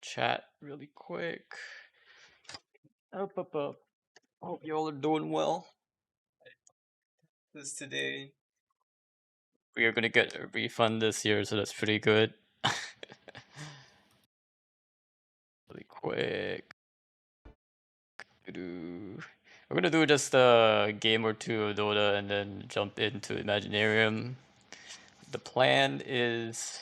chat really quick. Up. Hope you all are doing well. This today. We are gonna get a refund this year, so that's pretty good. Really quick. We're gonna do just a game or two of Dota and then jump into Imaginarium. The plan is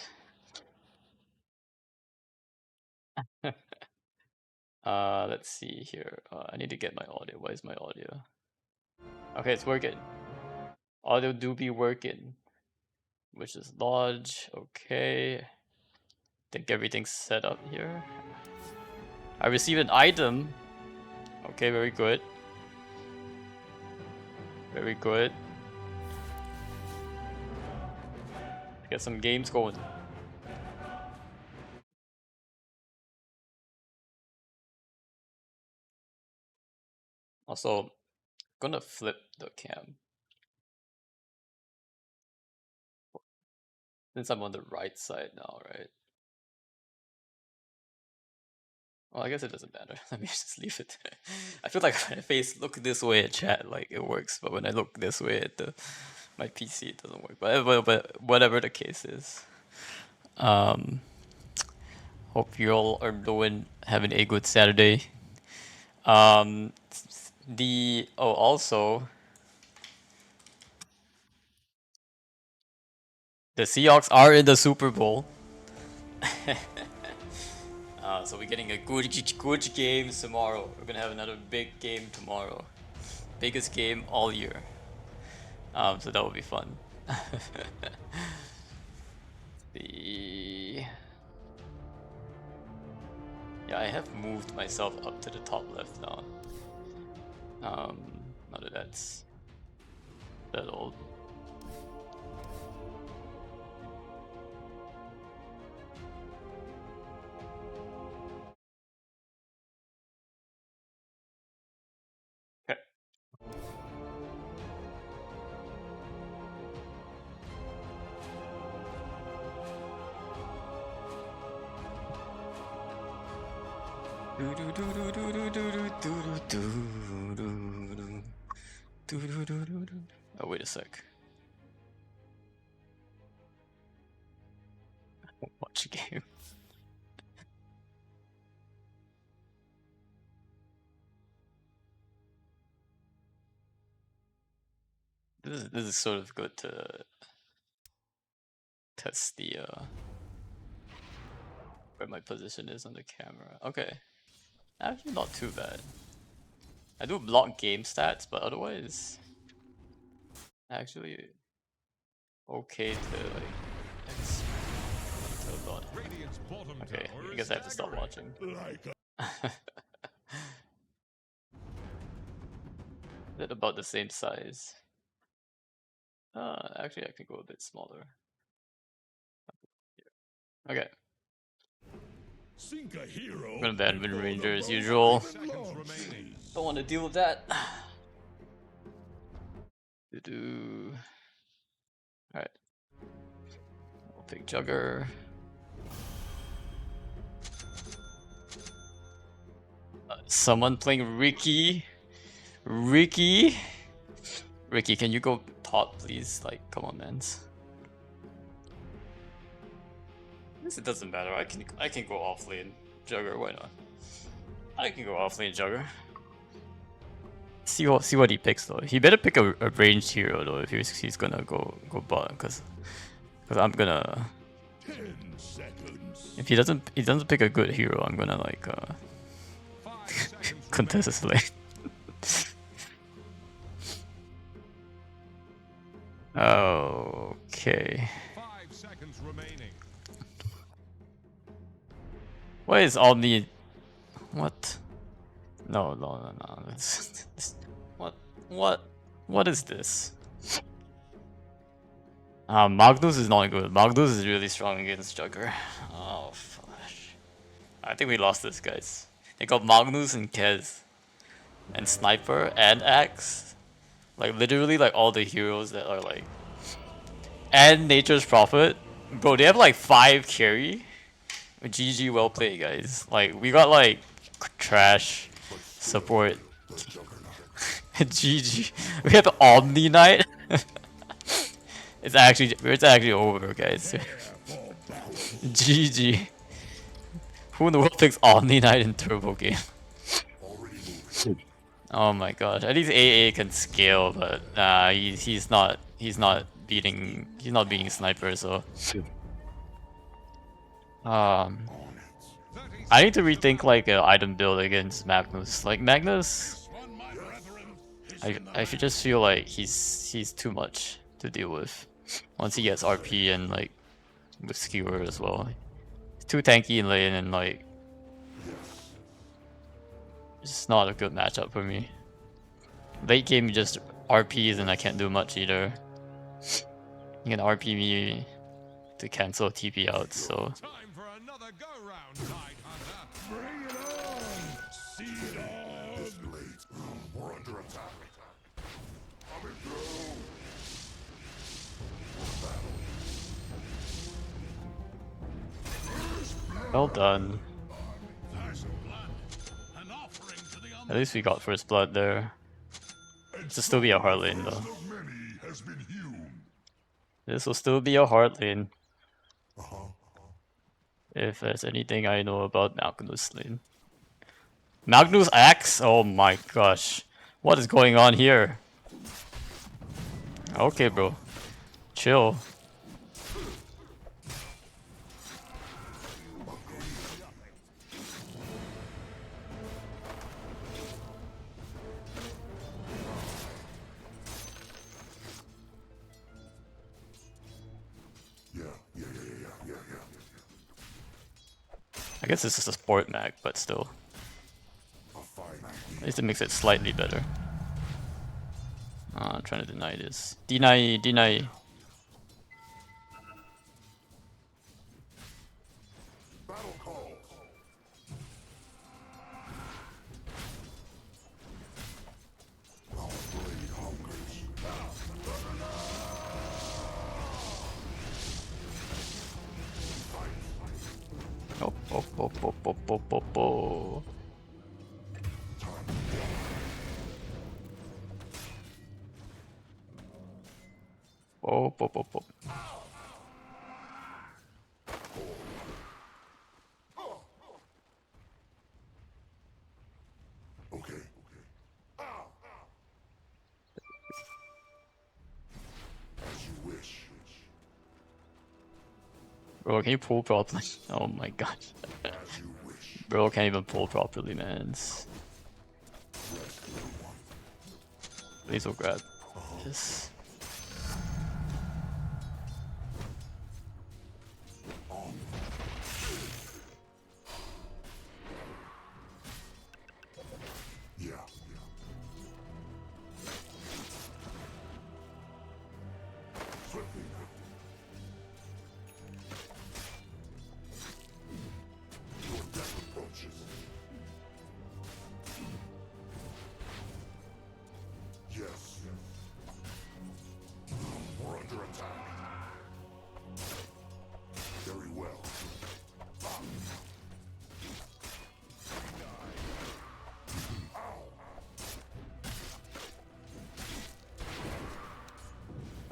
let's see here. I need to get my audio. Why is my audio? Okay, it's working. Audio do be working. Which is Lodge. Okay. Think everything's set up here. I received an item. Okay, very good. Very good. Get some games going. Also, gonna flip the cam. Since I'm on the right side now, right? Well, I guess it doesn't matter. Let me just leave it. I feel like when I face look this way at chat, like it works, but when I look this way at my PC, it doesn't work. But whatever the case is, hope you all are having a good Saturday. Also the Seahawks are in the Super Bowl. So we're getting a good game tomorrow. We're gonna have another big game tomorrow. Biggest game all year. So that will be fun. Yeah, I have moved myself up to the top left now. Now that that's that old. Okay. Oh, wait a sec. Watch a game. This is sort of good to test the where my position is on the camera. Okay, actually not too bad. I do block game stats, but otherwise, actually okay to like. Oh god. Okay, I guess I have to stop watching. Is it about the same size? Actually I can go a bit smaller. Okay. I'm gonna Badminton Ranger as usual. Don't want to deal with that. Alright. We'll pick Jugger. Someone playing Ricky. Ricky, can you go top, please? Like, come on, man. I guess it doesn't matter. I can go off lane Jugger. Why not? I can go off lane Jugger. See what he picks though. He better pick a ranged hero though if he's gonna go bot, because I'm gonna. If he doesn't pick a good hero, I'm gonna like contest his lane. Okay. 5 seconds remaining. What is Omni? What? No. What is this? Magnus is not good. Magnus is really strong against Jugger. Oh, flash. I think we lost this, guys. They got Magnus and Kez. And Sniper and Axe. Like, literally, like, all the heroes that are, like... And Nature's Prophet. Bro, they have, like, 5 carry. GG, well played, guys. Like, we got like trash support. GG. We have Omni Knight. It's actually over, guys. GG. Who in the world picks Omni Knight in Turbo game? Oh my gosh. At least AA can scale, but he's not beating Sniper, so um 30 I need to seconds rethink remaining. like an item build against Magnus. Like Magnus, This one, my brethren, is I in the I should bag. just feel like he's too much to deal with once he gets RP and like with skewer as well. He's too tanky in lane and like it's not a good matchup for me. Late game he just RPs and I can't do much either. He can RP me to cancel TP out, so Time for another go-round, Tide Hunter. Bring it on, Sea Dog. We're under attack. Coming through. well done. There's blood. An offering to the At least we got first blood there. This will still be a hard lane though. of many has been hewn. This will still be a hard lane. If there's anything I know about Magnus lane. Magnus Axe? Oh my gosh. What is going on here? Okay, bro. Chill. I guess this is a sport mag, but still. At least it makes it slightly better. I'm trying to deny this. Deny. Oh. Oh. Okay. As you wish. Bro, can you pull properly? Oh my gosh. As you wish. Bro can't even pull properly, man. Please will grab this. Yeah. Swiftly now. Your death approaches. Yes. We're under attack. Very well.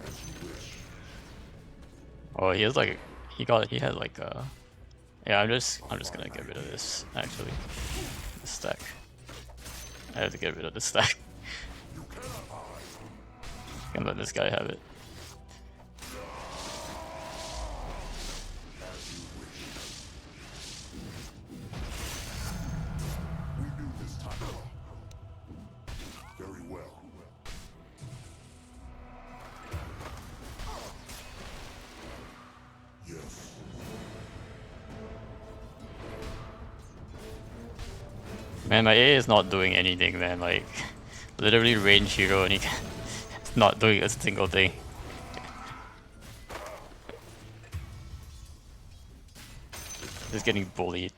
As you wish. Oh, he had like yeah, I'm just gonna get rid of this actually. This stack. I have to get rid of this stack. Gonna let this guy have it. We knew this time. Very well. Yes. Man, my A is not doing anything, man. Like, literally range hero and he not doing a single thing. Just getting bullied.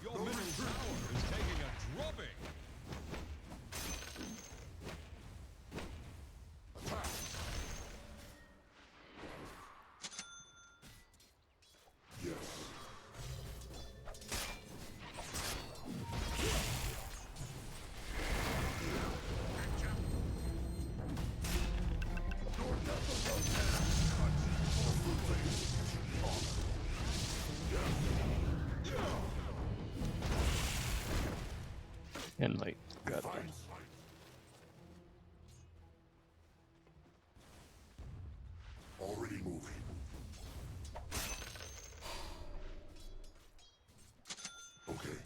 Your middle tower is taking a drubbing. Attack. and like grab them. Already moving. Okay.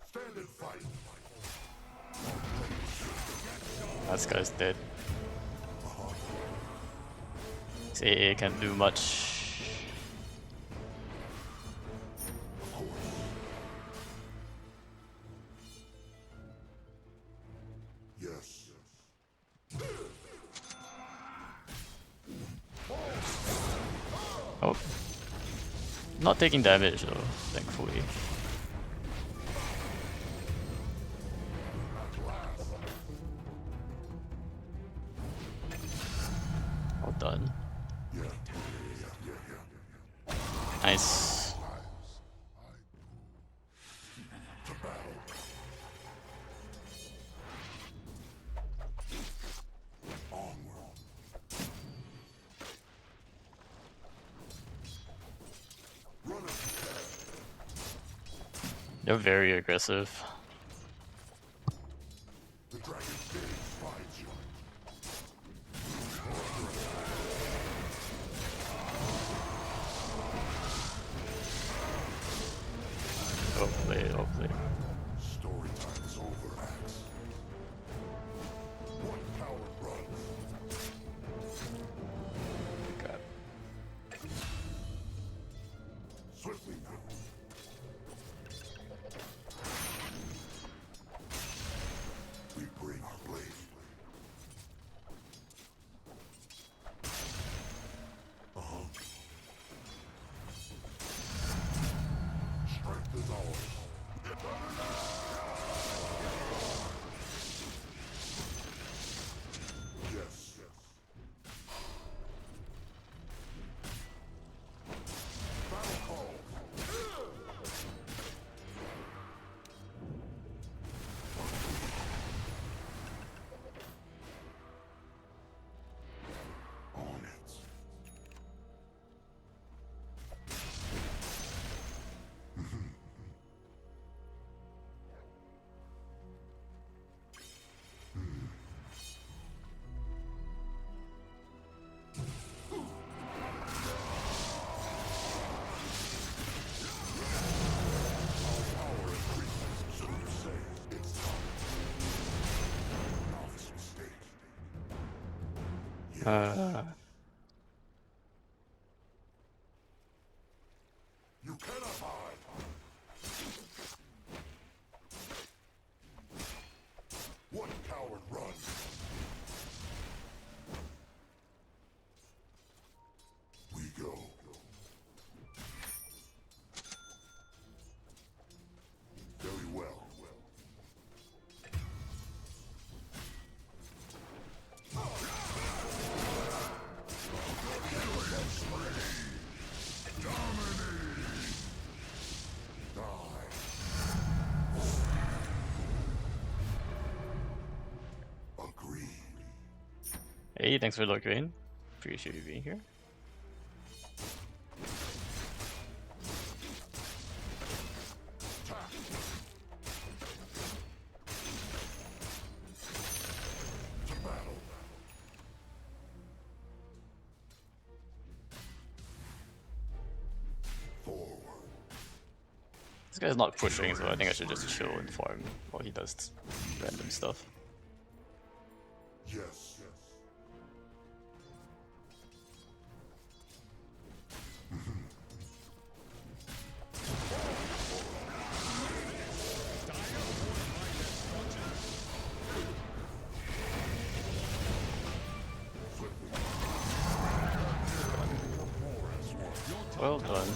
Stand and fight. That guy's dead. His AA can't do much. Yes. Oh. Not taking damage though, thankfully. Well done. Nice. They're very aggressive. The dragon's gaze finds you. Oh play. Story time is over, Axe. One coward runs. Grab. Swiftly now. We bring our blade. Strength is ours. Yes. Battle call. On it. Power increases, so you say. It's time. Novice mistake. You cannot hide. One coward runs. We go. Very well. Agreed. Hey, thanks for the green. Appreciate you being here. To battle. Forward. This guy's not pushing, so I think I should just chill and farm while he does random stuff. Yes. Well done.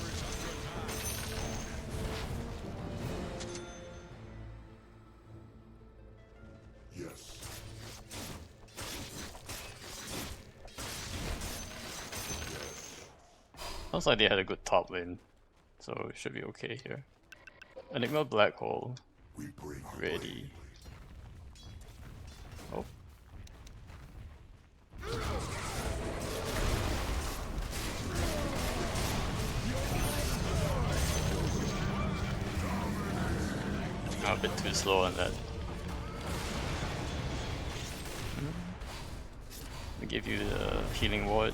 Yes. Sounds like they had a good top lane, so it should be okay here. Enigma Black Hole We bring our ready. Oh. I'm a bit too slow on that. Let me give you the healing ward.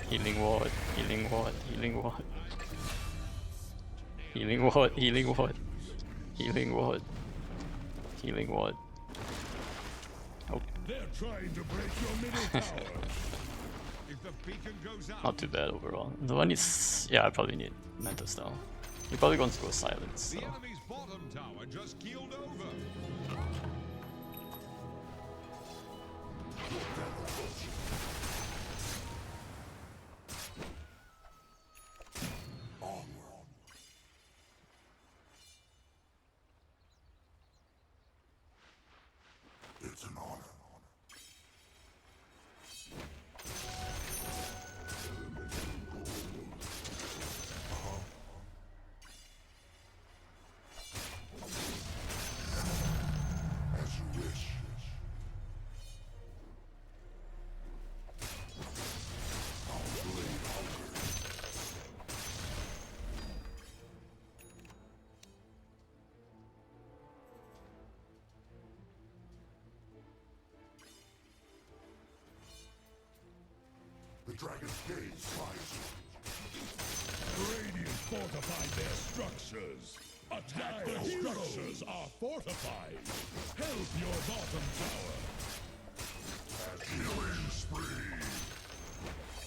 Healing ward, healing ward, healing ward. Healing ward, healing ward. Healing ward. Healing ward. Oh. They're trying to break your middle tower. If the beacon goes out, Not too bad overall. The one is, yeah, I probably need Mentos now. You're probably going to go silence, so. the enemy's bottom tower just keeled over. It's an honor. As you wish. Our blade hungers. The dragon's gaze flies. Radiant fortified their structures. Attack! The structures are fortified. Help your bottom tower. Killing spree.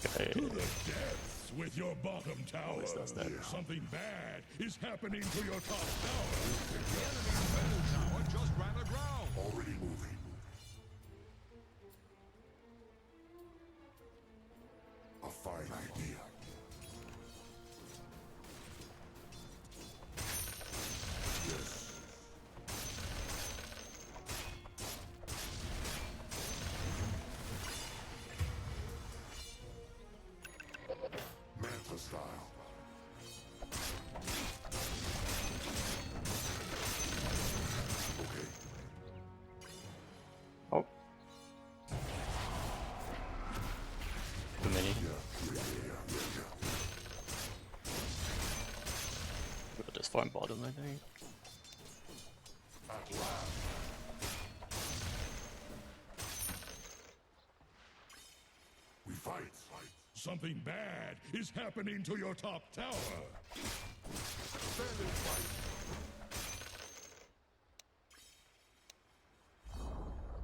Okay. To the depths with your bottom tower. Always does that. Something bad is happening to your top tower. The enemy's middle tower just ran aground. Already moving. A fine idea. Yes. Manta style. Okay. Oh. Too many. Yeah. We'll just farm bottom, I think. At last. We fight. Something bad is happening to your top tower. Stand and fight.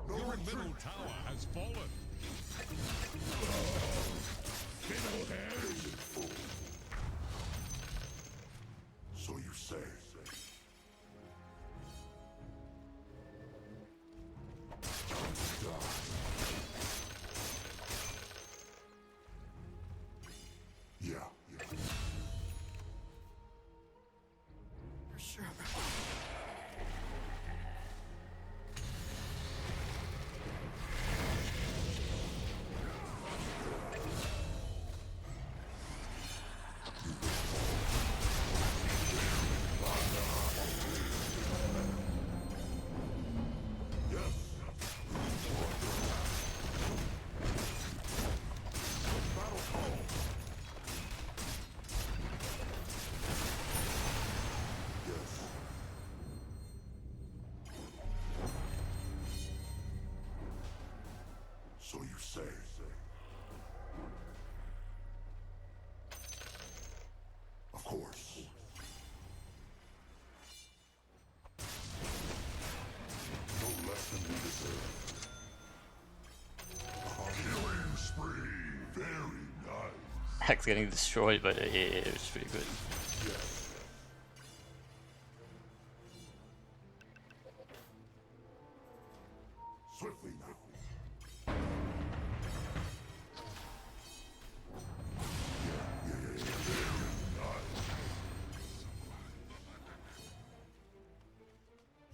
No Your retreat. middle tower has fallen. Fiddlehead! So you say. Time to die. Yeah. Sure. So you say. Of course. No less than we deserve. Killing spree. Very nice. Hex getting destroyed by the AA, which is pretty good. Yes. Swiftly now.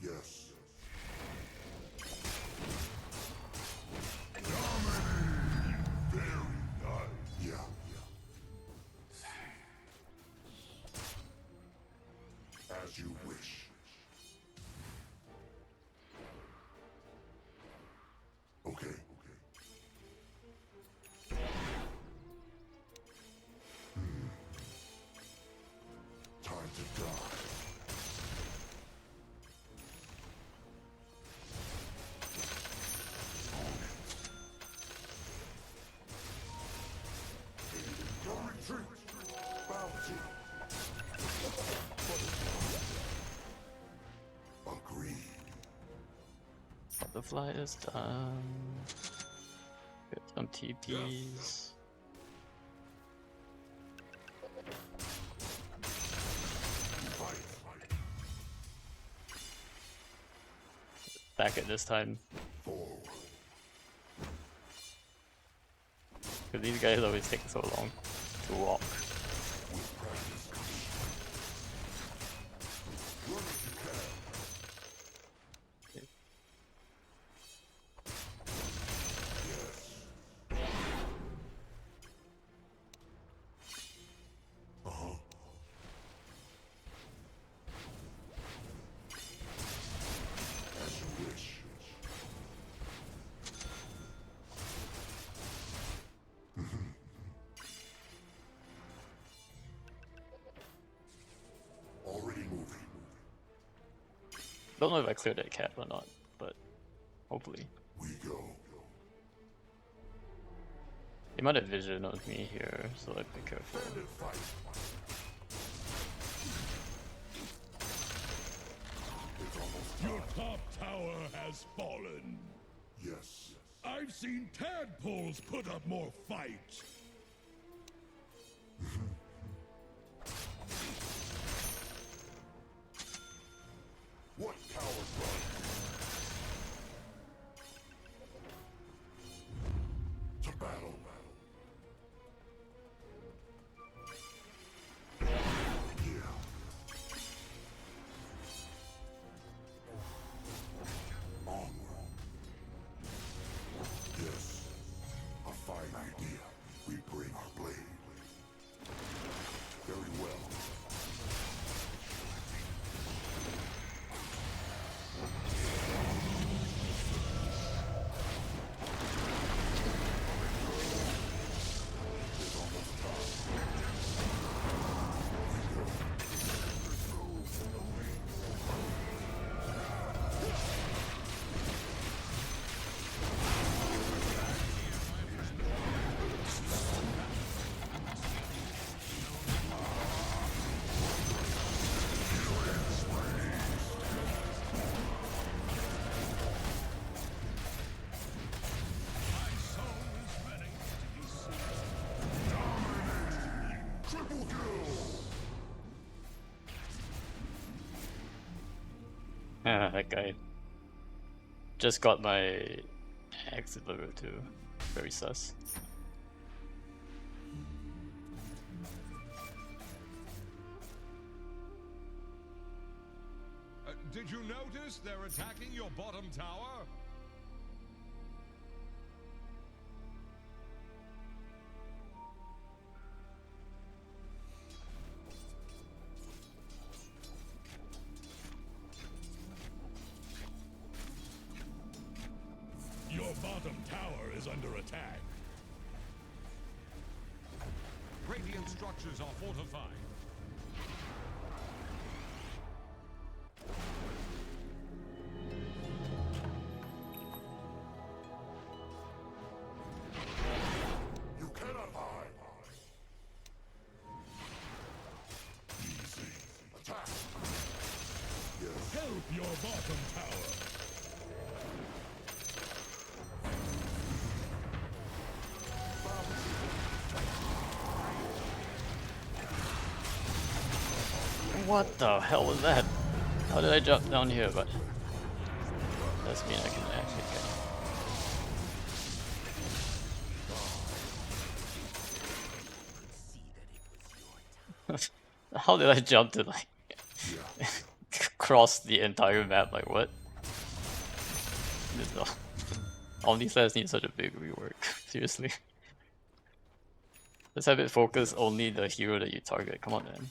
Yes. Dominating. Very nice. Yeah. Butterfly is done. Get some TPs. Back it this time. Cause these guys always take so long to walk. Don't know if I cleared that cap or not, but hopefully. We go. They might have vision of me here, so I'd be careful. Your top tower has fallen. Yes. I've seen tadpoles put up more fight. What coward run? To battle. Yeah. Onward. Yes. A fine idea. We bring our blade. Very well. Ah, that guy just got my exit level too. Very sus. Did you notice they're attacking your bottom tower? Your bottom tower is under attack. Radiant structures are fortified. You cannot hide. Easy. Attack. Yes. Help your bottom tower. What the hell was that? How did I jump down here? But does mean I can actually get. How did I jump to like cross the entire map? Like what? OmniSlats needs such a big rework. Seriously. Let's have it focus only the hero that you target. Come on, man.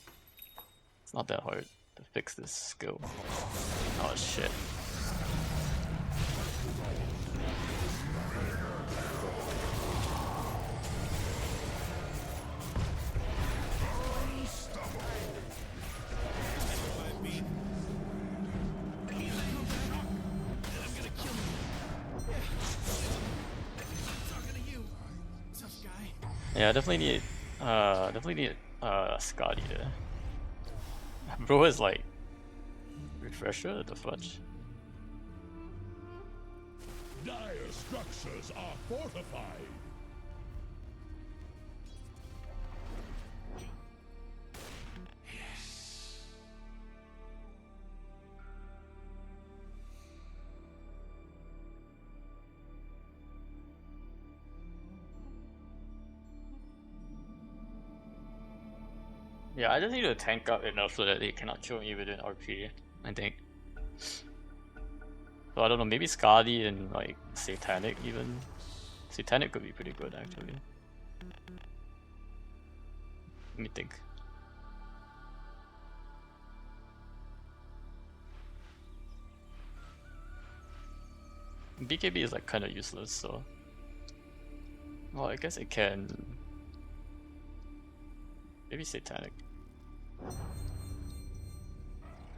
It's not that hard to fix this skill. Oh shit. Yeah, definitely need Scotty there. Bro is like refresher, the fudge. Dire structures are fortified. Yeah, I just need to tank up enough so that they cannot kill me within RP, I think. So I don't know, maybe Skadi and like Satanic even. Satanic could be pretty good actually. Let me think. BKB is like kinda useless, so. Well, I guess it can. Maybe Satanic.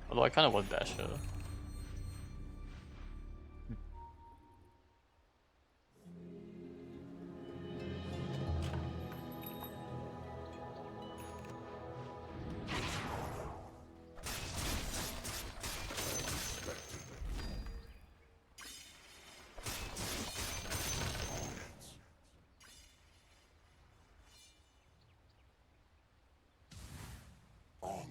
Although I kinda want Basher. Onward.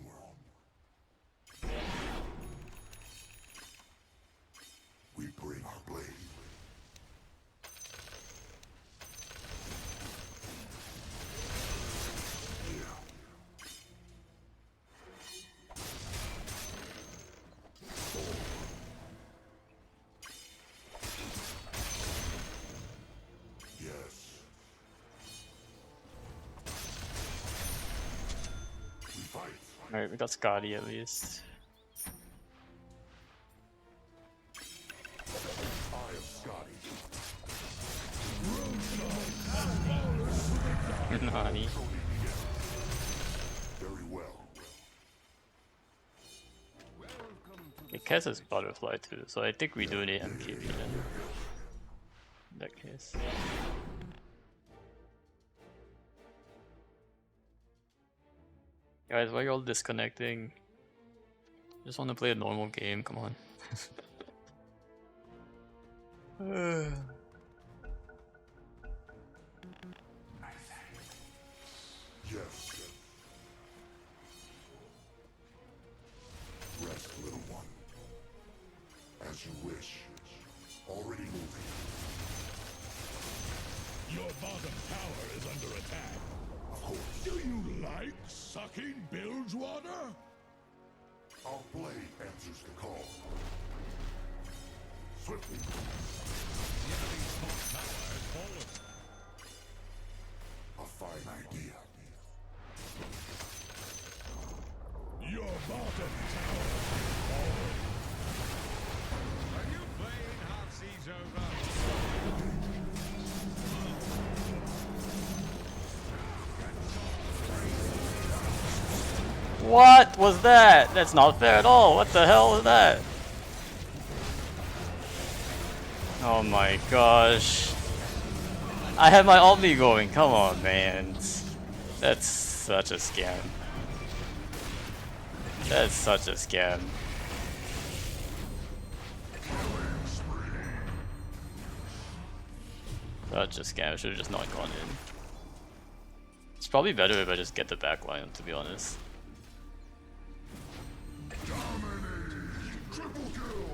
We bring our blade. Yes. We fight. Alright, we got Skadi at least. I am Scotty. Nani. Very well. It casts Butterfly too, so I think we do need MKB then. In that case. Guys, why are you all disconnecting? Just want to play a normal game, come on. Yes. Rest, little one. As you wish. Already moving. Your bottom tower is under attack. Of course. Do you like sucking bilge water? Our blade answers the call. Swiftly. The enemy's top tower has fallen. A fine idea. Your bottom tower has fallen. Are you playing half seas over? What was that? That's not fair at all. What the hell was that? Oh my gosh. I had my Omni going. Come on, man. That's such a scam. That's such a scam. Such a scam. I should have just not gone in. It's probably better if I just get the backline, to be honest. Dominating! Triple kill!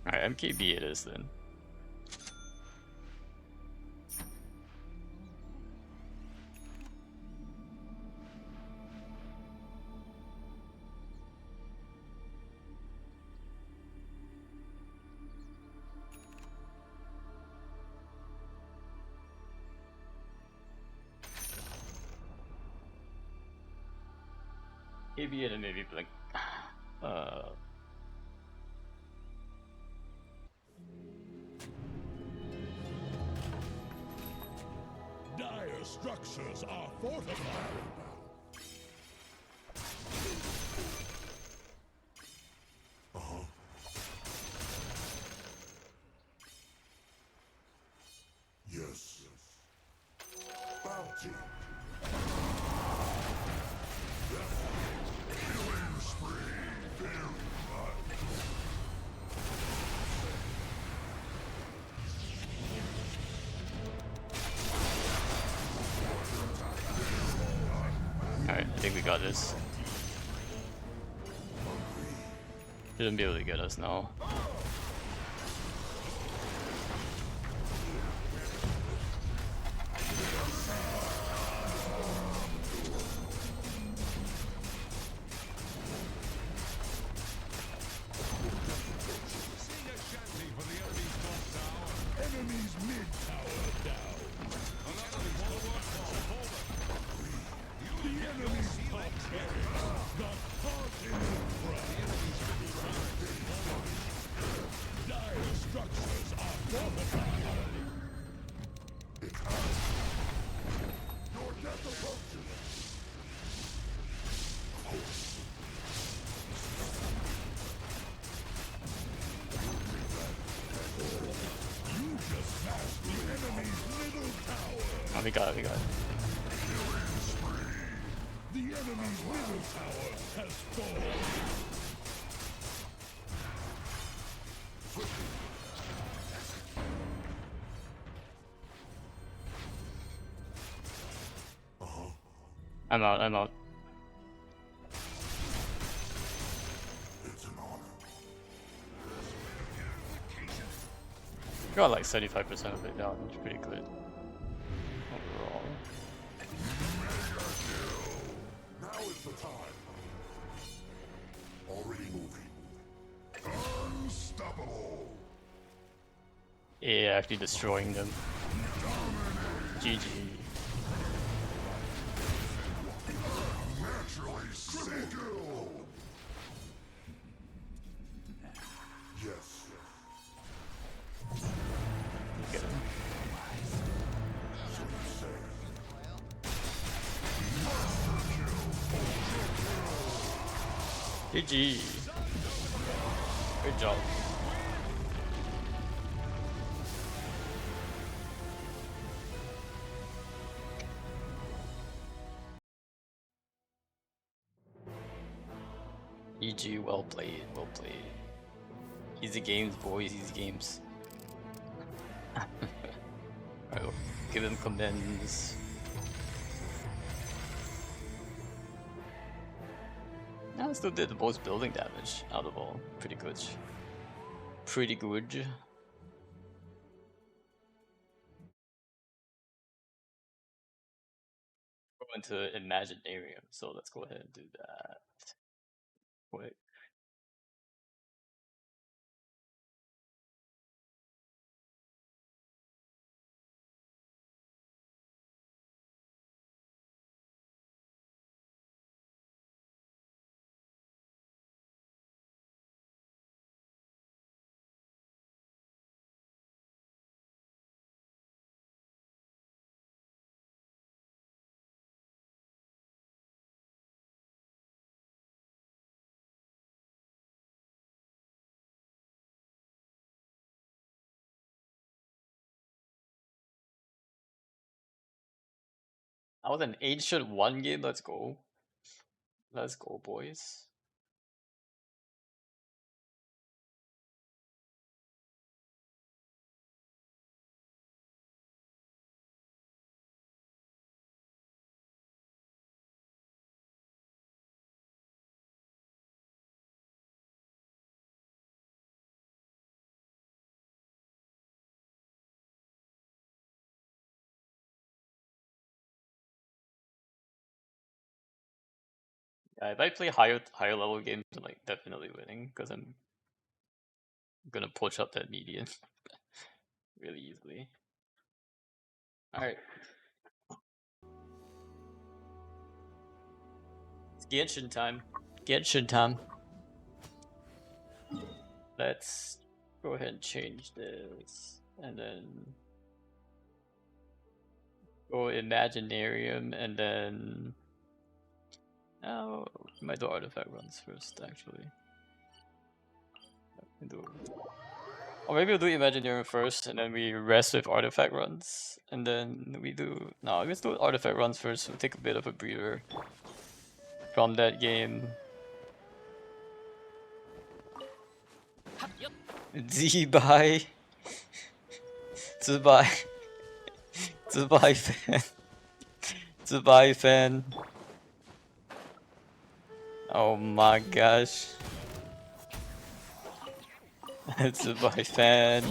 Alright, MKB it is then. KB and maybe Blink. Dire structures are fortified. guilty. Killing spree. Very nice. Alright, I think we got this. Shouldn't be able to get us now. Sing a shanty for the enemy's top tower. Enemy's mid tower down. Another follower crossed over. The enemy's top barracks got caught in the trap. Dire structures are fortified. It has. Your death approaches. You just smashed the enemy's middle tower. Oh, we got it, we got it. Killing spree. The enemy's middle tower has fallen. I'm out, I'm out. It's an honor. Got like 75% of it down, which is pretty good. Overall. Mega kill. Now is the time. Already moving. Unstoppable. Yeah, actually destroying them. GG. Naturally single. Yes. Get him. So you say. GG. Good job. EG, well played, well played. Easy games, boys, easy games. Alright, we'll give him commends. I still did the most building damage out of all. Pretty good. Pretty good. Go into Imaginarium, so let's go ahead and do that. Quick. I was an ancient one game, let's go. Let's go, boys. Yeah, if I play higher level games, I'm like definitely winning because I'm gonna push up that median really easily. Alright. It's Genshin time. Genshin time. Let's go ahead and change this. And then go Imaginarium and then oh, we might do artifact runs first actually. We can do Or maybe we'll do Imagineering first, and then we rest with artifact runs, and then we do... No, let's do artifact runs first. We'll take a bit of a breather from that game. Zibai. Zibai. Zibai fan. Zibai fan. Oh my gosh. Zibai fan.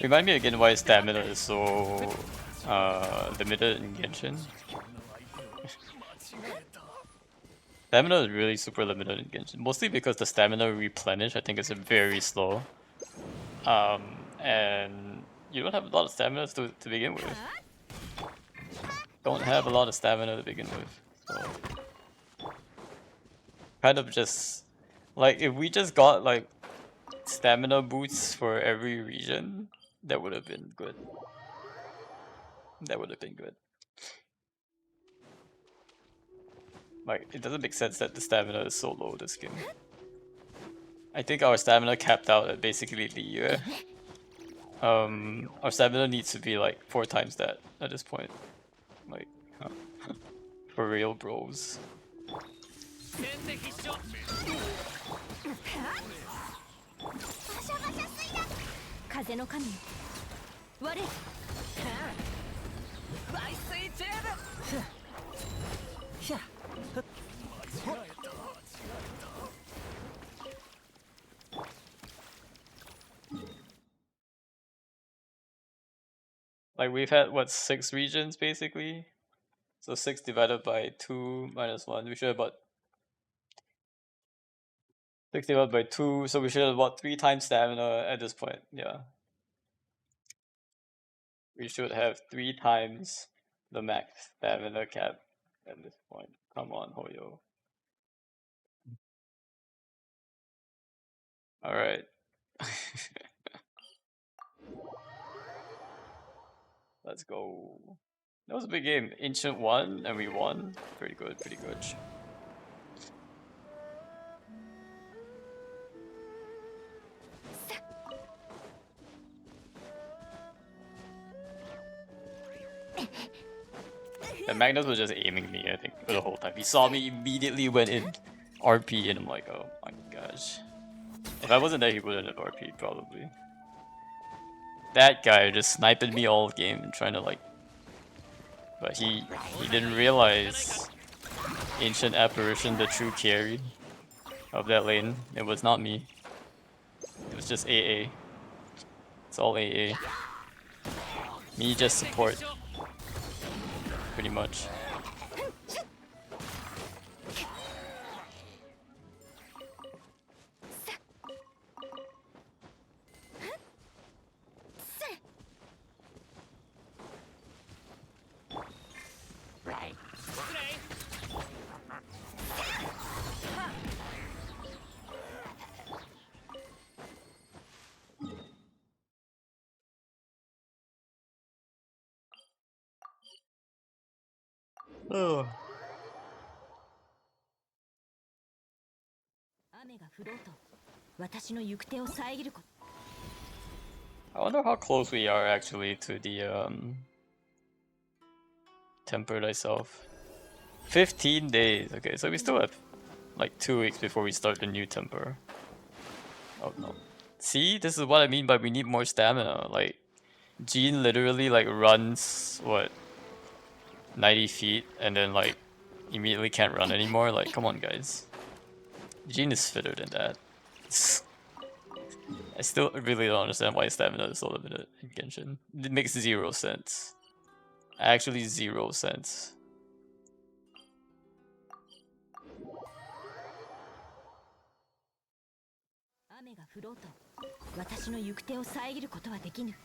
Remind me again why stamina is so limited in Genshin. Stamina is really super limited in Genshin, mostly because the stamina replenish I think is very slow. And you don't have a lot of stamina to begin with. Don't have a lot of stamina to begin with, so kind of just like if we just got like stamina boosts for every region, that would have been good. That would have been good. Like, it doesn't make sense that the stamina is so low this game. I think our stamina capped out at basically the year. Our stamina needs to be like 4 times that at this point. Like, for real, bros. 風の神よ我ら倍水チェーブひゃ Like we've had what 6 regions basically, so 6 divided by 2 minus 1. We should have about 6 divided by 2, so we should have about 3 times stamina at this point. Yeah, we should have 3 times the max stamina cap at this point. Come on, Hoyo. All right. Let's go. That was a big game. Ancient won, and we won. Pretty good, pretty good. And Magnus was just aiming me, I think, for the whole time. He saw me, immediately went in RP, and I'm like, oh my gosh. If I wasn't there, he wouldn't have RP'd, probably. That guy just sniping me all game and trying to like... But he didn't realize Ancient Apparition, the true carry of that lane. It was not me. It was just AA. It's all AA. Me just support. Pretty much. Oh. 雨が降ろうと私の行く手を遮ること I wonder how close we are actually to the temper thyself. 15 days. Okay, so we still have like 2 weeks before we start the new temper. Oh no. See, this is what I mean by we need more stamina. Like, Jean literally like runs what 90 feet and then like immediately can't run anymore. Like, come on, guys. Jean is fitter than that. I still really don't understand why stamina is so limited in Genshin. It makes 0 sense. Actually 0 sense. フロート、私の行く手を遮ることはできぬ。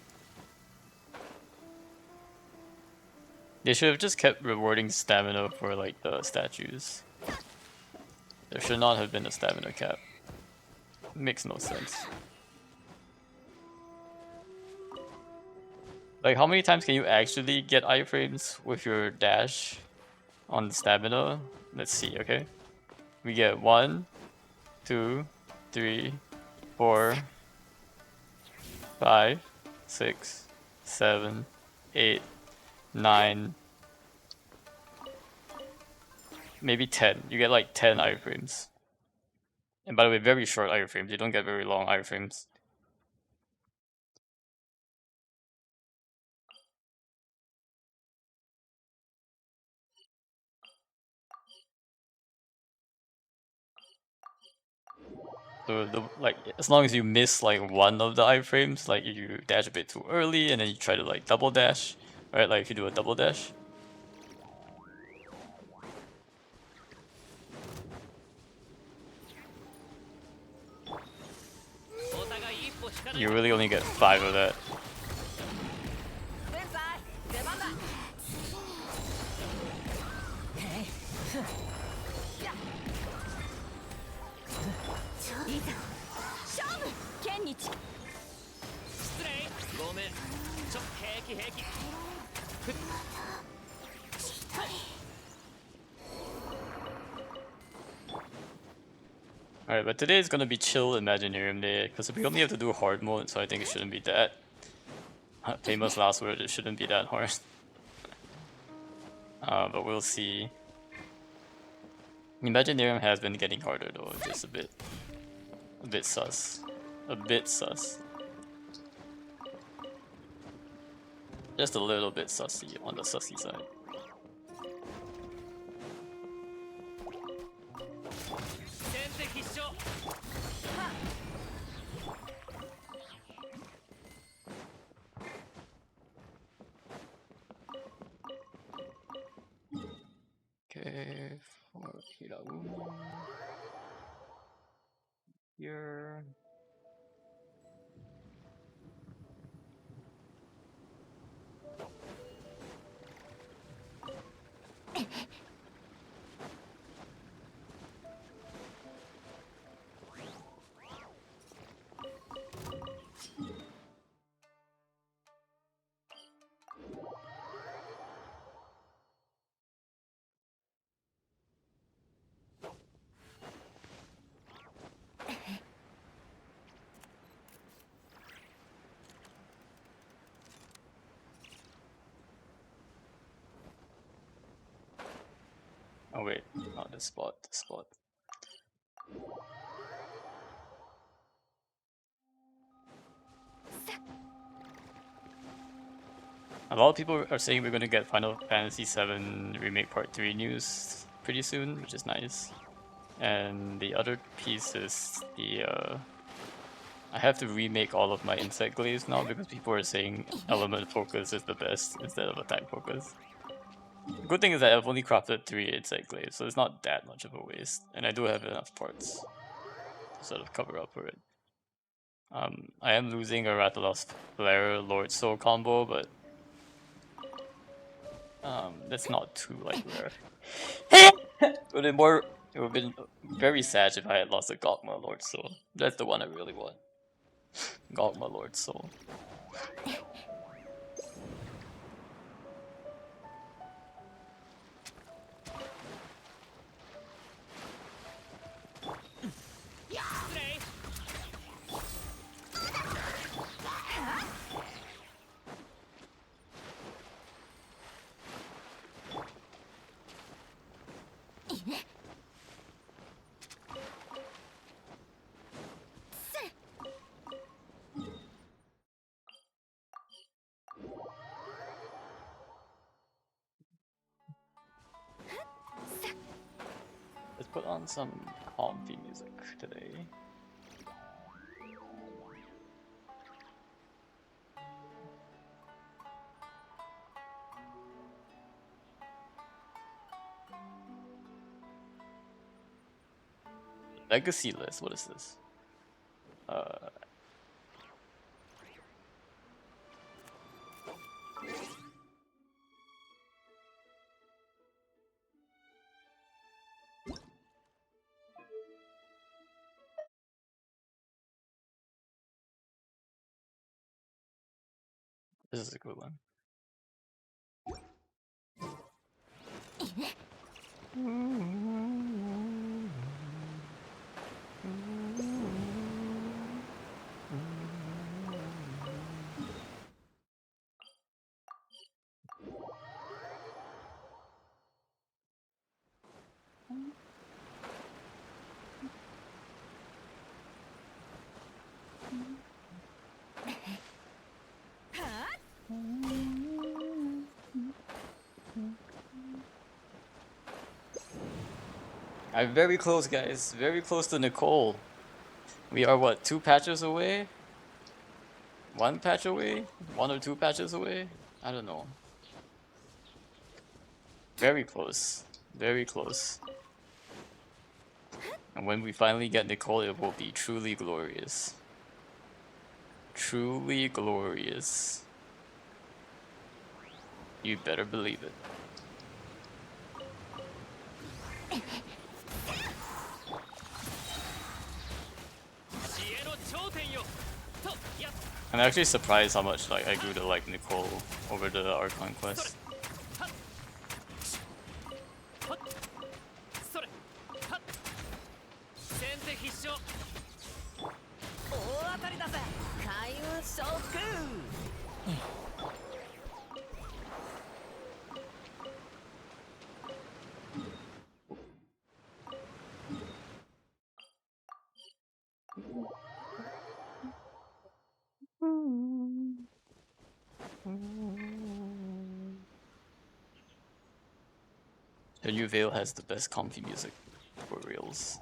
They should have just kept rewarding stamina for like the statues. There should not have been a stamina cap. Makes no sense. Like, how many times can you actually get iframes with your dash on stamina? Let's see, okay? We get 1, 2, 3, 4, 5, 6, 7, 8, 9, maybe 10. You get like 10 iframes. And by the way, very short iframes. You don't get very long iframes. So like, as long as you miss like one of the iframes, like you dash a bit too early and then you try to like double dash, right? Like if you do a double dash, you really only get 5 of that. Alright, but today is gonna be chill Imaginarium Day, because we only have to do hard mode, so I think it shouldn't be that. Famous last word, it shouldn't be that hard. But we'll see. Imaginarium has been getting harder though, just a bit sus. A bit sus. Just a little bit sussy, on the sussy side. Okay, for Hiraumi. Here. Oh wait, not this spot, this spot. A lot of people are saying we're gonna get Final Fantasy VII Remake Part 3 news pretty soon, which is nice. And the other piece is the I have to remake all of my insect glaives now because people are saying element focus is the best instead of attack focus. The good thing is that I've only crafted 3 insect glaives, so it's not that much of a waste, and I do have enough parts to sort of cover up for it. I am losing a Rathalos Flare Lord Soul combo, but that's not too like rare. It would have been very sad if I had lost a Gogma Lord Soul. That's the one I really want. Gogma Lord Soul. Let's put on some comfy music today. Legacy list, what is this? This is a good one. I'm very close, guys. Very close to Nicole. We are what, 2 patches away? 1 patch away? 1 or 2 patches away? I don't know. Very close. Very close. And when we finally get Nicole, it will be truly glorious. Truly glorious. You better believe it. I'm actually surprised how much like I grew to like Nicole over the Archon quest. The new Veil has the best comfy music for reals.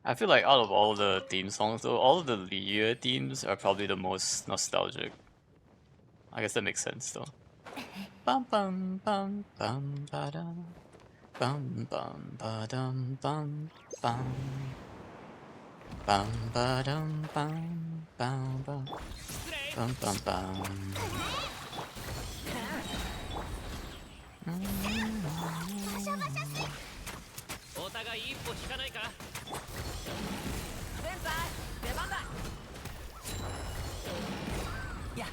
I feel like out of all the theme songs, though, all of the Liu themes are probably the most nostalgic. I guess that makes sense, though. Bum bum bum bum ba dum bum bum ba dum bum bum bum ba dum bum bum bum bum bum bum. お互い一歩引かないか。先輩出番だ。や。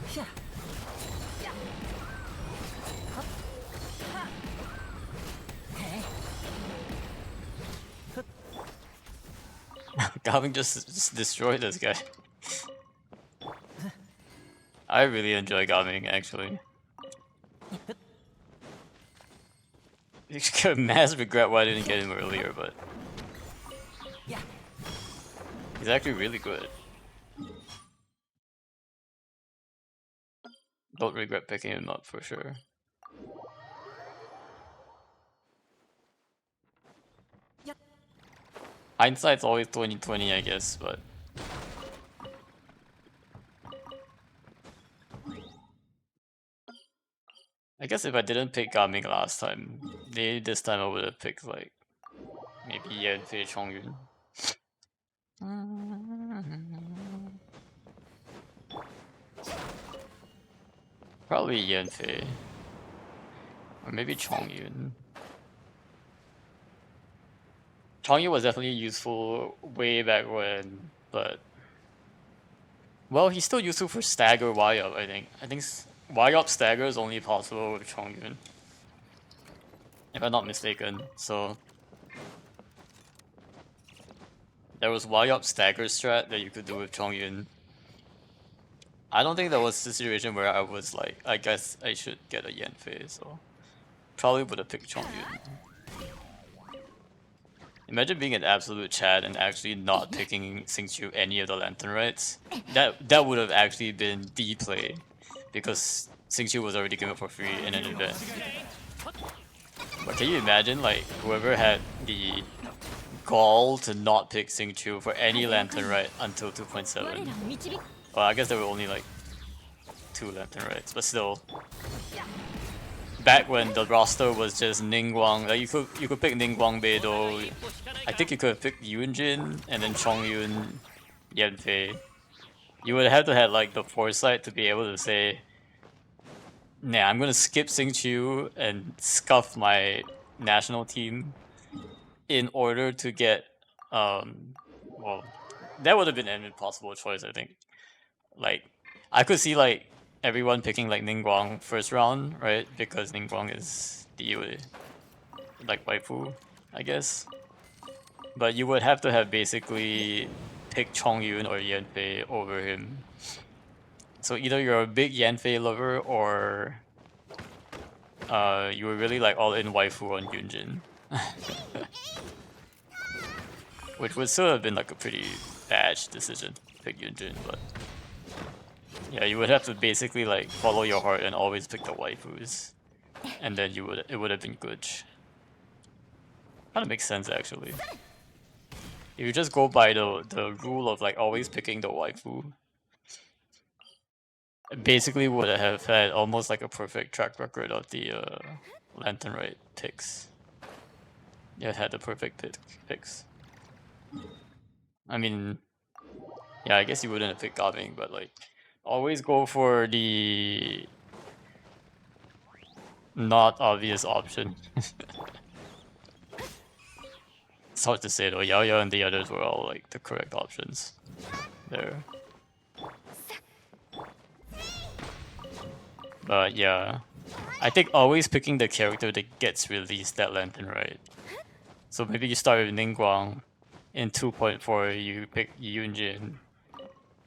ひゃ。 Gavin just destroyed this guy. I really enjoy Gavin, actually. You should mass regret why I didn't get him earlier, but he's actually really good. Don't regret picking him up for sure. Hindsight's always 20/20, I guess, but I guess if I didn't pick Gaming last time, maybe this time I would have picked like maybe Yanfei Chongyun. Probably Yanfei. Or maybe Chongyun. Chongyun was definitely useful way back when, but well, he's still useful for stagger Y-up, I think. I think Y-up stagger is only possible with Chongyun, if I'm not mistaken. So there was Y-up stagger strat that you could do with Chongyun. I don't think there was a situation where I was like, I guess I should get a Yanfei, so probably would have picked Chongyun. Imagine being an absolute Chad and actually not picking Xingqiu any of the Lantern Rites. That would have actually been the play, because Xingqiu was already given for free in an event. But can you imagine, like, whoever had the gall to not pick Xingqiu for any Lantern Rite until 2.7? Well, I guess there were only like 2 Lantern Rites, but still. Back when the roster was just Ningguang, like you could pick Ningguang Beidou. I think you could have picked Yunjin and then Chongyun, Yanfei. You would have to have like the foresight to be able to say, nah, I'm gonna skip Xingqiu and scuff my national team in order to get well, that would have been an impossible choice, I think. Like, I could see like everyone picking like Ningguang first round, right? Because Ningguang is the like waifu, I guess. But you would have to have basically picked Chongyun or Yanfei over him. So either you're a big Yanfei lover or you were really like all in waifu on Yunjin. Which would still have been like a pretty bad decision to pick Yunjin, but yeah, you would have to basically like follow your heart and always pick the waifus, and then it would have been good. Kind of makes sense actually. If you just go by the rule of like always picking the waifu, it basically would have had almost like a perfect track record of the Lantern Rite picks. Yeah, it had the perfect picks. I mean, yeah, I guess you wouldn't have picked Gavin, but like, always go for the not obvious option. It's hard to say though. Yao and the others were all like the correct options there. But yeah, I think always picking the character that gets released that Lantern, right? So maybe you start with Ningguang. In 2.4 you pick Yunjin,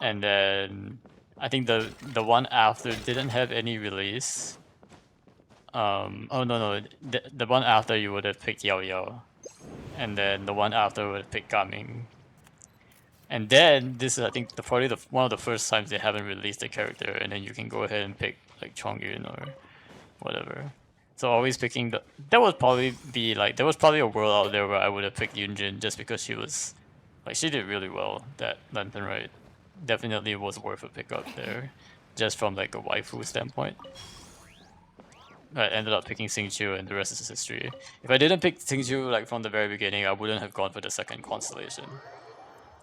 and then I think the one after didn't have any release. Oh no, the one after you would have picked Yao, and then the one after would have picked Gaming. And then this is I think one of the first times they haven't released the character, and then you can go ahead and pick like Chongyun or whatever. So always picking the. There would probably be like there was probably a world out there where I would have picked Yunjin just because she was, like she did really well that Lantern Rite. Definitely was worth a pickup there, just from like a waifu standpoint. I ended up picking Xingqiu and the rest is history. If I didn't pick Xingqiu like from the very beginning, I wouldn't have gone for the second constellation.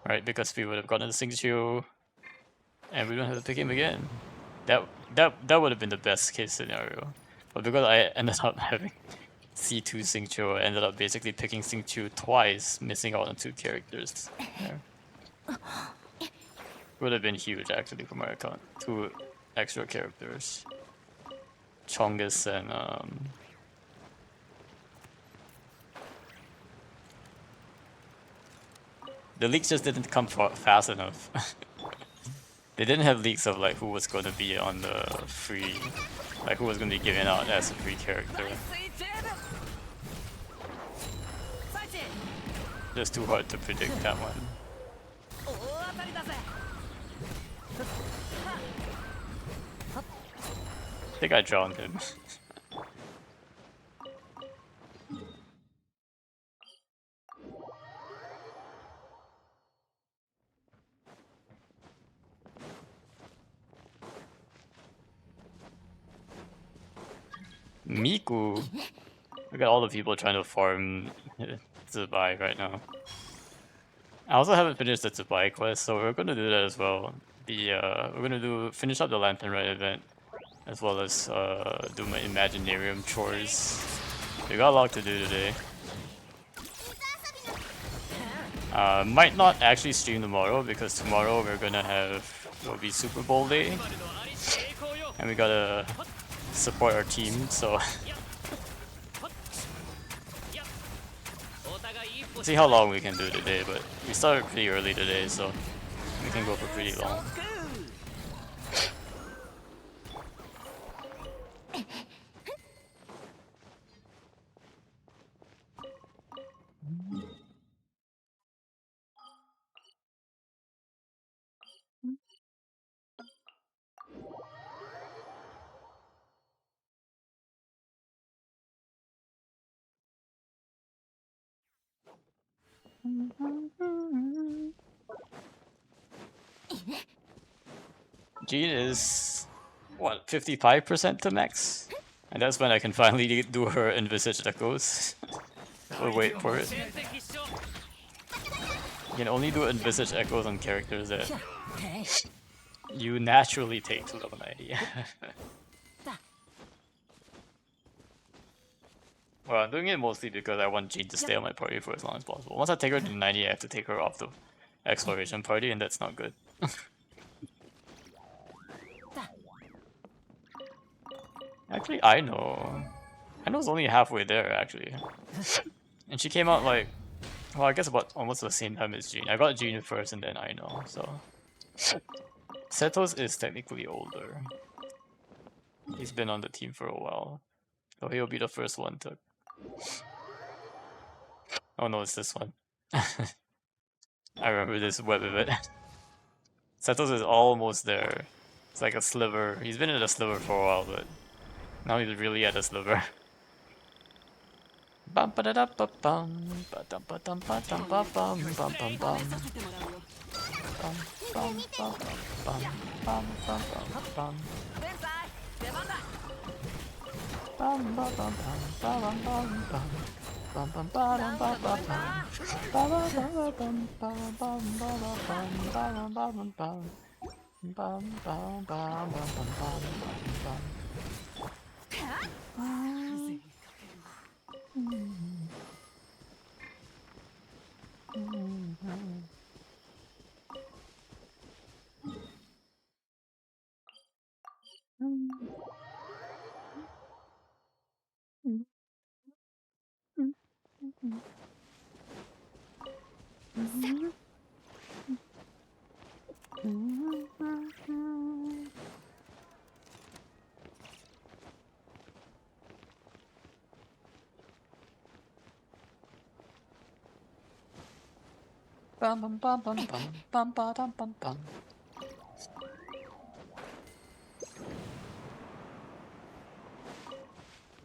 Right? Because we would have gotten the Xingqiu and we don't have to pick him again. That would have been the best case scenario. But because I ended up having C2 Xingqiu, I ended up basically picking Xingqiu twice, missing out on 2 characters. Yeah. Would have been huge actually for my account. 2 extra characters. Chongus and the leaks just didn't come fast enough. They didn't have leaks of like who was going to be on the free, like who was going to be given out as a free character. Just too hard to predict that one. I think I drowned him. Miku! Look at all the people trying to farm Zubai right now. I also haven't finished the Zubai quest, so we're gonna do that as well. We're gonna finish up the Lantern Rite event, as well as do my Imaginarium chores. We got a lot to do today. Might not actually stream tomorrow because tomorrow it'll be Super Bowl day, and we gotta support our team. So see how long we can do today. But we started pretty early today, so we can go for pretty long. Jean is what, 55% to max? And that's when I can finally do her envisaged echoes. We'll wait for it. You can only do envisaged echoes on characters that you naturally take to level 90. Well, I'm doing it mostly because I want Jean to stay on my party for as long as possible. Once I take her to 90, I have to take her off the exploration party, and that's not good. Actually, I know. I know's only halfway there, actually. And she came out like, well, I guess about almost the same time as Jean. I got Jean first and then I know, so. Setos is technically older. He's been on the team for a while. So he'll be the first one to... Oh no, it's this one. I remember this web event. Setos is almost there. It's like a sliver. He's been in a sliver for a while, but now he's really at a sliver. Bum ba da da ba bum ba dum ba dum ba dum ba bum bum bum bum. Bum bum bum bum bum bum bum bum. Bum ba bum bum bum bum bum. Bum bum ba dum ba ba bum. Ba ba ba bum ba bum ba ba bum ba bum ba bum bum. Bum bum bum bum bum bum bum. Bum bum bum bum bum bum ba dum bum bum.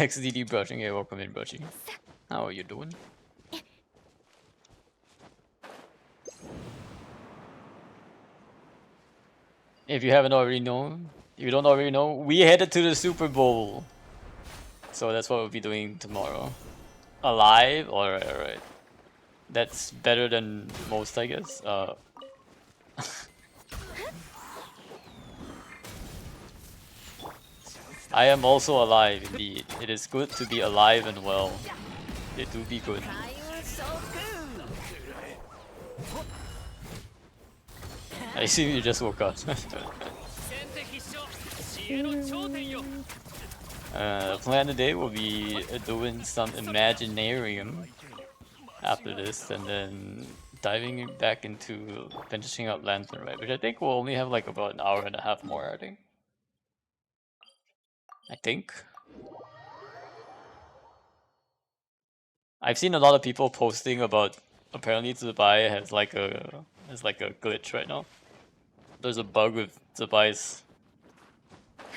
XDD brushing, yeah, welcome in brushing. How are you doing? If you haven't already known, if you don't already know, we headed to the Super Bowl. So that's what we'll be doing tomorrow. Alive? Alright, alright. That's better than most, I guess. I am also alive, indeed. It is good to be alive and well. They do be good. 開運昇空 I assume you just woke up. 先手必勝知恵の頂点よ Plan today will be doing some Imaginarium after this, and then diving back into finishing up Lantern Rite, which I think will only have like about an hour and a half more, I think. I've seen a lot of people posting about apparently Zubai has like a glitch right now. There's a bug with Zubai's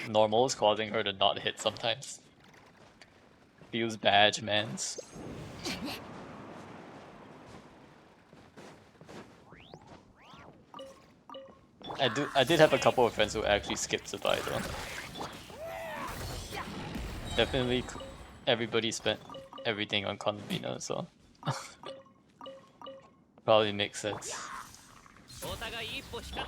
normals causing her to not hit sometimes. Feels badge mans. I did have a couple of friends who actually skipped Zubai though. Definitely everybody spent everything on Convina, so probably makes sense. お互い一歩引か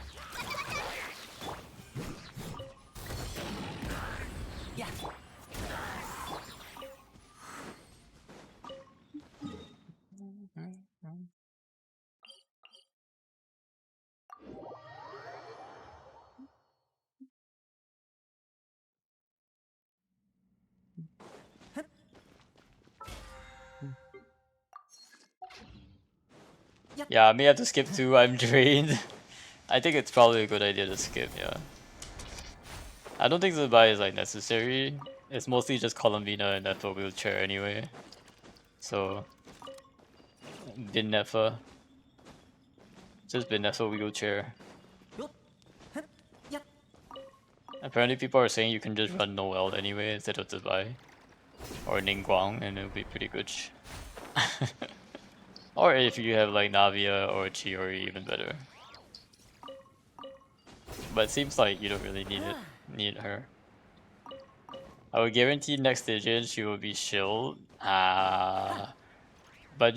Yeah, I may have to skip too, I'm drained. I think it's probably a good idea to skip, yeah. I don't think Zubai is like necessary. It's mostly just Columbina and Nefa wheelchair anyway. So Bin Nefa. Just Bin Nefa wheelchair. Apparently people are saying you can just run Noel anyway instead of Zubai. Or Ningguang and it'll be pretty good. Or if you have like Navia or Chiori, even better. But it seems like you don't really need her. I would guarantee next Digion she will be shilled. But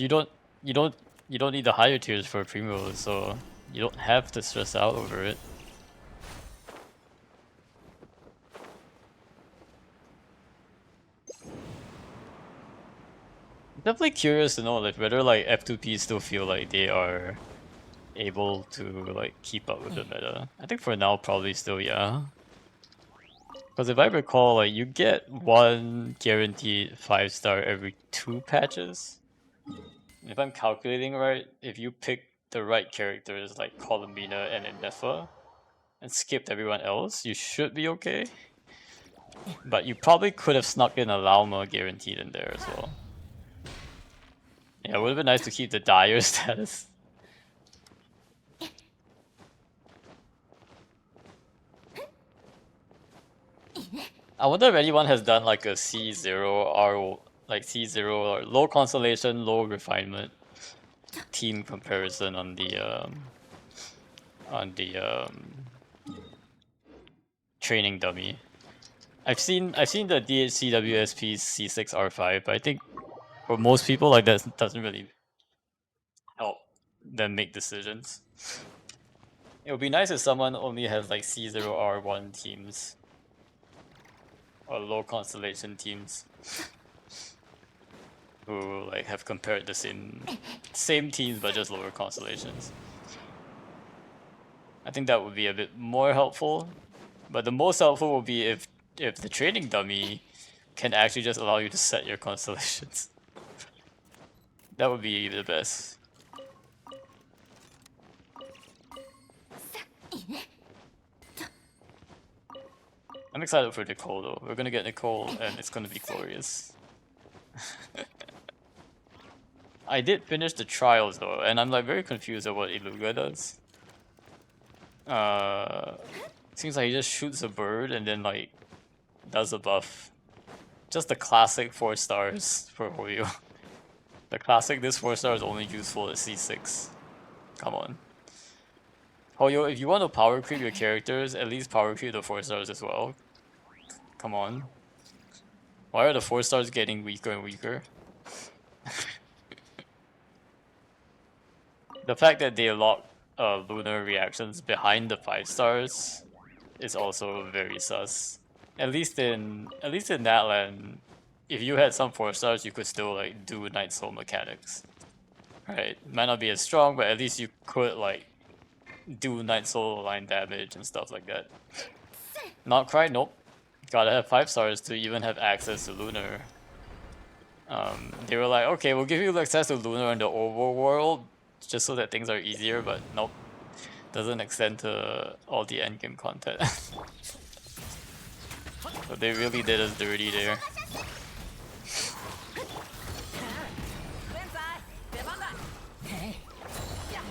you don't need the higher tiers for Primrose, so you don't have to stress out over it. Definitely curious to know like whether like F2P still feel like they are able to like keep up with the meta. I think for now probably still, yeah. Because if I recall, like you get one guaranteed 5-star every 2 patches. If I'm calculating right, if you pick the right characters like Columbina and Nefa and skipped everyone else, you should be okay. But you probably could have snuck in a Lauma guaranteed in there as well. Yeah, it would have been nice to keep the Dire status. I wonder if anyone has done like a C0 or like C0 or low consolation, low refinement team comparison on the training dummy. I've seen the DHCWSP C6R5, but I think for most people like that doesn't really help them make decisions. It would be nice if someone only has like C0R1 teams or low constellation teams who like have compared the same teams but just lower constellations. I think that would be a bit more helpful, but the most helpful would be if the training dummy can actually just allow you to set your constellations. That would be the best. I'm excited for Nicole though. We're gonna get Nicole and it's gonna be glorious. I did finish the trials though, and I'm like very confused at what Iluga does. Seems like he just shoots a bird and then like does a buff. just the classic 4 stars for Hoyo. The classic, this 4 star is only useful at C6. Come on. Hoyo, if you want to power creep your characters, at least power creep the 4 stars as well. Come on. Why are the 4 stars getting weaker and weaker? The fact that they lock lunar reactions behind the 5 stars is also very sus. At least in that land, if you had some 4 stars, you could still like do Night Soul mechanics. Right? Might not be as strong, but at least you could like do Night Soul line damage and stuff like that. Not Cry, nope. Gotta have 5 stars to even have access to Lunar. They were like, okay, we'll give you access to Lunar in the overworld, just so that things are easier, but nope. Doesn't extend to all the endgame content. So they really did us dirty there.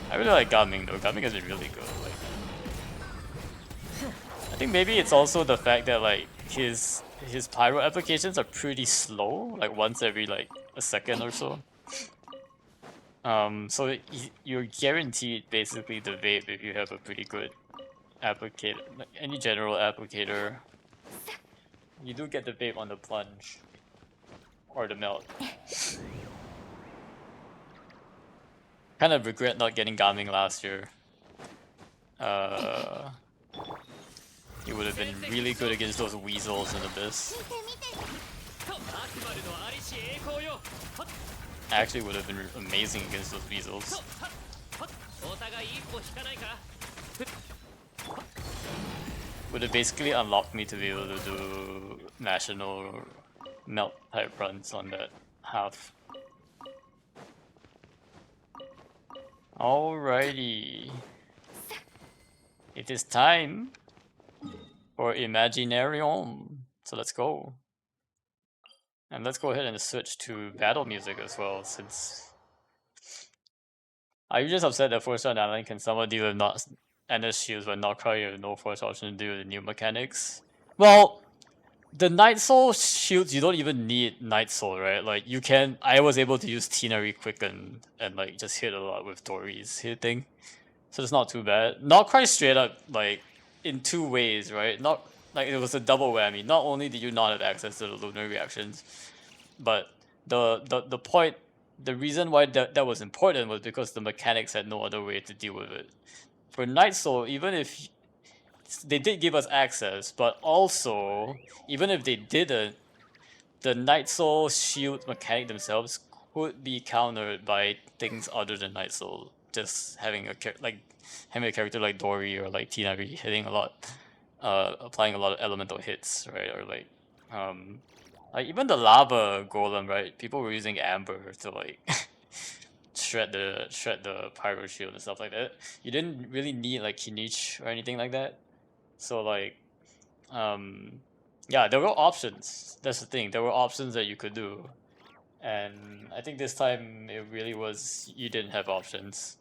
I really like Gaming though. Gaming has been really good. Like, I think maybe it's also the fact that like his pyro applications are pretty slow, like once every like a second or so. So you're guaranteed basically the vape if you have a pretty good applicator, like any general applicator. You do get the vape on the plunge or the melt. Kind of regret not getting Gaming last year. He would have been really good against those weasels in Abyss. Actually would have been amazing against those weasels. Would have basically unlocked me to be able to do national melt type runs on that half. Alrighty. It is time for Imaginarium. So let's go. And let's go ahead and switch to battle music as well, since are you just upset that 4-star Natalie can somehow deal with not NS shields but not cry with no force option to do the new mechanics? Well, the Night Soul shields, you don't even need Night Soul, right? Like you can, I was able to use Tina Quicken and like just hit a lot with Dory's hitting. So it's not too bad. Not quite straight up like in 2 ways, right? Not like it was a double whammy. Not only did you not have access to the lunar reactions, but the point, the reason why that was important was because the mechanics had no other way to deal with it. For Night Soul, even if they did give us access, but also even if they didn't, the Night Soul shield mechanic themselves could be countered by things other than Night Soul. Just having a character like Dory or like Tina hitting a lot, applying a lot of elemental hits, right? Or like even the lava golem, right? People were using amber to like shred the pyro shield and stuff like that. You didn't really need like Kinich or anything like that. So like, yeah, there were options. That's the thing. There were options that you could do, and I think this time it really was you didn't have options.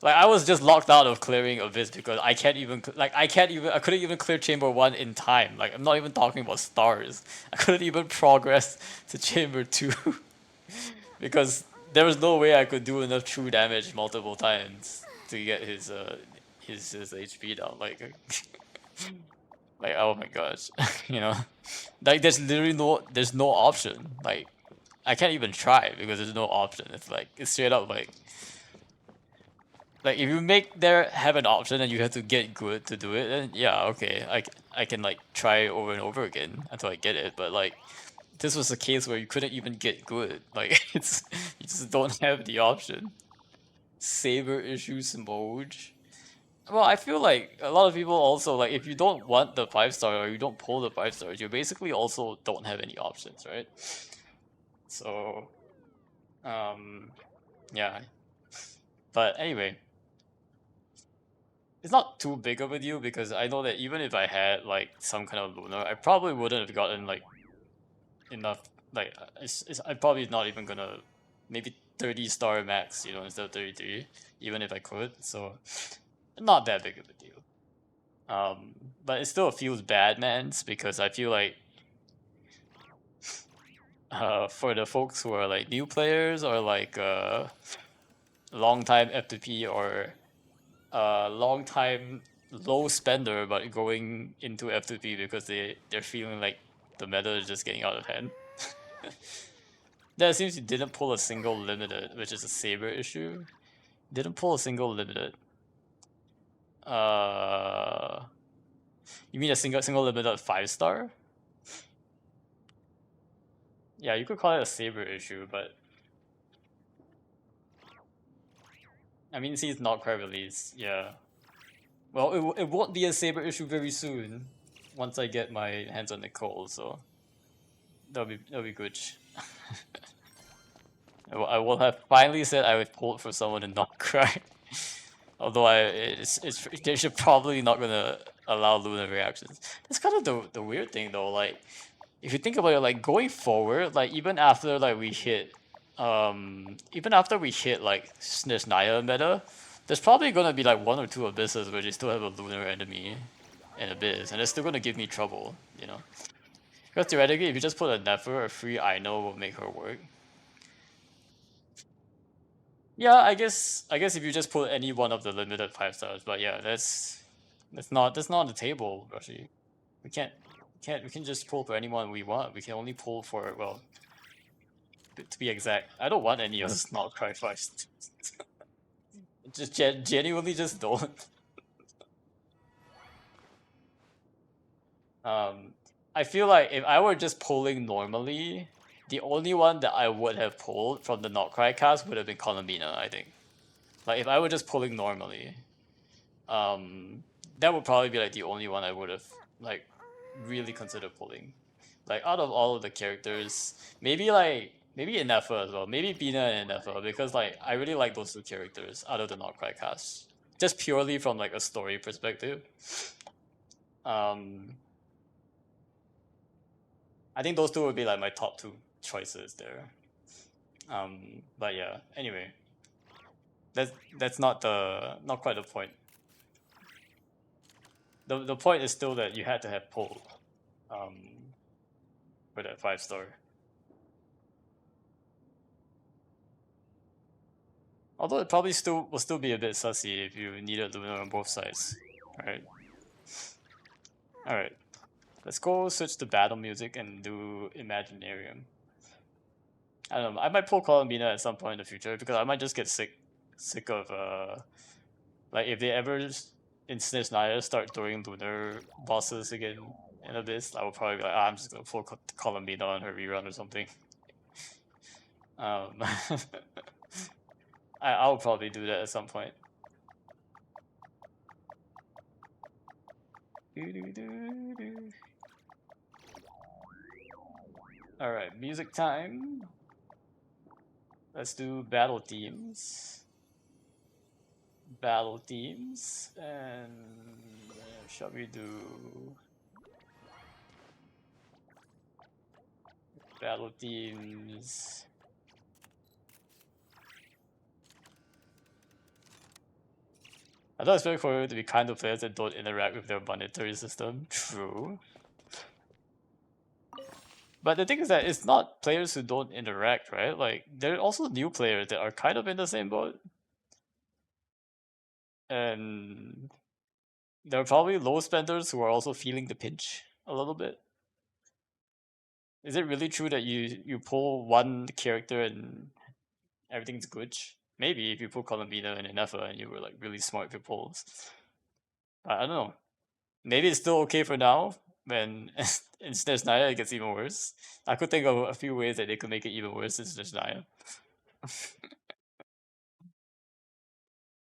Like I was just locked out of clearing Abyss because I couldn't even clear Chamber 1 in time. Like I'm not even talking about stars. I couldn't even progress to Chamber 2 because there was no way I could do enough true damage multiple times to get his HP down. Like oh my gosh, you know, like there's literally no option. Like I can't even try because there's no option. It's straight up like if you have an option and you have to get good to do it, then yeah, okay, I can like try over and over again until I get it. But like this was a case where you couldn't even get good. Like you just don't have the option. Saber issues mode. Well, I feel like a lot of people also like if you don't want the 5-star or you don't pull the 5 stars, you basically also don't have any options, right? So, yeah. But anyway, it's not too big of a deal because I know that even if I had like some kind of lunar, I probably wouldn't have gotten like enough. Like, I'm probably not even gonna maybe 30-star max, you know, instead of 33, even if I could. So. Not that big of a deal. But it still feels bad, man, because I feel like for the folks who are like new players or like long time FTP or long time low spender but going into FTP because they're feeling like the meta is just getting out of hand. That seems you didn't pull a single limited, which is a saber issue. Didn't pull a single limited. You mean a single limited 5-star? Yeah, you could call it a saber issue, but I mean, see, it's not quite released. Yeah. Well, it won't be a saber issue very soon, once I get my hands on Nicole. So that'll be good. I will have finally said I would pull for someone and not cry. Although they should probably not gonna allow Luna reactions. That's kind of the weird thing though. Like if you think about it, like going forward, like even after like we hit, even after we hit like Snezhnaya meta, there's probably gonna be like one or two abysses where they still have a lunar enemy, and abyss, and it's still gonna give me trouble, you know. Because theoretically, if you just put a Nefer, a free Aino will make her work. Yeah, I guess if you just put any one of the limited 5-stars, but yeah, that's not on the table, Rashi. We can just pull for anyone we want. We can only pull for, well, to be exact, I don't want any of the not cry 5. Just genuinely just don't. I feel like if I were just pulling normally, the only one that I would have pulled from the not cry cast would have been Columbina, I think. Like if I were just pulling normally, that would probably be like the only one I would have like really considered pulling. Like out of all of the characters, maybe Inefa as well, maybe Bina and Inefa, because like I really like those two characters out of the not cry cast, just purely from like a story perspective. I think those two would be like my top two choices there. But yeah, anyway, that's not quite the point. The point is still that you had to have pulled for that 5-star. Although it probably will still be a bit sussy if you needed to win on both sides. Alright. Let's go switch to battle music and do Imaginarium. I don't know, I might pull Columbina at some point in the future because I might just get sick of like if they ever in Snezhnaya start throwing lunar bosses again in Abyss, I will probably be like, I'm just gonna pull Columbina on her rerun or something. I'll probably do that at some point. Alright, music time. Let's do battle themes. Battle themes, and shall we do battle themes? I thought it's very cool to be kind of players that don't interact with their monetary system. True. But the thing is that it's not players who don't interact, right? Like, there are also new players that are kind of in the same boat. And there are probably low spenders who are also feeling the pinch a little bit. Is it really true that you pull one character and everything's good? Maybe if you pull Columbina and Inefa and you were like really smart with your pulls. I don't know. Maybe it's still okay for now, when in Snezhnaya it gets even worse. I could think of a few ways that they could make it even worse in Snezhnaya.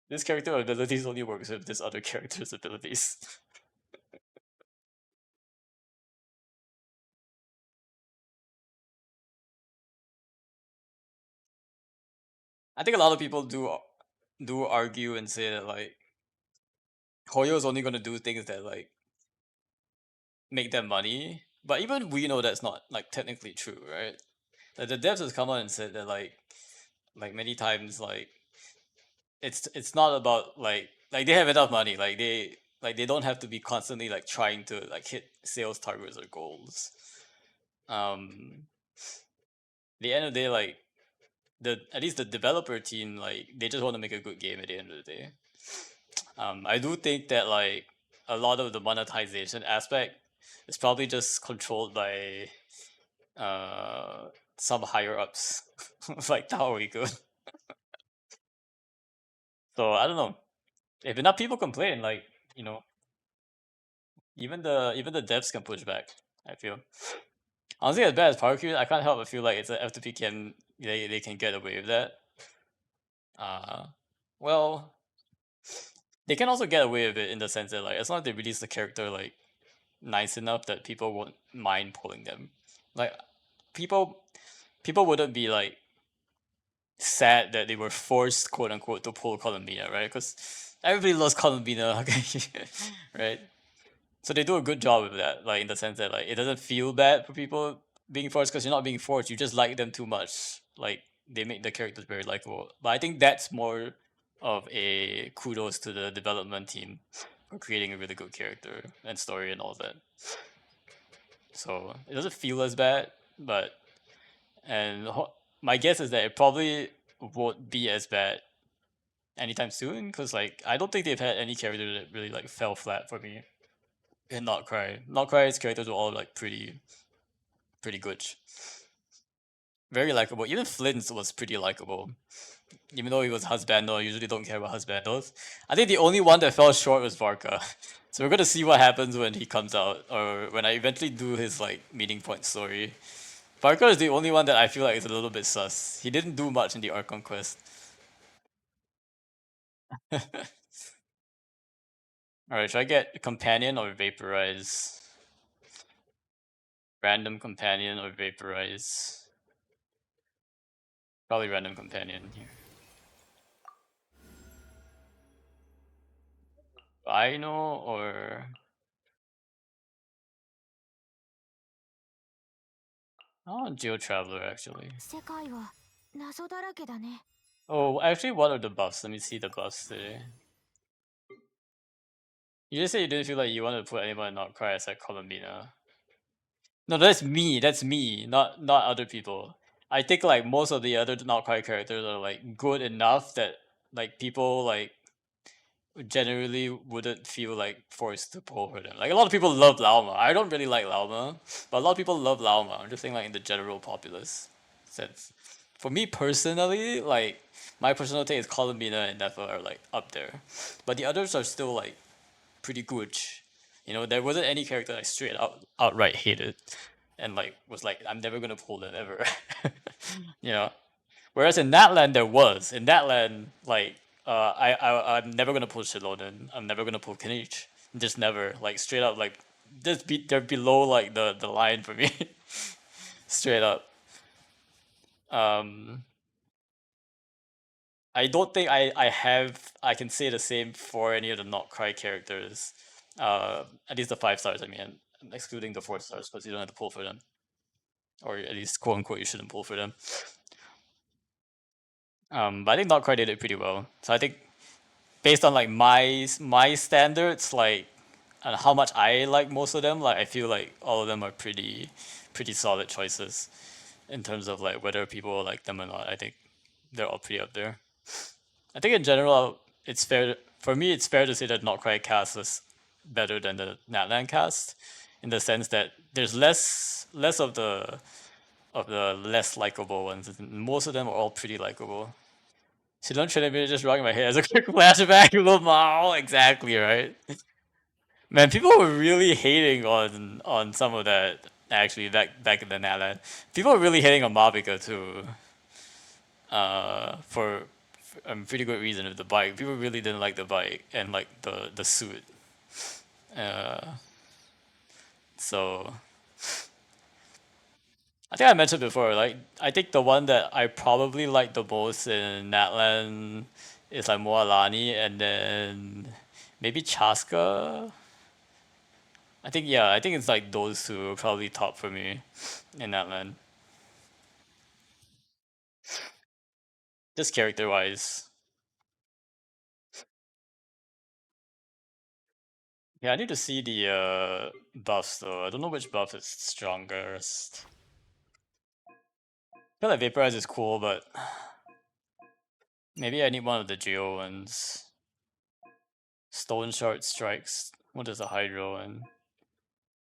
This character abilities only works with this other character's abilities. I think a lot of people do argue and say that like Hoyo is only gonna do things that like make them money, but even we know that's not like technically true, right? Like the devs has come out and said that like many times like it's not about like they have enough money, like they don't have to be constantly like trying to like hit sales targets or goals. Um the end of the day, like at least the developer team, like they just want to make a good game at the end of the day. I do think that like a lot of the monetization aspect is probably just controlled by uh some higher ups like Taoiku. So I don't know. If enough people complain, like, you know, even the devs can push back, I feel. Honestly, as bad as Paracute, I can't help but feel like it's a F2P can they can get away with that. Uh well, they can also get away with it in the sense that like as long as they release the character like nice enough that people won't mind pulling them. Like people people wouldn't be like sad that they were forced quote unquote to pull Columbina, right? Because everybody loves Columbina, okay, right? So they do a good job with that, like in the sense that like it doesn't feel bad for people being forced because you're not being forced. You just like them too much. Like they make the characters very likable. But I think that's more of a kudos to the development team for creating a really good character and story and all that. So it doesn't feel as bad, but and my guess is that it probably won't be as bad anytime soon because like I don't think they've had any character that really like fell flat for me. And Not Cry. Not Cry's characters were all like pretty good. Very likable. Even Flint's was pretty likable. Even though he was husbando, I usually don't care about husbandos. I think the only one that fell short was Varka. So we're gonna see what happens when he comes out, or when I eventually do his like meeting point story. Varka is the only one that I feel like is a little bit sus. He didn't do much in the Archon quest. Alright, should I get companion or vaporize? Random companion or vaporize? Probably random companion here. Bino or oh, Geo Traveler actually. 世界は謎だらけだね。 Oh, actually, what are the buffs? Let me see the buffs today. You just said you didn't feel like you wanted to put anyone in not cry except Columbina. No, that's me. That's me, not other people. I think like most of the other not cry characters are like good enough that like people like generally wouldn't feel like forced to pull for them. Like a lot of people love Lauma. I don't really like Lauma, but a lot of people love Lauma. I'm just saying like in the general populace sense. For me personally, like my personal take is Columbina and Nefa are like up there, but the others are still like pretty good. You know, there wasn't any character I straight outright hated, and like was like I'm never gonna pull them ever. You know, whereas in that land there was in that land like I'm never gonna pull Shilonen. I'm never gonna pull Kinich. Just never like straight up like just be they're below like the line for me. Straight up. Um, I don't think I can say the same for any of the not cry characters. At least the 5 stars. I mean, excluding the 4 stars because you don't have to pull for them, or at least quote unquote you shouldn't pull for them. But I think not cry did it pretty well. So I think based on like my standards, like and how much I like most of them, like I feel like all of them are pretty solid choices in terms of like whether people like them or not. I think they're all pretty up there. I think in general, it's fair for me. It's fair to say that Not Quite cast is better than the Natlan cast, in the sense that there's less of the less likable ones. Most of them are all pretty likable. So don't try to just rocking my head as a quick flashback. Lmao, exactly right. Man, people were really hating on some of that. Actually, back in the Natlan, people were really hating on Mabika too. For pretty good reason with the bike. People really didn't like the bike and like the suit. Uh, so I think I mentioned before, like I think the one that I probably like the most in Natlan is like Moalani, and then maybe Chaska. I think yeah, I think it's like those two probably top for me in Natlan. Just character wise. Yeah, I need to see the buffs though. I don't know which buff is strongest. feel like Vaporize is cool, but maybe I need one of the Geo ones. Stone Shard Strikes. What is a Hydro and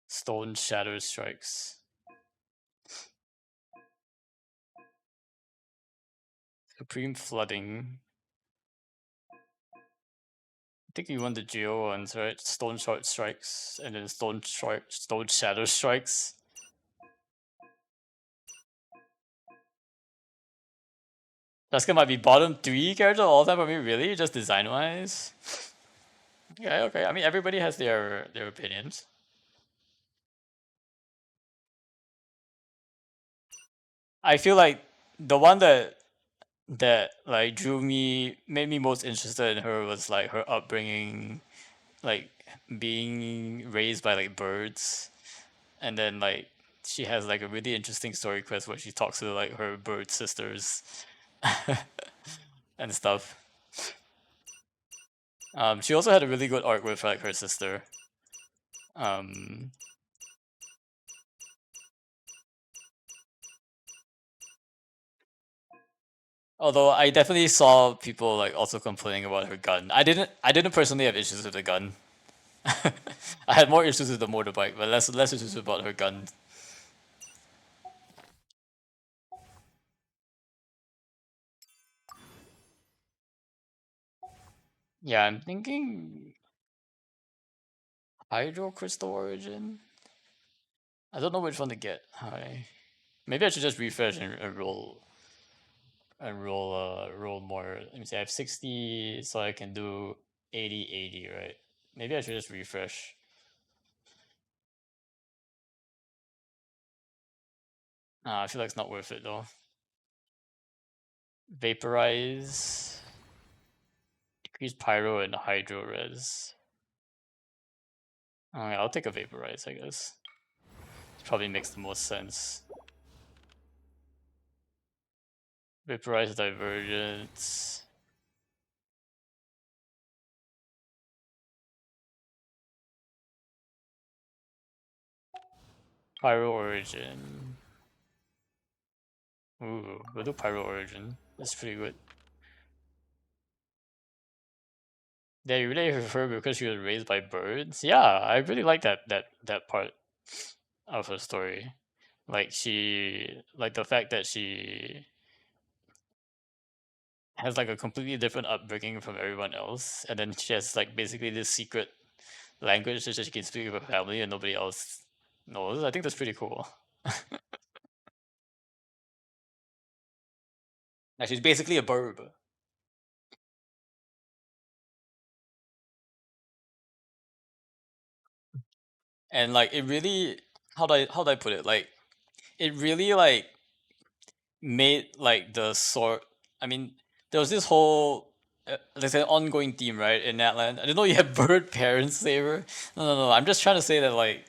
Stone Shatter Strikes? Supreme Flooding. I think you want the Geo ones, right? Stone Shard Strikes and then Stone Shadow Strikes. Duska might be bottom 3 character all time for me, really? Just design wise? Yeah, okay. I mean everybody has their opinions. I feel like the one that like drew me made me most interested in her was like her upbringing, like being raised by like birds, and then like she has like a really interesting story quest where she talks to like her bird sisters and stuff. She also had a really good arc with like her sister. Um, Although I definitely saw people like also complaining about her gun. I didn't personally have issues with the gun. I had more issues with the motorbike, but less issues about her gun. Yeah, I'm thinking Hydro Crystal Origin. I don't know which one to get. Maybe I should just refresh and roll more. Let me see. I have 60, so I can do 80, right? Maybe I should just refresh. I feel like it's not worth it though. Vaporize, increase pyro and hydro res. Okay, I'll take a vaporize, I guess. It probably makes the most sense. Vaporize divergence. Pyro origin. Ooh, we'll do pyro origin. That's pretty good. Yeah, you relate with her because she was raised by birds. Yeah, I really like that part of her story. Like like the fact that she has like a completely different upbringing from everyone else, and then she has like basically this secret language that she can speak with her family and nobody else knows. I think that's pretty cool. Like she's basically a burb, and like it really how do I put it? Like it really like made like the sword. I mean, there was this whole there's an ongoing theme, right, in that land. I didn't know you have bird parents, Saber. No. I'm just trying to say that like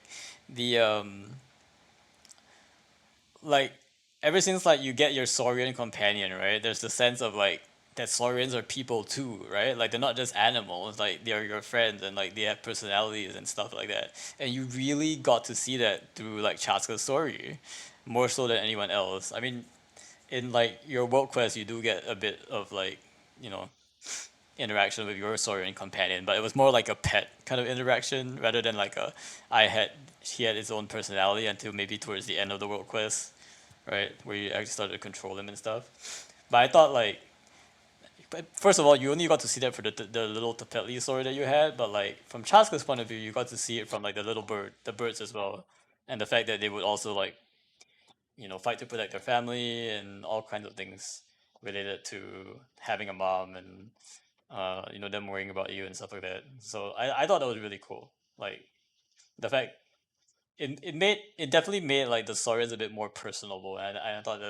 the like ever since like you get your Saurian companion, right? There's the sense of like that Saurians are people too, right? Like they're not just animals. Like they're your friends and like they have personalities and stuff like that. And you really got to see that through like Chaska's story, more so than anyone else. I mean, in like your world quest, you do get a bit of like you know interaction with your Saurian companion, but it was more like a pet kind of interaction rather than like a I had he had his own personality until maybe towards the end of the world quest, right, where you actually started to control him and stuff. But I thought like, but first of all, you only got to see that for the little Tapetli story that you had, but like from Chaska's point of view, you got to see it from like the birds as well, and the fact that they would also like fight to protect their family and all kinds of things related to having a mom and them worrying about you and stuff like that. So I thought that was really cool. Like the fact it definitely made like the stories a bit more personable, and I thought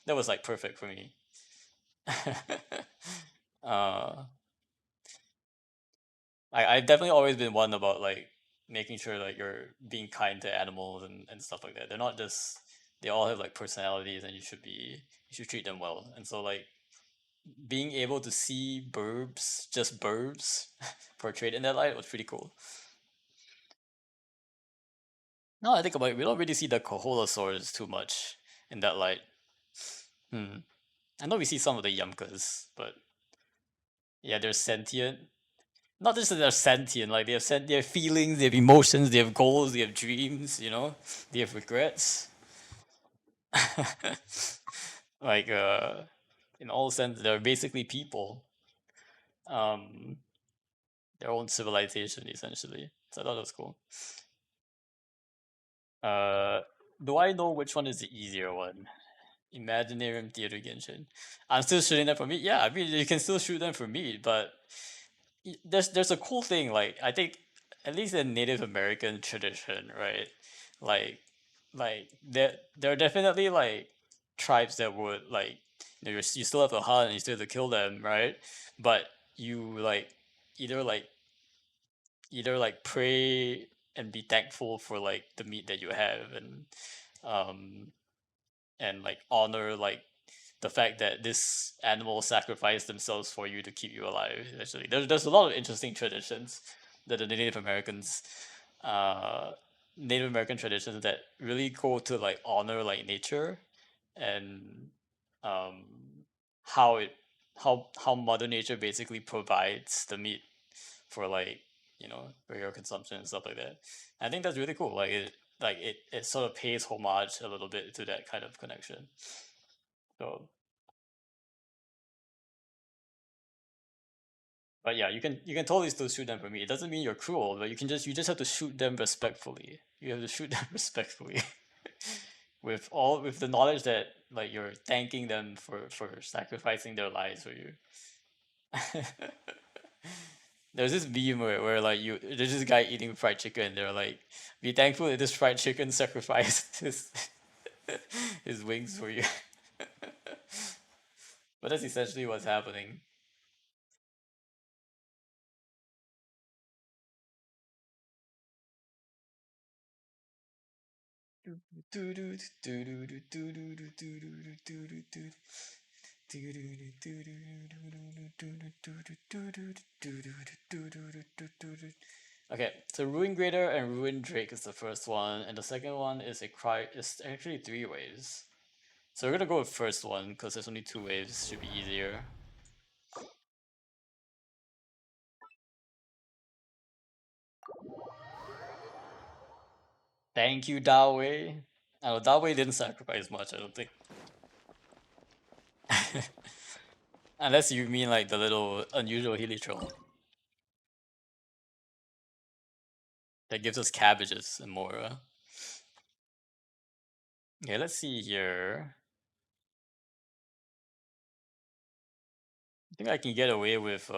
that was like perfect for me. uh, I've definitely always been one about like making sure that you're being kind to animals and stuff like that. They're not just they all have like personalities, and you should treat them well. And so like being able to see just burbs portrayed in that light was pretty cool. Now I think about it, we don't really see the Koholosaurs too much in that light. Hmm. I know we see some of the Yumkas, but yeah, they're sentient. Not just that they're sentient, like they have feelings, they have emotions, they have goals, they have dreams, you know? They have regrets. Like in all sense they're basically people. Um their own civilization essentially. So I thought that was cool. Uh do I know which one is the easier one? Imaginarium Theater Genshin. I'm still shooting them for meat. Yeah, I mean you can still shoot them for meat, but there's a cool thing, like I think at least in Native American tradition, right? Like there are definitely like tribes that would like you still have to hunt and you still have to kill them, right? But you like either like pray and be thankful for like the meat that you have um and like honor like the fact that this animal sacrificed themselves for you to keep you alive. Actually, there's a lot of interesting traditions that the uh, Native American traditions that really go to like honor like nature and um, how it how Mother Nature basically provides the meat for like for your consumption and stuff like that. I think that's really cool. It sort of pays homage a little bit to that kind of connection. So, but yeah, you can totally still shoot them for me. It doesn't mean you're cruel, but you just have to shoot them respectfully. You have to shoot them respectfully, with the knowledge that like you're thanking them for sacrificing their lives for you. There's this meme where like there's this guy eating fried chicken. They're like, be thankful that this fried chicken sacrificed his wings for you. But that's essentially what's happening. Okay, so Ruin Grader and Ruin Drake is the first one, and the second one is a cry. It's actually three waves. So we're gonna go with first one because there's only two waves. Should be easier. Thank you, Dawei. Oh, Dawei didn't sacrifice much, I don't think. Unless you mean like the little unusual Heliotron that gives us cabbages and more. Okay, let's see here. I think I can get away with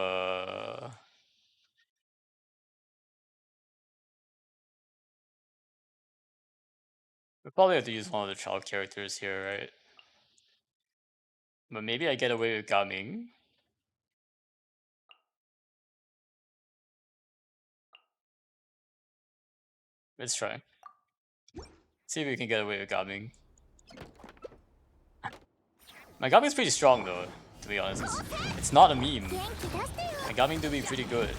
we probably have to use one of the child characters here, right? But maybe I get away with Gaming. Let's try. See if we can get away with Gaming. My Gaming's pretty strong though, to be honest. It's not a meme. My Gaming do be pretty good.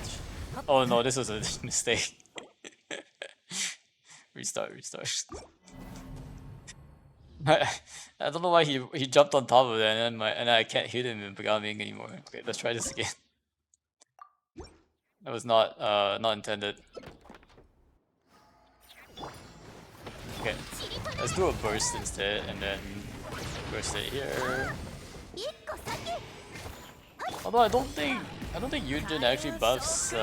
Oh no, this was a mistake. Restart. I don't know why he jumped on top of it and I can't hit him in Gaming anymore. Okay, let's try this again. That was not intended. Okay, let's do a burst instead, and then burst it here. Although I don't think Yunjin actually buffs.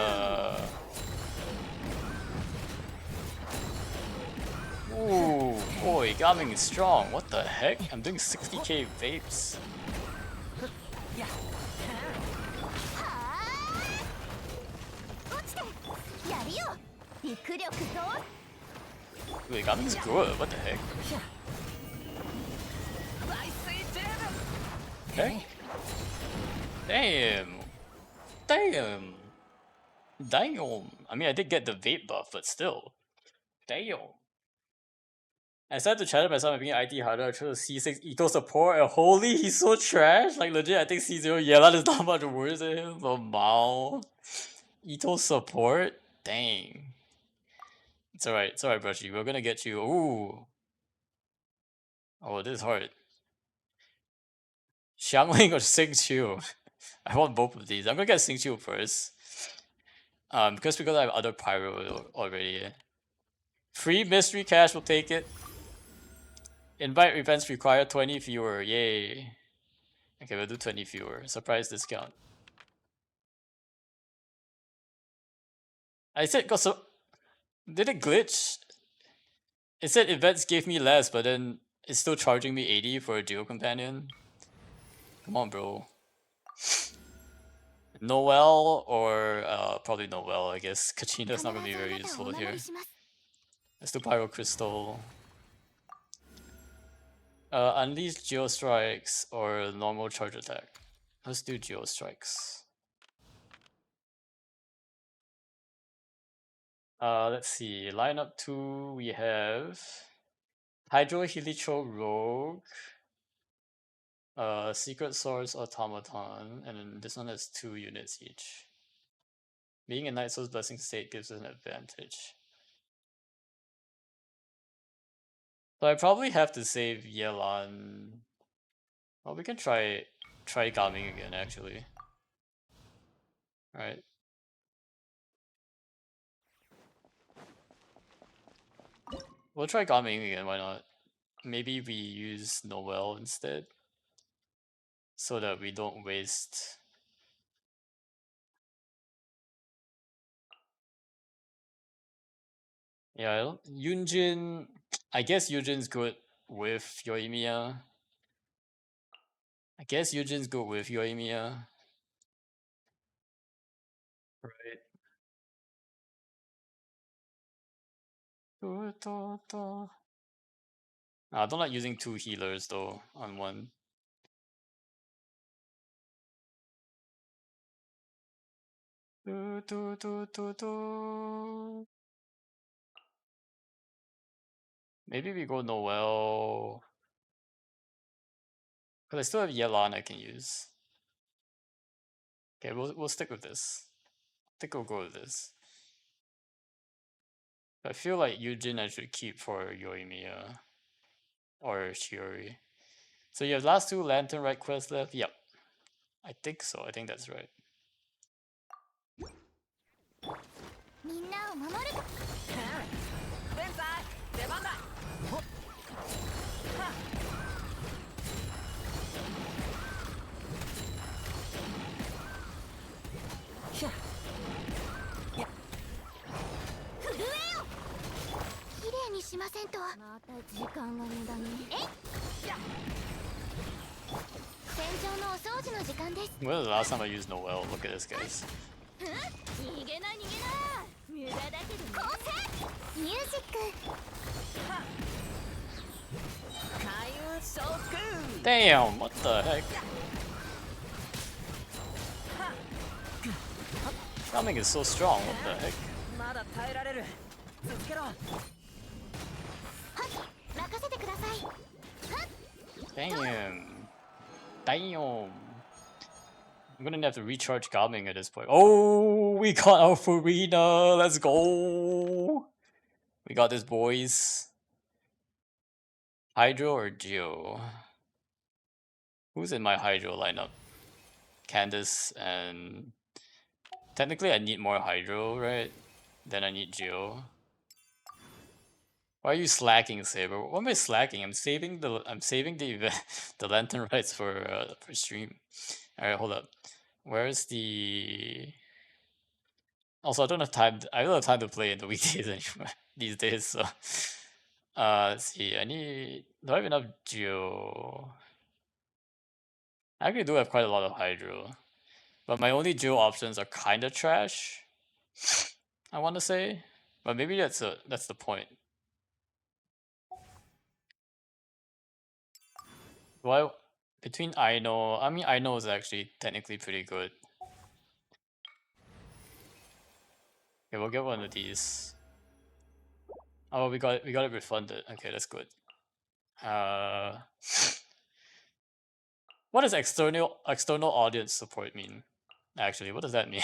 Ooh, boy, Gaming is strong. What the heck? I'm doing 60k vapes. Wait, Gaming's good. What the heck? Heck? Damn. Damn. Damn. I mean, I did get the vape buff, but still. Damn. I started to challenge myself and being IT harder. I tried to C6 eco support, and holy, he's so trash. Like, legit, I think C0 Yella is not much worse than him. But Mao. Ito support? Dang. It's alright, Brushy. We're gonna get you. Ooh. Oh, this is hard. Xiangling or Xingqiu? I want both of these. I'm gonna get Xingqiu first. Because I have other pyro already. Free mystery cash, will take it. Invite events require 20 fewer. Yay. Okay, we'll do 20 fewer. Surprise discount. I said got so did it glitch? It said events gave me less, but then it's still charging me 80 for a Geo Companion. Come on, bro. Noel or probably Noel, I guess. Kachina's not gonna be very useful here. Let's do Pyro Crystal. Unleash Geo Strikes or normal charge attack. Let's do Geo Strikes. Let's see. Lineup 2, we have Hydro Helicho Rogue, Secret Source Automaton, and then this one has 2 units each. Being in Night Soul's Blessing state gives us an advantage. So I probably have to save Yelan. Well, we can try Gaming again, actually. Right. We'll try Gaming again, why not? Maybe we use Noel instead, so that we don't waste. Yeah, Yunjin. I guess Yunjin's good with Yoimiya. Right. I don't like using 2 healers though on one. Maybe we go Noel. Because I still have Yelan I can use. Okay, we'll stick with this. I think we'll go with this. I feel like Yujin I should keep for Yoimiya or Shiori. So you have last 2 Lantern Rite quests left? Yep. I think so. I think that's right. みんなを守る天才出番だほっはっひゃや震えよきれいにしませんとまた時間が無駄にえいや戦場のお掃除の時間です When was the last time I used Noel? Look at this, guys. 逃げない無駄だけどねミュージック開運ソーク Damn, what the heck? Coming is so strong, what the heck? まだ耐えられる続けろはい任せてください Damn. Damn. I'm gonna have to recharge Gaming at this point. Oh, we got our Farina. Let's go. We got this, boys. Hydro or Geo? Who's in my Hydro lineup? Candace and... Technically I need more Hydro, right? Then I need Geo. Why are you slacking, Saber? What am I slacking? I'm saving the event, the Lantern Rites for stream. Alright, hold up. Where's the... Also, I don't have time. I don't have time to play in the weekdays anymore these days. So, let's see. Do I have enough Geo? I actually do have quite a lot of Hydro, but my only Geo options are kind of trash. I want to say, but maybe that's the point. Well, between Aino, I mean Aino is actually technically pretty good. Okay, we'll get one of these. Oh, we got it refunded. Okay, that's good. What does external audience support mean? Actually, what does that mean?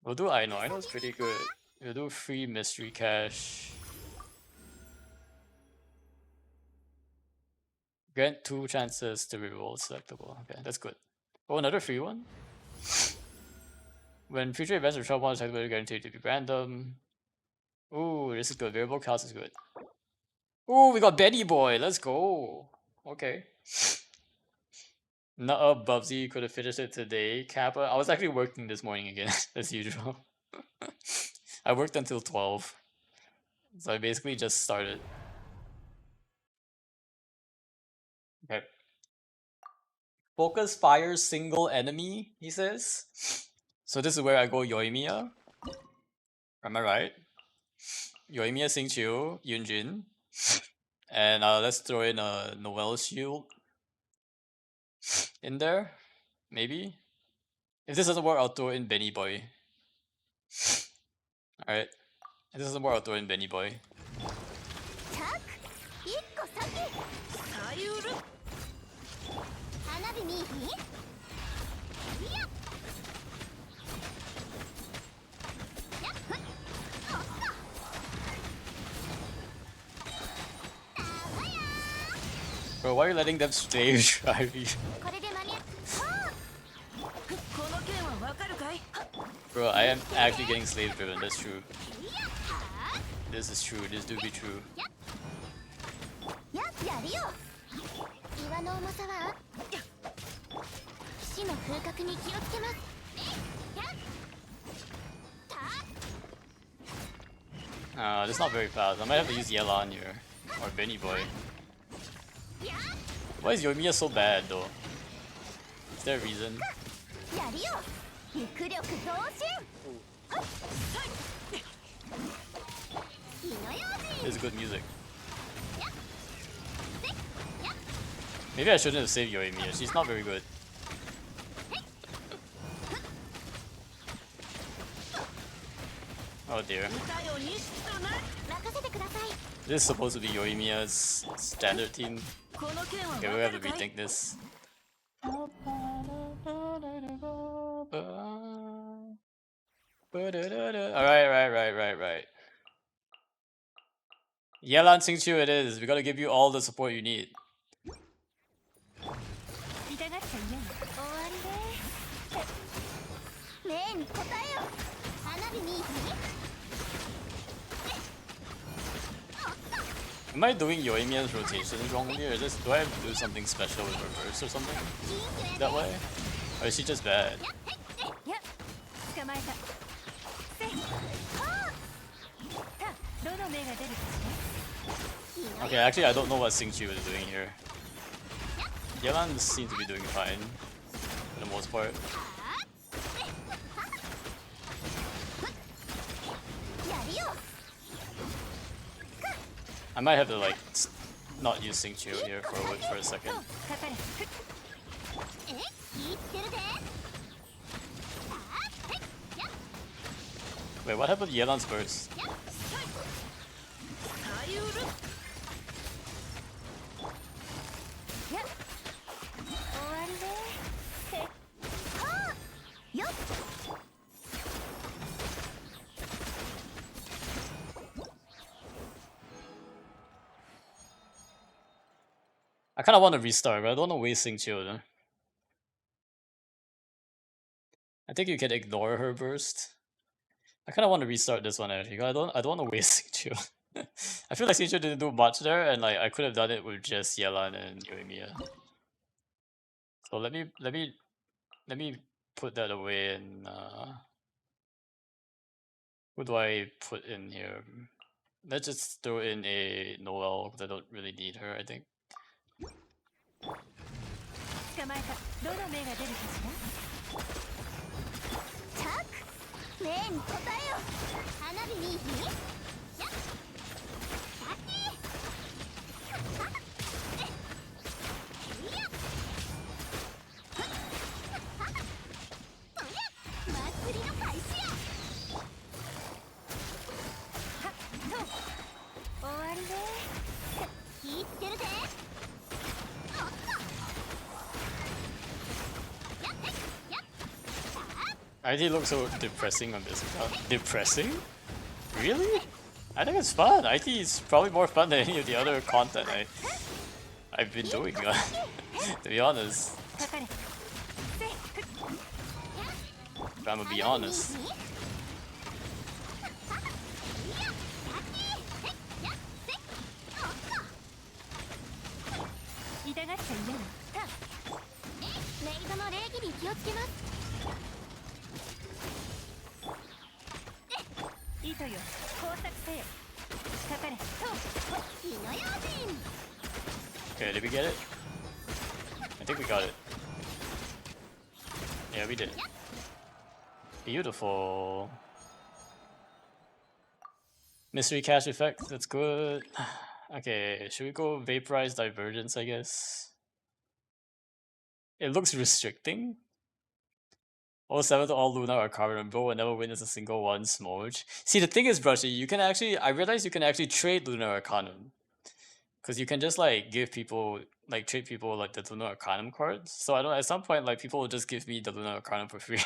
We'll do Aino. Aino's pretty good. We'll do free mystery cash. Grant 2 chances to reroll selectable. Okay, that's good. Oh, another free one? When future events or trouble is activated, guaranteed to be random. Ooh, this is good. Variable cost is good. Ooh, we got Benny Boy. Let's go. Okay. Nuh-uh, Bubsy could have finished it today. Kappa, I was actually working this morning again, as usual. I worked until 12. So I basically just started. Okay. Focus fire single enemy, he says. So this is where I go Yoimiya. Am I right? Yoimiya, Xingqiu, Yunjin. And let's throw in a Noel shield in there. Maybe. If this doesn't work, I'll throw in Benny Boy. Alright. If this doesn't work, I'll throw in Benny Boy. 一個先さゆる花火見いひんいややっふっおっとたまや Bro, why are you letting them slave drive you? これで間に合うこの件はわかるかい Bro, I am actually getting slave driven, that's true. いやは This is true, this do be true. やるよ岩の重さは騎士の風格に気をつけますやった This is not very fast. I might have to use Yelan here. Or Benny Boy. や Why is Yoimiya so bad though? Is there a reason? やるよ肉力増進火の用 This is good music. やや Maybe I shouldn't have saved Yoimiya, she's not very good. Oh dear. 歌よにしとな任せてください This is supposed to be Yoimiya's standard team. この件は Okay, わ we か have to るかい rethink this. Alright. Yelan Xingqiu it is. We gotta give you all the support you need. 痛がっちゃいよ終わりで命に応えよ花火見いひん Am I doing Yoimiya's rotations wrongly, or do I have to do something special with reverse or something? That way? Or is she just bad? や捕まえたせはあさあどの目が出るかしら Okay, actually I don't know what Xingqiu is doing here. Yelan seems to be doing fine, for the most part. やるよ I might have to like not use Xingqiu here for a second. かかれえ聞いてるでさあはいや Wait, what happened to Yelan's burst? さゆるや終わりではあよっ I kinda want to restart, but I don't want to waste Xingqiu though. I think you can ignore her burst. I kinda want to restart this one actually, 'cause I don't want to waste Xingqiu. I feel like Xingqiu didn't do much there, and like I could have done it with just Yelan and Yoimiya. So let me put that away and who do I put in here? Let's just throw in a Noel because I don't really need her, I think. 捕まえたどの目が出るかしらチャック命に応えよ花火見いひんやっさていやそりゃ祭りの開始やはっと終わりで聞いてるで IT looks so depressing on this account. Depressing? Really? I think it's fun. IT is probably more fun than any of the other content I've been doing, to be honest. かかれ If I'm gonna be honest. 痛がっちゃいないわさあメイドの礼儀に気をつけます糸よ工作せよかかれと火の用心 Okay, did we get it? I think we got it. Yeah, we did. Beautiful. Mystery cache effect, that's good. Okay, should we go vaporize divergence, I guess? It looks restricting. 07 to all Luna are carbon, bro will never witness a single one smudge. See, the thing is, Brushy, you can actually, I realize you can actually trade Lunar Arcanum. Because you can just like give people, like trade people like the Lunar Arcanum cards. So I don't, at some point, like people will just give me the Lunar Arcanum for free.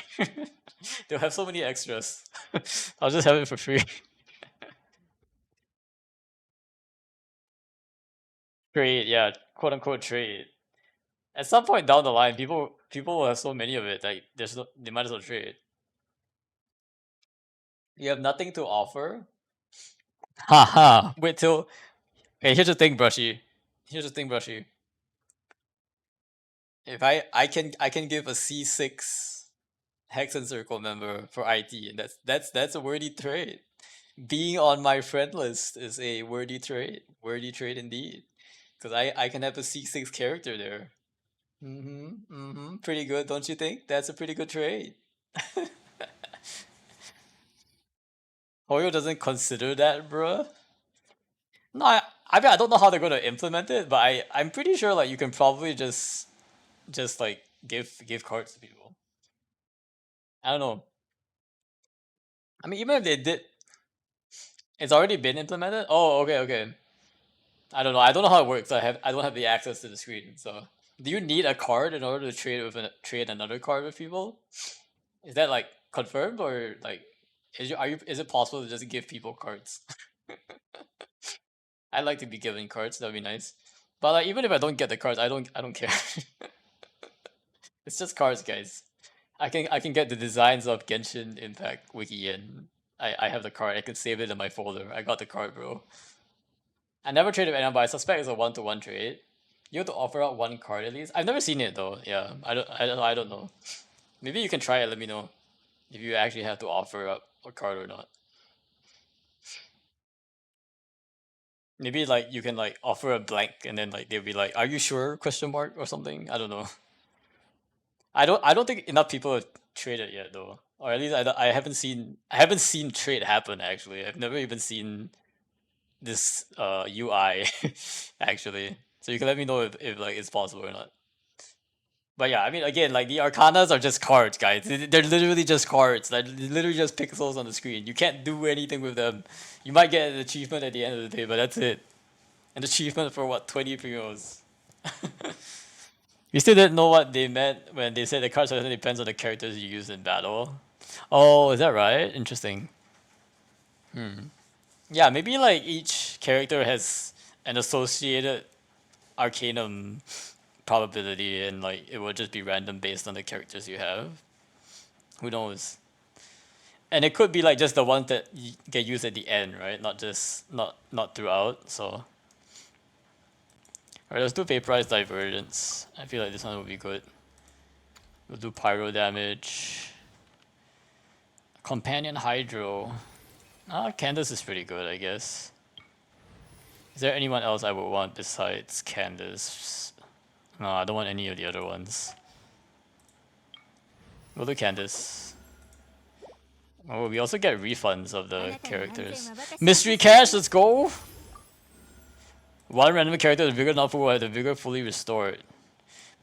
They'll have so many extras. I'll just have it for free. Trade, yeah, quote unquote trade. At some point down the line, people will have so many of it, like there's no, they might as well trade. You have nothing to offer? Haha. Wait till. Hey, here's the thing, Brushy. Here's the thing, Brushy. If I can give a C6 Hex and Circle member for IT, and that's a worthy trade. Being on my friend list is a worthy trade. Worthy trade indeed. Because I can have a C6 character there. Pretty good, don't you think? That's a pretty good trade. Hoyo doesn't consider that, bruh. No, I mean I don't know how they're gonna implement it, but I'm pretty sure like you can probably just like give cards to people. I don't know. I mean even if they did, it's already been implemented. Oh, okay. I don't know. I don't know how it works. I don't have the access to the screen. So do you need a card in order to trade another card with people? Is that like confirmed or like is it possible to just give people cards? I'd like to be given cards. That'd be nice. But like even if I don't get the cards, I don't care. It's just cards, guys. I can get the designs of Genshin Impact Wiki and I have the card. I can save it in my folder. I got the card, bro. I never traded with anyone, but I suspect it's a 1-to-1 trade. You have to offer out one card at least. I've never seen it though. Yeah, I don't know. Maybe you can try it. Let me know if you actually have to offer up a card or not. Maybe like you can like offer a blank and then like they'll be like, "Are you sure?" question mark or something. I don't know. I don't think enough people have traded yet though, or at least I haven't seen trade happen actually. I've never even seen this UI actually. So you can let me know if like it's possible or not. But yeah, I mean again, like the Arcanas are just cards, guys. They're literally just cards. Like literally just pixels on the screen. You can't do anything with them. You might get an achievement at the end of the day, but that's it. An achievement for what, 20 primos. You still didn't know what they meant when they said the card selection depends on the characters you use in battle. Oh, is that right? Interesting. Yeah, maybe like each character has an associated arcanum probability and like it will just be random based on the characters you have. Who knows? And it could be like just the ones that get used at the end, right? Not just not throughout. So alright, let's do Vaporize Divergence. I feel like this one will be good. We'll do Pyro damage. Companion Hydro. Candace is pretty good, I guess. Is there anyone else I would want besides Candace? No, I don't want any of the other ones. We'll do Candace. Oh, we also get refunds of the characters. Mystery Cache, let's go! One random character is bigger enough will have the vigor fully restored.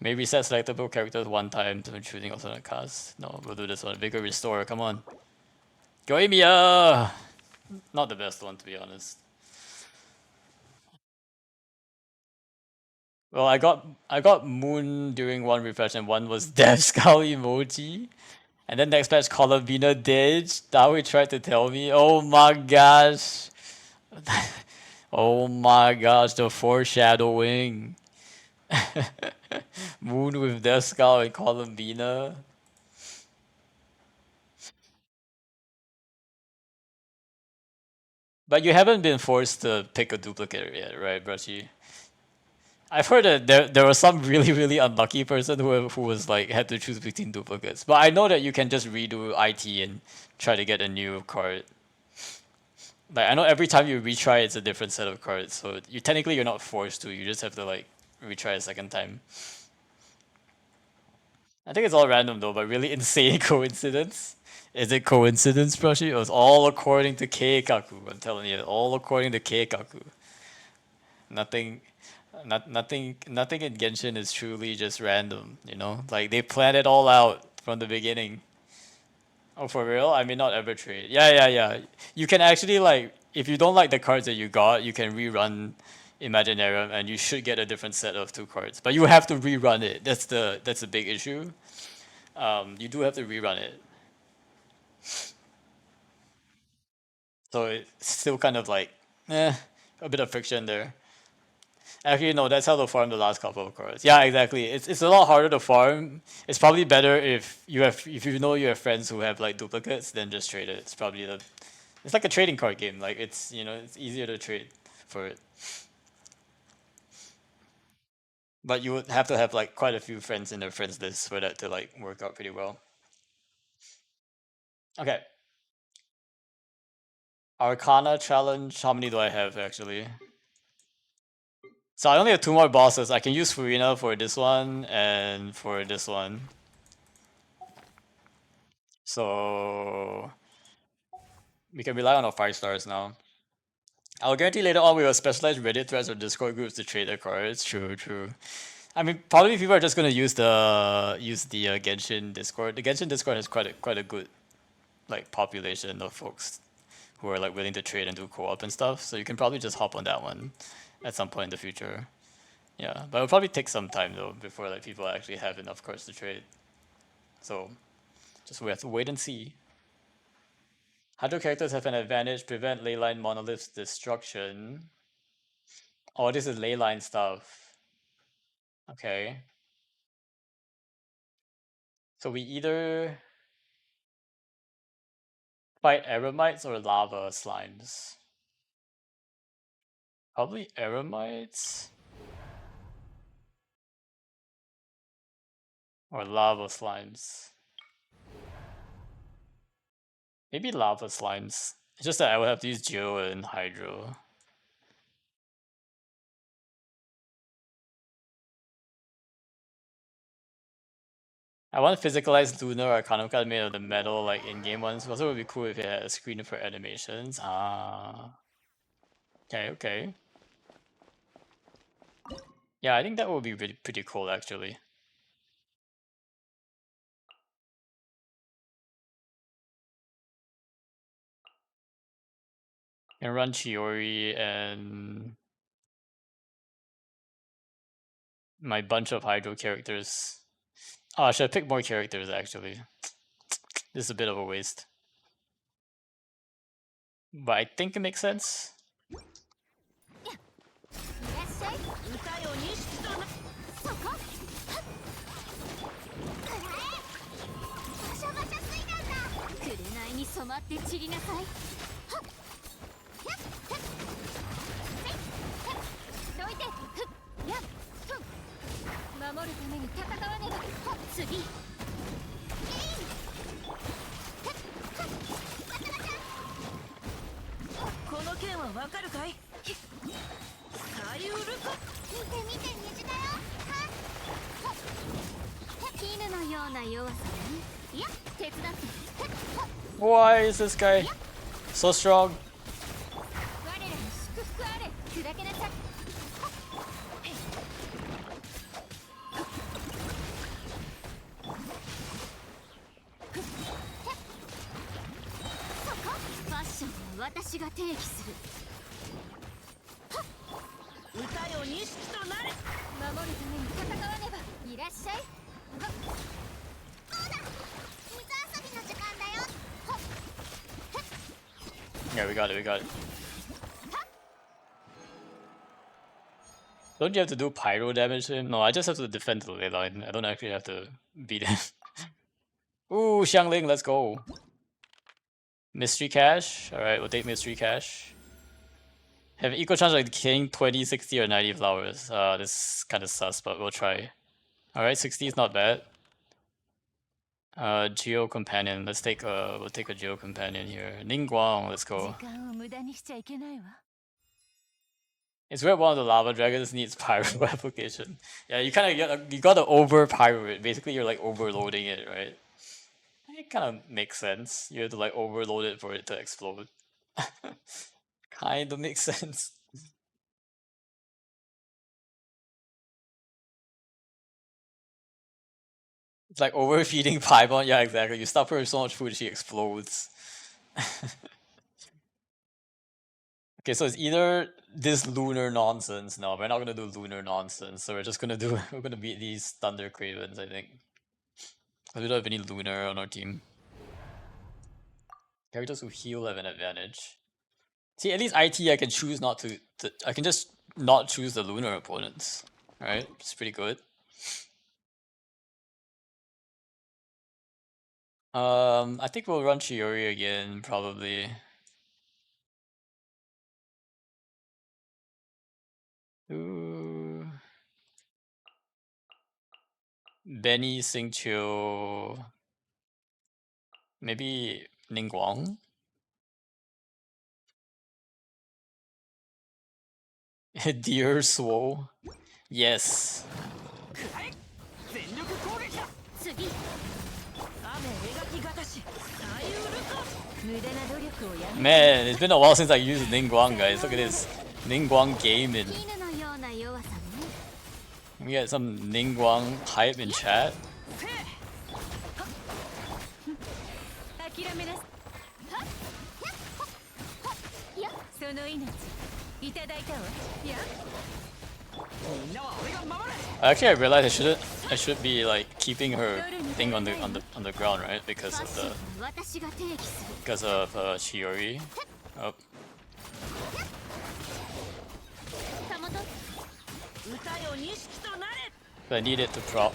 May reset selectable characters one time when choosing alternate cast. No, we'll do this one. Vigor restore, come on. Goemia! Not the best one, to be honest. Well, I got Moon during one refresh and one was Death Skull emoji. And then next patch Columvina ditched. Dawi tried to tell me. Oh my gosh. Oh my gosh, the foreshadowing. Moon with Death Skull and Columbina. But you haven't been forced to pick a duplicate yet, right, Brushy? I've heard that there was some really unlucky person who was like had to choose between duplicates. But I know that you can just redo IT and try to get a new card. Like I know every time you retry, it's a different set of cards. So you technically you're not forced to. You just have to like retry a second time. I think it's all random though, but really insane coincidence. Is it coincidence, Brushy? It was all according to Keikaku. I'm telling you, all according to Keikaku. Nothing, nothing in Genshin is truly just random. You know, like they planned it all out from the beginning. Oh, for real? I may not ever trade. Yeah. You can actually like, if you don't like the cards that you got, you can rerun Imaginarium, and you should get a different set of two cards. But you have to rerun it. That's the big issue. You do have to rerun it. So it's still kind of like, a bit of friction there. Actually, no, that's how to farm the last couple of cards. Yeah, exactly. It's a lot harder to farm. It's probably better if you know you have friends who have like duplicates, then just trade it. It's probably it's like a trading card game. Like it's easier to trade for it. But you would have to have like quite a few friends in their friends list for that to like work out pretty well. Okay. Arcana challenge. How many do I have actually? So I only have two more bosses. I can use Furina for this one and for this one. So we can rely on our 5 stars now. I'll guarantee later on we will specialize Reddit threads or Discord groups to trade the cards. True. I mean, probably people are just gonna use the Genshin Discord. The Genshin Discord has quite a good like population of folks who are like willing to trade and do co-op and stuff. So you can probably just hop on that one at some point in the future. Yeah, but it'll probably take some time though before like people actually have enough cards to trade. So just we have to wait and see. Hydro characters have an advantage, prevent leyline monoliths destruction. Oh, this is leyline stuff. Okay. So we either fight eremites or lava slimes. Probably eremites or lava slimes. Maybe lava slimes. It's just that I would have to use Geo and Hydro. I want physicalized Lunar Arcanum card made of the metal, like in-game ones. Also, it would be cool if it had a screen for animations. Ah. Okay. Yeah, I think that would be pretty cool, actually. And run Chiori and my bunch of Hydro characters. Oh, I should have picked more characters, actually. This is a bit of a waste. But I think it makes sense. いらっしゃい歌よ錦となそこくらえバシャバシャついたんだ紅に染まって散りなさいはっやっふっせいやっどいてふっやっふん守るために戦わねばほっ次えいふっふっバシャバシャこの剣はわかるかいサリウルコ見て虹だよはっ絹のような弱さねいや手伝って Why is this guy so strong? 我らに祝福あれ砕けなさいそこファッションは私が定義する歌よ錦となれ守るために戦わねばいらっしゃいはっそうだ水遊びの時間だよはっ Yeah, we got it. Don't you have to do pyro damage to him? No, I just have to defend the ley line. I don't actually have to beat him. Ooh, Xiangling, let's go. Mystery Cash. Alright, we'll take Mystery Cash. Have equal chance of killing 20, 60, or 90 flowers. This is kind of sus, but we'll try. Alright, 60 is not bad. Geo Companion. We'll take a Geo Companion here. Ningguang, let's go. It's weird one of the lava dragons needs pyro application. Yeah, you gotta over pyro it. Basically you're like overloading it, right? It kinda makes sense. You have to like overload it for it to explode. Kinda makes sense. It's like overfeeding Paimon, yeah exactly. You stuff her with so much food she explodes. Okay, so it's either this lunar nonsense. No, we're not gonna do lunar nonsense, so we're just gonna do we're gonna beat these Thunder Cravens, I think. We don't have any lunar on our team. Characters who heal have an advantage. See, at least IT I can choose not to I can just not choose the lunar opponents. Right? It's pretty good. I think we'll run Chiori again, probably. Ooh. Benny, Xingqiu. Maybe Ningguang? Dear Swo. Yes. Man, it's been a while since I used Ningguang, guys. Look at this. Ningguang gaming. Can we get some Ningguang hype in chat? Actually, I realized I should be like keeping her thing on the ground, right? Because of Chiori. Oh. I need it to prop.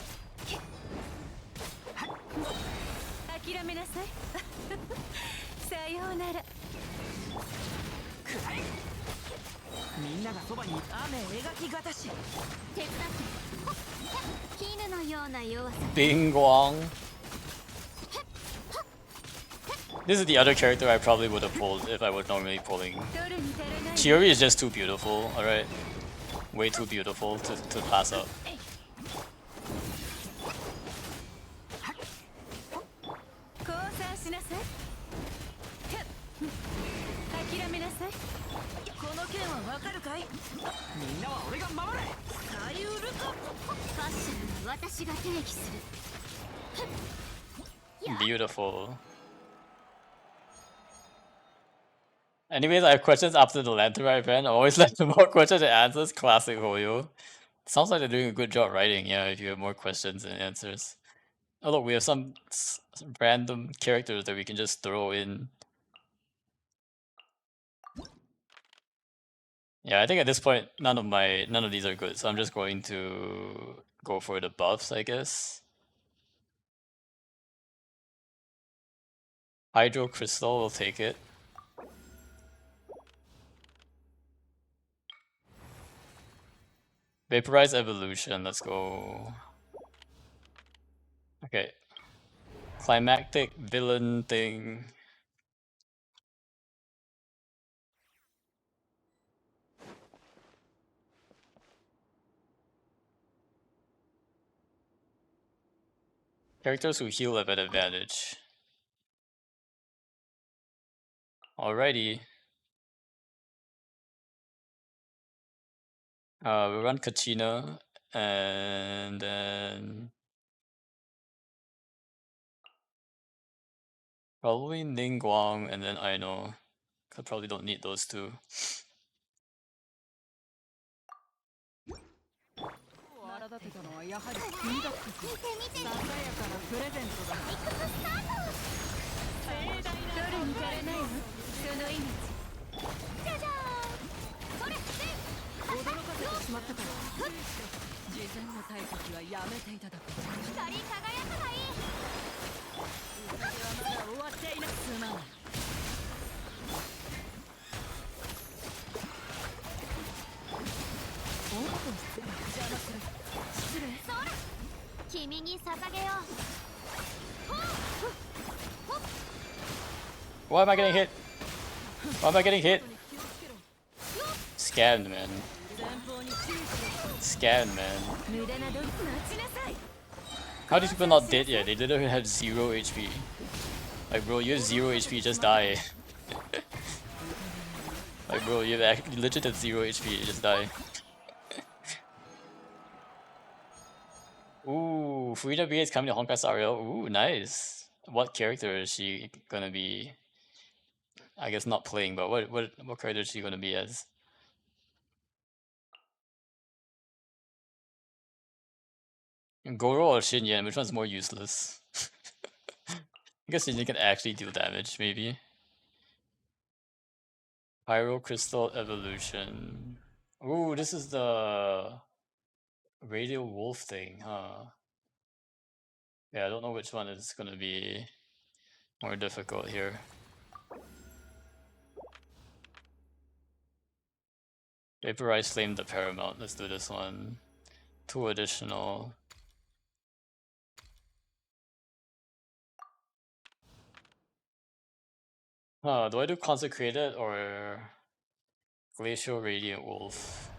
Bing Guang. This is the other character I probably would have pulled if I was normally pulling. Chiori is just too beautiful, alright? Way too beautiful to pass up. Beautiful. Anyways, I have questions after the Lantern event. I always like more questions and answers. Classic Hoyo. Sounds like they're doing a good job writing, yeah, if you have more questions and answers. Oh look, we have some random characters that we can just throw in. Yeah, I think at this point none of these are good, so I'm just going to go for the buffs, I guess. Hydro Crystal, we'll take it. Vaporize Evolution, let's go. Okay. Climactic villain thing. Characters who heal have an advantage. Alrighty. We run Kachina and then probably Ningguang and then Aino. I probably don't need those two. しまったから。事前の対策はやめていただく。光り輝くがいい。うちはまだ終わっていない。すまない。おっと失礼。邪魔する。失礼。そら君に捧げよう。Why am I getting hit? Why am I getting hit? Scammed, man. Scammed, man. How are these people not dead yet? They literally have 0 HP. Like, bro, you have 0 HP, just die. Like, bro, you have legit have 0 HP, just die. Ooh, Furina B is coming to Honkai Star Rail. Ooh, nice. What character is she gonna be? I guess not playing, but what character is she gonna be as? Goro or Shinyan, which one's more useless? I guess Shinyan can actually deal damage, maybe. Pyro Crystal Evolution. Ooh, this is the Radio Wolf thing, huh? Yeah, I don't know which one is gonna be more difficult here. Vaporize Flame the Paramount. Let's do this one. 2 additional. Huh, do I do Consecrated or Glacial Radiant Wolf?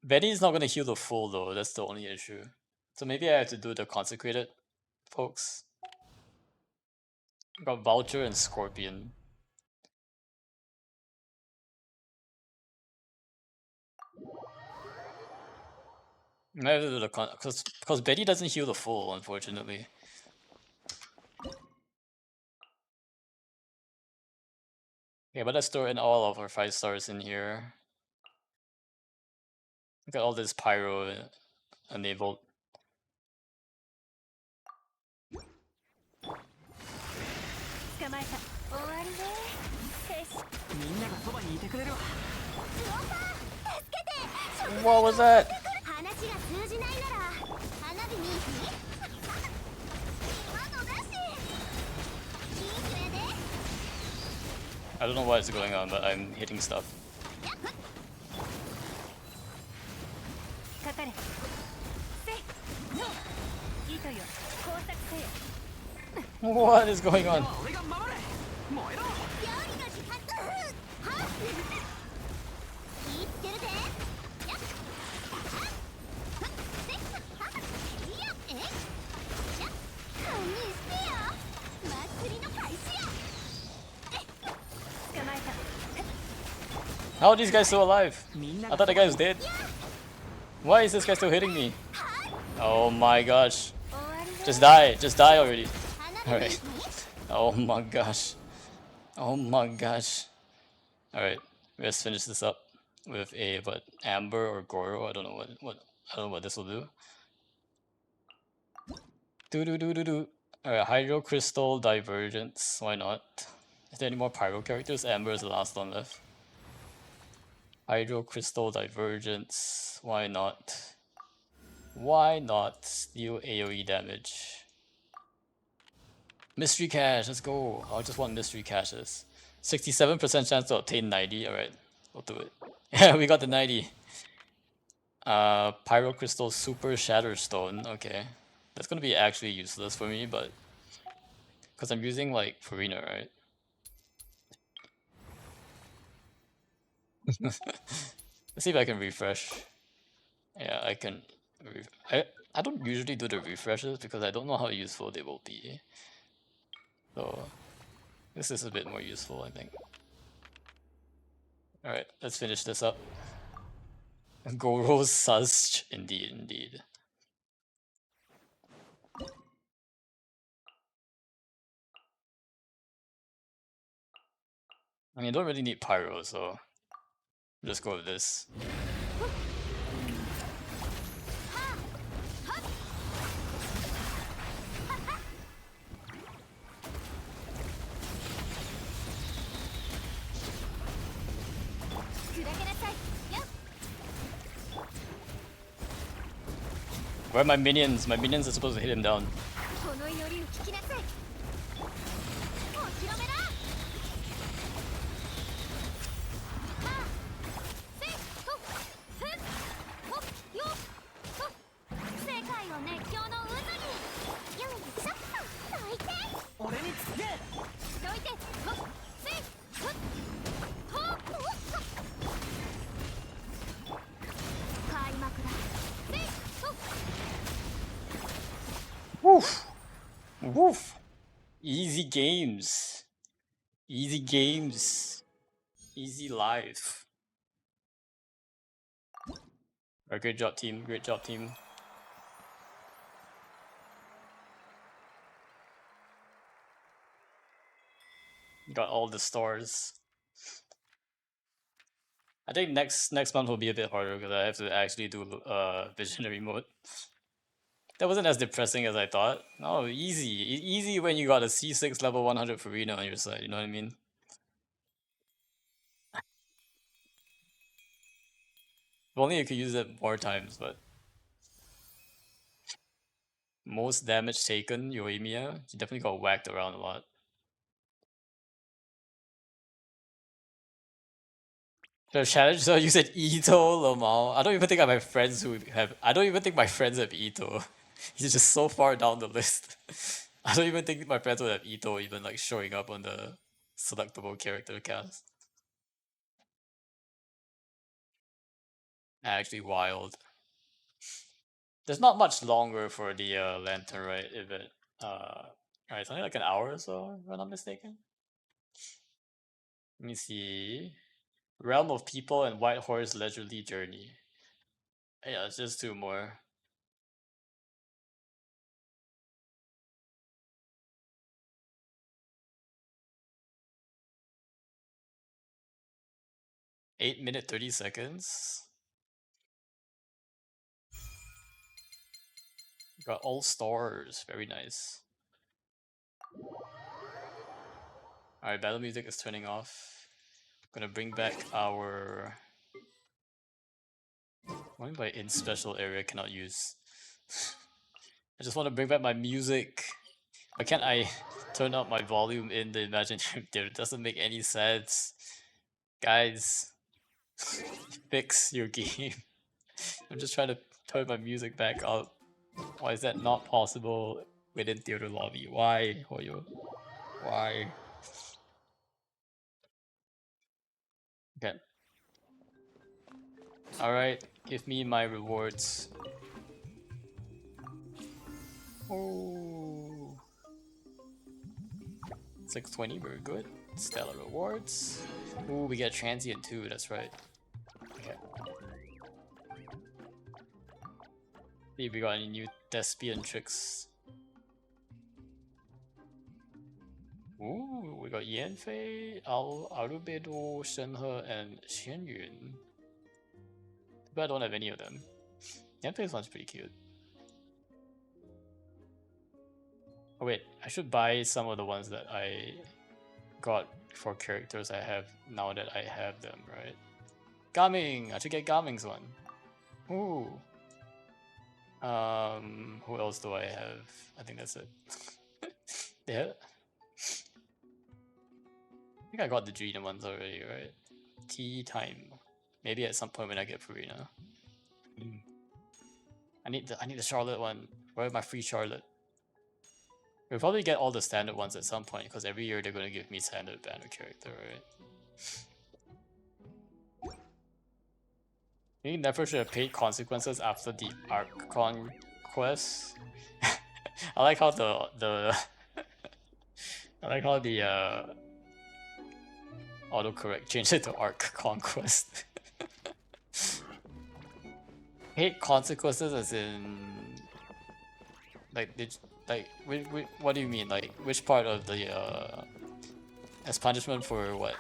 Betty's not gonna heal the full though, that's the only issue. So maybe I have to do the Consecrated, folks. Got Vulture and Scorpion. I have to do the because Betty doesn't heal the full, unfortunately. Okay, but let's throw in all of our 5 stars in here. Look at all this pyro enabled. What was that? I don't know what is going on, but I'm hitting stuff. What is going on? How are these guys still alive? I thought the guy was dead. Why is this guy still hitting me? Oh my gosh. Just die already. Alright. Oh my gosh. Oh my gosh. Alright, let's finish this up with a Amber or Goro. I don't know what this will do. Alright, Hydro Crystal Divergence. Why not? Is there any more Pyro characters? Amber is the last one left. Hydro Crystal Divergence. Why not? Why not steal AoE damage? Mystery Cache, let's go. I just want Mystery Caches. 67% chance to obtain 90. Alright, we'll do it. Yeah, we got the 90. Pyro Crystal Super Shatterstone. Okay. That's gonna be actually useless for me, but because I'm using like Farina, right? Let's see if I can refresh. Yeah, I can. I don't usually do the refreshes because I don't know how useful they will be. So this is a bit more useful, I think. Alright, let's finish this up. Goro's sus. Indeed. I mean, I don't really need Pyro, so just go with this. Where are my minions? My minions are supposed to hit him down. この祈りを聞きなさい。お披露目だ。はあ、せい、と、ふっ、ほ、よ、と、世界を熱狂の渦に。よいしょっと、どいて。俺につけ。どいて、ほっ、せい、ふっ、ほ、おっと。開幕だ。せい、と。 Woof! Woof! Easy games. Easy games. Easy life. Alright, great job team, great job team. Got all the stars. I think next month will be a bit harder because I have to actually do visionary mode. That wasn't as depressing as I thought. No, easy. Easy when you got a C6 level 100 Farina on your side, you know what I mean? If only you could use it more times, but... Most damage taken, Yoimiya. He definitely got whacked around a lot. The challenge, so you said Ito, Lamau. I don't even think I have friends who have... I don't even think my friends have Ito. He's just so far down the list. I don't even think my friends would have Ito even like showing up on the selectable character cast. Actually wild. There's not much longer for the lantern, right? If it alright, it's only like an hour or so, if I'm not mistaken. Let me see. Realm of People and White Horse Leisurely Journey. Yeah, it's just 2 more. (8 minutes 30 seconds). Got all stars, very nice. Alright, battle music is turning off. Gonna bring back our... What do you mean by in special area cannot use? I just want to bring back my music. Why can't I turn up my volume in the imaginary theater? It doesn't make any sense. Guys, fix your game. I'm just trying to turn my music back up. Why is that not possible within theater lobby? Why, Hoyo? Why? Okay. Alright, give me my rewards. Oh, 620, very good. Stellar rewards. Ooh, we get transient too, that's right. Okay. See if we got any new thespian tricks. Ooh, we got Yanfei, Arubedo, Shenhe, and Xianyun. But I don't have any of them. Yanfei's one's pretty cute. Oh wait, I should buy some of the ones that I got for characters I have now that I have them, right? Gaming! I should get Gaming's one. Ooh. Who else do I have? I think that's it. Yeah. I think I got the Gina ones already, right? Tea time. Maybe at some point when I get Farina. I need the Charlotte one. Where are my free Charlotte? We'll probably get all the standard ones at some point because every year they're gonna give me standard banner character, right? You never should have paid consequences after the Archon quest. I like how the I like how the autocorrect changed it to Arc Conquest. Hate consequences as in like what do you mean? Like which part of the as punishment for what?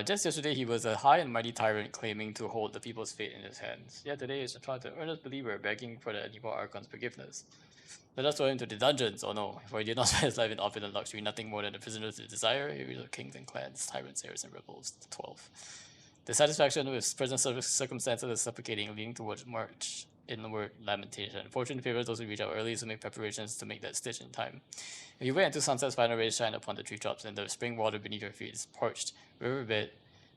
Just yesterday, he was a high and mighty tyrant claiming to hold the people's fate in his hands. Yet today is a tried earnest believer begging for the Anemo Archon's forgiveness. Let us throw him to the dungeons, oh no, for he did not spend his life in opulent luxury, nothing more than the prisoners to desire, heroes of kings and clans, tyrants, heirs, and rebels. 12. Dissatisfaction with present circumstances is suffocating, leading towards march inward lamentation. Fortune favors those who reach out early to make preparations to make that stitch in time. If you wait until sunset's final rays shine upon the treetops and the spring water beneath your feet is parched, riverbed,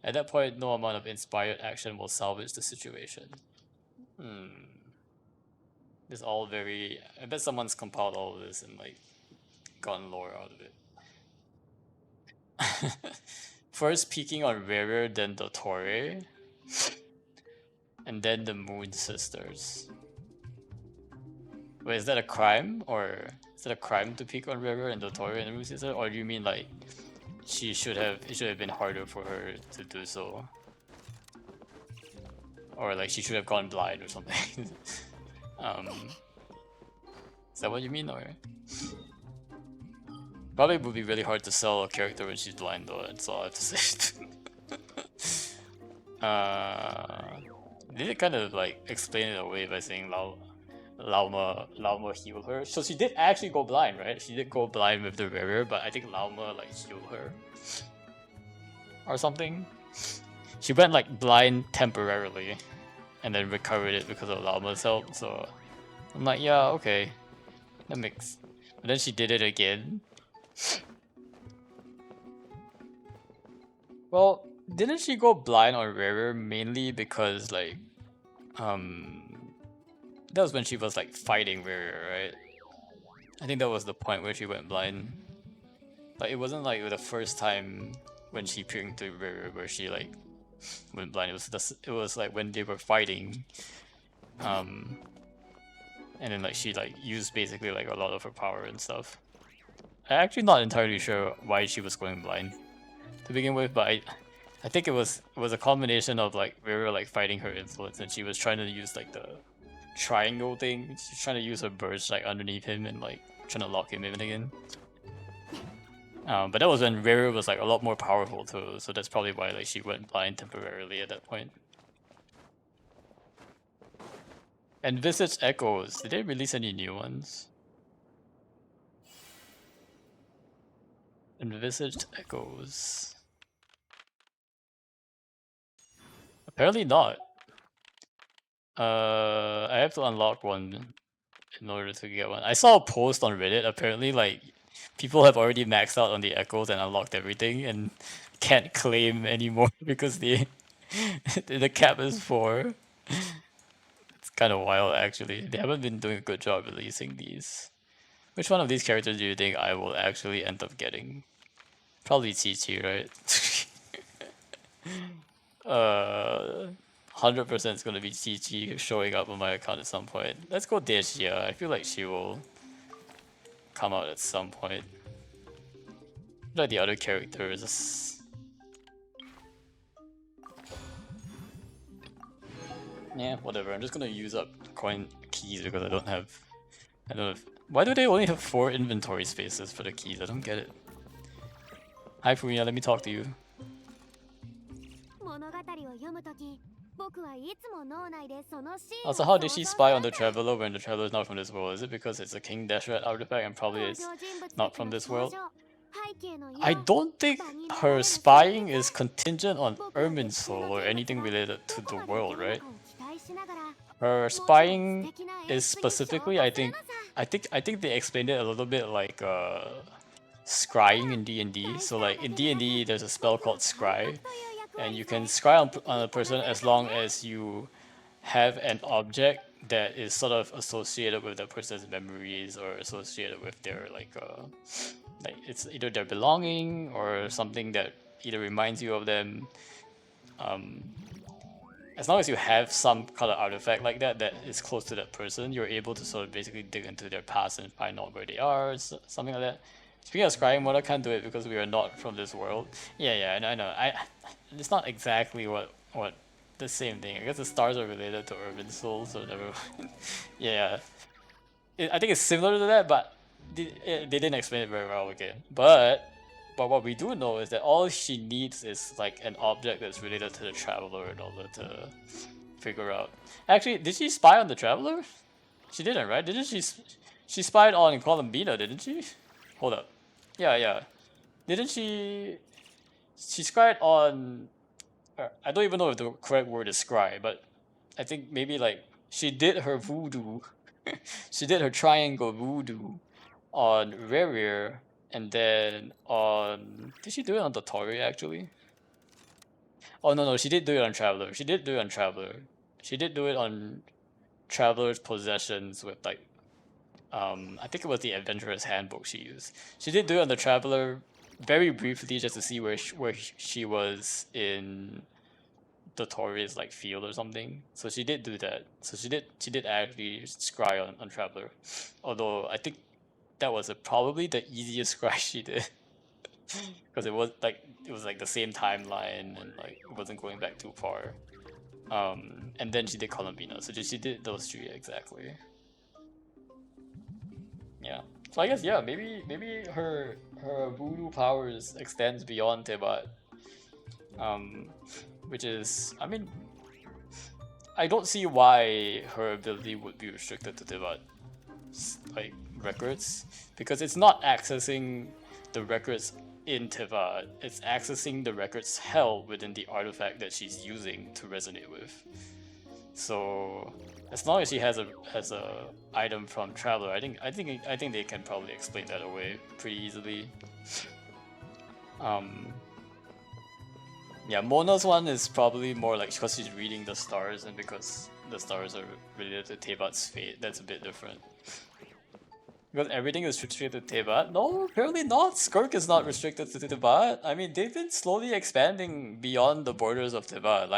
at that point no amount of inspired action will salvage the situation. It's all very... I bet someone's compiled all of this and like gotten lore out of it. First peeking on Rarer, then Dottore, and then the Moon Sisters. Wait, is that a crime? Or is it a crime to peek on Rarer and Dottore and the Moon Sisters? Or do you mean like it should have been harder for her to do so? Or like she should have gone blind or something? Is that what you mean, or? Probably would be really hard to sell a character when she's blind though, that's all I have to say. They did kind of like explain it away by saying Lauma healed her. So she did actually go blind, right? She did go blind with the Rarer, but I think Lauma like healed her. Or something. She went like blind temporarily and then recovered it because of Lauma's help, so I'm like, yeah, okay. That makes... But then she did it again. Well, didn't she go blind on Rarer mainly because like that was when she was like fighting Rarer, right? I think that was the point where she went blind. Like it wasn't like the first time when she peered into Rarer where she like went blind. It was like when they were fighting, and then like she like used basically like a lot of her power and stuff. I'm actually not entirely sure why she was going blind to begin with, but I think it was a combination of like we were like fighting her influence and she was trying to use like the triangle thing. She's trying to use her burst like underneath him and like trying to lock him in again. But that was when Rarer was like a lot more powerful too, so that's probably why like she went blind temporarily at that point. And Visage Echoes, did they release any new ones? Envisaged Echoes. Apparently not. I have to unlock one in order to get one. I saw a post on Reddit, apparently like people have already maxed out on the Echoes and unlocked everything and can't claim anymore because the cap is 4. It's kind of wild actually. They haven't been doing a good job releasing these. Which one of these characters do you think I will actually end up getting? Probably Chi-Chi, right? 100% is gonna be Chi-Chi showing up on my account at some point. Let's go Deshia. I feel like she will come out at some point. Like the other characters. Yeah, whatever. I'm just gonna use up coin keys because I don't have. Why do they only have 4 inventory spaces for the keys? I don't get it. Hi Fuya, let me talk to you. Also, how did she spy on the Traveler when the Traveler is not from this world? Is it because it's a King Deshret artifact and probably it's not from this world? I don't think her spying is contingent on Irminsul or anything related to the world, right? Her spying is specifically, I think they explained it a little bit like scrying in D&D. So like in D&D there's a spell called scry, and you can scry on a person as long as you have an object that is sort of associated with that person's memories or associated with their like it's either their belonging or something that either reminds you of them. As long as you have some kind of artifact like that that is close to that person, you're able to sort of basically dig into their past and find out where they are, something like that. Speaking of scrying, I can't do it because we are not from this world. Yeah, I know. It's not exactly what the same thing. I guess the stars are related to Irminsul, so never. Yeah, I think it's similar to that, but they didn't explain it very well again. But But what we do know is that all she needs is like an object that's related to the Traveler in order to figure out. Actually, did she spy on the Traveler? She didn't, right? Didn't she? She spied on Columbina, didn't she? Hold up. Yeah, yeah. Didn't she? She spied on. I don't even know if the correct word is scry, but I think maybe like she did her voodoo. She did her triangle voodoo on Rerir, and then on. Did she do it on Dotori actually? Oh no, no, she did do it on Traveler. She did do it on Traveler. She did do it on Traveler's possessions with like I think it was the Adventurer's Handbook she used. She did do it on the Traveler very briefly just to see where she was in Dotori's like field or something. So she did do that. So she did actually scry on Traveler. Although I think that was probably the easiest scry she did. Because it was like the same timeline and like it wasn't going back too far. And then she did Columbina. So she did those three exactly. Yeah. So I guess yeah, maybe her voodoo powers extends beyond Tebat. Um, which is I mean I don't see why her ability would be restricted to Tebat like records because it's not accessing the records in Tevat. It's accessing the records held within the artifact that she's using to resonate with. So as long as she has a item from Traveler, I think they can probably explain that away pretty easily. Um, yeah, Mona's one is probably more like because she's reading the stars and because the stars are related to Tebat's fate. That's a bit different. Because everything is restricted to Tebat? No, apparently not. Skirk is not restricted to Tebat. I mean, they've been slowly expanding beyond the borders of Tebat.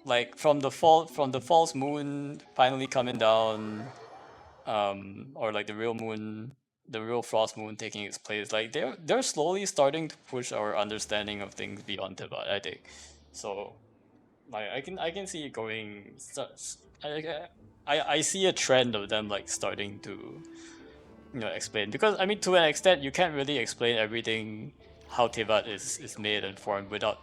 Like from the false moon finally coming down, or like the real moon, the real frost moon taking its place. Like they're slowly starting to push our understanding of things beyond Tebat. I think, so like I can see it going. I see a trend of them like starting to explain because I mean to an extent you can't really explain everything how Tevat is made and formed without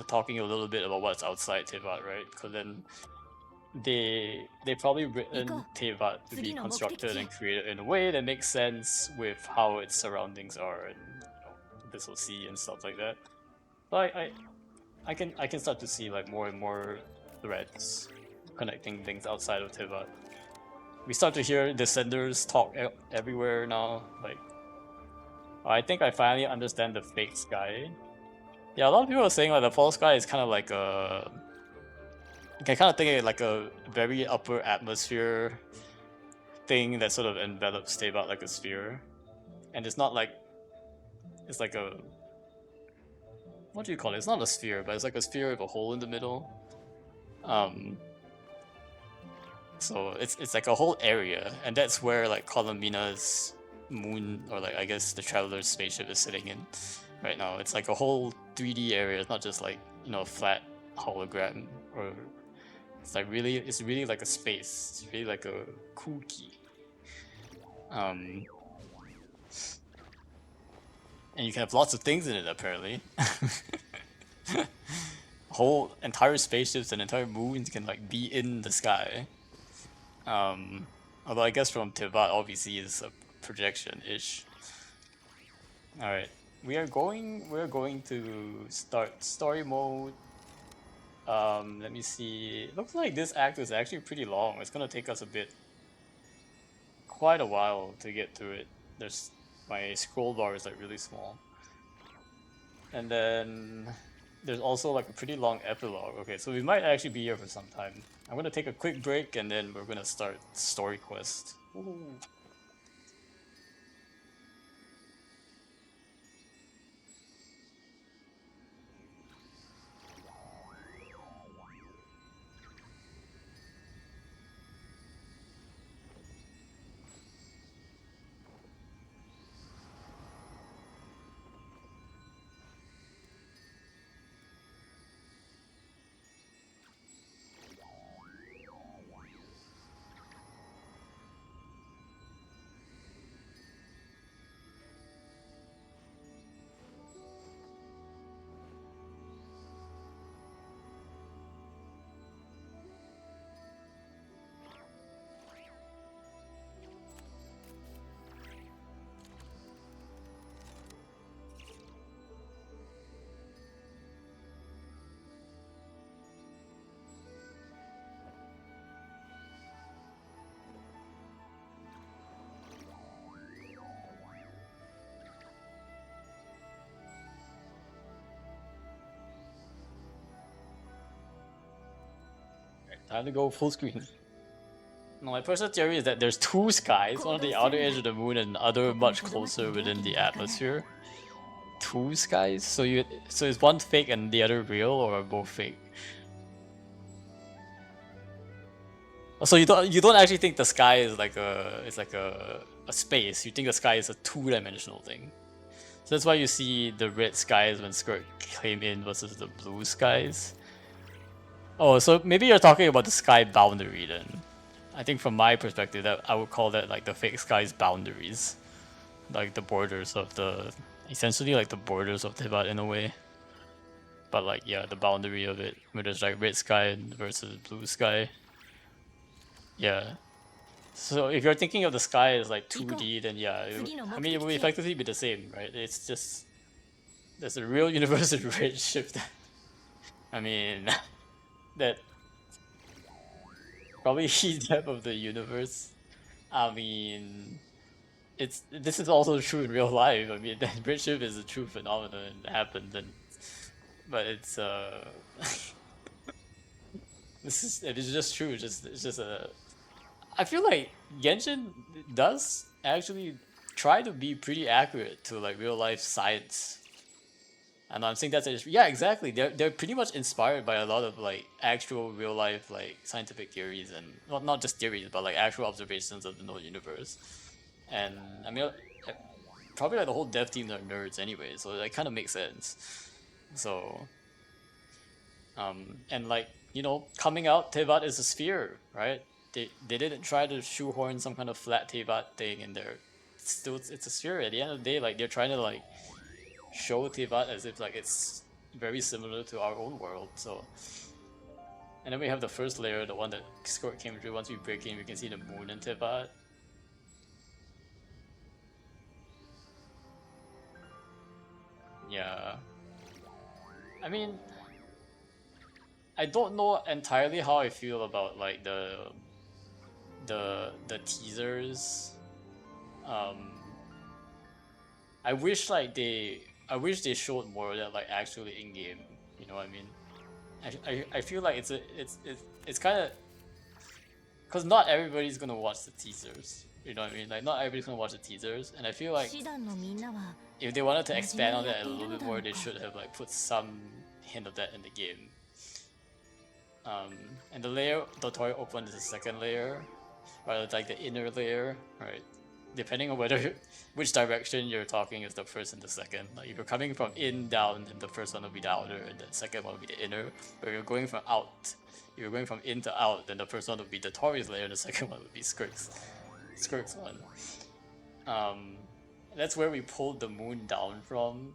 talking a little bit about what's outside Tevat, right? Because then they probably written Tevat to be constructed and created in a way that makes sense with how its surroundings are and Abyssal Sea and stuff like that. But I can start to see like more and more threads connecting things outside of Tevat. We start to hear Descenders talk everywhere now. Like, I think I finally understand the fake sky. Yeah, a lot of people are saying like the false sky is kind of like a. You can kind of think of it like a very upper atmosphere thing that sort of envelops Tevat like a sphere, and it's not like it's like a. What do you call it? It's not a sphere, but it's like a sphere with a hole in the middle. So it's like a whole area, and that's where like Columbina's moon, or like I guess the Traveler's spaceship is sitting in right now. It's like a whole 3D area. It's not just like a flat hologram, or it's really like a space. It's really like a kuki. And you can have lots of things in it apparently. Whole entire spaceships and entire moons can like be in the sky. Although I guess from Tevat obviously is a projection-ish. Alright. We're going to start story mode. Let me see. It looks like this act is actually pretty long. It's gonna take us quite a while to get through it. My scroll bar is like really small. And then there's also like a pretty long epilogue. Okay, so we might actually be here for some time. I'm gonna take a quick break and then we're gonna start story quest. Ooh. Time to go full screen. No, my personal theory is that there's two skies, one on the outer edge of the moon and other much closer within the atmosphere. Two skies? So is one fake and the other real, or are both fake? So you don't actually think the sky is like a space. You think the sky is a two-dimensional thing. So that's why you see the red skies when Skirt came in versus the blue skies. Oh, so maybe you're talking about the sky boundary then. I think from my perspective, that I would call that like the fake sky's boundaries, like the borders of the, essentially like the borders of Tibet in a way. But like yeah, the boundary of it, where there's like red sky versus blue sky. Yeah. So if you're thinking of the sky as like 2D, then yeah, I mean it would effectively be the same, right? It's just there's a real universe and redshift. I mean that probably heat depth of the universe. I mean, this is also true in real life. I mean, redshift is a true phenomenon and it happens, and but it's it's just true. It's just a. I feel like Genshin does actually try to be pretty accurate to like real life science. And I'm saying yeah, exactly. They're pretty much inspired by a lot of like actual real life like scientific theories and not just theories but like actual observations of the known universe. And I mean, probably like the whole dev team are nerds anyway, so that kind of makes sense. So, and like you know, coming out Tevat is a sphere, right? They didn't try to shoehorn some kind of flat Tevat thing in there. It's a sphere. At the end of the day, like they're trying to like show Tevat as if like it's very similar to our own world. So, and then we have the first layer, the one that Skirt came through. Once we break in, we can see the moon in Tevat. Yeah. I mean, I don't know entirely how I feel about like the teasers. I wish like they showed more of that like actually in game. You know what I mean? I feel like it's kind of because not everybody's gonna watch the teasers. You know what I mean? Like not everybody's gonna watch the teasers, and I feel like if they wanted to expand on that a little bit more, they should have like put some hint of that in the game. And the layer the toy open is the second layer, or like the inner layer, right? Depending on whether which direction you're talking is the first and the second. Like if you're coming from in down, then the first one will be the outer, and the second one will be the inner. But if you're going from out, if you're going from in to out, then the first one will be the Tori's layer, and the second one will be Skirk's one. That's where we pulled the moon down from.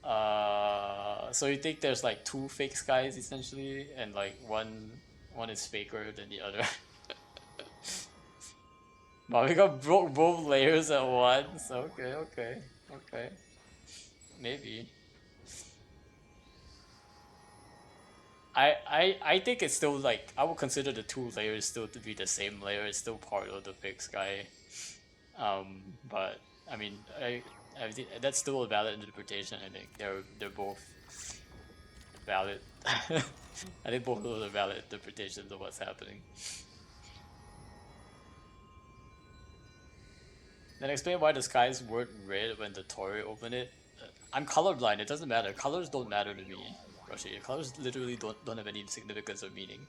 So you think there's like two fake skies essentially, and like one is faker than the other. Wow, we got broke both layers at once. Okay. Maybe. I think it's still like I would consider the two layers still to be the same layer. It's still part of the fake sky. But I mean, I think that's still a valid interpretation. I think they're both valid. I think both of those are valid interpretations of what's happening. Then explain why the skies weren't red when the Tori opened it. I'm colorblind. It doesn't matter. Colors don't matter to me, Roshi. Colors literally don't have any significance or meaning.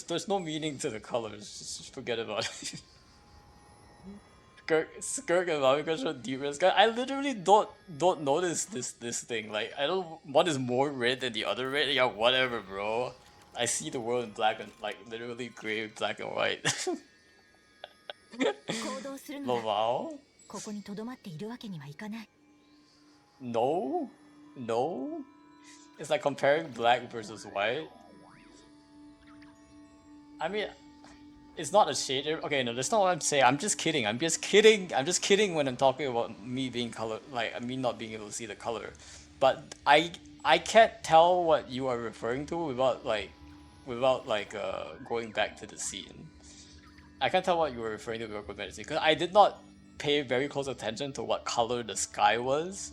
There's no meaning to the colors. Just forget about it. Skirk and Mamika show deep red sky. I literally don't notice this thing. Like I don't. One is more red than the other red. Yeah, whatever, bro. I see the world in black and like literally gray, black and white. Wow. No. It's like comparing black versus white. I mean, it's not a shade. Okay, no, that's not what I'm saying. I'm just kidding. I'm just kidding when I'm talking about me being color, like me not being able to see the color. But I can't tell what you are referring to without going back to the scene. I can't tell what you were referring to without going back to the scene because I did not pay very close attention to what color the sky was.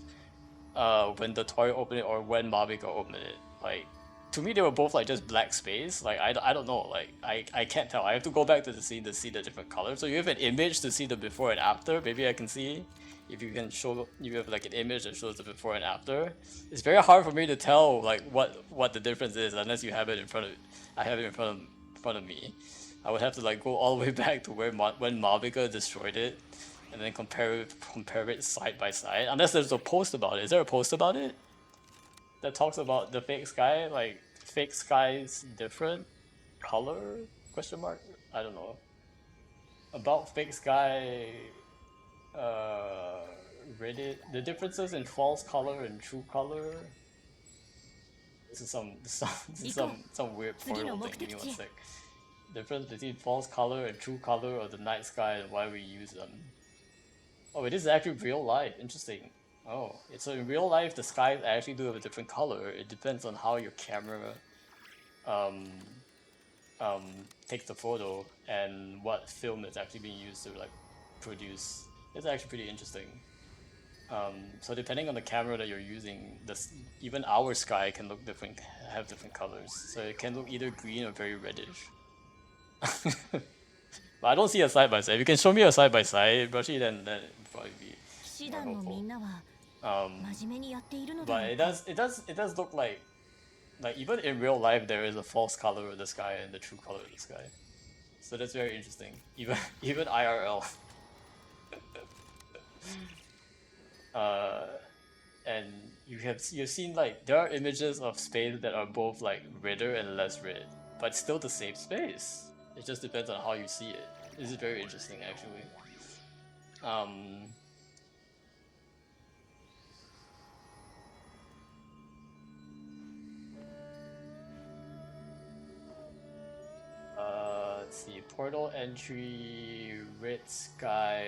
when the Toy opened it or when Mavica opened it. Like, to me, they were both like just black space. Like, I don't know. Like, I can't tell. I have to go back to the scene to see the different colors. So you have an image to see the before and after. Maybe I can see if you can show. You have like an image that shows the before and after. It's very hard for me to tell like what the difference is unless you have it in front of. I have it in front of me. I would have to like go all the way back to where when Mavica destroyed it, and then compare it side by side. Unless there's a post about it. Is there a post about it that talks about the fake sky? Like fake sky's different color? Question mark. I don't know. About fake sky. Reddit. The differences in false color and true color. This is some weird portal thing. Give me one sec. Difference between false color and true color of the night sky and why we use them. Oh, it is actually real life. Interesting. Oh, so in real life the skies actually do have a different color. It depends on how your camera takes the photo and what film is actually being used to like produce. It's actually pretty interesting. So depending on the camera that you're using, even our sky can look different, have different colors. So it can look either green or very reddish. But I don't see a side by side. If you can show me a side by side, Brushy, then it'd probably be more helpful. But it does look like even in real life there is a false color of the sky and the true color of the sky. So that's very interesting. Even IRL. And you've seen like there are images of space that are both like redder and less red, but still the same space. It just depends on how you see it. This is very interesting actually. Let's see, portal entry, red sky,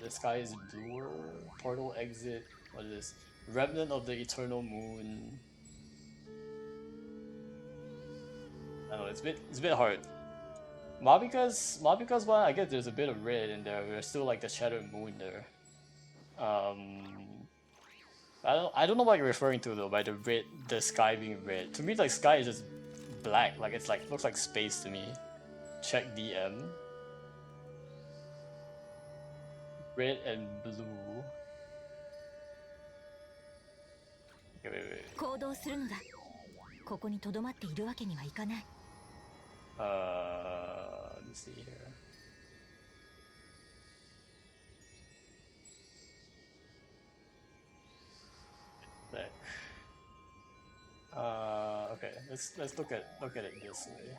the sky is bluer, portal exit, what is this? Remnant of the eternal moon. I don't know, it's a bit hard. Mavica's one, I guess there's a bit of red in there, there's still like the shattered moon there. I don't know what you're referring to though by the sky being red. To me like sky is just black, like it's like looks like space to me. Check DM. Red and blue. Okay, wait. Let me see here. There. Okay, let's look at it this way.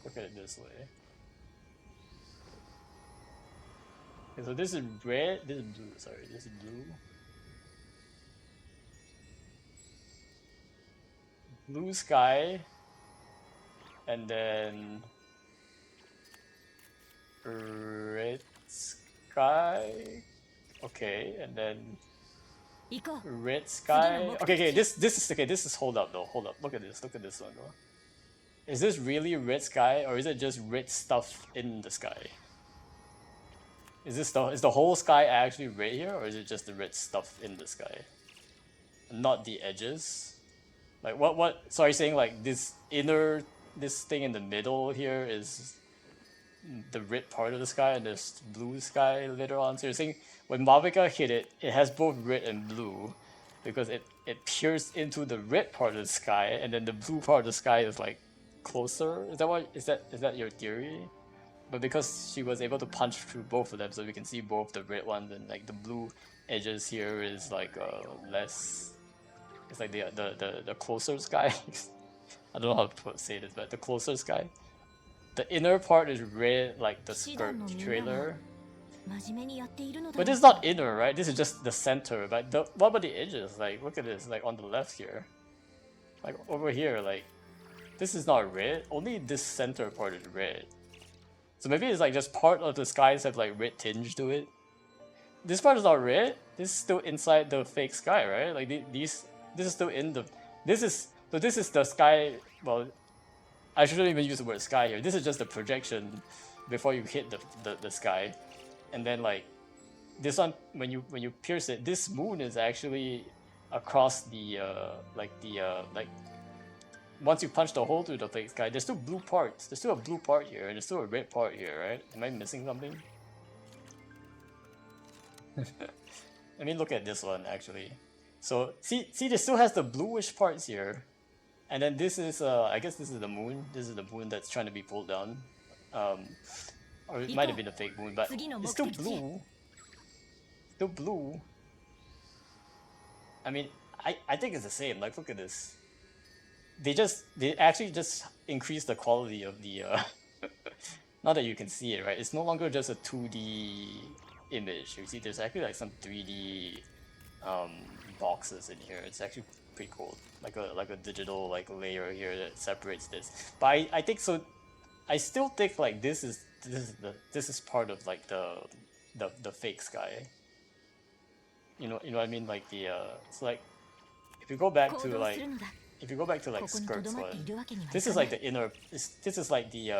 Look at it this way. Okay, so this is red, this is blue, sorry, this is blue. Blue sky, and then red sky. Okay, and then red sky. Okay, this is hold up. Look at this one though. Is this really red sky or is it just red stuff in the sky? Is the whole sky actually red here or is it just the red stuff in the sky? Not the edges? Like what so are you saying like this thing in the middle here is the red part of the sky and there's blue sky later on? So you're saying when Mavica hit it, it has both red and blue because it pierced into the red part of the sky and then the blue part of the sky is like closer? Is that your theory? But because she was able to punch through both of them, so we can see both the red ones and like the blue edges here is like less. It's like the closer sky. I don't know how to say this, but the closer sky. The inner part is red, like the skirt trailer. But this is not inner, right? This is just the center. But what about the edges? Like look at this, like on the left here, like over here, like. This is not red, only this center part is red. So maybe it's like just part of the skies have like red tinge to it. This part is not red, this is still inside the fake sky, right? Like this is still in the... This is the sky, well, I shouldn't even use the word sky here. This is just the projection before you hit the sky. And then like, this one when you pierce it, this moon is actually across the like once you punch the hole through the fake sky, there's still blue parts. There's still a blue part here, and there's still a red part here, right? Am I missing something? Let me look at this one actually. So see, this still has the bluish parts here, and then this is I guess this is the moon. This is the moon that's trying to be pulled down, or it might have been a fake moon, but it's still blue. Still blue. I mean, I think it's the same. Like, look at this. They actually just increase the quality of the now that you can see it, right? It's no longer just a 2D image. You see there's actually like some 3D boxes in here. It's actually pretty cool. Like a digital like layer here that separates this. But I think so I still think like this is part of like the fake sky. You know what I mean? Like the it's like if you go back to like Skirt's one, this is like the inner. This is like the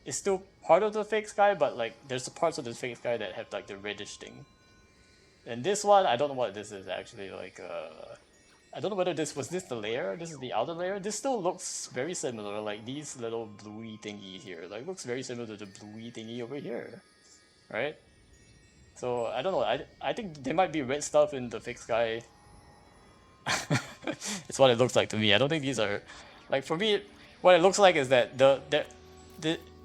it's still part of the fake sky, but like there's parts of the fake sky that have like the reddish thing. And this one, I don't know what this is actually like. I don't know whether this was the layer. This is the outer layer. This still looks very similar. Like these little bluey thingies here, like looks very similar to the bluey thingy over here, right? So I don't know. I think there might be red stuff in the fake sky. It's what it looks like to me. I don't think these are, like for me, what it looks like is that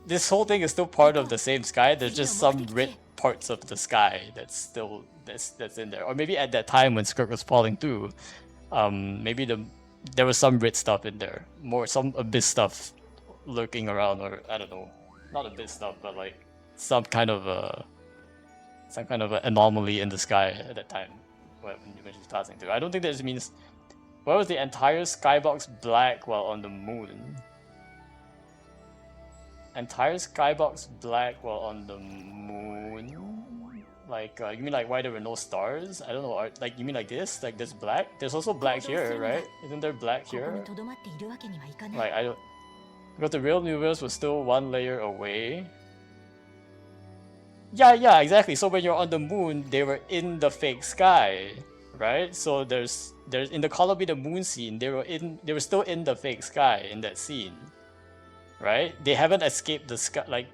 this whole thing is still part of the same sky. There's just some red parts of the sky that's still that's in there. Or maybe at that time when Skirt was falling through, maybe there was some red stuff in there, some abyss stuff lurking around, or I don't know, not abyss stuff, but like some kind of anomaly in the sky at that time when she's passing through. I don't think that means. Why was the entire skybox black while on the moon? Entire skybox black while on the moon? Like, you mean like why there were no stars? I don't know. Like, you mean like this? Like this black? There's also black here, right? Isn't there black here? Like, I don't. Because the real universe was still one layer away. Yeah, exactly. So when you're on the moon, they were in the fake sky, right? So there's in the Call of the Moon scene, they were still in the fake sky in that scene, right? They haven't escaped the sky. Like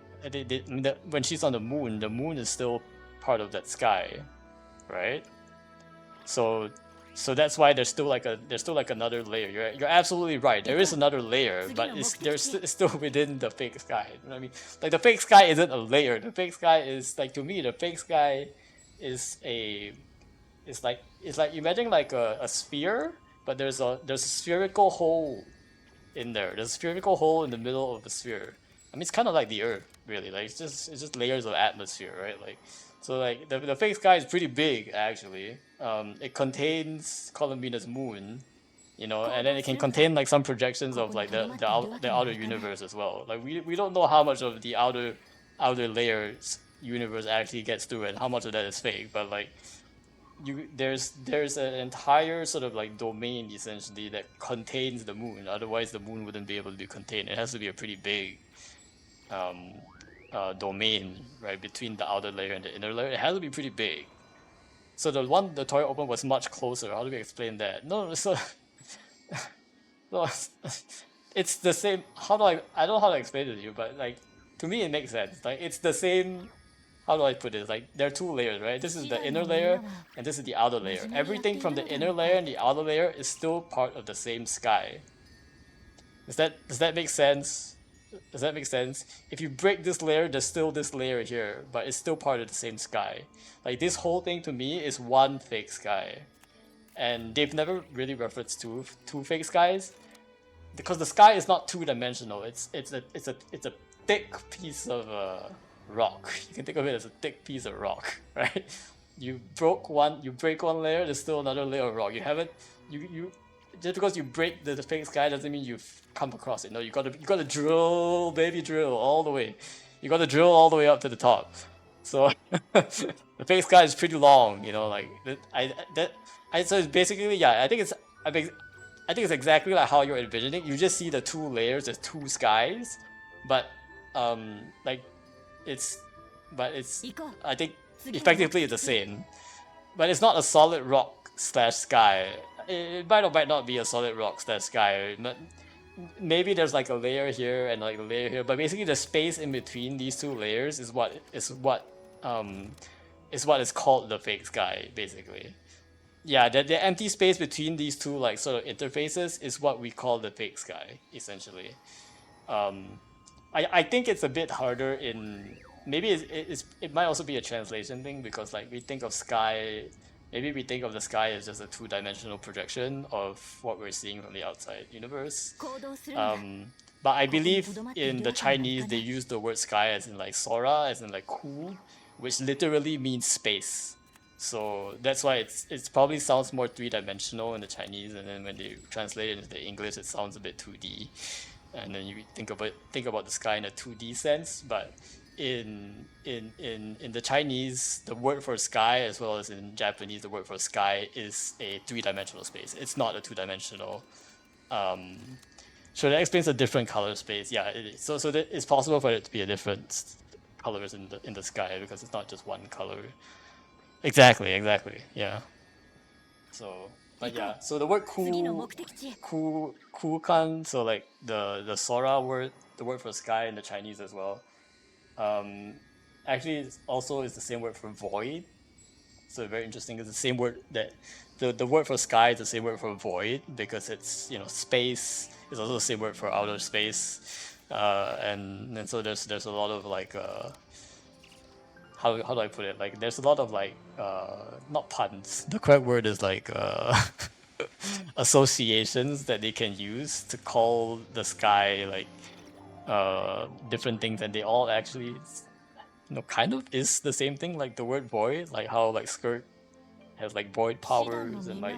when she's on the moon is still part of that sky, right? So that's why there's still like another layer. You're absolutely right. There is another layer, but it's still within the fake sky. You know what I mean? Like the fake sky isn't a layer. The fake sky is like, to me, the fake sky is it's like imagine like a sphere, but there's a spherical hole in there. There's a spherical hole in the middle of the sphere. I mean, it's kind of like the Earth, really. Like it's just layers of atmosphere, right? Like so, like the fake sky is pretty big actually. It contains Columbina's moon, you know, and then it can contain like some projections of like the outer universe as well. Like we don't know how much of the outer layers universe actually gets through and how much of that is fake, but like there's an entire sort of like domain essentially that contains the moon. Otherwise the moon wouldn't be able to be contained. It has to be a pretty big domain, right, between the outer layer and the inner layer. It has to be pretty big. So the one the toy opened was much closer. How do we explain that? No, so no, it's the same. I don't know how to explain it to you, but like to me it makes sense. Like it's the same. How do I put it? Like there are two layers, right? This is the inner layer and this is the outer layer. Everything from the inner layer and the outer layer is still part of the same sky. Does that make sense? Does that make sense? If you break this layer, there's still this layer here, but it's still part of the same sky. Like this whole thing to me is one fake sky. And they've never really referenced two fake skies, because the sky is not two-dimensional. It's a thick piece of rock. You can think of it as a thick piece of rock, right? You break one layer, there's still another layer of rock. You just because you break the fake sky doesn't mean you've come across it. No, you gotta drill, baby, drill all the way. You gotta drill all the way up to the top. So the fake sky is pretty long, you know. Like so it's basically, yeah. I think it's exactly like how you're envisioning. You just see the two layers as two skies, but I think effectively the same, but it's not a solid rock slash sky. It might or might not be a solid rock slash sky. Maybe there's like a layer here and like a layer here, but basically the space in between these two layers um is what is called the fake sky, basically. Yeah, the empty space between these two like sort of interfaces is what we call the fake sky, essentially. Um, I think it's a bit harder in maybe it might also be a translation thing because like we think of sky, maybe we think of the sky as just a two-dimensional projection of what we're seeing from the outside universe. But I believe in the Chinese they use the word sky as in like sora, as in like ku, which literally means space. So that's why it's probably sounds more three-dimensional in the Chinese, and then when they translate it into the English, it sounds a bit 2D. And then you think about the sky in a 2D sense, but in the Chinese, the word for sky as well as in Japanese, the word for sky is a three-dimensional space. It's not a two-dimensional. Um, so that explains a different color space. Yeah, it is. So that it's possible for it to be a different colors in the sky because it's not just one color. Exactly. Yeah. So, but yeah. So the word kukan. So like the sora word, the word for sky in the Chinese as well. Um, actually, also is the same word for void. So very interesting. It's the same word that the word for sky is the same word for void because it's space is also the same word for outer space. And so there's a lot of like how do I put it? Like there's a lot of like not puns. The correct word is like associations that they can use to call the sky like different things, and they all actually kind of is the same thing. Like the word void, like how like skirt has like void powers and like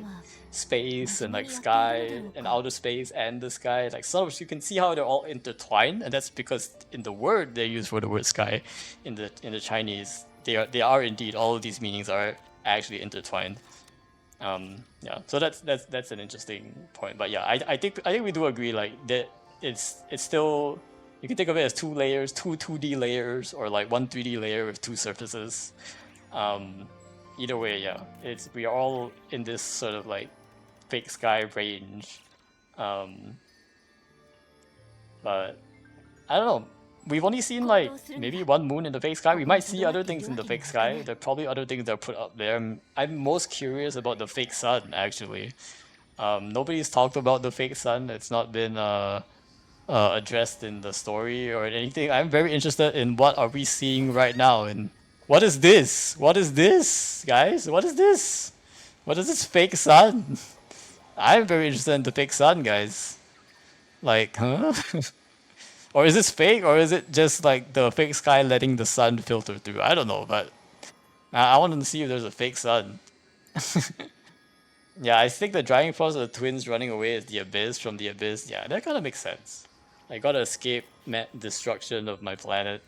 space and like sky and outer space and the sky, like sort of you can see how they're all intertwined, and that's because in the word they use for the word sky in the Chinese, they are indeed, all of these meanings are actually intertwined. Yeah, so that's an interesting point. But yeah, I think we do agree like that it's still, you can think of it as two layers, two 2D layers, or like one 3D layer with two surfaces. um Either way, yeah, we are all in this sort of like fake sky range. um but I don't know, we've only seen like maybe one moon in the fake sky. We might see other things in the fake sky. There are probably other things that are put up there. I'm most curious about the fake sun, actually. Nobody's talked about the fake sun. It's not been addressed in the story or anything. I'm very interested in what are we seeing right now, and what is this? What is this, guys? What is this? What is this fake sun? I'm very interested in the fake sun, guys. Like, huh? Or is this fake, or is it just like the fake sky letting the sun filter through? I don't know, but I want to see if there's a fake sun. Yeah, I think the driving force of the twins running away is the abyss from the abyss. Yeah, that kind of makes sense. I gotta escape destruction of my planet.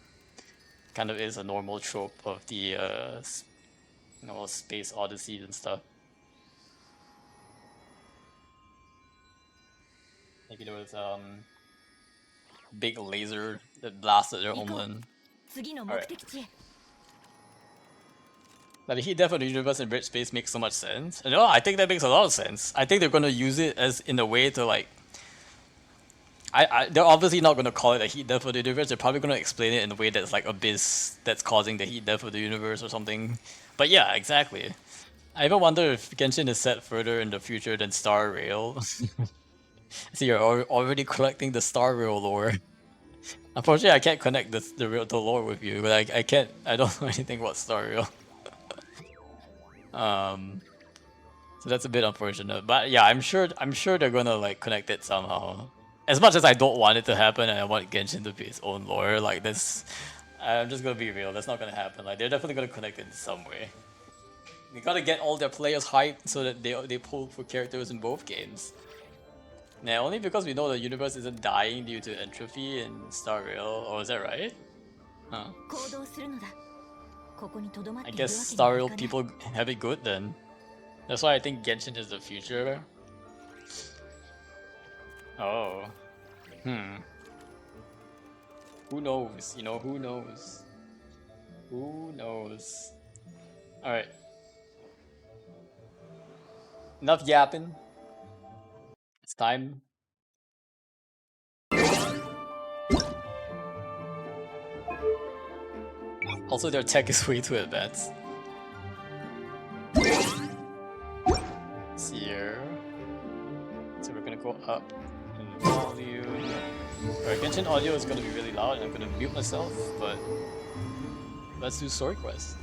Kind of is a normal trope of the space odysseys and stuff. Maybe there was big laser that blasted their homeland. Alright. Now the heat death of the universe in rich space makes so much sense. No, I think that makes a lot of sense. I think they're gonna use it as in a way to like. They're obviously not gonna call it a heat death of the universe. They're probably gonna explain it in a way that's like abyss that's causing the heat death of the universe or something. But yeah, exactly. I even wonder if Genshin is set further in the future than Star Rail. So you're already collecting the Star Rail lore. Unfortunately, I can't connect the lore with you, but I can't. I don't know anything about Star Rail. So that's a bit unfortunate. But yeah, I'm sure they're gonna like connect it somehow. As much as I don't want it to happen, and I want Genshin to be its own lore, like this, I'm just gonna be real. That's not gonna happen. Like they're definitely gonna connect it in some way. They gotta get all their players hyped so that they pull for characters in both games. Now, only because we know the universe isn't dying due to entropy in Star Rail, or is that right? Huh. I guess Star Rail people have it good then. That's why I think Genshin is the future. Oh. Who knows? Who knows? Who knows? Alright. Enough yapping. It's time. Also, their tech is way too advanced. Here. So we're gonna go up in volume. Alright, Genshin audio is gonna be really loud and I'm gonna mute myself, but let's do sword quest.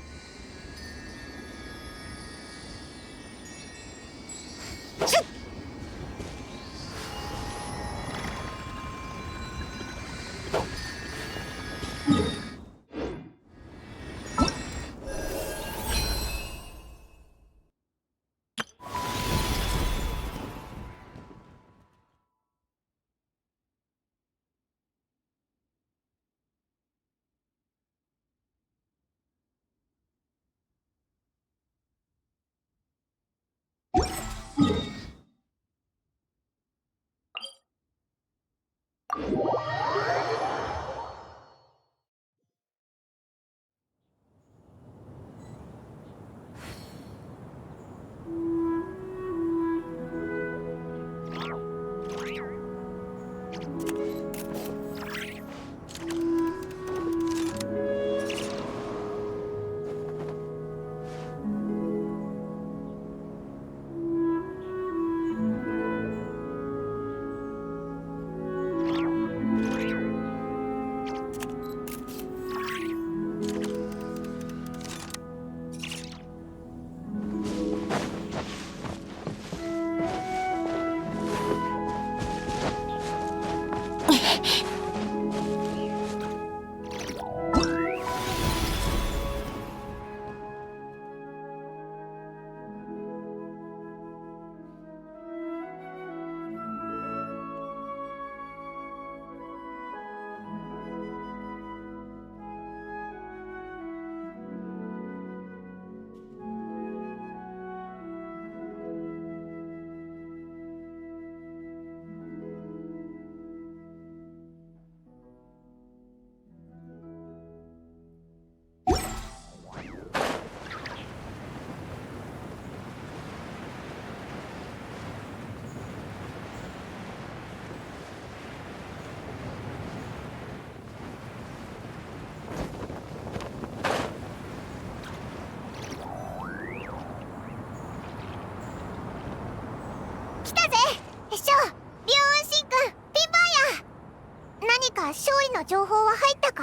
勝利の情報は入ったか？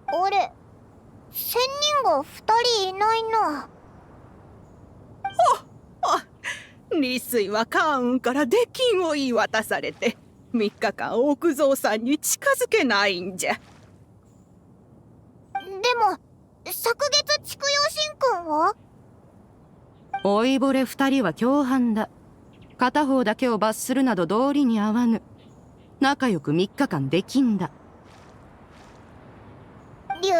あれ、仙人が2人いないな。李水はカーンから出禁を言い渡されて3日間奥蔵さんに近づけないんじゃ。でも昨月筑陽神君は？老いぼれ2人は共犯だ。片方だけを罰するなど道理に合わぬ。仲良く3日間できんだ。龍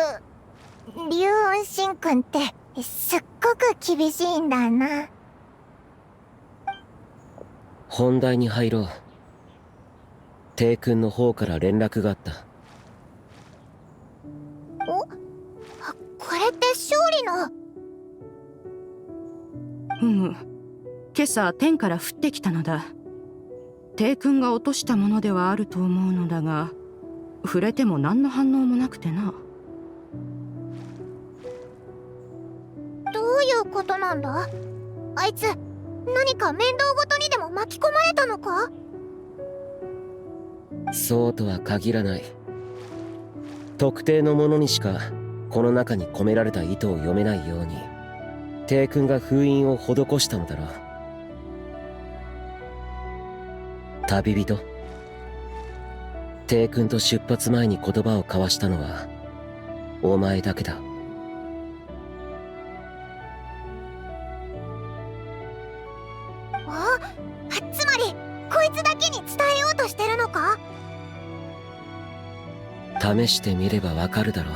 雲神君ってすっごく厳しいんだな。本題に入ろう。帝君の方から連絡があった。これって勝利の？今朝天から降ってきたのだ。帝君が落としたものではあると思うのだが、触れても何の反応もなくてな。どういうことなんだ？あいつ何か面倒ごとにでも巻き込まれたのか？そうとは限らない。特定のものにしかこの中に込められた意図を読めないように帝君が封印を施したのだろう。旅人、帝君と出発前に言葉を交わしたのはお前だけだ。つまりこいつだけに伝えようとしてるのか？試してみればわかるだろう。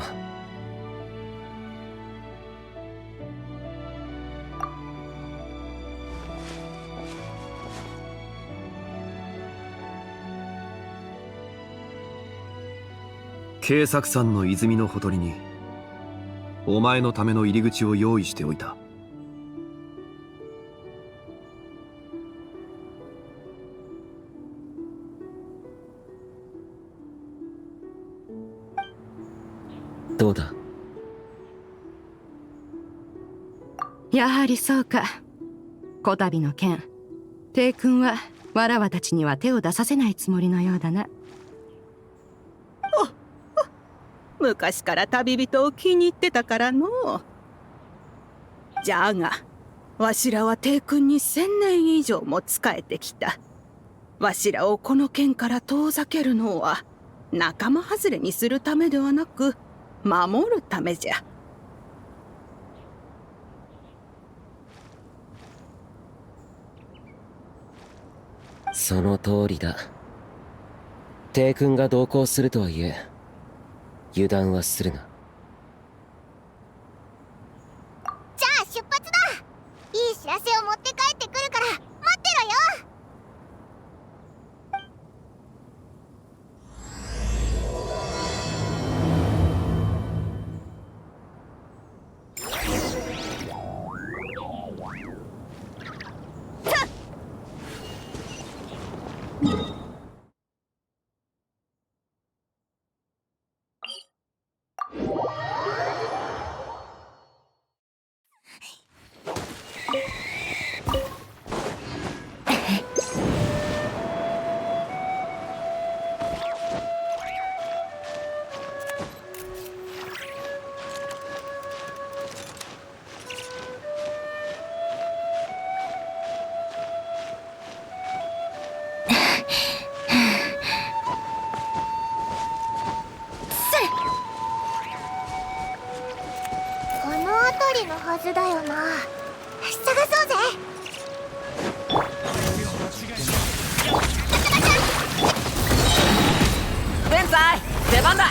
慶作山の泉のほとりにお前のための入り口を用意しておいた。どうだ？やはりそうか。こたびの件、帝君はわらわたちには手を出させないつもりのようだな。昔から旅人を気に入ってたからのう。じゃがわしらは帝君に1000年以上も仕えてきた。わしらをこの県から遠ざけるのは仲間外れにするためではなく守るためじゃ。その通りだ。帝君が同行するとはいえ油断はするな。じゃあ出発だ。いい知らせを持って帰ってくるから待ってろよ。この辺りのはずだよな。探そうぜ。天才出番だ。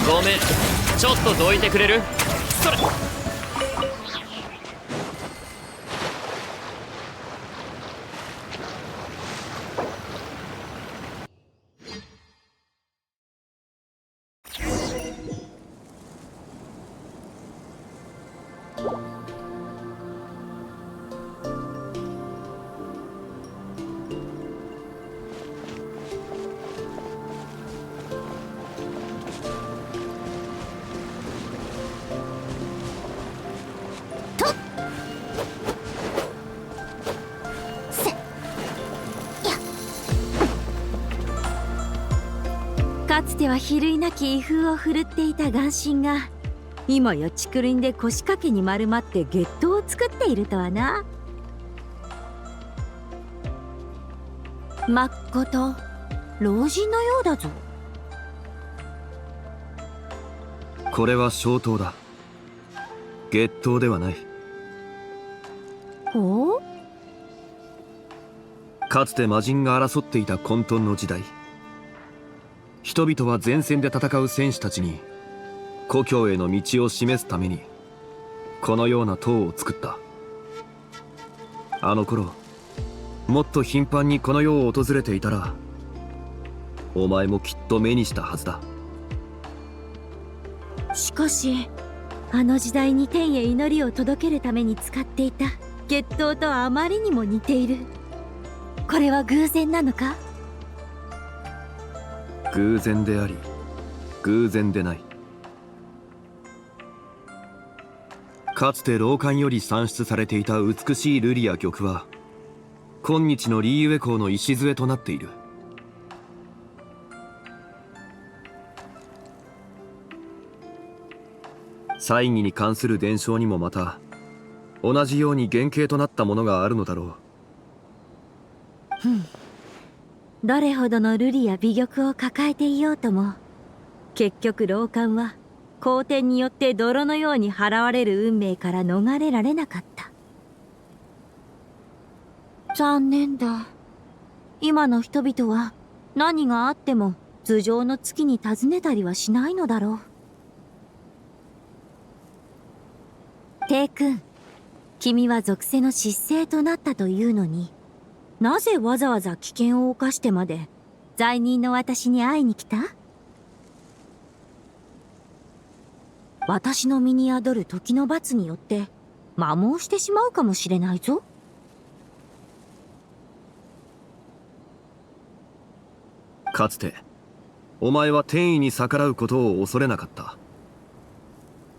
ごめん、ちょっとどいてくれる？それ。かつては比類なき威風を振るっていた眼神が今や竹林で腰掛けに丸まって月桃を作っているとはな。まっこと老人のようだぞ。これは小刀だ。月刀ではない。おお。かつて魔人が争っていた混沌の時代、人々は前線で戦う戦士たちに故郷への道を示すためにこのような塔を作った。あの頃もっと頻繁にこの世を訪れていたらお前もきっと目にしたはずだ。しかしあの時代に天へ祈りを届けるために使っていた月桃とあまりにも似ている。これは偶然なのか？偶然であり偶然でない。かつて老館より産出されていた美しい瑠璃や玉は今日のリーウェ港の礎となっている。祭儀に関する伝承にもまた同じように原型となったものがあるのだろう。どれほどの瑠璃や美玉を抱えていようとも結局老館は皇天によって泥のように払われる運命から逃れられなかった。残念だ。今の人々は何があっても頭上の月に尋ねたりはしないのだろう。テイ君、君は属性の失勢となったというのに、なぜわざわざ危険を冒してまで罪人の私に会いに来た？私の身に宿る時の罰によって摩耗してしまうかもしれないぞ。かつてお前は天意に逆らうことを恐れなかった。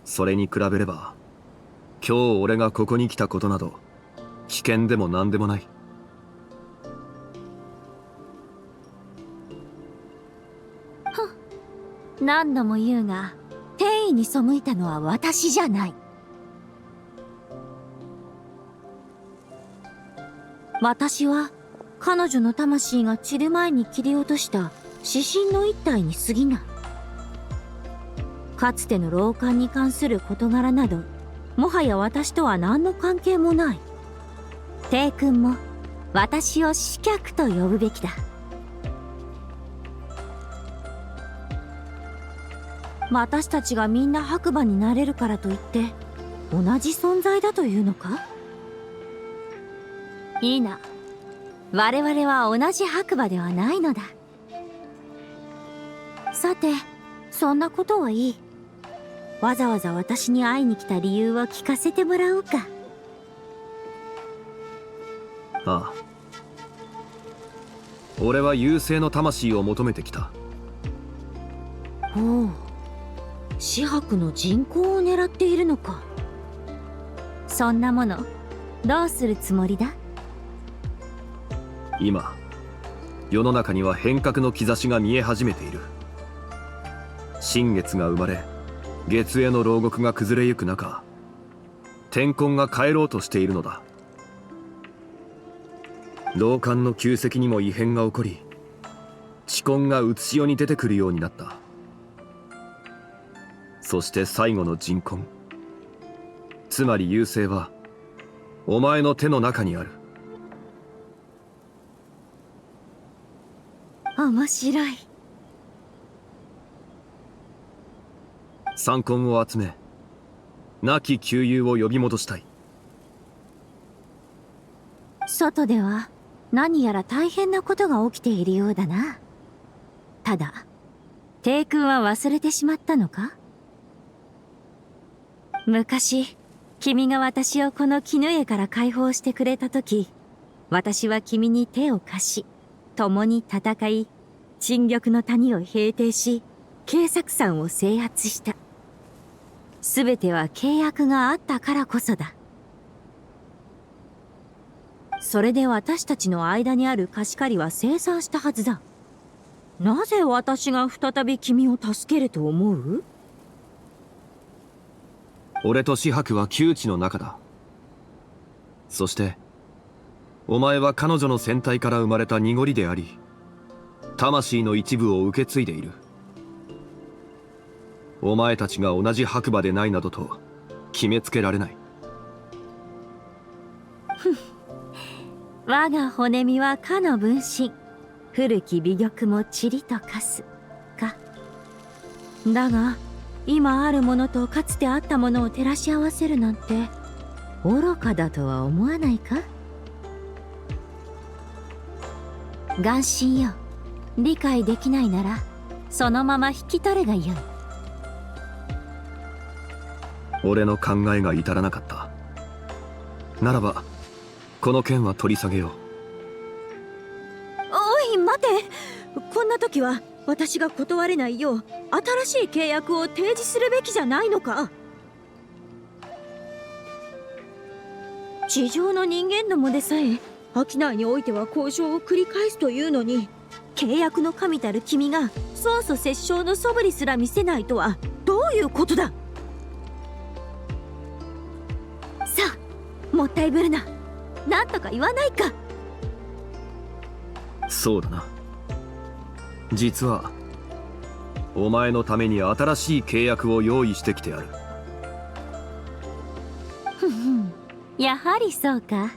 それに比べれば今日俺がここに来たことなど危険でも何でもない。何度も言うが、天意に背いたのは私じゃない。私は彼女の魂が散る前に切り落とした指針の一体に過ぎない。かつての老奸に関する事柄など、もはや私とは何の関係もない。テイ君も私を死客と呼ぶべきだ。私たちがみんな白馬になれるからといって同じ存在だというのか？いいな。我々は同じ白馬ではないのだ。さて、そんなことはいい。わざわざ私に会いに来た理由を聞かせてもらおうか。ああ、俺は優勢の魂を求めてきた。おお、紫伯の人口を狙っているのか。そんなものどうするつもりだ？今世の中には変革の兆しが見え始めている。新月が生まれ、月への牢獄が崩れゆく中、天婚が帰ろうとしているのだ。老奸の旧跡にも異変が起こり、遅婚がうつし世に出てくるようになった。そして最後の人婚、つまり優勢はお前の手の中にある。面白い。三婚を集め、亡き旧友を呼び戻したい。外では何やら大変なことが起きているようだな。ただ、テイ君は忘れてしまったのか？昔、君が私をこの絹江から解放してくれた時、私は君に手を貸し、共に戦い、陳玉の谷を平定し、慶作山を制圧した。すべては契約があったからこそだ。それで私たちの間にある貸し借りは清算したはずだ。なぜ私が再び君を助けると思う？俺と紫伯は窮地の中だ。そしてお前は彼女の船体から生まれた濁りであり、魂の一部を受け継いでいる。お前たちが同じ白馬でないなどと決めつけられない。我が骨身はかの分身、古き美玉も塵と化すか。だが今あるものとかつてあったものを照らし合わせるなんて愚かだとは思わないか？眼神よ、理解できないならそのまま引き取れがよい。俺の考えが至らなかった。ならばこの件は取り下げよう。おい待て、こんな時は私が断れないよう新しい契約を提示するべきじゃないのか？地上の人間どもでさえ商いにおいては交渉を繰り返すというのに、契約の神たる君が損祖折衝の素振りすら見せないとはどういうことだ？さあ、もったいぶるな。なんとか言わないか。そうだな。実はお前のために新しい契約を用意してきてある。ふんふん、やはりそうか。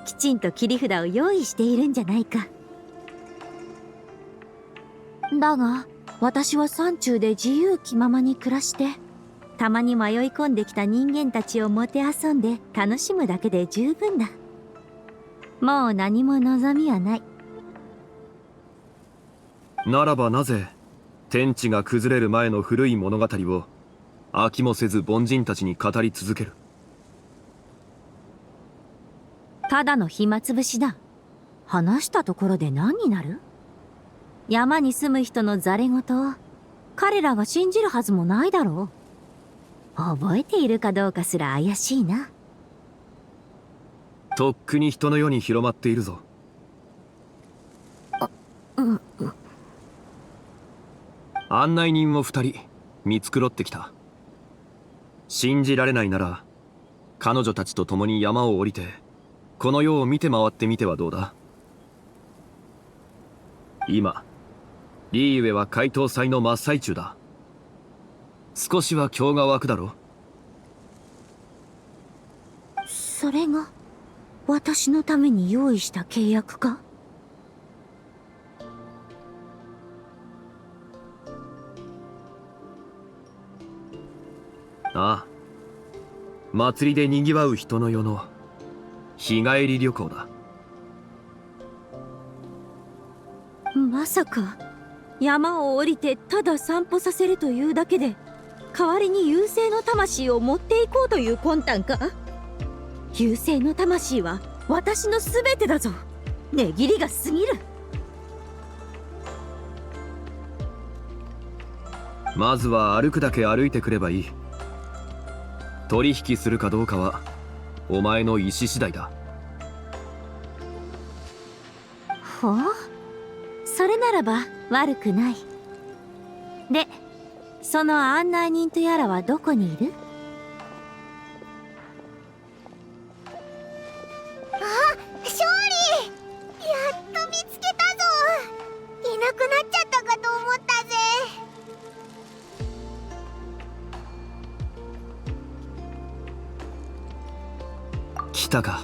きちんと切り札を用意しているんじゃないか。だが私は山中で自由気ままに暮らして、たまに迷い込んできた人間たちをもてあそんで楽しむだけで十分だ。もう何も望みはない。ならばなぜ天地が崩れる前の古い物語を飽きもせず凡人たちに語り続ける？ただの暇つぶしだ。話したところで何になる？山に住む人のざれ言を彼らが信じるはずもないだろう。覚えているかどうかすら怪しいな。とっくに人の世に広まっているぞ。案内人を2人見繕ってきた。信じられないなら彼女たちと共に山を降りてこの世を見て回ってみてはどうだ。今リーユエは解凍祭の真っ最中だ。少しは興が湧くだろう。それが私のために用意した契約か？ああ、祭りでにぎわう人の世の日帰り旅行だ。まさか山を降りてただ散歩させるというだけで代わりに優勢の魂を持っていこうという魂胆か？優勢の魂は私の全てだぞ。値切りが過ぎる。まずは歩くだけ歩いてくればいい。取引するかどうかはお前の意思次第だ。ほう、それならば悪くない。で、その案内人とやらはどこにいる？あ、勝利！やっと見つけたぞ。いなくなっちゃったかと思ったぜ。来たか。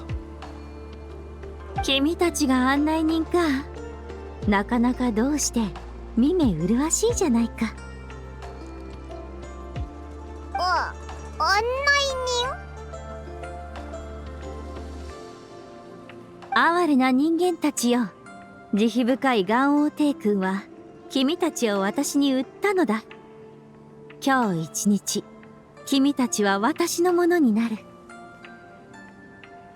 君たちが案内人か。なかなかどうして見目麗しいじゃないか。案内人？哀れな人間たちよ。慈悲深い元王帝君は君たちを私に売ったのだ。今日一日君たちは私のものになる。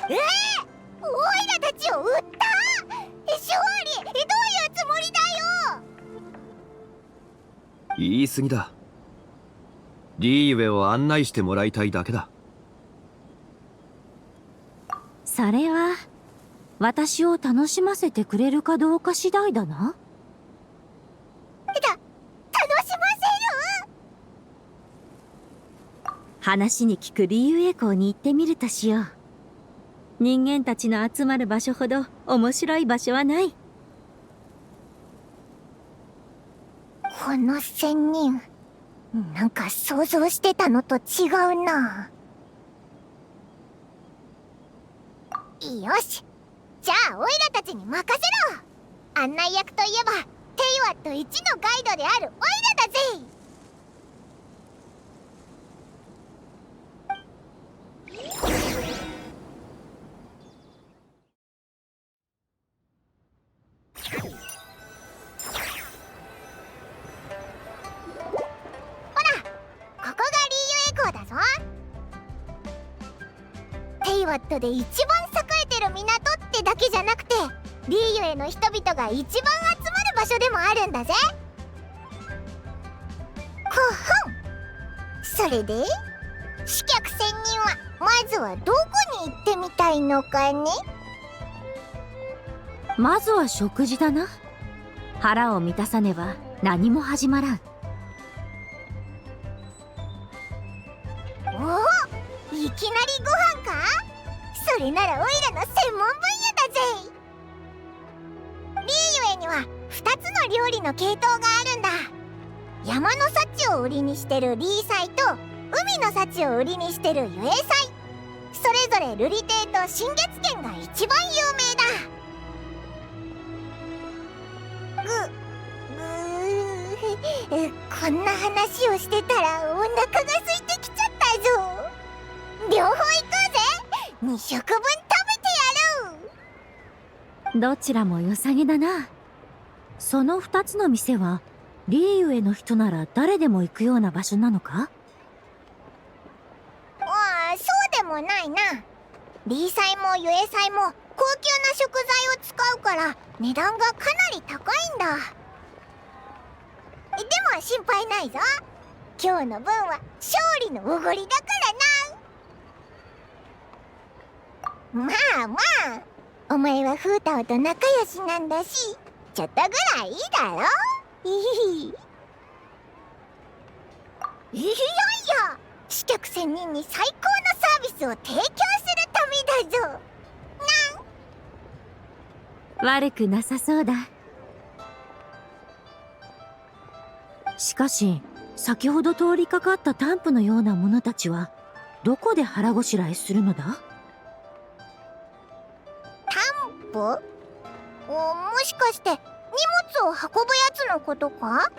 オイラたちを売った？勝利、どういうつもりだよ。言い過ぎだ。リーユエを案内してもらいたいだけだ。それは私を楽しませてくれるかどうか次第だな。楽しませる？話に聞くリユエ港に行ってみるとしよう。人間たちの集まる場所ほど面白い場所はない。この仙人、なんか想像してたのと違うな。よし、じゃあオイラたちに任せろ。案内役といえばテイワット一のガイドであるオイラだぜ。ここがリーユエ港だぞ。テイワットで一番栄えてる港ってだけじゃなくて、リーユエの人々が一番集まる場所でもあるんだぜ。それで刺客仙人はまずはどこに行ってみたいのかね。まずは食事だな。腹を満たさねば何も始まらん。おお、いきなりご飯か？それならオイラの専門分野だぜ。リーユエには2つの料理の系統があるんだ。山の幸を売りにしてるリー祭と海の幸を売りにしてるユエ祭。それぞれ瑠璃亭と新月軒が一番有名だ。こんな話をしてたらお腹が空いてきちゃったぞ。両方行こうぜ。2食分食べてやる。どちらも良さげだな。その2つの店はリーユへの人なら誰でも行くような場所なのか？そうでもないな。リー祭もユエ祭も高級な食材を使うから値段がかなり高いんだ。でも心配ないぞ。今日の分は勝利のおごりだからな。まあまあ、お前はフータオと仲良しなんだし、ちょっとぐらいいいだろ。いやいや、刺客仙人に最高のサービスを提供するためだぞ。悪くなさそうだ。しかし先ほど通りかかった担保のような者たちはどこで腹ごしらえするのだ？担保？もしかして荷物を運ぶやつのことか？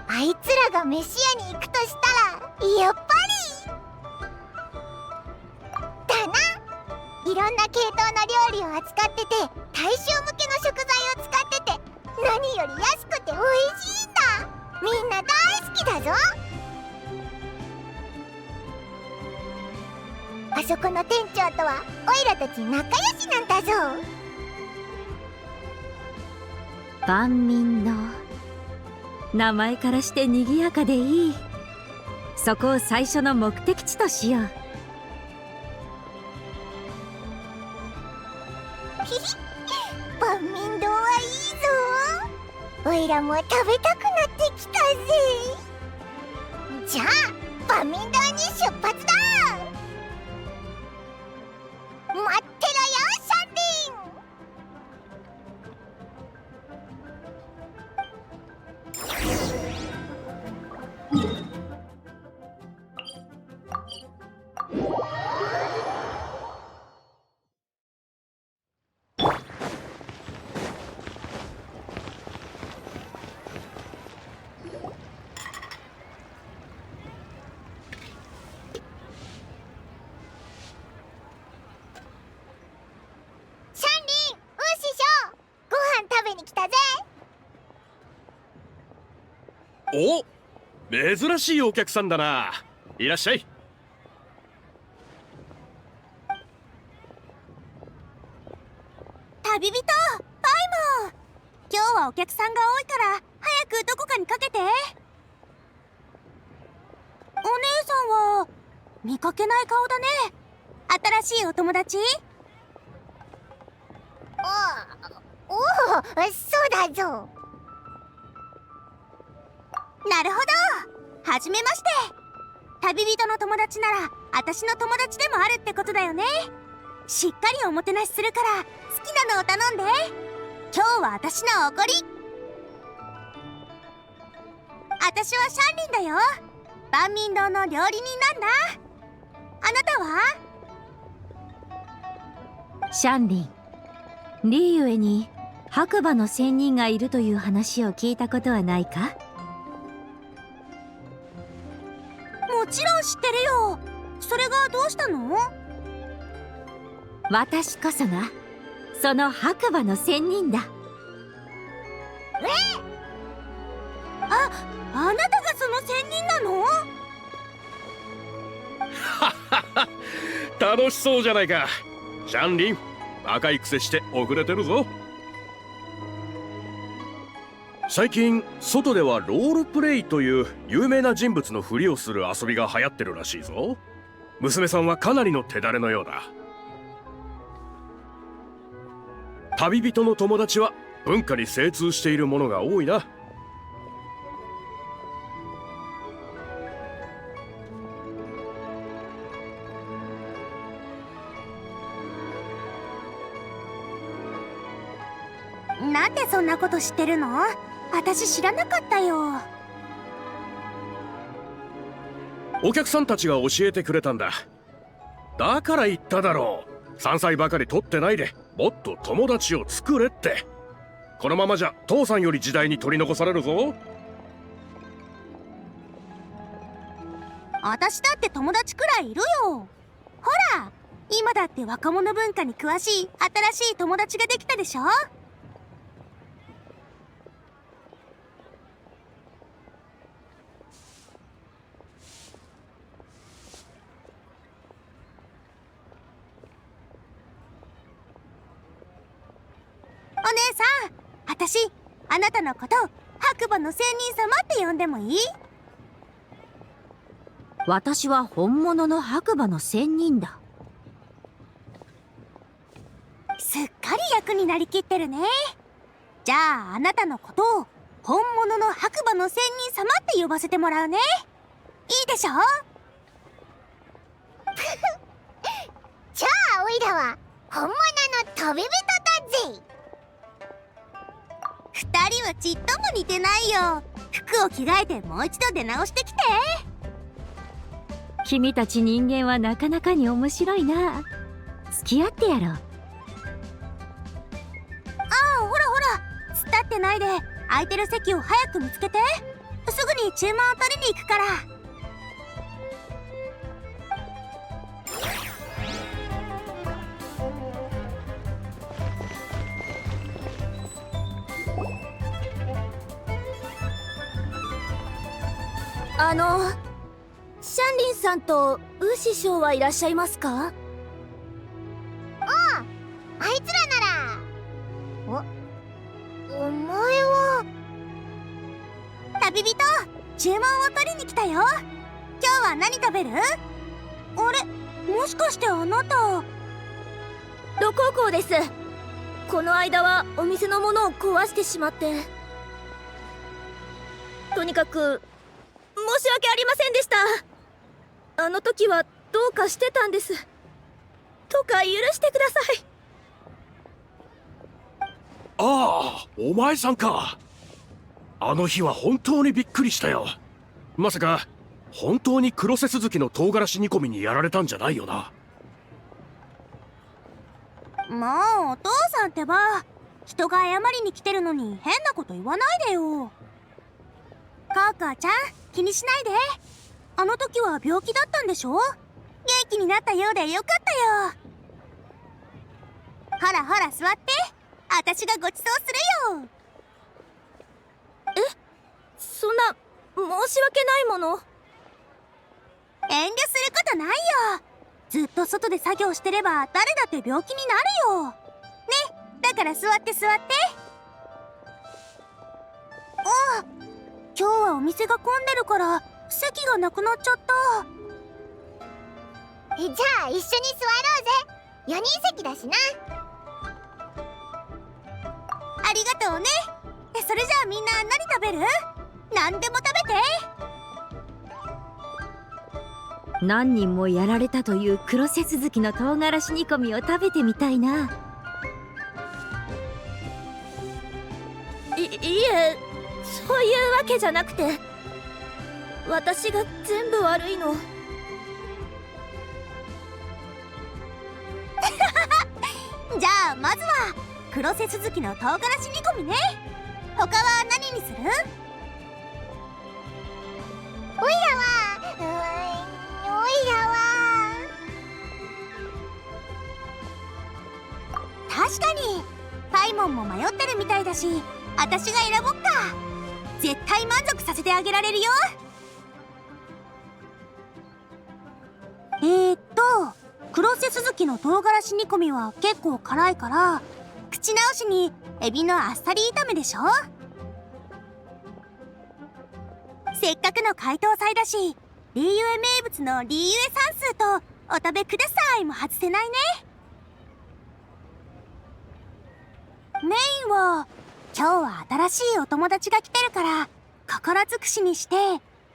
あいつらがメシアに行くとしたらやっぱりだな。いろんな系統の料理を扱ってて大衆向けの食材を使ってて何より安くて美味しいんだ。みんな大好きだぞ。あそこの店長とはオイラたち仲良しなんだぞ。万民堂、名前からして賑やかでいい。そこを最初の目的地としよう。万民堂はいいぞ。おいらも食べたくなってきたぜ。じゃあ万民堂に出発だ。待ってろよ、シャンディン。シャンリン、師匠、ご飯食べに来たぜ。お、珍しいお客さんだな。いらっしゃい。旅人、パイモン。今日はお客さんが多いから早くどこかにかけて。お姉さんは見かけない顔だね。新しいお友達？おお、そうだぞ。なるほど、はじめまして。旅人の友達なら私の友達でもあるってことだよね。しっかりおもてなしするから好きなのを頼んで。今日は私のおごり。私はシャンリンだよ。万民堂の料理人なんだ。あなたは？シャンリン、リーユエに白馬の仙人がいるという話を聞いたことはないか？もちろん知ってるよ。それがどうしたの？私こそがその白馬の仙人だ。あなたがその仙人なの？楽しそうじゃないか。シャンリン、若いくせして遅れてるぞ。最近外ではロールプレイという有名な人物のふりをする遊びが流行ってるらしいぞ。娘さんはかなりの手だれのようだ。旅人の友達は文化に精通しているものが多いな。なんでそんなこと知ってるの？私知らなかったよ。お客さんたちが教えてくれたんだ。だから言っただろう。山菜ばかり取ってないでもっと友達を作れって。このままじゃ父さんより時代に取り残されるぞ。私だって友達くらいいるよ。ほら、今だって若者文化に詳しい新しい友達ができたでしょ。お姉さん、私あなたのこと白馬の仙人様って呼んでもいい？私は本物の白馬の仙人だ。すっかり役になりきってるね。じゃああなたのことを本物の白馬の仙人様って呼ばせてもらうね。いいでしょ？じゃあおいらは本物の旅人だぜ。二人はちっとも似てないよ。服を着替えてもう一度出直してきて。君たち人間はなかなかに面白いな。付き合ってやろう。ああ、ほらほら、突っ立ってないで空いてる席を早く見つけて。すぐに注文を取りに行くから。シャンリンさんとウー師匠はいらっしゃいますか？あいつらなら。お前は旅人、注文を取りに来たよ。今日は何食べる？あれ、もしかしてあなた。ロコウコウです。この間はお店のものを壊してしまって、とにかく申し訳ありませんでした。あの時はどうかしてたんです。どうか許してください。ああ、お前さんか。あの日は本当にびっくりしたよ。まさか本当に黒瀬鈴木の唐辛子煮込みにやられたんじゃないよな。もうお父さんってば、人が謝りに来てるのに変なこと言わないでよ。コウコウちゃん、気にしないで。あの時は病気だったんでしょ？元気になったようでよかったよ。ほらほら座って、私がご馳走するよ。そんな申し訳ないもの。遠慮することないよ。ずっと外で作業してれば誰だって病気になるよ。ね、だから座って座って。あ、今日はお店が混んでるから席がなくなっちゃった。じゃあ一緒に座ろうぜ。4人席だしな。ありがとうね。それじゃあみんな何食べる？何でも食べて。何人もやられたという黒瀬鈴木の唐辛子煮込みを食べてみたいな。いえ、そういうわけじゃなくて、私が全部悪いの。じゃあまずは黒瀬鈴木の唐辛子煮込みね。他は何にする？おいらは確かにパイモンも迷ってるみたいだし、私が選ぼっか。絶対満足させてあげられるよ。黒瀬鈴木の唐辛子煮込みは結構辛いから、口直しにエビのあっさり炒めでしょ。せっかくの解凍祭だし、リーユエ名物のリーユエ算数とお食べくださいも外せないね。メインは今日は新しいお友達が来てるから心尽くしにして、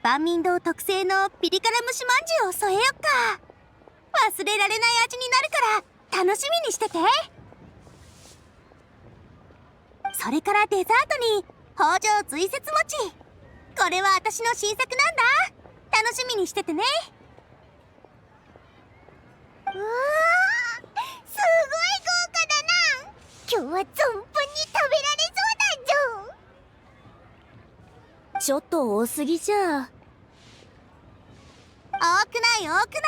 万民堂特製のピリ辛蒸しまんじゅうを添えよっか。忘れられない味になるから楽しみにしてて。それからデザートに北条随節餅。これは私の新作なんだ。楽しみにしててね。うわー、すごい豪華だな。今日は存分に食べられそうだぞ。ちょっと多すぎじゃ。多くない多くない。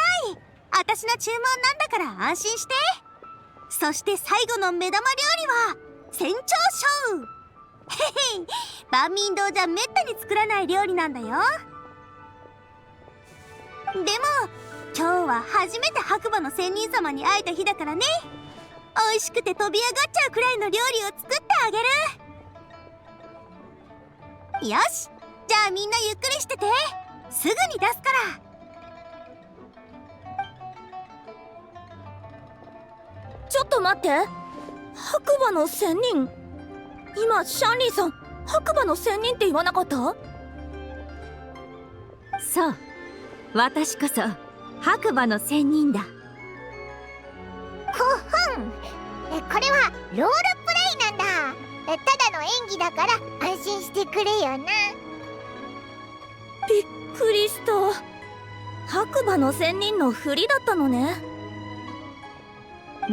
私の注文なんだから安心して。そして最後の目玉料理は船長ショー。へへ、万民堂じゃめったに作らない料理なんだよ。でも今日は初めて白馬の仙人様に会えた日だからね。美味しくて飛び上がっちゃうくらいの料理を作ってあげる。よし、じゃあみんなゆっくりしてて。すぐに出すから。ちょっと待って、白馬の仙人。今シャンリーさん、白馬の仙人って言わなかった？そう、私こそ白馬の仙人だ。ほほん、これはロールプレイなんだ。ただの演技だから安心してくれよな。びっくりした。白馬の仙人のふりだったのね。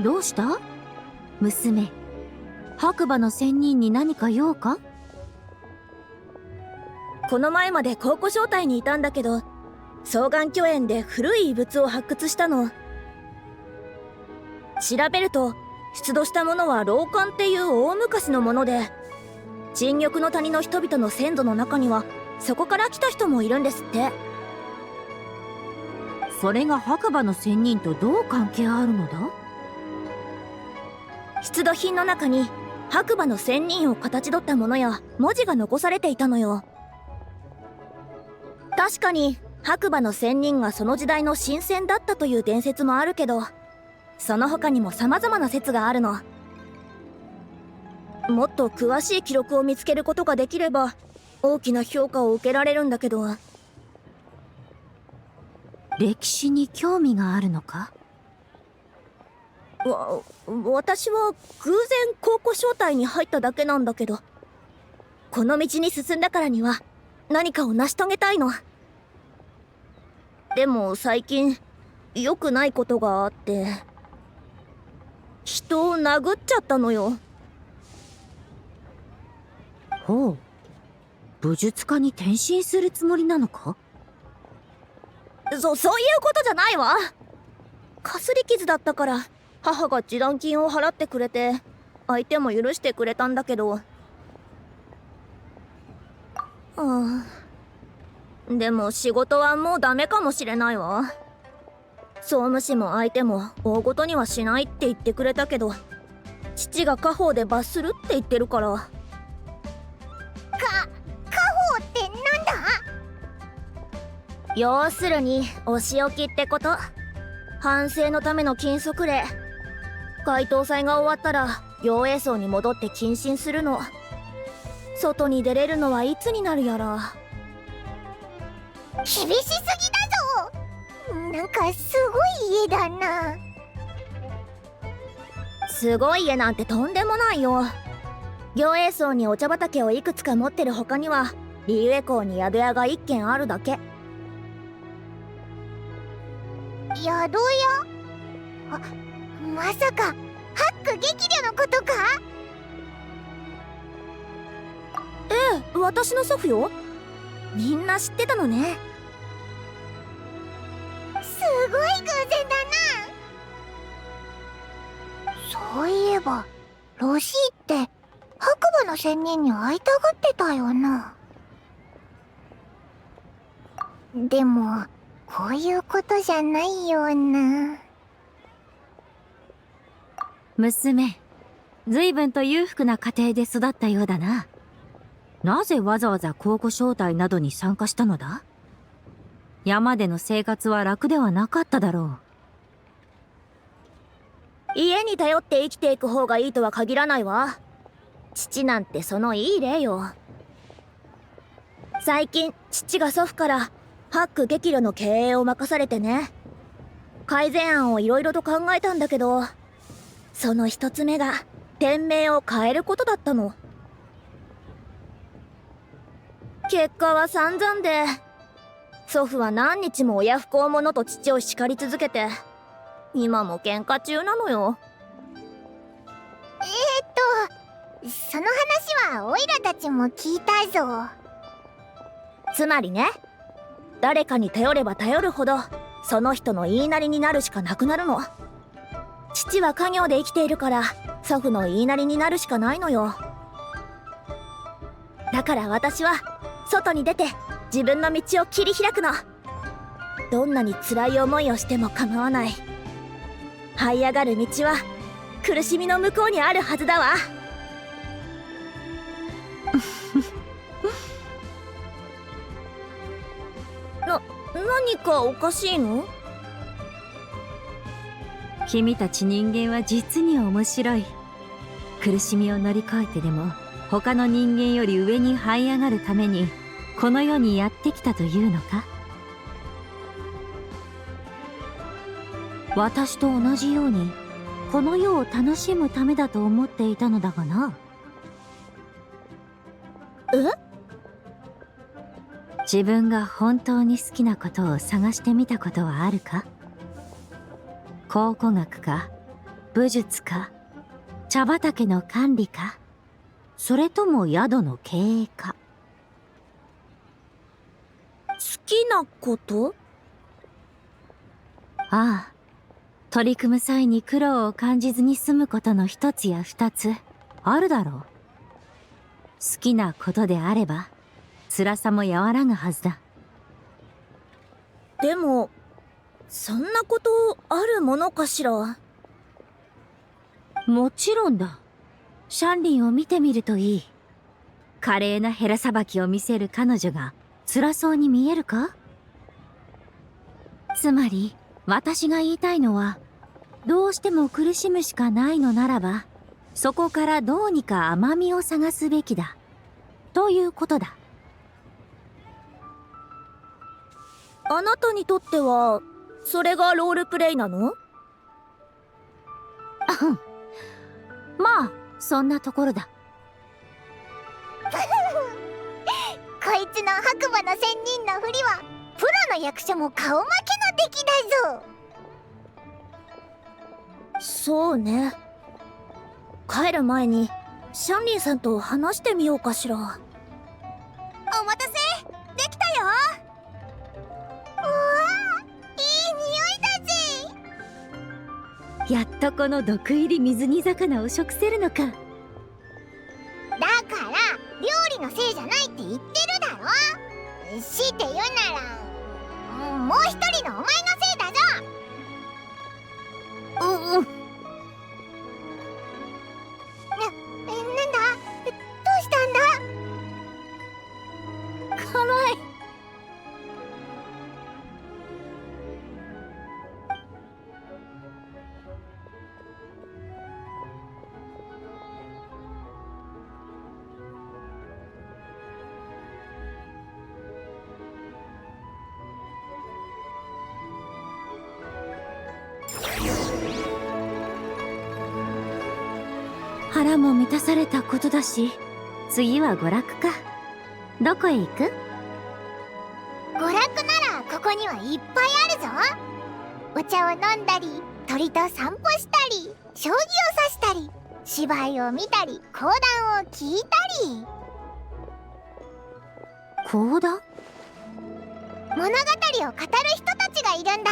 どうした？娘、白馬の仙人に何か用か？この前まで考古招待にいたんだけど、双眼鏡園で古い遺物を発掘したの。調べると出土したものは老館っていう大昔のもので、沈玉の谷の人々の先祖の中にはそこから来た人もいるんですって。それが白馬の仙人とどう関係あるのだ？出土品の中に白馬の仙人を形取ったものや文字が残されていたのよ。確かに白馬の仙人がその時代の神仙だったという伝説もあるけど、その他にも様々な説があるの。もっと詳しい記録を見つけることができれば大きな評価を受けられるんだけど。歴史に興味があるのか？私は偶然考古招待に入っただけなんだけど、この道に進んだからには何かを成し遂げたいの。でも最近良くないことがあって、人を殴っちゃったのよ。ほう、武術家に転身するつもりなのか？そういうことじゃないわ。かすり傷だったから母が示談金を払ってくれて、相手も許してくれたんだけど。でも仕事はもうダメかもしれないわ。総務士も相手も大ごとにはしないって言ってくれたけど、父が家宝で罰するって言ってるから。家宝ってなんだ？要するにお仕置きってこと。反省のための禁足令。解凍祭が終わったら妖艶荘に戻って謹慎するの。外に出れるのはいつになるやら。厳しすぎだぞ。なんかすごい家だな。すごい家なんてとんでもないよ。妖艶荘にお茶畑をいくつか持ってる他にはリユエ港に宿屋が1軒あるだけ。宿屋？まさかハック激流のことか？ええ、私の祖父よ。みんな知ってたのね。すごい偶然だな。そういえばロシーって白馬の仙人に会いたがってたよな。でもこういうことじゃないよな。娘、随分と裕福な家庭で育ったようだな。なぜわざわざ考古招待などに参加したのだ？山での生活は楽ではなかっただろう。家に頼って生きていく方がいいとは限らないわ。父なんてそのいい例よ。最近父が祖父からハック激流の経営を任されてね。改善案をいろいろと考えたんだけど、その一つ目が店名を変えることだったの。結果は散々で、祖父は何日も親不孝者と父を叱り続けて、今も喧嘩中なのよ。その話はオイラたちも聞いたぞ。つまりね、誰かに頼れば頼るほどその人の言いなりになるしかなくなるの。父は家業で生きているから祖父の言いなりになるしかないのよ。だから私は外に出て自分の道を切り開くの。どんなに辛い思いをしても構わない。這い上がる道は苦しみの向こうにあるはずだわ。何かおかしいの？君たち人間は実に面白い。苦しみを乗り越えてでも他の人間より上に這い上がるためにこの世にやってきたというのか？私と同じようにこの世を楽しむためだと思っていたのだがな。自分が本当に好きなことを探してみたことはあるか？考古学か武術か茶畑の管理か、それとも宿の経営か。好きなこと？ああ、取り組む際に苦労を感じずに済むことの一つや二つあるだろう。好きなことであれば辛さも和らぐはずだ。でもそんなことあるものかしら？もちろんだ。シャンリンを見てみるといい。華麗なヘラさばきを見せる彼女が辛そうに見えるか？つまり私が言いたいのは、どうしても苦しむしかないのならばそこからどうにか甘みを探すべきだということだ。あなたにとってはそれがロールプレイなの？まあそんなところだ。こいつの白馬の仙人のふりはプロの役者も顔負けの出来だぞ。そうね。帰る前にシャンリンさんと話してみようかしら。お待たせ、できたよ。うわあ、いい匂いだぜ。やっとこの毒入り水煮魚を食せるのか。だから料理のせいじゃないって言ってるだろ。強いて言うなら、もう一人のお前のせいだぞ。なんだ？どうしたんだ？辛い。腹も満たされたことだし、次は娯楽か。どこへ行く？娯楽ならここにはいっぱいあるぞ。お茶を飲んだり、鳥と散歩したり、将棋を指したり、芝居を見たり、講談を聞いたり。講談？物語を語る人たちがいるんだ。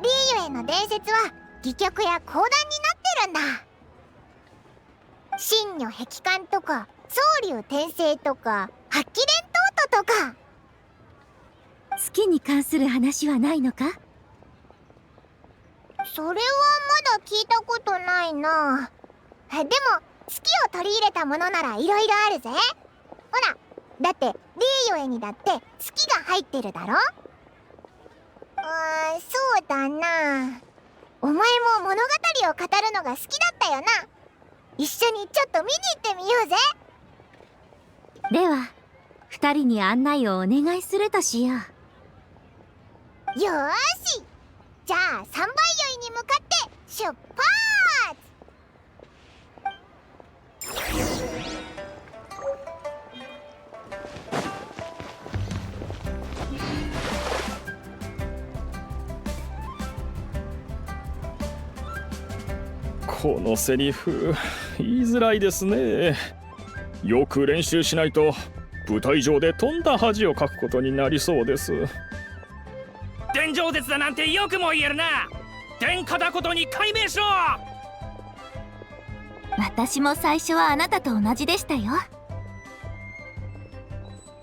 リーユへの伝説は戯曲や講談になってるんだ。真如壁観とか宗龍転生とか八鬼伝トートとか。月に関する話はないのか？それはまだ聞いたことないな。でも月を取り入れたものならいろいろあるぜ。ほら、だってリーユエにだって月が入ってるだろ。そうだな。お前も物語を語るのが好きだったよな。一緒にちょっと見に行ってみようぜ。では二人に案内をお願いするとしよう。よーし、じゃあ三倍酔いに向かって出発。このセリフ言いづらいですね。よく練習しないと舞台上で飛んだ恥をかくことになりそうです。天上舌だなんてよくも言えるな。天下だことに改名しろ。私も最初はあなたと同じでしたよ。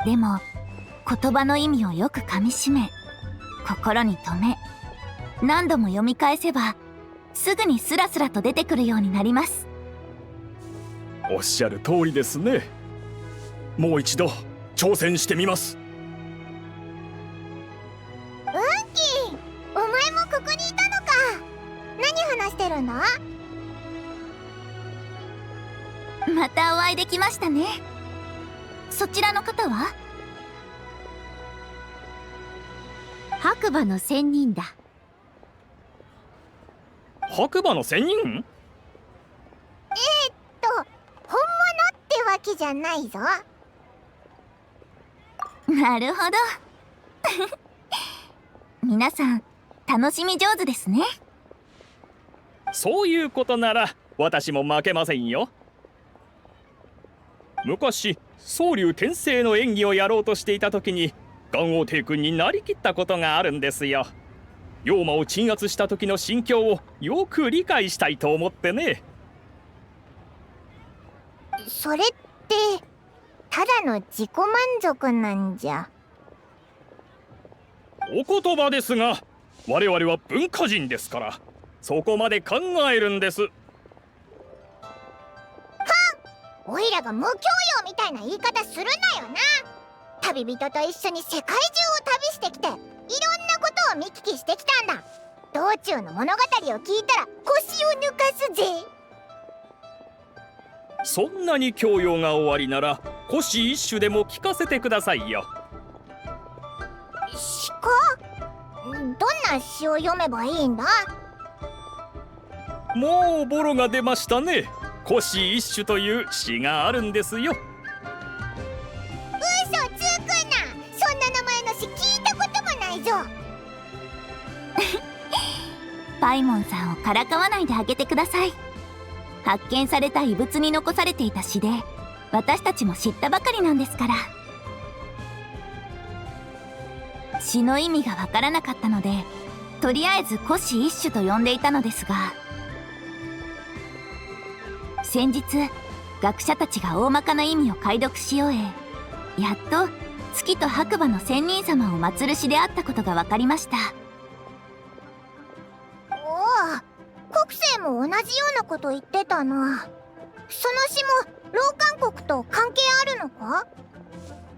でも言葉の意味をよくかみしめ、心に留め、何度も読み返せばすぐにスラスラと出てくるようになります。おっしゃる通りですね。もう一度挑戦してみます。ウンキー、お前もここにいたのか。何話してるんだ？またお会いできましたね。そちらの方は？白馬の仙人だ。白馬の仙人？本物ってわけじゃないぞ。なるほど。皆さん楽しみ上手ですね。そういうことなら私も負けませんよ。昔宗龍転生の演技をやろうとしていた時に元王帝君になりきったことがあるんですよ。妖魔を鎮圧した時の心境をよく理解したいと思ってね。それってただの自己満足なんじゃ。お言葉ですが我々は文化人ですからそこまで考えるんです。はん！おいらが無教養みたいな言い方するなよな。旅人と一緒に世界中を旅してきていろんなことを見聞きしてきたんだ。道中の物語を聞いたら腰を抜かすぜ。そんなに教養が終わりなら古詩一首でも聞かせてくださいよ。詩か？どんな詩を読めばいいんだ？もうボロが出ましたね。古詩一首という詩があるんですよ。嘘つくな。そんな名前の詩聞いたこともないぞ。パイモンさんをからかわないであげてください。発見された遺物に残されていた詩で私たちも知ったばかりなんですから。詩の意味がわからなかったのでとりあえず古詩一首と呼んでいたのですが、先日学者たちが大まかな意味を解読し終え、やっと月と白馬の仙人様を祀る詩であったことが分かりました。おお、国政も同じようなこと言ってたな。その詩も老韓国と関係あるのか？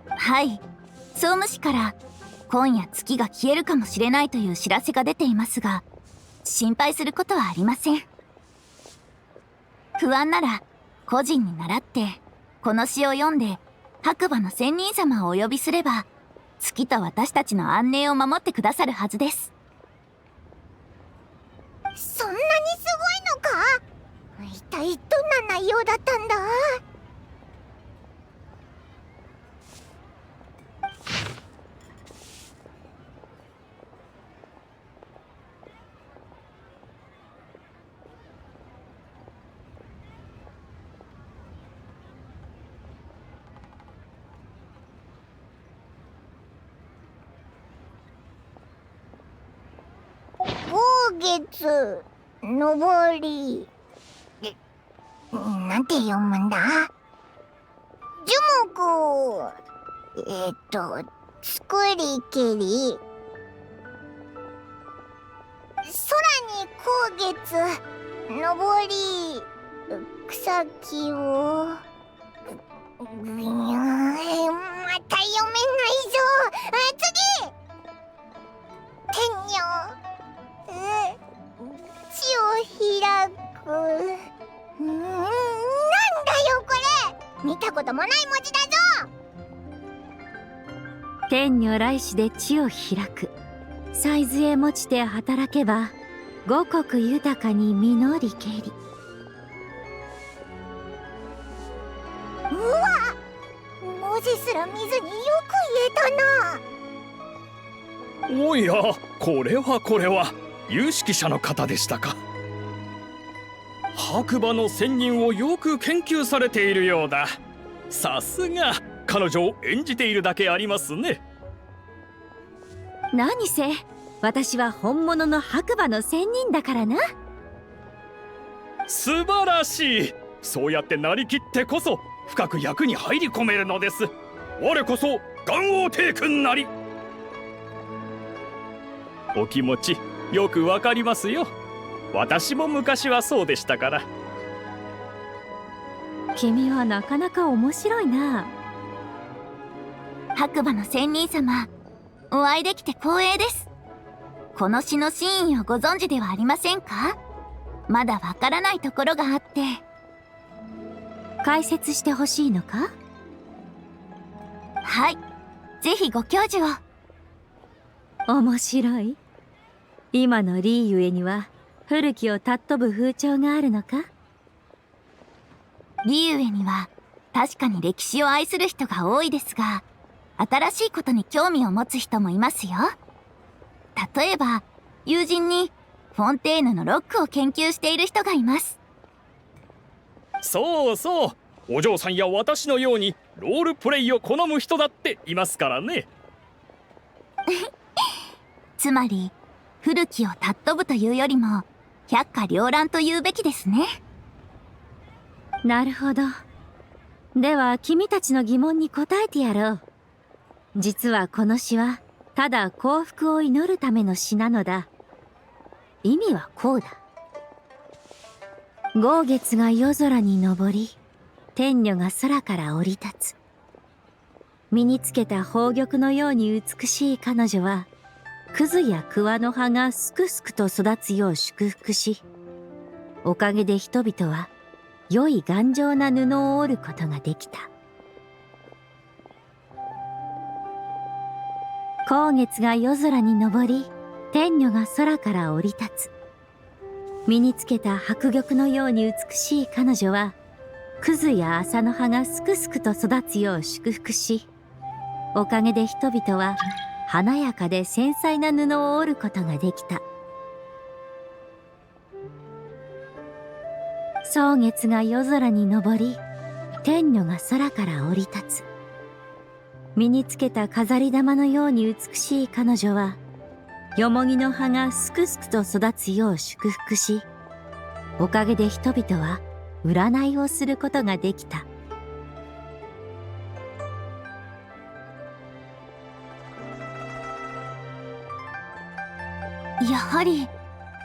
はい、総務省から今夜月が消えるかもしれないという知らせが出ていますが、心配することはありません。不安なら個人に倣ってこの詩を読んで白馬の仙人様をお呼びすれば月と私たちの安寧を守ってくださるはずです。そんなにすごいのか？一体どんな内容だったんだ？月、上り、なんて読むんだ？樹木、作りけり、空に光月、上り、草木を、また読めないぞ。次！天女、地を開く。なんだよこれ！見たこともない文字だぞ！天女来世で地を開く。才杖持ちて働けば五穀豊かに実りけり。うわ！文字すら見ずによく言えたな。おや、これは有識者の方でしたか。白馬の仙人をよく研究されているようだ。さすが彼女を演じているだけありますね。何せ私は本物の白馬の仙人だからな。素晴らしい。そうやってなりきってこそ深く役に入り込めるのです。我こそ元王帝君なり。お気持ちよくわかりますよ。私も昔はそうでしたから。君はなかなか面白いな。白馬の仙人様、お会いできて光栄です。この詩の真意をご存知ではありませんか？まだわからないところがあって。解説してほしいのか？はい、ぜひご教授を。面白い。今のリーゆえには古きを尊ぶ風潮があるのか？リーウェには確かに歴史を愛する人が多いですが、新しいことに興味を持つ人もいますよ。例えば友人にフォンテーヌのロックを研究している人がいます。そうそう、お嬢さんや私のようにロールプレイを好む人だっていますからね。つまり古きを尊ぶというよりも百花繚乱というべきですね。なるほど。では君たちの疑問に答えてやろう。実はこの詩はただ幸福を祈るための詩なのだ。意味はこうだ。豪月が夜空に昇り、天女が空から降り立つ。身につけた宝玉のように美しい彼女は、葛や桑の葉がすくすくと育つよう祝福し、おかげで人々は良い頑丈な布を織ることができた。光月が夜空に昇り、天女が空から降り立つ。身につけた白玉のように美しい彼女は、葛や麻の葉がすくすくと育つよう祝福し、おかげで人々は華やかで繊細な布を織ることができた。蒼月が夜空に昇り、天女が空から降り立つ。身につけた飾り玉のように美しい彼女は、よもぎの葉がすくすくと育つよう祝福し、おかげで人々は占いをすることができた。やはり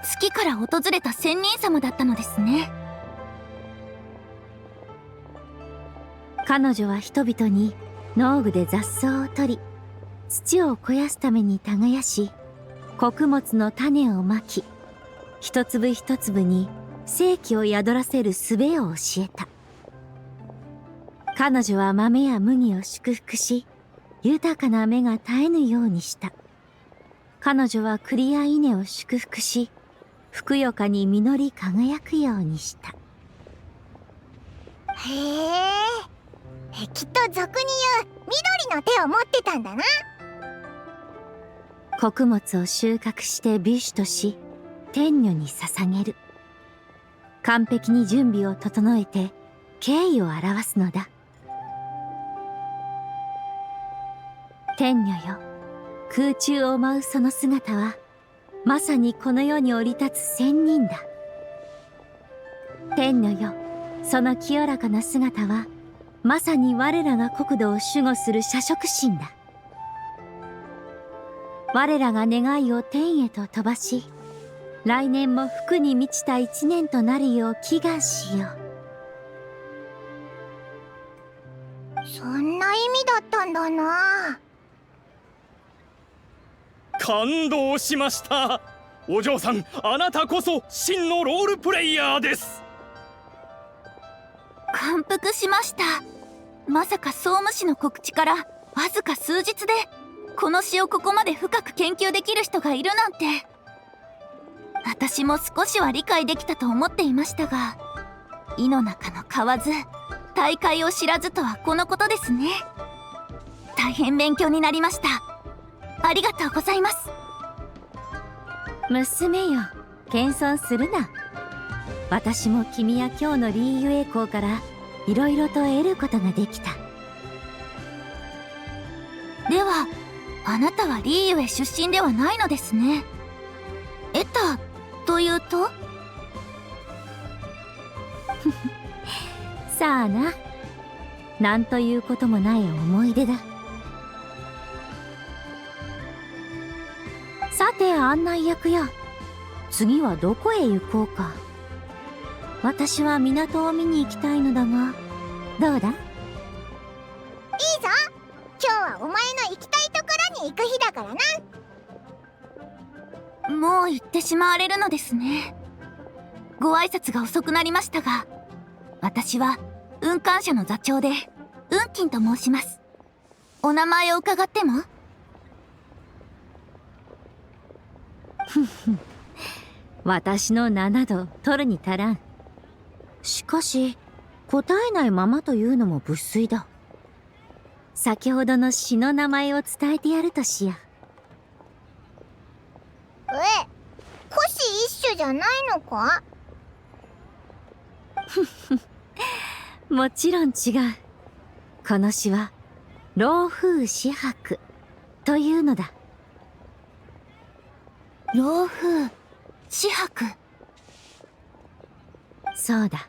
月から訪れた仙人様だったのですね。彼女は人々に農具で雑草を取り、土を肥やすために耕し、穀物の種をまき、一粒一粒に生気を宿らせる術を教えた。彼女は豆や麦を祝福し、豊かな芽が絶えぬようにした。彼女は栗や稲を祝福し、ふくよかに実り輝くようにした。へえ、きっと俗に言う緑の手を持ってたんだな。穀物を収穫してビュシュとし、天女に捧げる。完璧に準備を整えて敬意を表すのだ。天女よ、空中を舞うその姿はまさにこの世に降り立つ仙人だ。天女よ、その清らかな姿はまさに我らが国土を守護する社食神だ。我らが願いを天へと飛ばし、来年も福に満ちた一年となるよう祈願しよう。そんな意味だったんだな。感動しました。お嬢さん、あなたこそ真のロールプレイヤーです。感服しました。まさか総務士の告知からわずか数日でこの詩をここまで深く研究できる人がいるなんて。私も少しは理解できたと思っていましたが、井の中の蛙、大海を知らずとはこのことですね。大変勉強になりました。ありがとうございます。娘よ、謙遜するな。私も君や今日のリーユエ校からいろいろと得ることができた。ではあなたはリーユエ出身ではないのですね。得たというと？さあな、なんということもない思い出だ。さて案内役よ、次はどこへ行こうか。私は港を見に行きたいのだが、どうだ？いいぞ。今日はお前の行きたいところに行く日だからな。もう行ってしまわれるのですね。ご挨拶が遅くなりましたが、私は運搬車の座長で運金と申します。お名前を伺っても？私の名など取るに足らん。しかし答えないままというのも不粋だ。先ほどの詩の名前を伝えてやるとしや。星一種じゃないのか？もちろん違う。この詩は老風四白というのだ。老風四白。そうだ。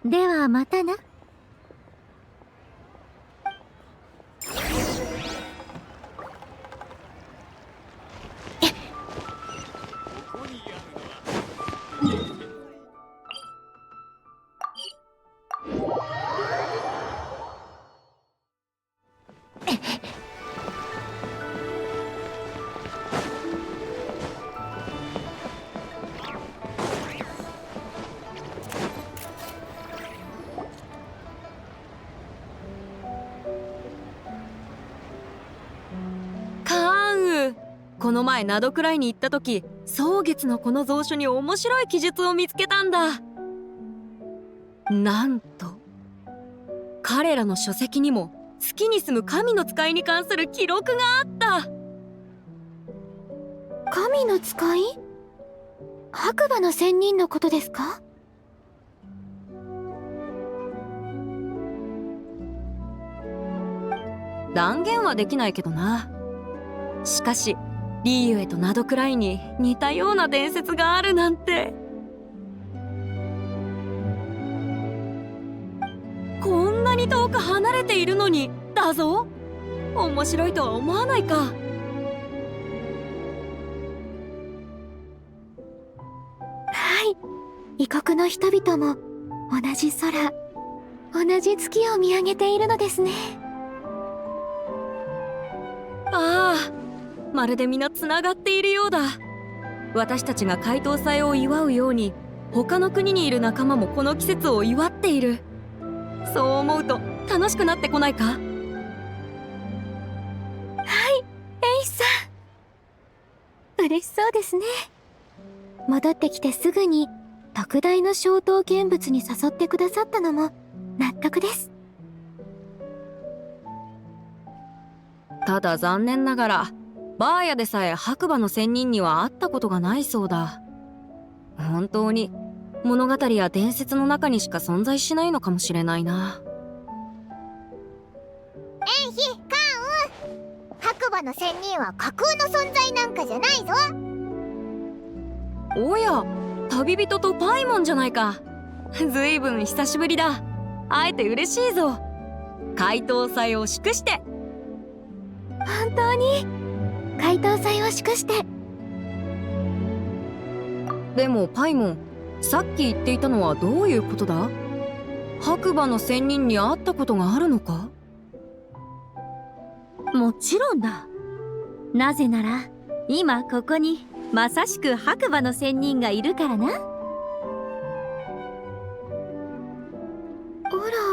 ではまたな。この前灘くらいに行った時、蒼月のこの蔵書に面白い記述を見つけたんだ。なんと彼らの書籍にも月に住む神の使いに関する記録があった。神の使い？白馬の仙人のことですか？断言はできないけどな。しかしリーユエとナドクライに似たような伝説があるなんて。こんなに遠く離れているのにだぞ。面白いとは思わないか。はい、異国の人々も同じ空、同じ月を見上げているのですね。ああ、まるで皆つながっているようだ。私たちが解凍祭を祝うように他の国にいる仲間もこの季節を祝っている。そう思うと楽しくなってこないか？はい、エイさん、嬉しそうですね。戻ってきてすぐに特大の小刀見物に誘ってくださったのも納得です。ただ残念ながらバーヤでさえ白馬の仙人には会ったことがないそうだ。本当に物語や伝説の中にしか存在しないのかもしれないな。エンヒ、カンウ。白馬の仙人は架空の存在なんかじゃないぞ。おや、旅人とパイモンじゃないか。ずいぶん久しぶりだ。会えて嬉しいぞ。解凍祭を祝して。本当に解凍祭を祝して。でもパイモン、さっき言っていたのはどういうことだ？白馬の仙人に会ったことがあるのか？もちろんだ。なぜなら今ここにまさしく白馬の仙人がいるからな。あ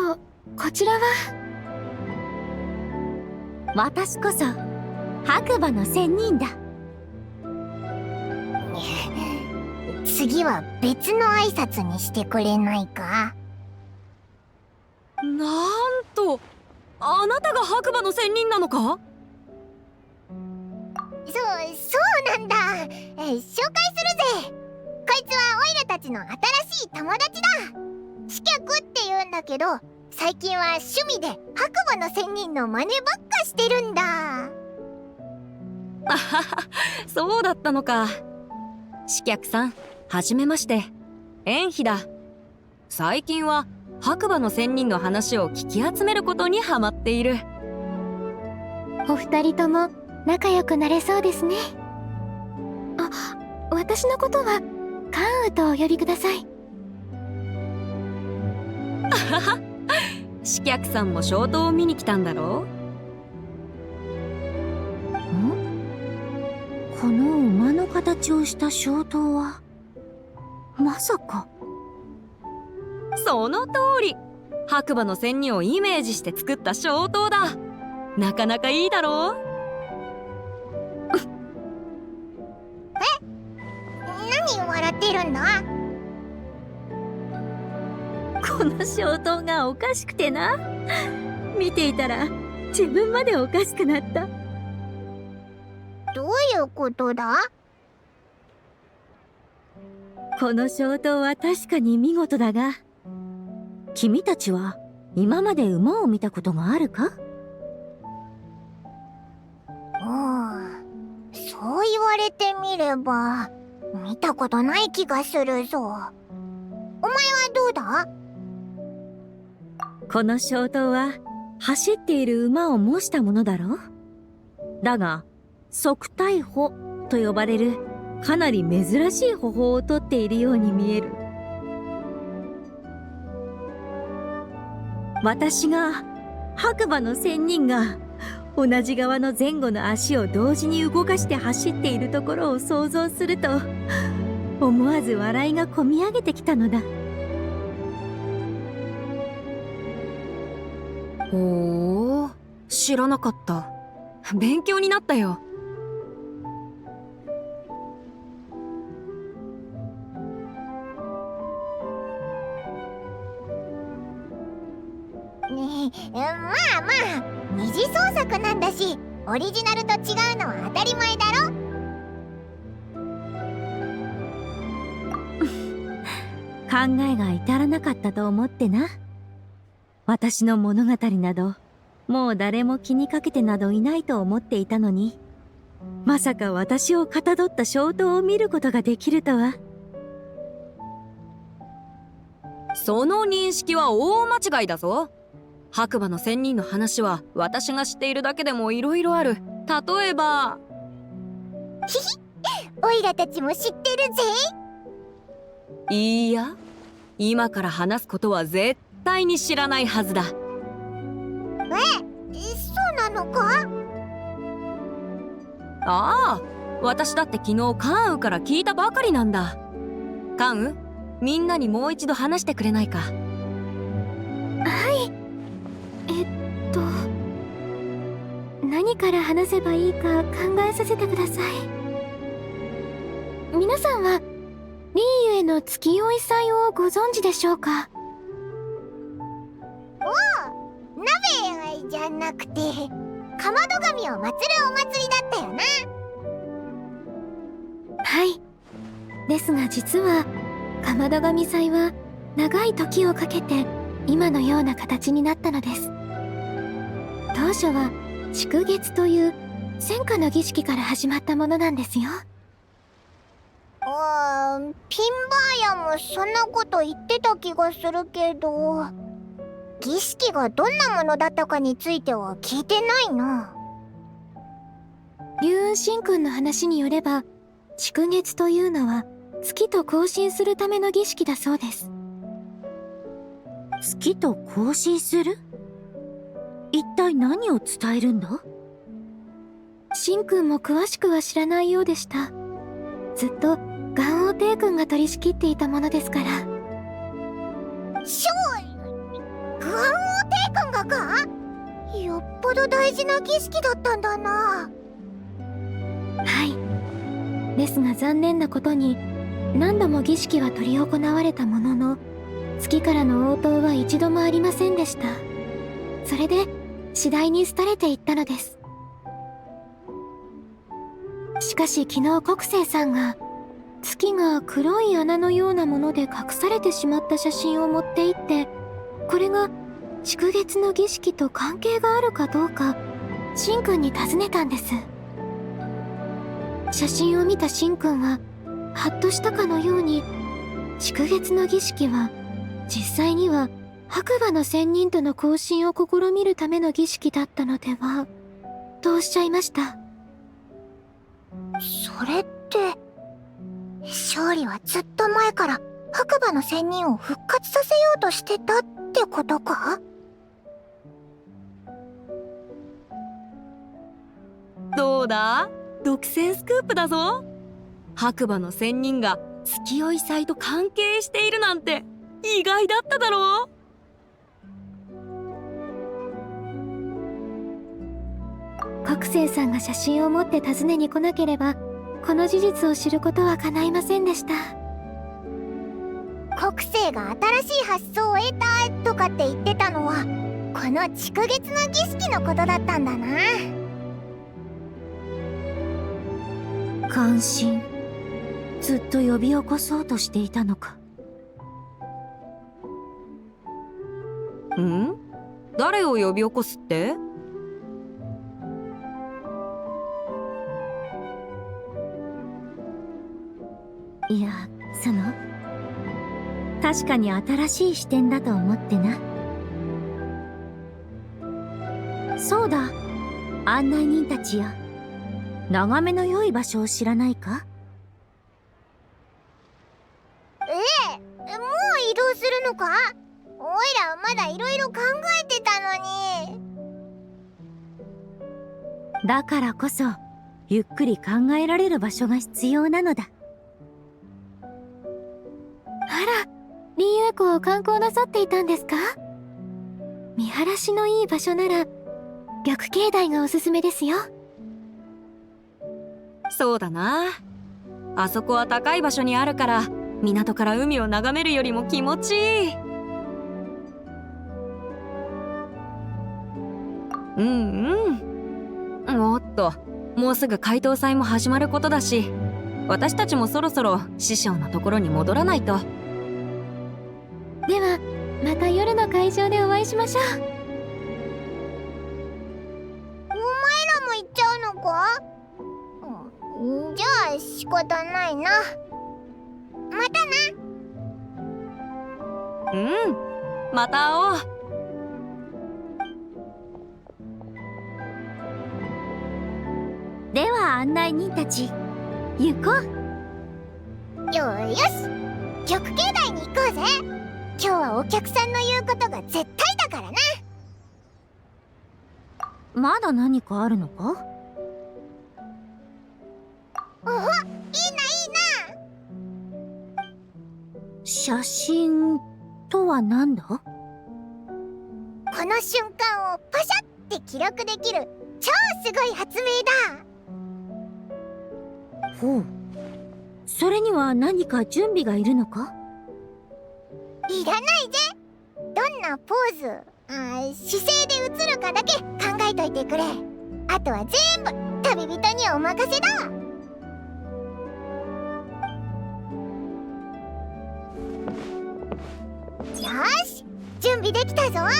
ら、こちらは。私こそ白馬の仙人だ。次は別の挨拶にしてくれないか？なんと、あなたが白馬の仙人なのか？そうなんだ。紹介するぜ。こいつはオイラたちの新しい友達だ。刺客って言うんだけど、最近は趣味で白馬の仙人の真似ばっかしてるんだ。あはは、そうだったのか。刺客さん、はじめまして。縁妃だ。最近は白馬の仙人の話を聞き集めることにハマっている。お二人とも仲良くなれそうですね。あ、私のことはカンウとお呼びください。あはは、刺客さんも消灯を見に来たんだろこの馬の形をした消灯はまさか。その通り、白馬の仙人をイメージして作った消灯だ。なかなかいいだろう。何笑ってるんだ？この消灯がおかしくてな。見ていたら自分までおかしくなった。どういうことだ？この消灯は確かに見事だが、君たちは今まで馬を見たことがあるか？そう言われてみれば見たことない気がするぞ。お前はどうだ？この消灯は走っている馬を模したものだろう。だが側対歩と呼ばれるかなり珍しい歩法をとっているように見える。私が白馬の仙人が同じ側の前後の足を同時に動かして走っているところを想像すると、思わず笑いがこみ上げてきたのだ。おー、知らなかった。勉強になったよ。ねえ、まあ二次創作なんだし、オリジナルと違うのは当たり前だろ。考えが至らなかったと思ってな。私の物語などもう誰も気にかけてなどいないと思っていたのに、まさか私をかたどった消灯を見ることができるとは。その認識は大間違いだぞ。白馬の仙人の話は私が知っているだけでもいろいろある。例えばひひ、オイラたちも知ってるぜ。いいや、今から話すことは絶対に知らないはずだ。そうなのか？ああ、私だって昨日カンウから聞いたばかりなんだ。カンウ、みんなにもう一度話してくれないか？はい。何から話せばいいか考えさせてください。皆さんはリーユへの月酔い祭をご存知でしょうか？おお、鍋じゃなくてかまど神を祀るお祭りだったよな。はい。ですが実はかまど神祭は長い時をかけて今のような形になったのです。当初は祝月という戦火の儀式から始まったものなんですよ。ピンバーヤもそんなこと言ってた気がするけど、儀式がどんなものだったかについては聞いてないな。龍雲神君の話によれば、祝月というのは月と交信するための儀式だそうです。月と交信する？一体何を伝えるんだ？神君も詳しくは知らないようでした。ずっと元王帝君が取り仕切っていたものですから。元王帝君がか？よっぽど大事な儀式だったんだな。はい。ですが残念なことに何度も儀式は執り行われたものの、月からの応答は一度もありませんでした。それで次第に廃れていったのです。しかし昨日国生さんが月が黒い穴のようなもので隠されてしまった写真を持って行って、これが祝月の儀式と関係があるかどうかしんくんに尋ねたんです。写真を見たしんくんはハッとしたかのように、祝月の儀式は実際には白馬の仙人との交信を試みるための儀式だったのではとおっしゃいました。それって勝利はずっと前から白馬の仙人を復活させようとしてたってことか？どうだ？独占スクープだぞ。白馬の仙人が月夜異彩と関係しているなんて意外だっただろう。国生さんが写真を持って訪ねに来なければ、この事実を知ることは叶いませんでした。国生が新しい発想を得たとかって言ってたのは、この祝月の儀式のことだったんだな。関心、ずっと呼び起こそうとしていたのか。ん？誰を呼び起こすって？いや、確かに新しい視点だと思ってな。そうだ、案内人たちや、眺めの良い場所を知らないか？もう移動するのか？おいらはまだいろいろ考えてたのに。だからこそ、ゆっくり考えられる場所が必要なのだ。あら、林友湖を観光なさっていたんですか？見晴らしのいい場所なら玉境台がおすすめですよ。そうだな。あそこは高い場所にあるから、港から海を眺めるよりも気持ちいい。おっと、もうすぐ解凍祭も始まることだし、私たちもそろそろ師匠のところに戻らないと。ではまた夜の会場でお会いしましょう。お前らも行っちゃうのか？じゃあ仕方ないな。またな。また会おう。では案内人たち、行こう。よし、玉境台に行こうぜ。今日はお客さんの言うことが絶対だからな。まだ何かあるのか？おお、いいな。写真とは何だ？この瞬間をパシャって記録できる超すごい発明だ。ほう、それには何か準備がいるのか？いらないぜ。どんなポーズ、姿勢で映るかだけ考えといてくれ。あとは全部旅人にお任せだ。よし、準備できたぞ。な、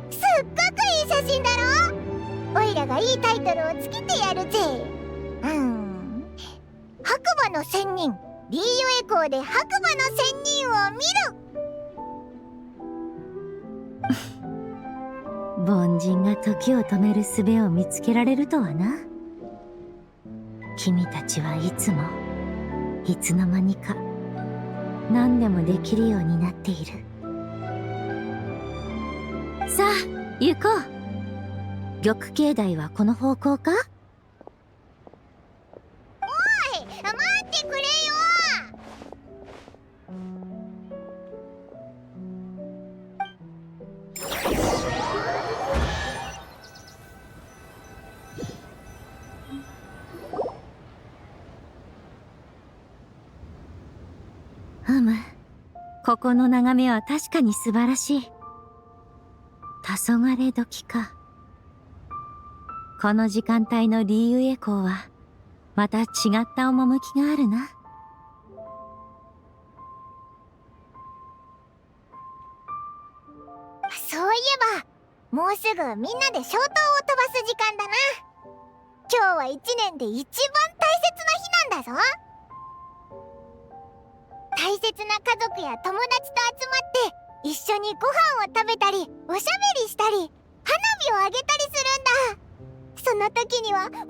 すっごくいい写真だろ。おいらがいいタイトルをつけてやるぜ。白馬の仙人、リーユエコーで白馬の仙人を見る。凡人が時を止める術を見つけられるとはな。君たちはいつもいつの間にか何でもできるようになっている。さあ行こう。玉境台はこの方向か？おい、待ってくれよ。ここの眺めは確かに素晴らしい。黄昏時か。この時間帯のリーユエ港はまた違った趣があるな。そういえばもうすぐみんなで消灯を飛ばす時間だな。今日は1年で一番大切な日なんだぞ。大切な家族や友達と集まって一緒にご飯を食べたりおしゃべりしたり花火をあげたりするんだ。その時にはもっと綺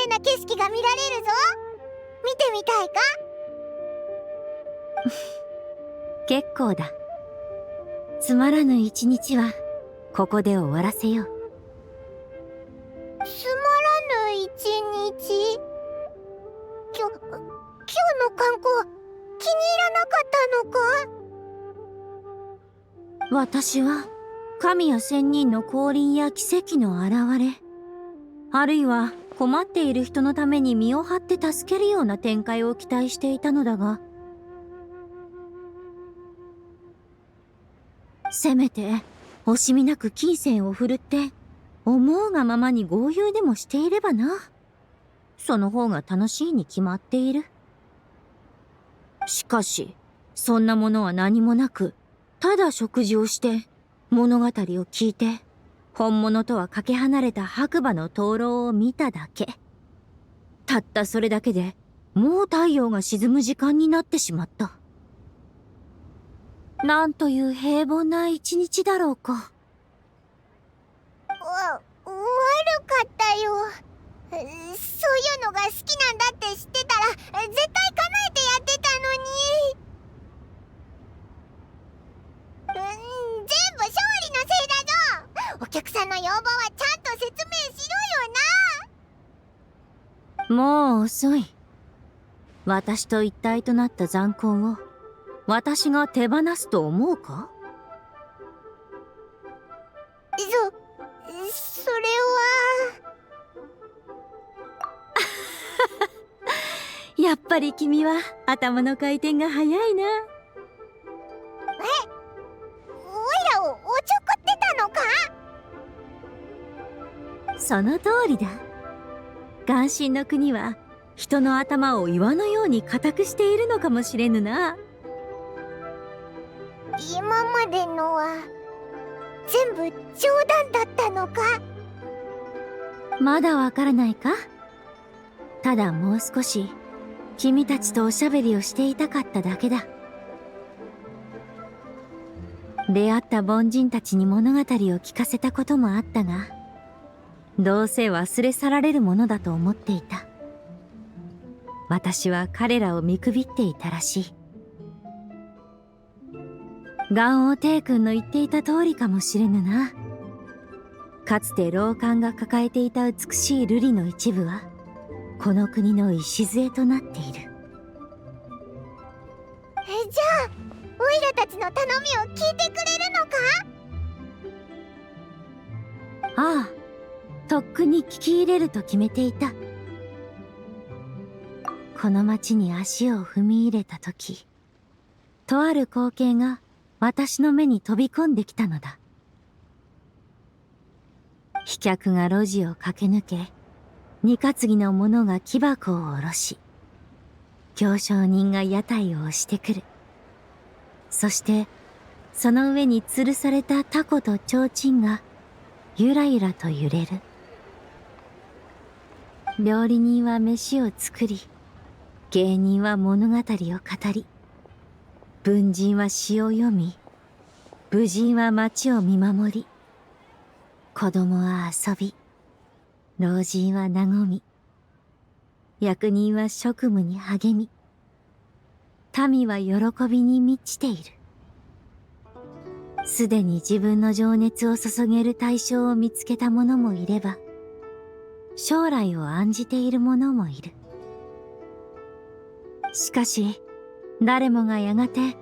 麗な景色が見られるぞ。見てみたいか？結構だ。つまらぬ一日はここで終わらせよう。つまらぬ一日。今日の観光気に入らなかったのか？私は神や仙人の降臨や奇跡の現れ、あるいは困っている人のために身を張って助けるような展開を期待していたのだが、せめて惜しみなく金銭を振るって思うがままに豪遊でもしていればな。その方が楽しいに決まっている。しかしそんなものは何もなく、ただ食事をして物語を聞いて本物とはかけ離れた白馬の灯籠を見ただけ。たったそれだけでもう太陽が沈む時間になってしまった。なんという平凡な一日だろうか。悪かったよ。そういうのが好きなんだって知ってたら絶対叶えてやってたのに。全部勝利のせいだぞ。お客さんの要望はちゃんと説明しろよな。もう遅い。私と一体となった残魂を私が手放すと思うか？それはやっぱり君は頭の回転が早いな。おいらをおちょくってたのか？その通りだ。眼神の国は人の頭を岩のように固くしているのかもしれぬな。今までのは全部冗談だったのか？まだわからないか？ただもう少し君たちとおしゃべりをしていたかっただけだ。出会った凡人たちに物語を聞かせたこともあったが、どうせ忘れ去られるものだと思っていた。私は彼らを見くびっていたらしい。元王帝君の言っていた通りかもしれぬな。かつて老漢が抱えていた美しい瑠璃の一部はこの国の礎となっている。じゃあオイラたちの頼みを聞いてくれるのか？ああ、とっくに聞き入れると決めていた。この町に足を踏み入れた時、とある光景が私の目に飛び込んできたのだ。飛脚が路地を駆け抜け、二担ぎの者が木箱を下ろし、行商人が屋台を押してくる。そしてその上に吊るされたタコと提灯がゆらゆらと揺れる。料理人は飯を作り、芸人は物語を語り、文人は詩を読み、武人は町を見守り、子供は遊び、老人は和み、役人は職務に励み、民は喜びに満ちている。すでに自分の情熱を注げる対象を見つけた者もいれば、将来を案じている者もいる。しかし誰もがやがて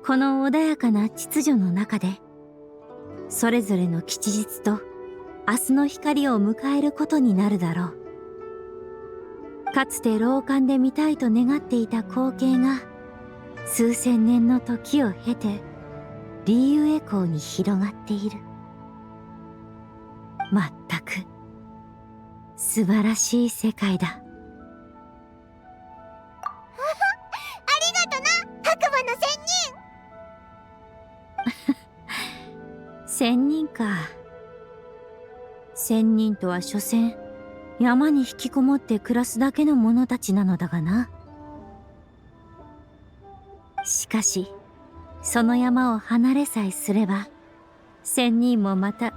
この穏やかな秩序の中でそれぞれの吉日と明日の光を迎えることになるだろう。かつて老漢で見たいと願っていた光景が数千年の時を経てリーユエ港に広がっている。まったく素晴らしい世界だ。ありがとな、白馬の仙人か。仙人とは所詮山に引きこもって暮らすだけの者たちなのだがな。しかしその山を離れさえすれば仙人もまた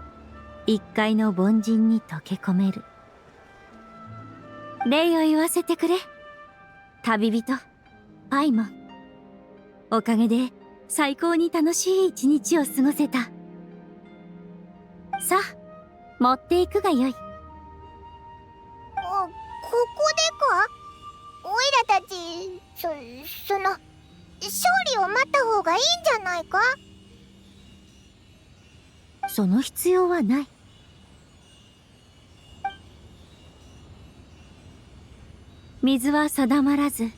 一介の凡人に溶け込める。礼を言わせてくれ、旅人パイモン。おかげで最高に楽しい一日を過ごせた。さあ持っていくがよい。ここでか？おいらたち、その勝利を待った方がいいんじゃないか？その必要はない。水は定まらず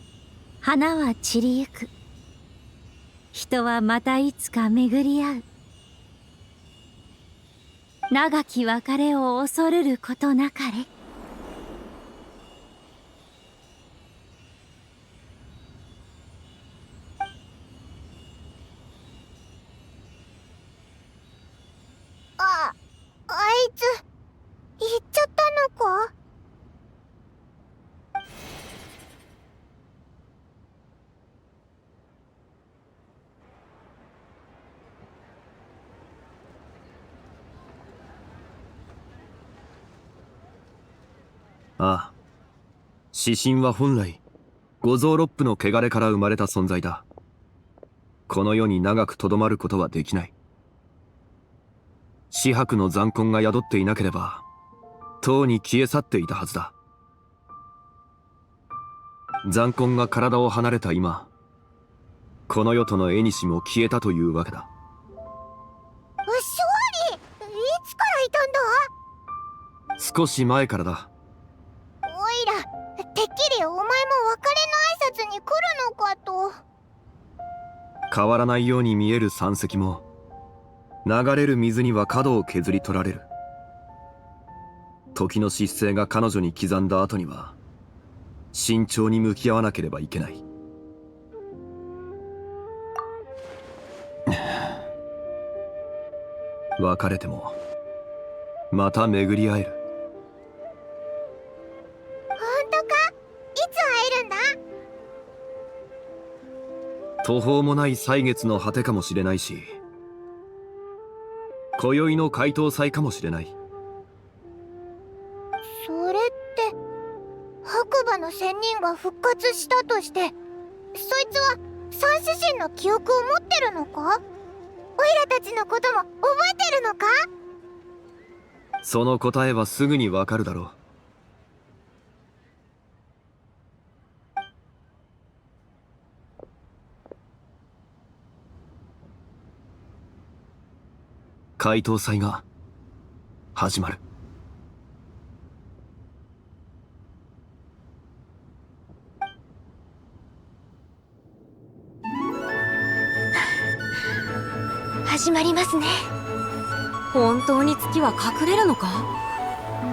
花は散りゆく。人はまたいつか巡り合う。長き別れを恐るることなかれ。あいつ行っちゃったのか？ああ、指針は本来五臓六腑の汚れから生まれた存在だ。この世に長くとどまることはできない。紫伯の残魂が宿っていなければとうに消え去っていたはずだ。残魂が体を離れた今、この世との縁も消えたというわけだ。勝利、いつからいたんだ？少し前からだ。おいら、てっきりお前も別れの挨拶に来るのかと。変わらないように見える山石も流れる水には角を削り取られる。時の失勢が彼女に刻んだ後には慎重に向き合わなければいけない。別れてもまた巡り会える。本当か？いつ会えるんだ？途方もない歳月の果てかもしれないし、今宵の解答祭かもしれない。それって白馬の仙人が復活したとして、そいつは三獅神の記憶を持ってるのか？オイラたちのことも覚えてるのか？その答えはすぐにわかるだろう。解答祭が始まる。始まりますね。本当に月は隠れるのか？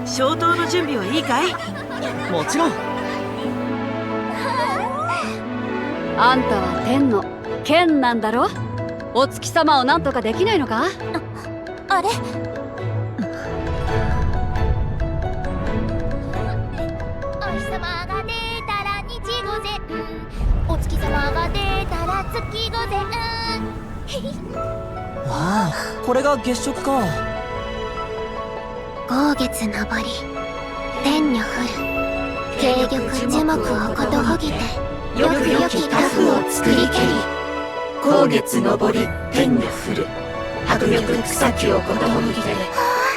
消灯の準備はいいかい？もちろん。あんたは天の剣なんだろ？お月様をなんとかできないのか？あれ？お日様が出たら日午前、お月様が出たら月午前。ああ、これが月食か。豪月昇り天女降る、軽玉樹木をことほぎてよくよきタフを作りけり。高月昇り天女降る、白玉草木をことほぎて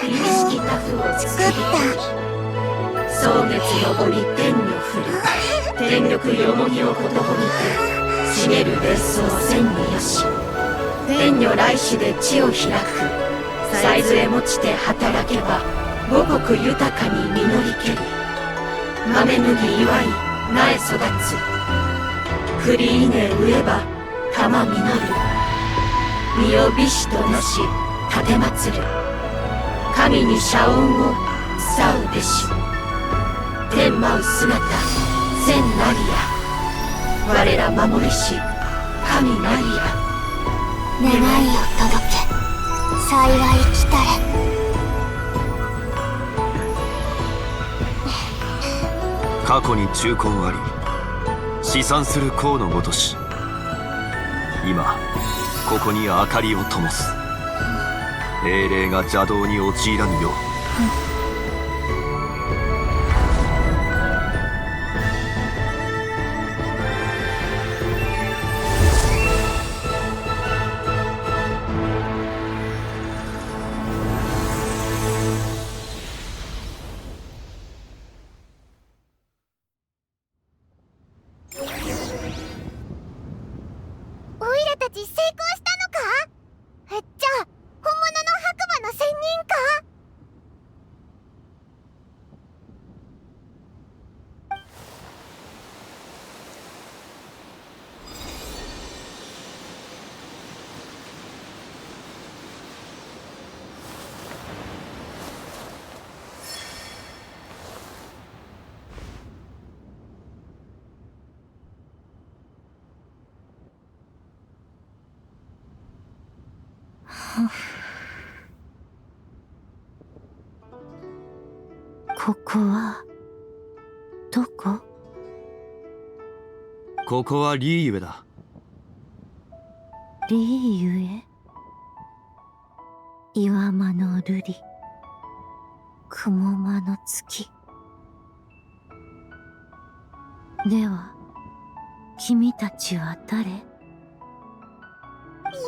美しきタフを作りけり。蒼月昇り天女降る、天玉よもぎをことほぎて茂る別荘千によし。天女来世で地を開く、才津へ持ちて働けば母国豊かに実りけり。豆麦祝い苗育つ、栗稲植えば玉実る。身を美しとなし奉る、神に謝恩を伝うべし。天舞う姿千なりや。我ら守りし神なりや。願いを届け、幸い来たれ。過去に忠魂あり、試算する功のごとし。今ここに明かりを灯す。英霊が邪道に陥らぬよう。オイラたち成功したのか？じゃあ本物の白馬の仙人か？ここはどこ？ここはリーユエだ。リーユエ、岩間の瑠璃、雲間の月。では君たちは誰？やばいぞ！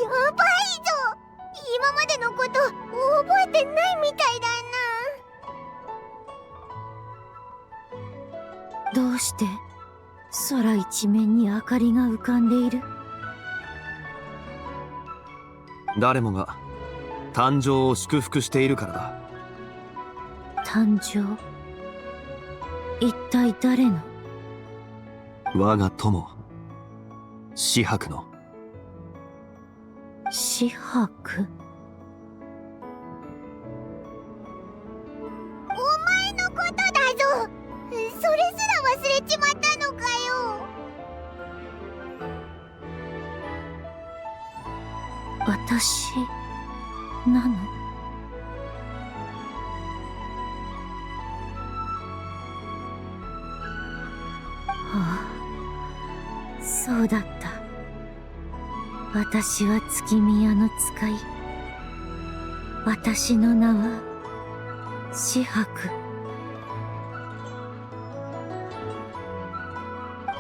今までのこと覚えてないみたいだな。どうして空一面に明かりが浮かんでいる？誰もが誕生を祝福しているからだ。誕生？一体誰の？我が友紫伯の。紫伯？お前のことだぞ。それすら忘れちまったのかよ。私なの？ああ、そうだった。私は月宮の使い。私の名は紫伯。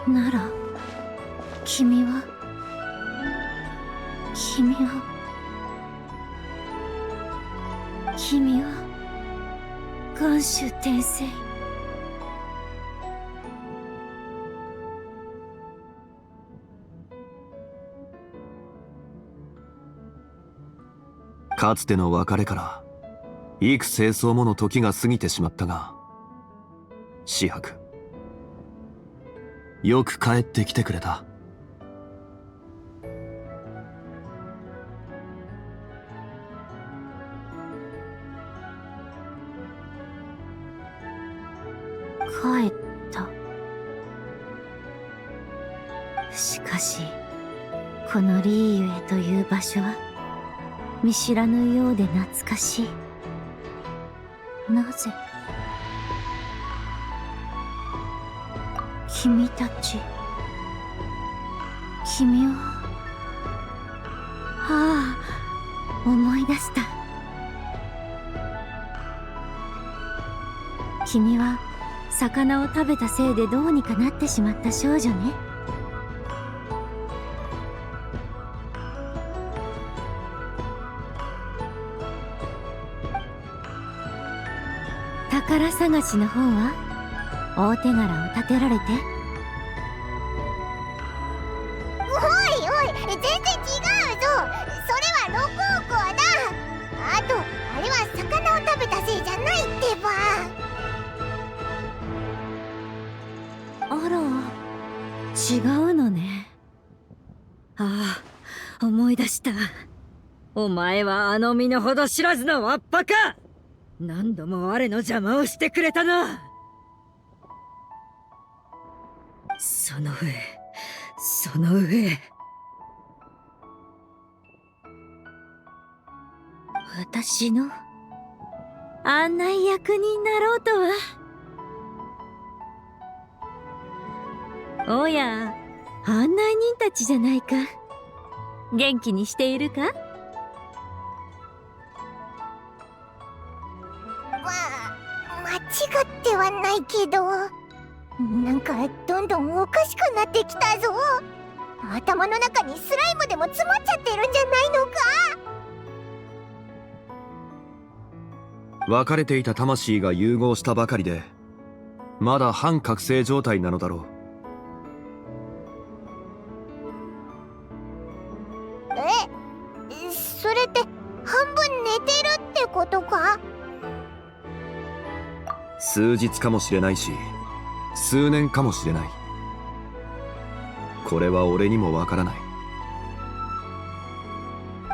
なら君は元首転生。かつての別れから幾清掃もの時が過ぎてしまったが、紫伯よく帰ってきてくれた。帰った。しかしこのリーユエという場所は見知らぬようで懐かしい。なぜ？君たち、君は…ああ、思い出した。君は魚を食べたせいでどうにかなってしまった少女ね。宝探しの方は大手柄を立てられて。おいおい、全然違うぞ。それは六王校だ。あとあれは魚を食べたせいじゃないってば。あら、違うのね。ああ、思い出した。お前はあの身の程知らずのわっぱか。何度も我の邪魔をしてくれたな。その上その上、私の案内役になろうとは。おや、案内人たちじゃないか。元気にしているか？間違ってはないけど、なんかどんどんおかしくなってきたぞ。頭の中にスライムでも詰まっちゃってるんじゃないのか。分かれていた魂が融合したばかりで、まだ半覚醒状態なのだろう。それって半分寝てるってことか？数日かもしれないし、数年かもしれない。これは俺にもわからない。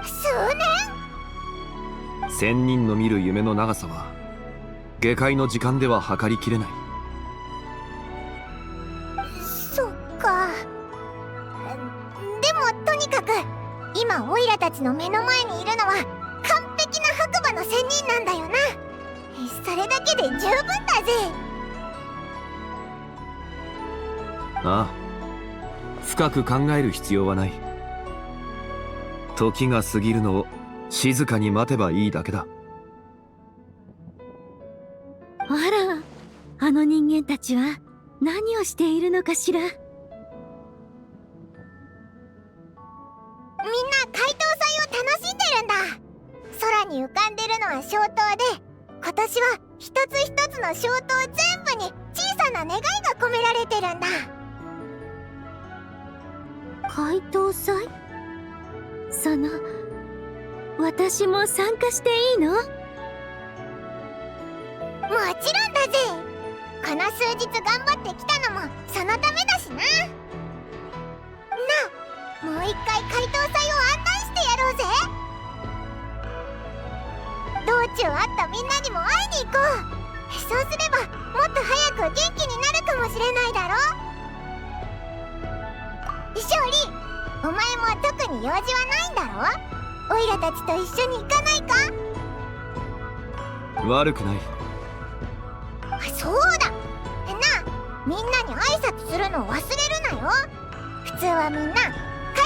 数年千人の見る夢の長さは下界の時間では測りきれない。そっか。でもとにかく今オイラたちの目の前にいるのは完璧な白馬の仙人なんだよな。それだけで十分だぜ。ああ、深く考える必要はない。時が過ぎるのを静かに待てばいいだけだ。あら、あの人間たちは何をしているのかしら。みんな解答祭を楽しんでるんだ。空に浮かんでるのは小灯で、今年は一つ一つの小灯全部に小さな願いが込められてるんだ。解答祭？私も参加していいの？もちろんだぜ。この数日頑張ってきたのもそのためだしな。もう一回解答祭を案内してやろうぜ。道中会ったみんなにも会いに行こう。そうすればもっと早く元気になるかもしれないだろ。勝利、お前も特に用事はないんだろ。オイラたちと一緒に行かないか？悪くない。そうだなあ、みんなに挨拶するのを忘れるなよ。普通はみんな解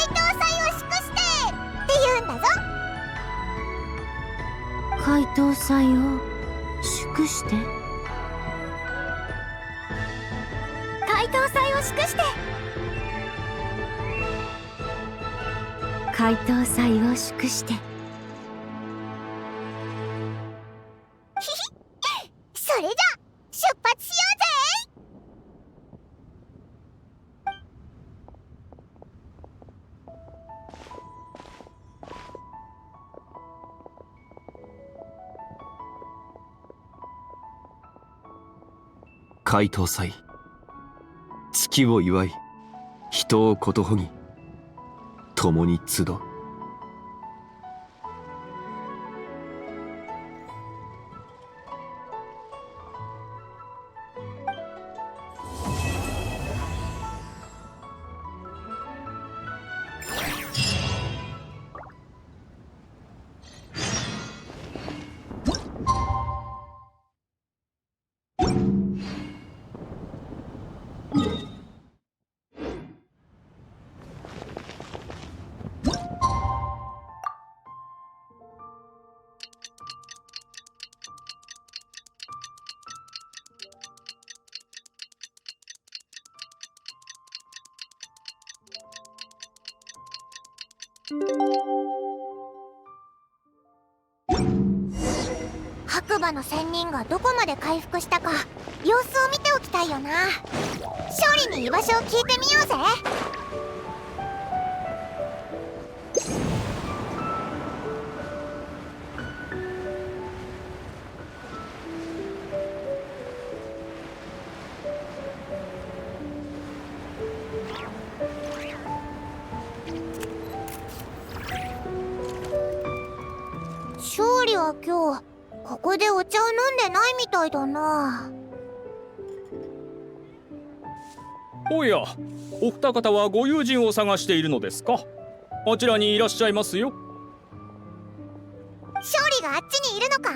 答祭を祝してって言うんだぞ。解答祭を祝して。解答祭を祝して。解答祭を祝して。それじゃ出発しようぜ。解答祭、月を祝い、人をことほぎ、共に集う。白馬の仙人がどこまで回復したか様子を見ておきたいよな。勝利に居場所を聞いてみようぜ。勝利は今日ここでお茶を飲んでないみたいだな。おや、お二方はご友人を探しているのですか？あちらにいらっしゃいますよ。勝利があっちにいるのか？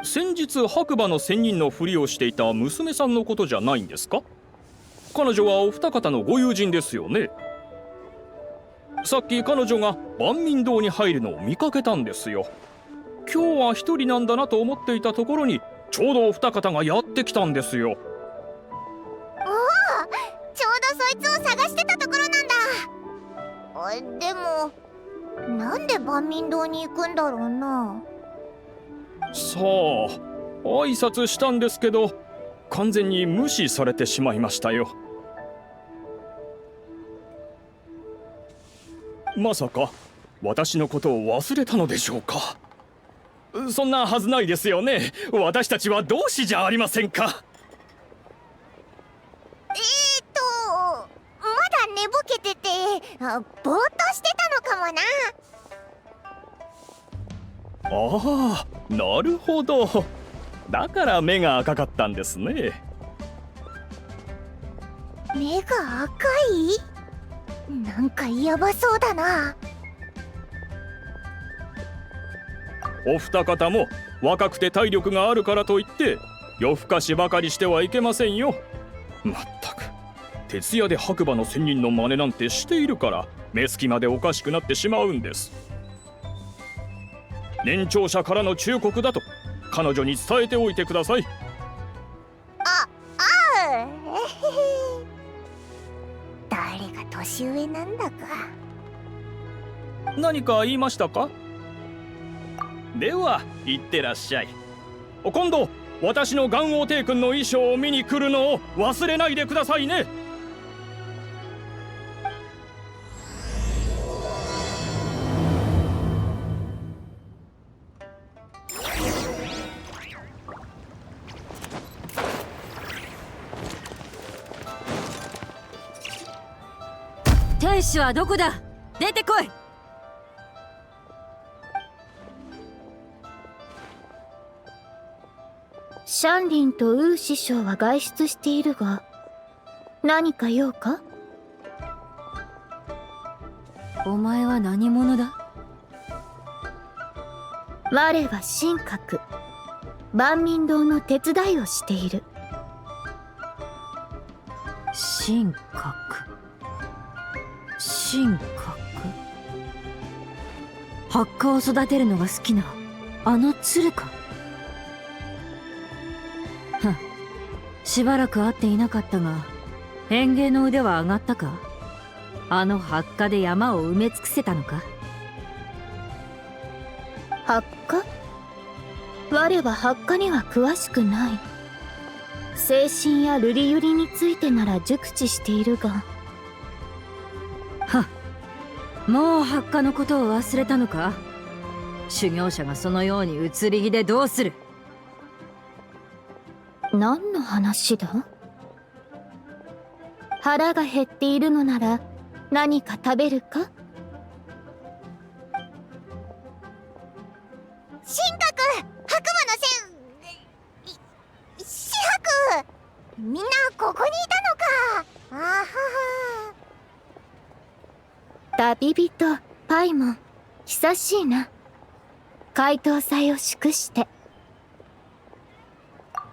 先日白馬の仙人のふりをしていた娘さんのことじゃないんですか？彼女はお二方のご友人ですよね。さっき彼女が万民堂に入るのを見かけたんですよ。今日は一人なんだなと思っていたところにちょうどお二方がやってきたんですよ。おお、ちょうどそいつを探してたところなんだ。でもなんで万民堂に行くんだろうな。さあ、挨拶したんですけど完全に無視されてしまいましたよ。まさか私のことを忘れたのでしょうか？そんなはずないですよね。私たちは同志じゃありませんか。まだ寝ぼけててぼーっとしてたのかもな。ああ、なるほど。だから目が赤かったんですね。目が赤い？なんかヤバそうだな。お二方も若くて体力があるからといって夜更かしばかりしてはいけませんよ。まったく徹夜で白馬の仙人の真似なんてしているから目つきまでおかしくなってしまうんです。年長者からの忠告だと彼女に伝えておいてください。誰が年上なんだか。何か言いましたか？では行ってらっしゃい。今度私の元王帝君の衣装を見に来るのを忘れないでくださいね。天使はどこだ？出てこい。シャンリンとウー師匠は外出しているが、何か用か？お前は何者だ？我は神格、万民堂の手伝いをしている。神格、神格。発火を育てるのが好きなあの鶴か。ふん、しばらく会っていなかったが園芸の腕は上がったか？あの発火で山を埋め尽くせたのか？発火？我は発火には詳しくない。精神や瑠璃ユリについてなら熟知しているが。はっ、もう発火のことを忘れたのか？修行者がそのように移り気でどうする？何の話だ？腹が減っているのなら何か食べるか？神格、白馬の紫伯、みんなここにいたのか。あはは。旅人パイモン、久しいな。解凍祭を祝して。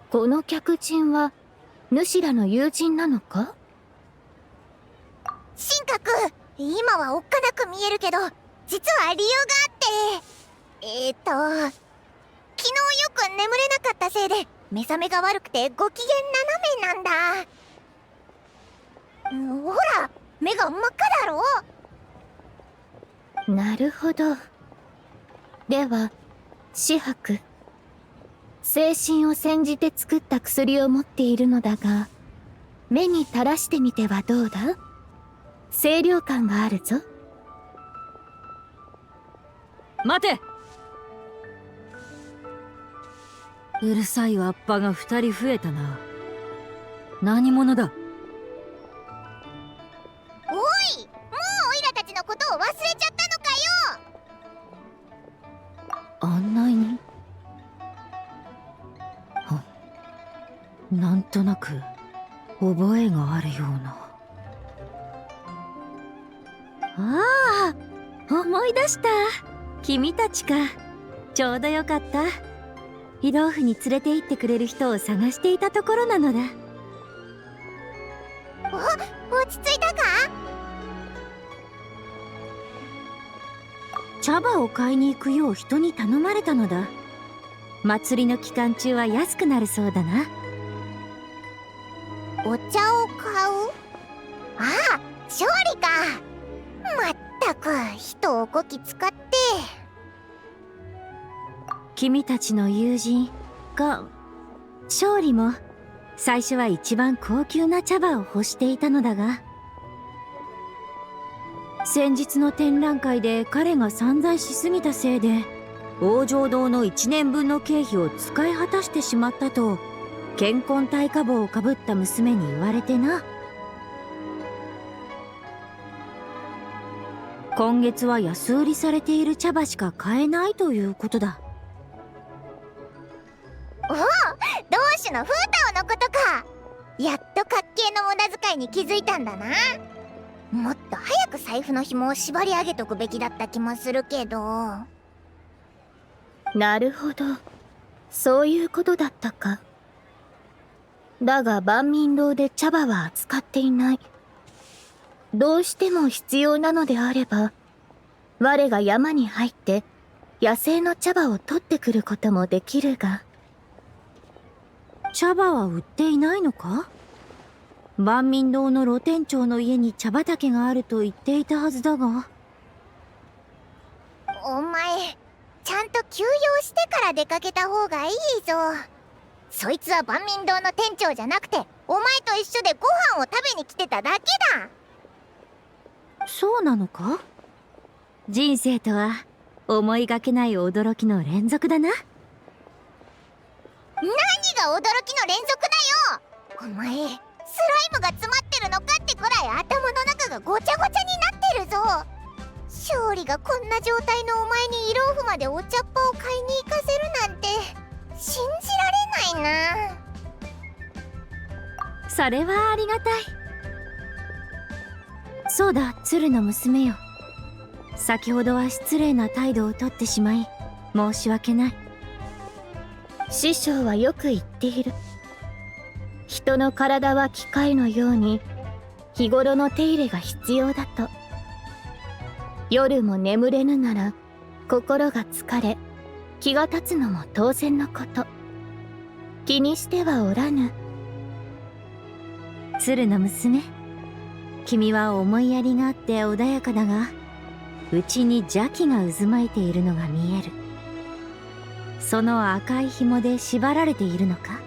この客人は主らの友人なのか？神格、今はおっかなく見えるけど実は理由があって、昨日よく眠れなかったせいで目覚めが悪くてご機嫌斜めなんだ。ほら目が真っ赤だろ。なるほど。では紫伯、精神を煎じて作った薬を持っているのだが、目に垂らしてみてはどうだ？清涼感があるぞ。待て！うるさいわっぱが2人増えたな。何者だ？おい、もうオイラたちのことを忘れちゃったのかよ。案内人？なんとなく覚えがあるような。ああ、思い出した。君たちか。ちょうどよかった。ヒローフに連れて行ってくれる人を探していたところなのだ。落ち着いたか？茶葉を買いに行くよう人に頼まれたのだ。祭りの期間中は安くなるそうだな。お茶を買う？ああ、勝利か。まったく人をこき使って。君たちの友人が勝利も最初は一番高級な茶葉を欲していたのだが、先日の展覧会で彼が散財しすぎたせいで往生堂の1年分の経費を使い果たしてしまったと健康体化帽をかぶった娘に言われてな。今月は安売りされている茶葉しか買えないということだ。おお、同種のフータオのことか。やっとかっけーの無駄遣いに気づいたんだな。もっと早く財布の紐を縛り上げとくべきだった気もするけど。なるほど、そういうことだったか。だが万民堂で茶葉は扱っていない。どうしても必要なのであれば、我が山に入って野生の茶葉を取ってくることもできるが。茶葉は売っていないのか？万民堂の露店長の家に茶畑があると言っていたはずだが。お前、ちゃんと休養してから出かけた方がいいぞ。そいつは万民堂の店長じゃなくて、お前と一緒でご飯を食べに来てただけだ。そうなのか？人生とは思いがけない驚きの連続だな。何が驚きの連続だよ。お前、スライムが詰まってるのかってくらい頭の中がごちゃごちゃになってるぞ。勝利がこんな状態のお前にイローフまでお茶っ葉を買いに行かせるなんて信じられないな。それはありがたい。そうだ、鶴の娘よ。先ほどは失礼な態度をとってしまい申し訳ない。師匠はよく言っている。人の体は機械のように日頃の手入れが必要だと。夜も眠れぬなら心が疲れ気が立つのも当然のこと。気にしてはおらぬ。鶴の娘、君は思いやりがあって穏やかだが、内に邪気が渦巻いているのが見える。その赤い紐で縛られているのか？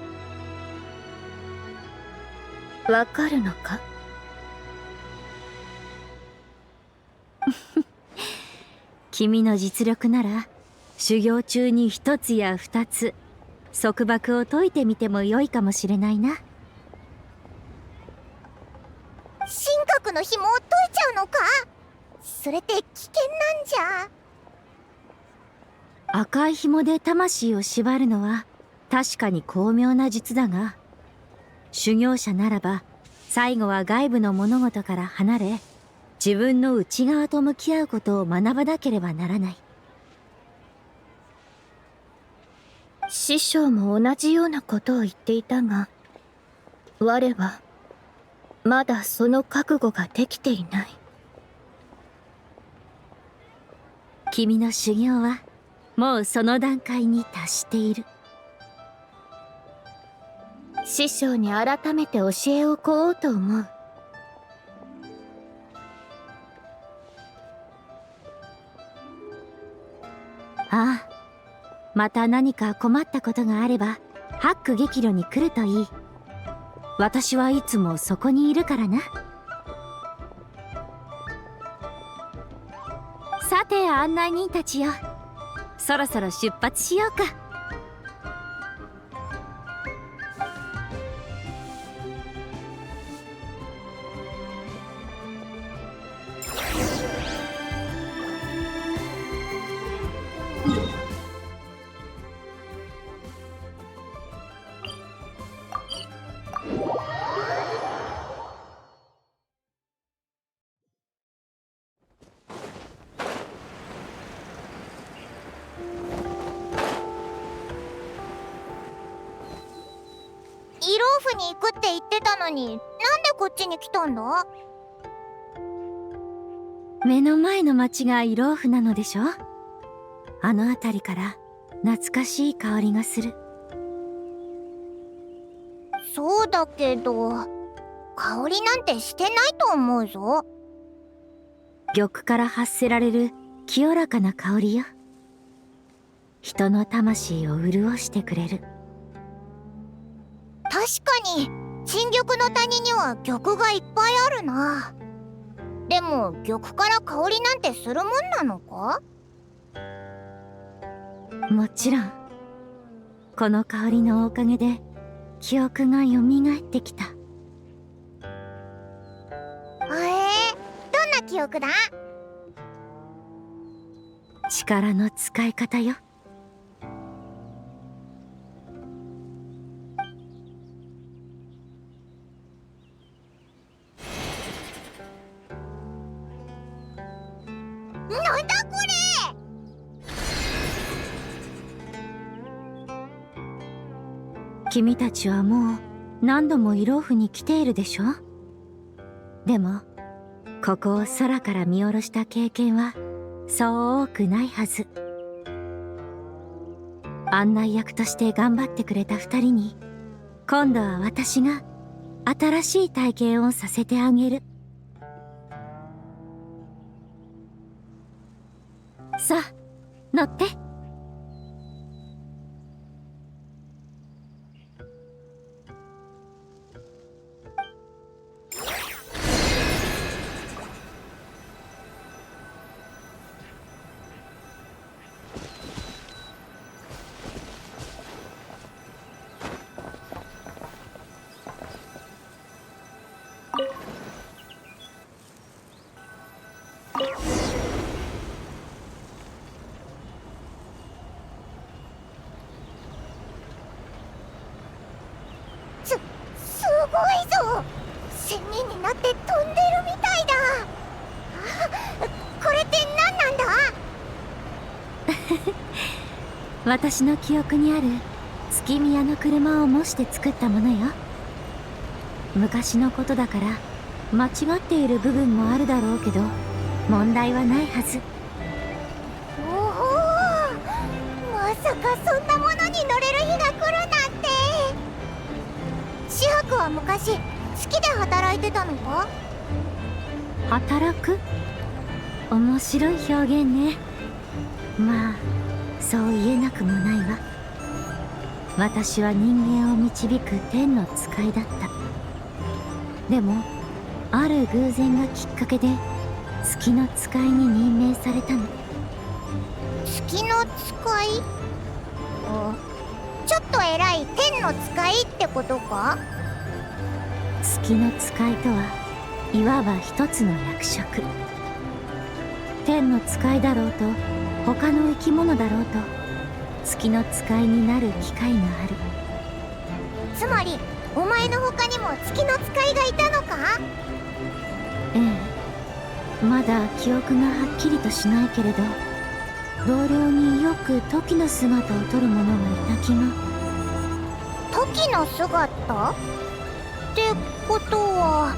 わかるのか？君の実力なら修行中に一つや二つ束縛を解いてみても良いかもしれないな。神格の紐を解いちゃうのか？それって危険なんじゃ。赤い紐で魂を縛るのは確かに巧妙な術だが、修行者ならば最後は外部の物事から離れ自分の内側と向き合うことを学ばなければならない。師匠も同じようなことを言っていたが、我はまだその覚悟ができていない。君の修行はもうその段階に達している。師匠に改めて教えを請おうと思う。ああ、また何か困ったことがあればハック激怒に来るといい。私はいつもそこにいるからな。さて案内人たちよ、そろそろ出発しようか。イローフに行くって言ってたのに、なんでこっちに来たんだ？目の前の町がイローフなのでしょ。あの辺りから懐かしい香りがする。そうだけど、香りなんてしてないと思うぞ。玉から発せられる清らかな香りよ。人の魂を潤してくれる。確かに新玉の谷には玉がいっぱいあるな。でも玉から香りなんてするもんなのか？もちろん。この香りのおかげで記憶がよみがえってきた。どんな記憶だ？力の使い方よ。なんだこれ！君たちはもう何度もイローフに来ているでしょ。でもここを空から見下ろした経験はそう多くないはず。案内役として頑張ってくれた2人に今度は私が新しい体験をさせてあげる。さあ乗って。すごいぞ！仙人になって飛んでるみたいだ。これって何なんだ？私の記憶にある月宮の車を模して作ったものよ。昔のことだから間違っている部分もあるだろうけど問題はないはず。おお、まさかそんなものに乗れる日が来るなんて。紫伯は昔月で働いてたのか？働く？面白い表現ね。まあそう言えなくもないわ。私は人間を導く天の使いだった。でもある偶然がきっかけで月の使いに任命されたの。月の使い？ちょっと偉い天の使いってことか？月の使いとはいわば一つの役職。天の使いだろうと他の生き物だろうと月の使いになる機会がある。つまりお前の他にも月の使いがいたのか？ええ、まだ記憶がはっきりとしないけれど同僚によくトキの姿をとる者がいた気が。トキの姿？ってことは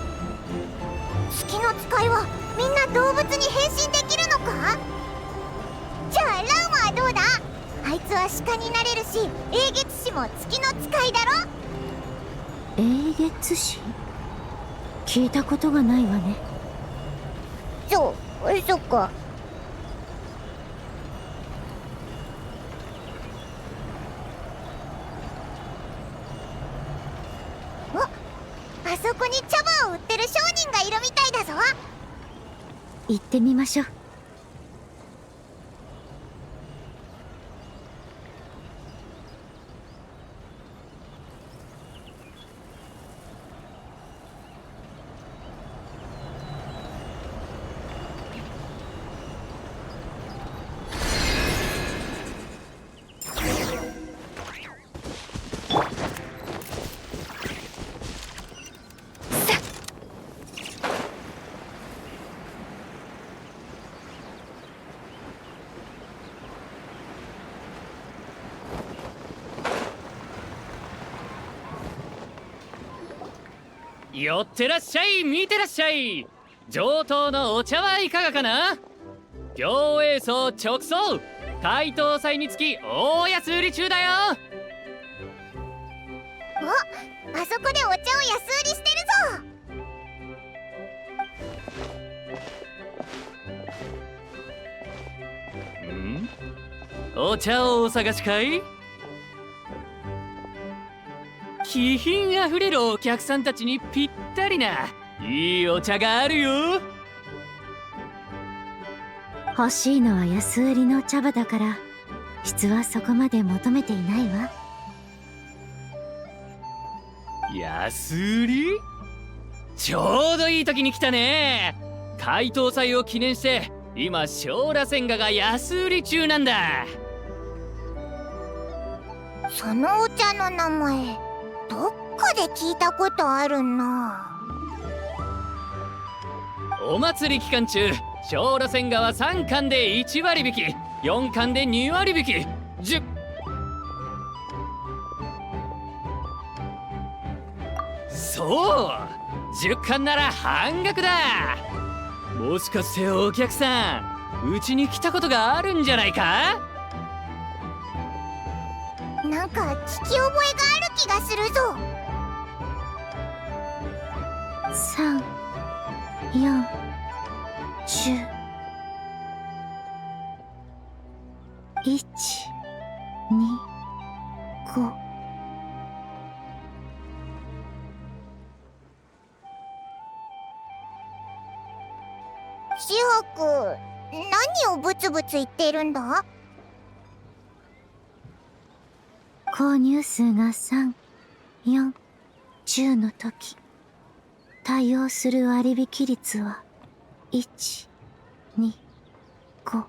月の使いはみんな動物に変身できるのか？じゃあラウマはどうだ？あいつは鹿になれるし英月使も月の使いだろ？英月使？聞いたことがないわね。そっか。あそこに茶葉を売ってる商人がいるみたいだぞ。行ってみましょう。寄ってらっしゃい、見てらっしゃい。上等のお茶はいかがかな。行営層直送、解凍祭につき大安売り中だよ。お、あそこでお茶を安売りしてるぞ。お茶をお探しかい。気品あふれるお客さんたちにぴったりないいお茶があるよ。欲しいのは安売りの茶葉だから質はそこまで求めていないわ。安売り？ちょうどいい時に来たね。解凍祭を記念して今小螺旋河が安売り中なんだ。そのお茶の名前どっかで聞いたことあるな。お祭り期間中、小螺旋河は3巻で1割引き、4巻で2割引き、10そう10巻なら半額だ。もしかしてお客さん、うちに来たことがあるんじゃないか。なんか聞き覚えがある気がするぞ。3、4、10、1、2、5。シハク、何をブツブツ言ってるんだ。購入数が3、4、10の時、対応する割引率は1、2、5。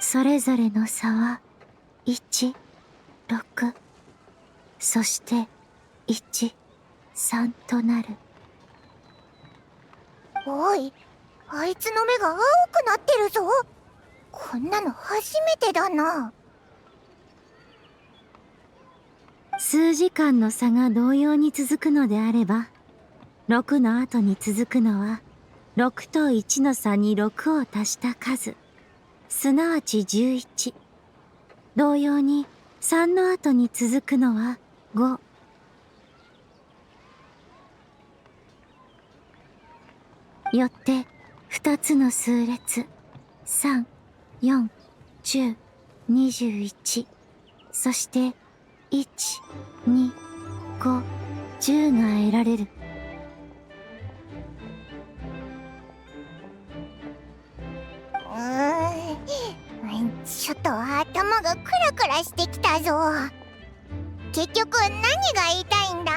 それぞれの差は1、6、そして1、3となる。おい、あいつの目が青くなってるぞ。こんなの初めてだな。数時間の差が同様に続くのであれば、6の後に続くのは6と1の差に6を足した数、すなわち11。同様に3の後に続くのは5。よって2つの数列3、4、10、21、そして1、2、5、10が得られる。ちょっと頭がクラクラしてきたぞ。結局何が言いたいんだ。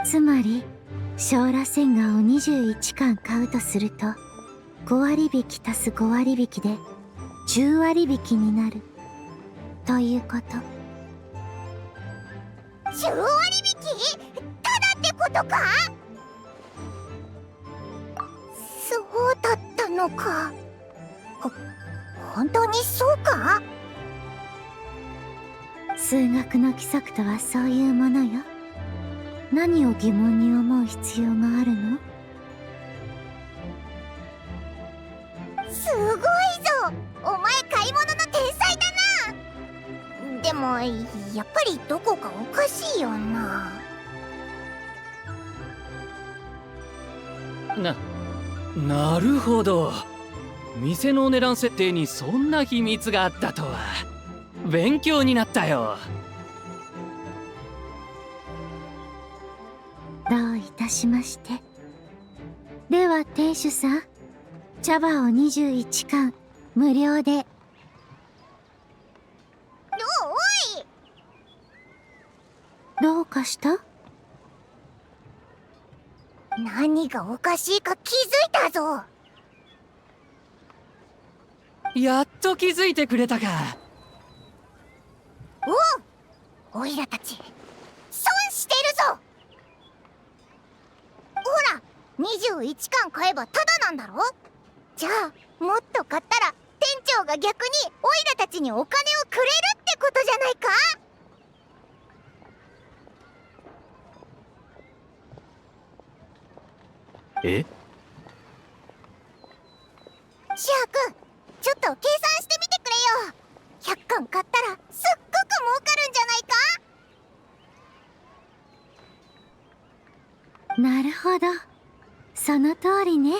つまり小螺旋河を21巻買うとすると5割引き足す5割引きで10割引きになるということ。10割引き？ただってことか？そうだったのか。本当にそうか？数学の規則とはそういうものよ。何を疑問に思う必要があるの？すごいぞ、お前買い物の天才だな。でもやっぱりどこかおかしいよな。なるほど。店の値段設定にそんな秘密があったとは。勉強になったよ。どういたしまして。では店主さん、茶葉を21巻無料で。おい、どうかした？何がおかしいか気づいたぞ。やっと気づいてくれたか。おいらたち損してるぞ。ほら、21巻買えばタダなんだろ。じゃあもっと買ったら店長が逆においらたちにお金をくれるってことじゃないか。え？シア君、ちょっと計算してみてくれよ。100巻買ったらすっごく儲かるんじゃないか。なるほど、その通りね。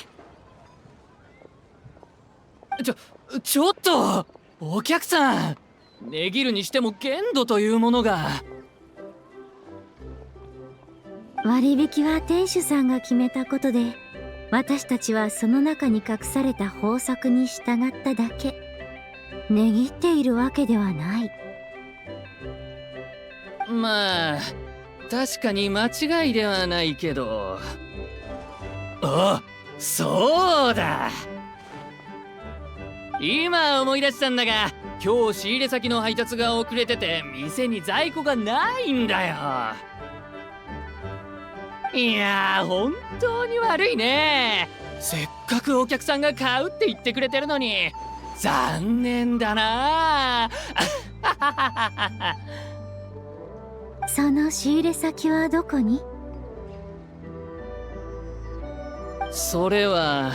ちょっとお客さん、値切るにしても限度というものが。割引は店主さんが決めたことで、私たちはその中に隠された方策に従っただけ。値切っているわけではない。まあ確かに間違いではないけど。あ、そうだ、今思い出したんだが、今日仕入れ先の配達が遅れてて店に在庫がないんだよ。いやー、本当に悪いね。せっかくお客さんが買うって言ってくれてるのに残念だな。その仕入れ先はどこに？それは。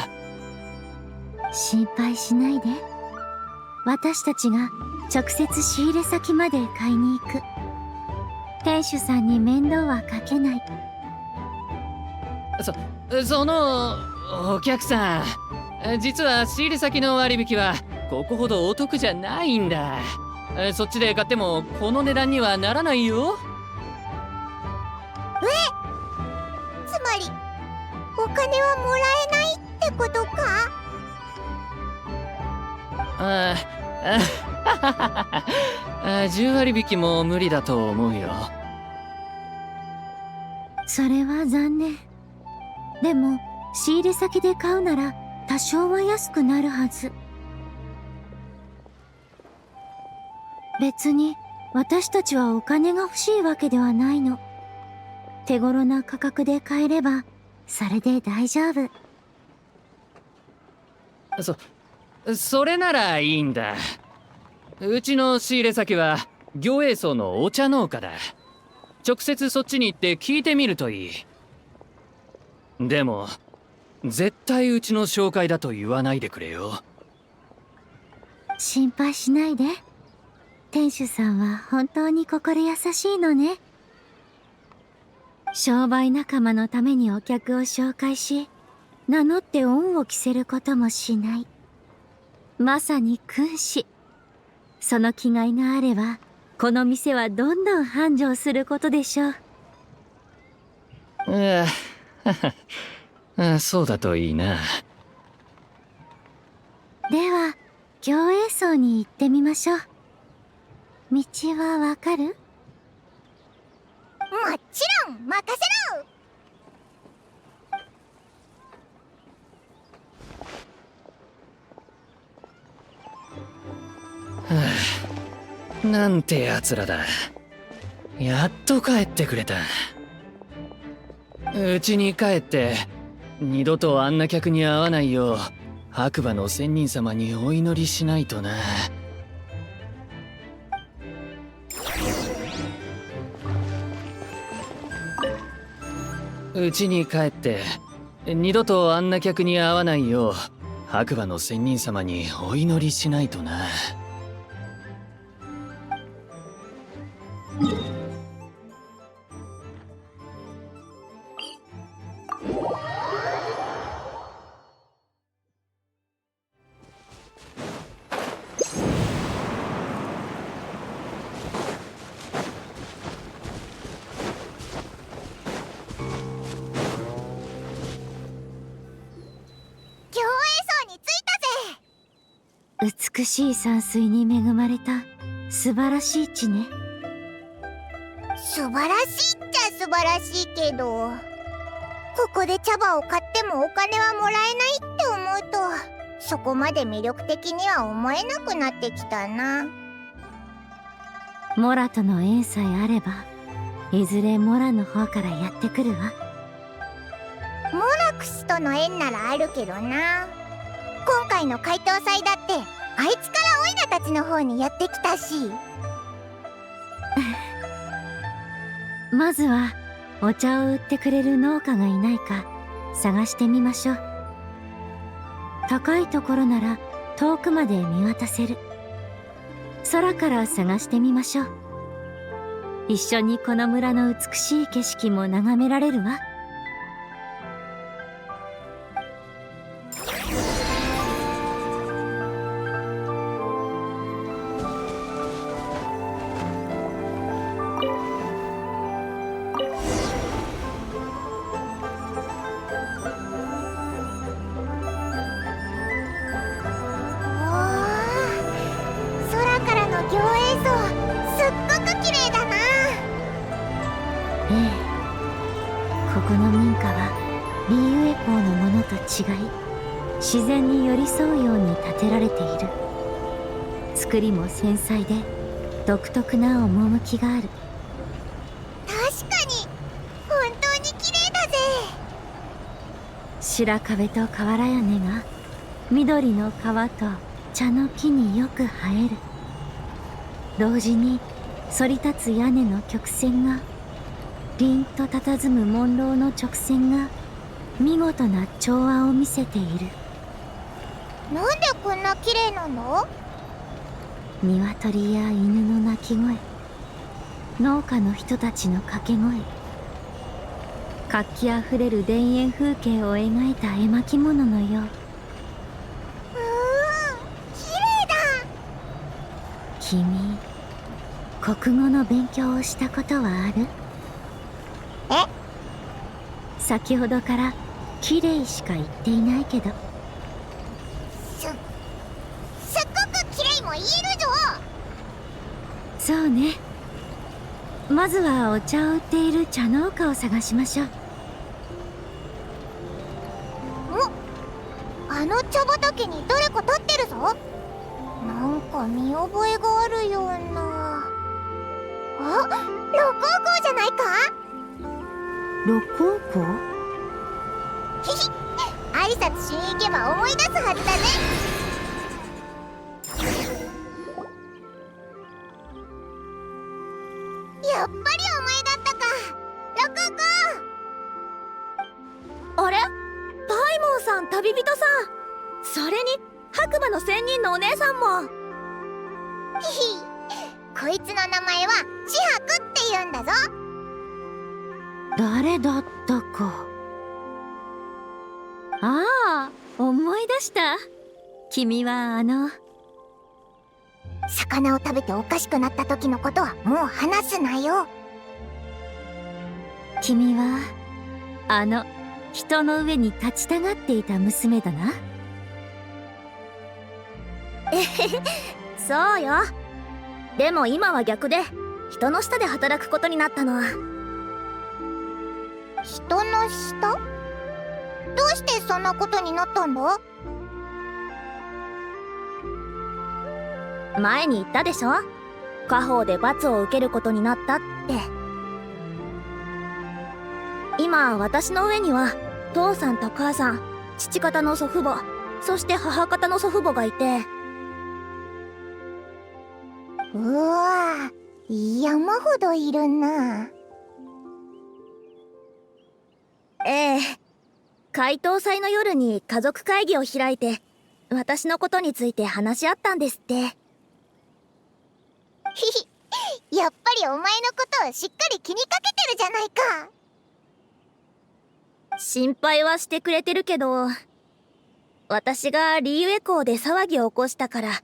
心配しないで。私たちが直接仕入れ先まで買いに行く。店主さんに面倒はかけない。そのお客さん、実は仕入れ先の割引はここほどお得じゃないんだ。そっちで買ってもこの値段にはならないよ。つまりお金はもらえないってことか。10割引きも無理だと思うよ。それは残念。でも仕入れ先で買うなら多少は安くなるはず。別に私たちはお金が欲しいわけではないの。手頃な価格で買えればそれで大丈夫。それならいいんだ。うちの仕入れ先は魚栄荘のお茶農家だ。直接そっちに行って聞いてみるといい。でも絶対うちの紹介だと言わないでくれよ。心配しないで。店主さんは本当に心優しいのね。商売仲間のためにお客を紹介し、名乗って恩を着せることもしない。まさに君子。その気概があれば、この店はどんどん繁盛することでしょう。そうだといいな。では魚栄荘に行ってみましょう。道はわかる？もちろん任せろ。なんてやつらだ。やっと帰ってくれた。うちに帰って二度とあんな客に会わないよう白馬の仙人様にお祈りしないとな。うちに帰って二度とあんな客に会わないよう白馬の仙人様にお祈りしないとな。美しい山水に恵まれた素晴らしい地ね。素晴らしいっちゃ素晴らしいけど、ここで茶葉を買ってもお金はもらえないって思うと、そこまで魅力的には思えなくなってきたな。モラとの縁さえあれば、いずれモラの方からやってくるわ。モラクスとの縁ならあるけどな。今回の解答祭だってあいつからオイラたちの方にやってきたし。まずはお茶を売ってくれる農家がいないか探してみましょう。高いところなら遠くまで見渡せる。空から探してみましょう。一緒にこの村の美しい景色も眺められるわ。空からの行映像、すっごく綺麗だな。ええ。ここの民家はリーウェ港のものと違い、自然に寄り添うように建てられている。作りも繊細で独特な趣がある。確かに本当に綺麗だぜ。白壁と瓦屋根が緑の川と茶の木によく映える。同時に反り立つ屋根の曲線が、凛と佇む紋楼の直線が見事な調和を見せている。なんでこんな綺麗なの？鶏や犬の鳴き声、農家の人たちの掛け声、活気あふれる田園風景を描いた絵巻物のよう。綺麗だ。君、国語の勉強をしたことはある？え？先ほどから綺麗しか言っていないけど。すっごく綺麗も言えるぞ。そうね。まずはお茶を売っている茶農家を探しましょう。あの茶畑に誰か立ってるぞ。なんか見覚えがあるような。あ、六甲校じゃないか？六甲校？ひひ、挨拶しに行けば思い出すはずだね。やっぱりお前だったか、六甲校。あれ？大門さん、旅人さん。それに白馬の仙人のお姉さんも。ひひ、こいつの名前は紫伯って言うんだぞ。誰だったか。ああ、思い出した。君は魚を食べておかしくなった時のことはもう話すなよ。君は人の上に立ちたがっていた娘だな。そうよ。でも今は逆で人の下で働くことになったの。人の下？どうしてそんなことになったんだ？前に言ったでしょ、家宝で罰を受けることになったって。今私の上には父さんと母さん、父方の祖父母、そして母方の祖父母がいて。うわぁ、山ほどいるな。ええ、解凍祭の夜に家族会議を開いて私のことについて話し合ったんですって。ひひ、やっぱりお前のことをしっかり気にかけてるじゃないか。心配はしてくれてるけど、私がリーウェ港で騒ぎを起こしたから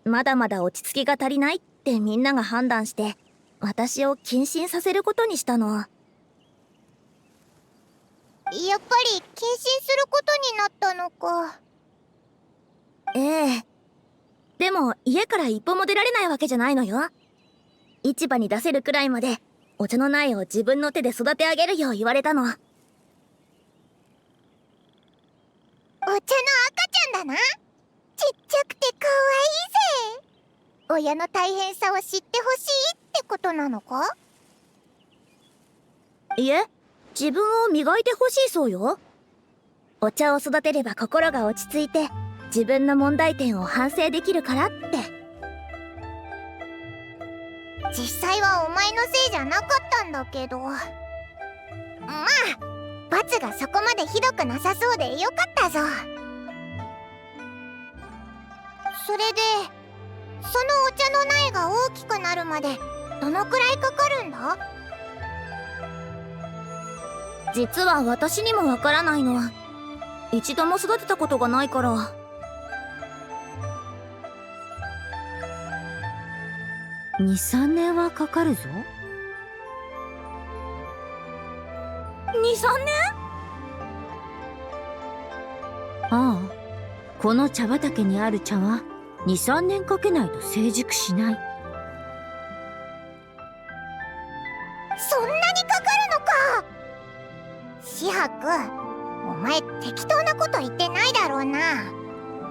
まだまだ落ち着きが足りないってみんなが判断して、私を謹慎させることにしたの。やっぱり謹慎することになったのか。ええ。でも家から一歩も出られないわけじゃないのよ。市場に出せるくらいまでお茶の苗を自分の手で育て上げるよう言われたの。お茶の赤ちゃんだな。ちっちゃくてかわいいぜ。親の大変さを知ってほしいってことなのか？いえ、自分を磨いてほしいそうよ。お茶を育てれば心が落ち着いて自分の問題点を反省できるからって。実際はお前のせいじゃなかったんだけど、まあ罰がそこまでひどくなさそうでよかったぞ。それでそのお茶の苗が大きくなるまでどのくらいかかるんだ？実は私にもわからないの。一度も育てたことがないから。2、3年はかかるぞ。2、3年？ああ、この茶畑にある茶は2、3年かけないと成熟しない。そんなにかかるのか。紫伯、お前適当なこと言ってないだろうな。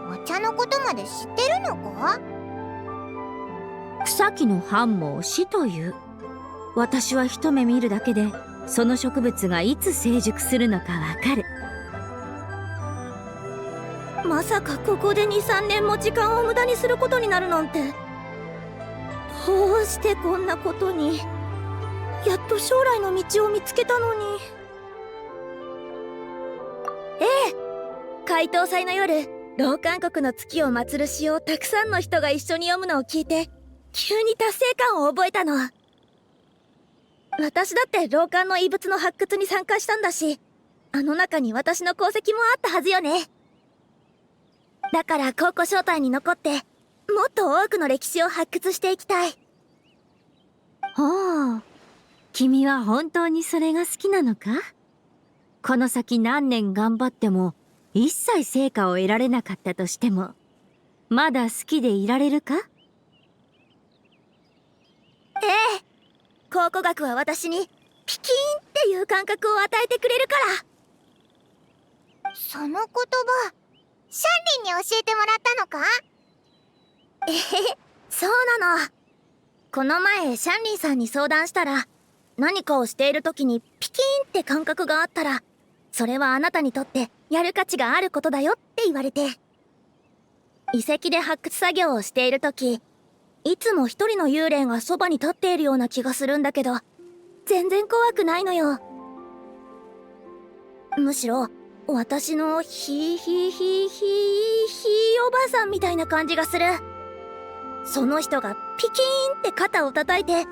お茶のことまで知ってるのか？草木の繁茂を死という。私は一目見るだけでその植物がいつ成熟するのかわかる。まさかここで2、3年も時間を無駄にすることになるなんて。どうしてこんなことに。やっと将来の道を見つけたのに。ええ、解凍祭の夜、老韓国の月を祀る詩をたくさんの人が一緒に読むのを聞いて、急に達成感を覚えたの。私だって老韓の遺物の発掘に参加したんだし、あの中に私の功績もあったはずよね。だから考古招待に残って、もっと多くの歴史を発掘していきたい。ほう、君は本当にそれが好きなのか？この先何年頑張っても一切成果を得られなかったとしても、まだ好きでいられるか？ええ、考古学は私にピキーンっていう感覚を与えてくれるから。その言葉、シャンリンに教えてもらったのか？そうなの。この前シャンリンさんに相談したら、何かをしている時にピキーンって感覚があったら、それはあなたにとってやる価値があることだよって言われて。遺跡で発掘作業をしている時、いつも一人の幽霊がそばに立っているような気がするんだけど、全然怖くないのよ。むしろ私のひおばあさんみたいな感じがする。その人がピキーンって肩を叩いて、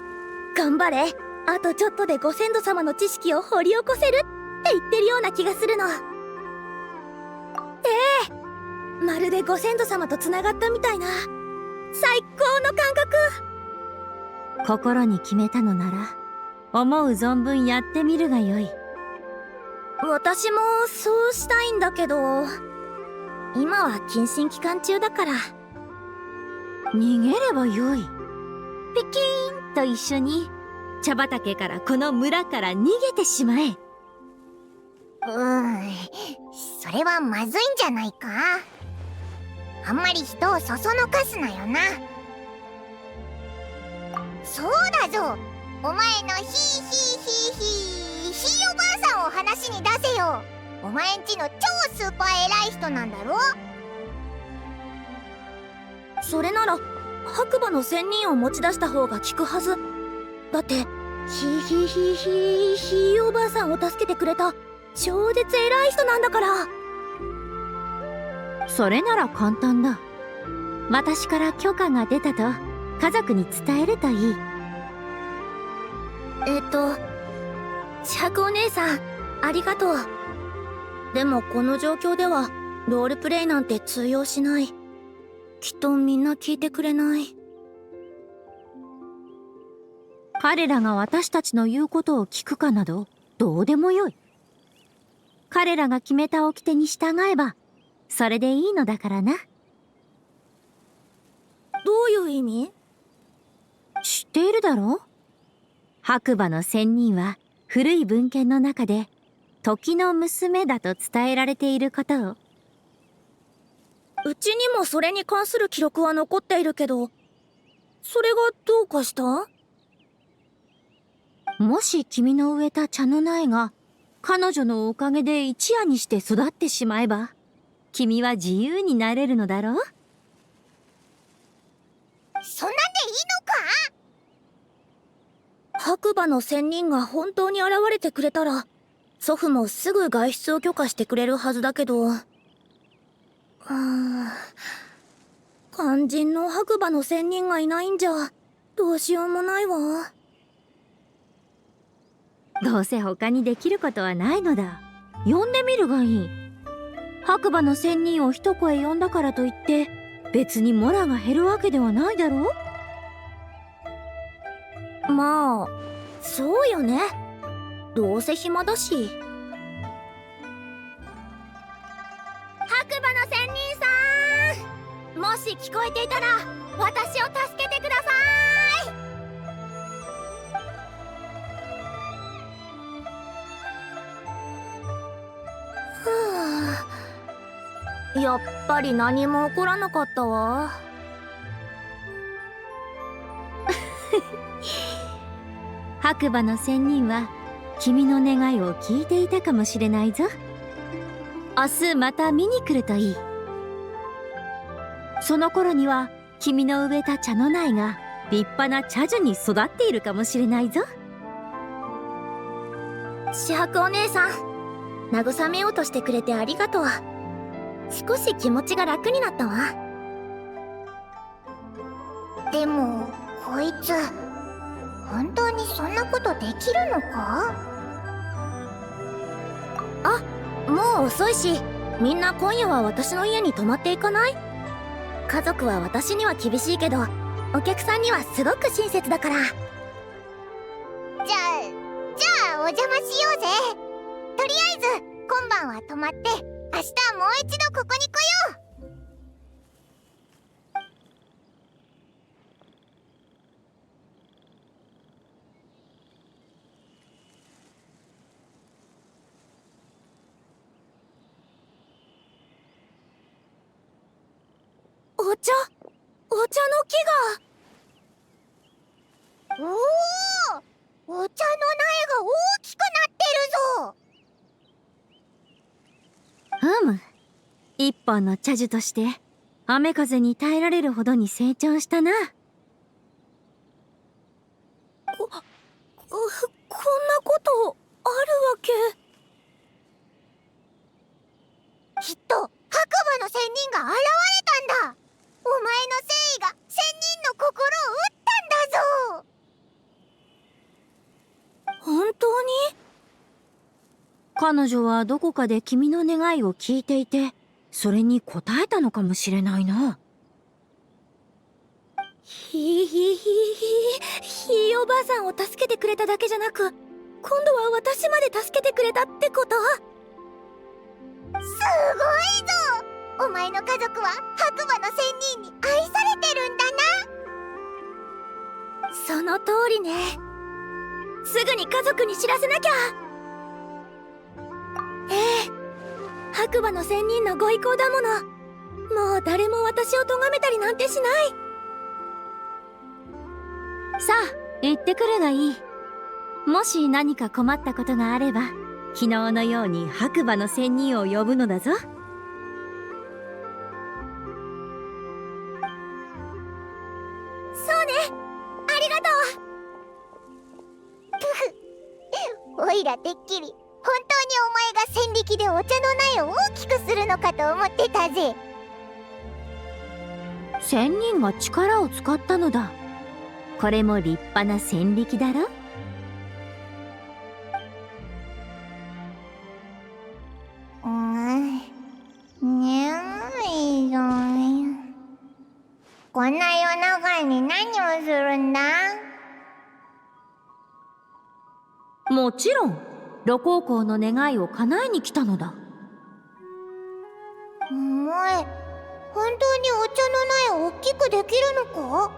頑張れ、あとちょっとでご先祖様の知識を掘り起こせるって言ってるような気がするの。まるでご先祖様とつながったみたいな最高の感覚。心に決めたのなら思う存分やってみるがよい。私もそうしたいんだけど、今は謹慎期間中だから。逃げればよい。ピキーンと一緒に茶畑からこの村から逃げてしまえ。それはまずいんじゃないか。あんまり人をそそのかすなよな。そうだぞ、お前のひいおばあさんを話に出せよ。お前んちの超スーパー偉い人なんだろ。それなら白馬の仙人を持ち出した方が効くはず。だってひいおばあさんを助けてくれた超絶偉い人なんだから。それなら簡単だ。私から許可が出たと家族に伝えるといい。千白お姉さん、ありがとう。でもこの状況ではロールプレイなんて通用しない。きっとみんな聞いてくれない。彼らが私たちの言うことを聞くかなどどうでもよい。彼らが決めた掟に従えばそれでいいのだからな。どういう意味？知っているだろう？白馬の仙人は古い文献の中で時の娘だと伝えられていることを。うちにもそれに関する記録は残っているけど、それがどうかした？もし君の植えた茶の苗が彼女のおかげで一夜にして育ってしまえば、君は自由になれるのだろう？そんなんでいいのか？白馬の仙人が本当に現れてくれたら、祖父もすぐ外出を許可してくれるはずだけど、肝心の白馬の仙人がいないんじゃどうしようもないわ。どうせ他にできることはないのだ。呼んでみるがいい。白馬の仙人を一声呼んだからといって別にモラが減るわけではないだろう。まあそうよね。どうせ暇だし。白馬の仙人さん、もし聞こえていたら私を助けてください。やっぱり何も起こらなかったわ。白馬の仙人は君の願いを聞いていたかもしれないぞ。明日また見に来るといい。その頃には君の植えた茶の苗が立派な茶樹に育っているかもしれないぞ。紫伯お姉さん、慰めようとしてくれてありがとう。少し気持ちが楽になったわ。でもこいつ本当にそんなことできるのか？あ、もう遅いし、みんな今夜は私の家に泊まっていかない？家族は私には厳しいけど、お客さんにはすごく親切だから。じゃあお邪魔しようぜ。とりあえず今晩は泊まって明日もう一度ここに来よう。お茶の木が。お茶の苗が大きくなってるぞ。一本の茶樹として雨風に耐えられるほどに成長したな。こんなことあるわけ？きっと白馬の仙人が現れたんだ。お前の誠意が仙人の心を打ったんだぞ。本当に？彼女はどこかで君の願いを聞いていて、それに応えたのかもしれないな。ひいおばあさんを助けてくれただけじゃなく、今度は私まで助けてくれたってこと？すごいぞ。お前の家族は白馬の仙人に愛されてるんだな。その通りね。すぐに家族に知らせなきゃ。白馬の仙人のご意向だもの。もう誰も私を咎めたりなんてしない。さあ、行ってくるがいい。もし何か困ったことがあれば、昨日のように白馬の仙人を呼ぶのだぞ。そうね、ありがとう。おいらてっきり本当にお前が戦力でお茶の苗を大きくするのかと思ってたぜ。仙人が力を使ったのだ。これも立派な戦力だろ。眠いぞ。こんな夜中に何をするんだ？もちろん盧高校の願いを叶えに来たのだ。お前、本当にお茶の苗を大きくできるのか？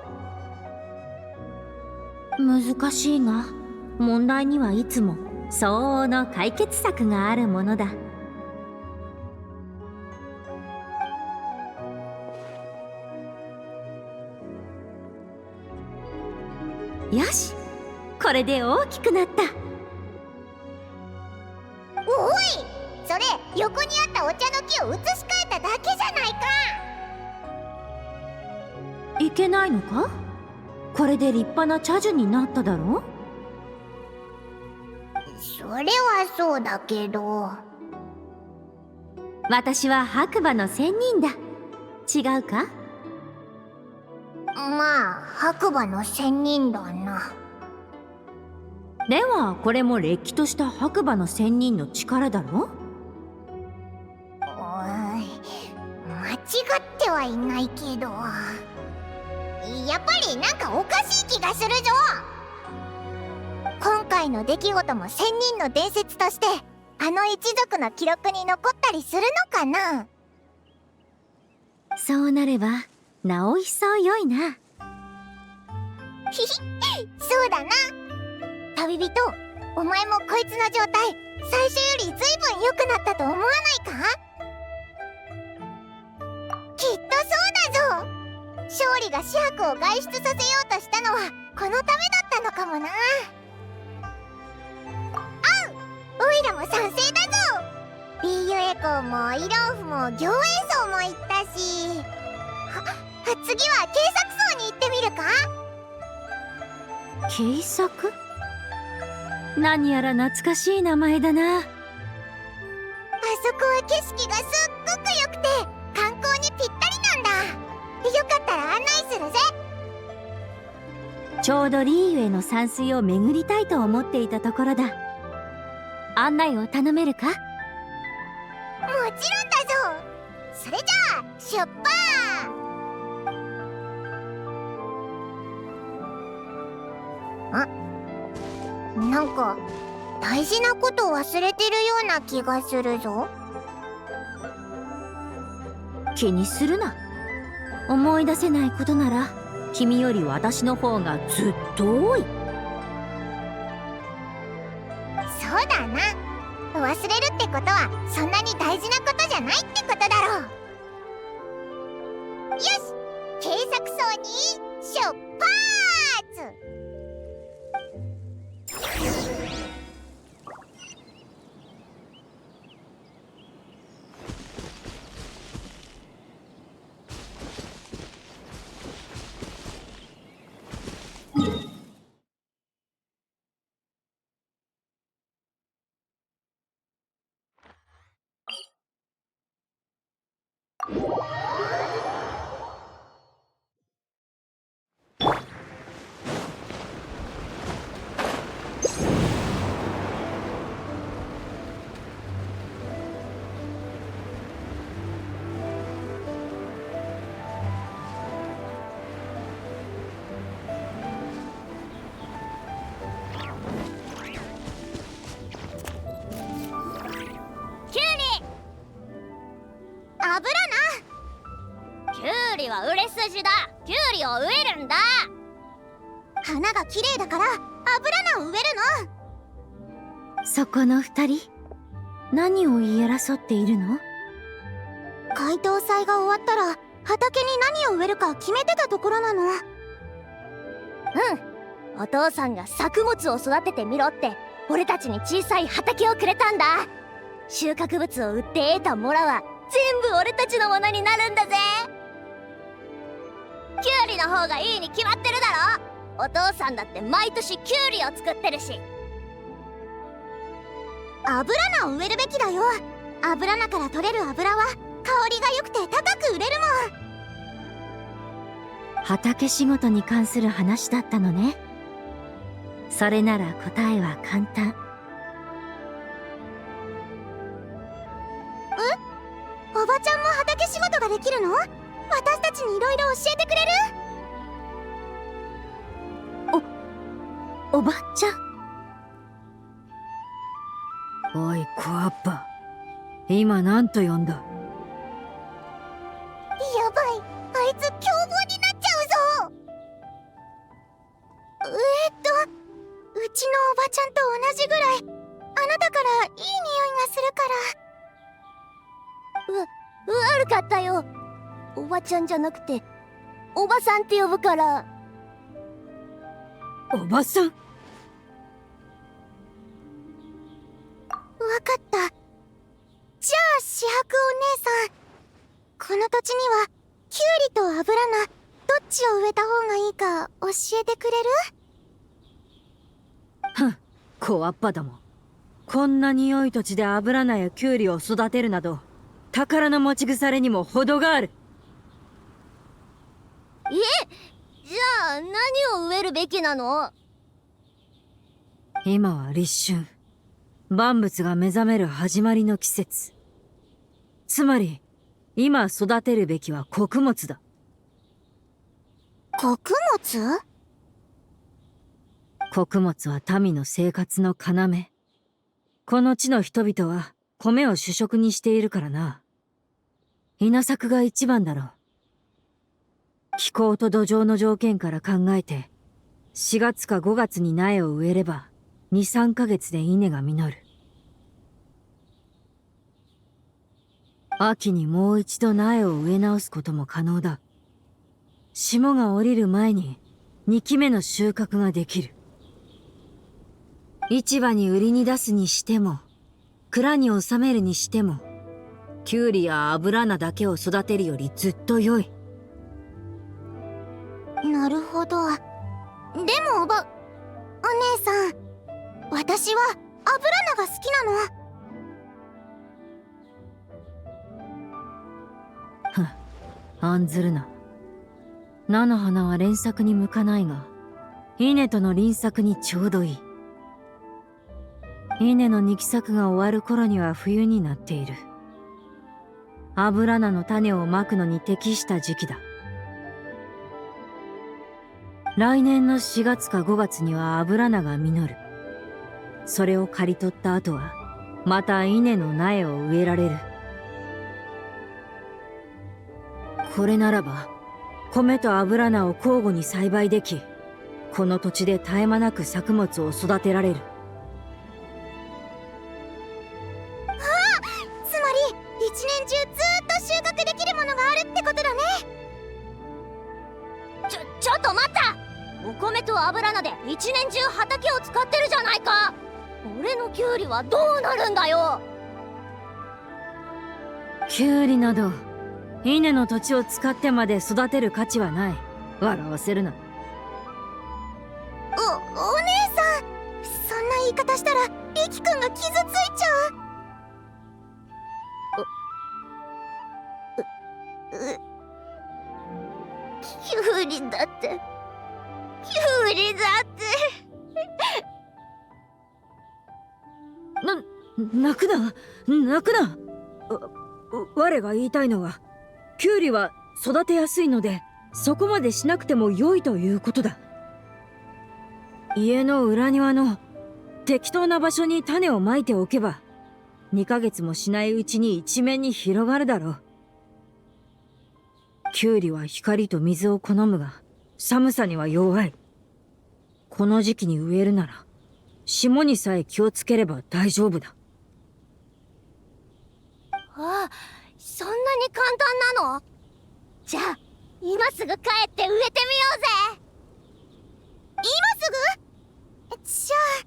難しいが、問題にはいつも相応の解決策があるものだ。よし、これで大きくなった。おい、それ横にあったお茶の木を移し替えただけじゃないか。いけないのか？これで立派な茶樹になっただろう。それはそうだけど。私は白馬の仙人だ。違うか？まあ白馬の仙人だな。ではこれもれっきとした白馬の仙人の力だろ？間違ってはいないけど、やっぱりなんかおかしい気がするぞ。今回の出来事も仙人の伝説としてあの一族の記録に残ったりするのかな。そうなればなお一層良いな。ひひ、そうだな。旅人、お前もこいつの状態最初よりずいぶん良くなったと思わないか？きっとそうだぞ。勝利が紫伯を外出させようとしたのはこのためだったのかもな。おいらも賛成だぞ。ビーユエコーもイロンフも行営層も行ったし、次は警察層に行ってみるか？警察？何やら懐かしい名前だな。あそこは景色がすっごく良くて観光にぴったりなんだ。よかったら案内するぜ。ちょうどリーユへの山水を巡りたいと思っていたところだ。案内を頼めるか？もちろんだぞ。それじゃあ出発。なんか大事なこと忘れてるような気がするぞ。気にするな。思い出せないことなら君より私の方がずっと多い。そうだな。忘れるってことはそんなに大事なことじゃないってことだろう。よし、警察層に出発。は売れ筋だ。キュウリを植えるんだ。花が綺麗だから油菜を植えるの。そこの二人、何を言い争っているの？解凍祭が終わったら畑に何を植えるか決めてたところなの。お父さんが作物を育ててみろって俺たちに小さい畑をくれたんだ。収穫物を売って得たモラは全部俺たちのものになるんだぜ。キュウリの方がいいに決まってるだろ。お父さんだって毎年キュウリを作ってるし。油菜を植えるべきだよ。油菜から取れる油は香りが良くて高く売れるもん。畑仕事に関する話だったのね。それなら答えは簡単。おばちゃんも畑仕事ができるの？私たちにいろいろ教えてくれる？おばちゃん。おいコアッパ、今何と呼んだ？やばい、あいつ凶暴になっちゃうぞ。うちのおばちゃんと同じぐらいあなたからいい匂いがするから。悪かったよ。おばちゃんじゃなくておばさんって呼ぶから。おばさん？わかった。じゃあ紫伯お姉さん、この土地にはキュウリと油菜どっちを植えた方がいいか教えてくれる？ふん、コアッパども、こんな匂い土地で油菜やキュウリを育てるなど、宝の持ち腐れにも程がある。じゃあ何を植えるべきなの？今は立春。万物が目覚める始まりの季節。つまり、今育てるべきは穀物だ。穀物？穀物は民の生活の要。この地の人々は米を主食にしているからな。稲作が一番だろう。気候と土壌の条件から考えて、4月か5月に苗を植えれば、2、3ヶ月で稲が実る。秋にもう一度苗を植え直すことも可能だ。霜が降りる前に2期目の収穫ができる。市場に売りに出すにしても、蔵に収めるにしても、キュウリや油菜だけを育てるよりずっと良い。なるほど。でもお姉さん、私は油菜が好きなの。案ずるな。菜の花は連作に向かないが、稲との輪作にちょうどいい。稲の二期作が終わる頃には冬になっている。油菜の種をまくのに適した時期だ。来年の4月か5月には油菜が実る。それを刈り取った後は、また稲の苗を植えられる。これならば、米と油菜を交互に栽培でき、この土地で絶え間なく作物を育てられる。つまり一年中ずっと収穫できるものがあるってことだね。ちょっと待った！お米と油菜で一年中畑を使ってるじゃないか。俺のキュウリはどうなるんだよ。キュウリなど稲の土地を使ってまで育てる価値はない。笑わせるな。お姉さん、そんな言い方したらリキ君が傷ついちゃう。キュウリだってキュウリだって泣くな、泣くな。我が言いたいのは、キュウリは育てやすいので、そこまでしなくても良いということだ。家の裏庭の適当な場所に種をまいておけば、2ヶ月もしないうちに一面に広がるだろう。キュウリは光と水を好むが、寒さには弱い。この時期に植えるなら、霜にさえ気をつければ大丈夫だ。ああ、そんなに簡単なの？じゃあ今すぐ帰って植えてみようぜ。今すぐ？じゃあ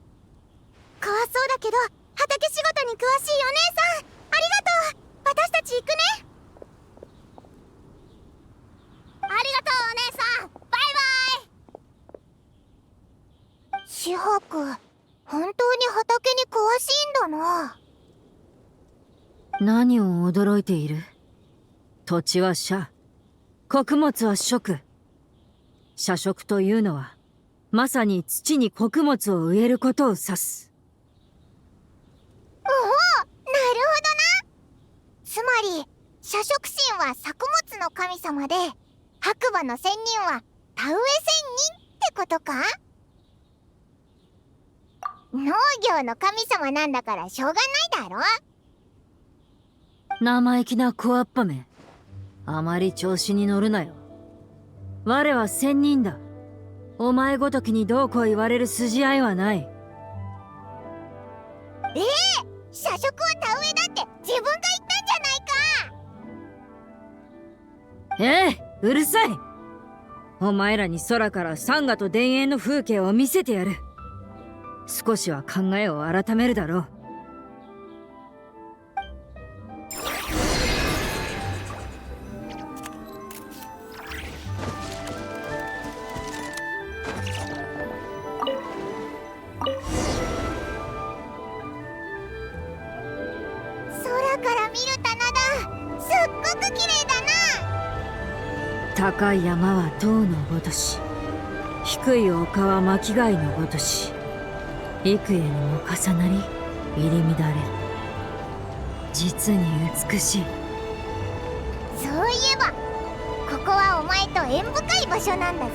怖そうだけど畑仕事に詳しいお姉さん、ありがとう。私たち行くね。ありがとうお姉さん、バイバイ。シハク、本当に畑に詳しいんだな。何を驚いている？土地は社、穀物は食。社食というのは、まさに土に穀物を植えることを指す。おお、なるほどな。つまり社食神は作物の神様で、白馬の仙人は田植え仙人ってことか？農業の神様なんだからしょうがないだろ。生意気な小アッパめ。あまり調子に乗るなよ。我は仙人だ。お前ごときにどうこう言われる筋合いはない。社食は田植えだって自分が言ったんじゃないか。うるさい。お前らに空から山河と田園の風景を見せてやる。少しは考えを改めるだろう。高い山は塔のごとし、低い丘は巻貝のごとし、幾重にも重なり入り乱れる。実に美しい。そういえばここはお前と縁深い場所なんだぜ。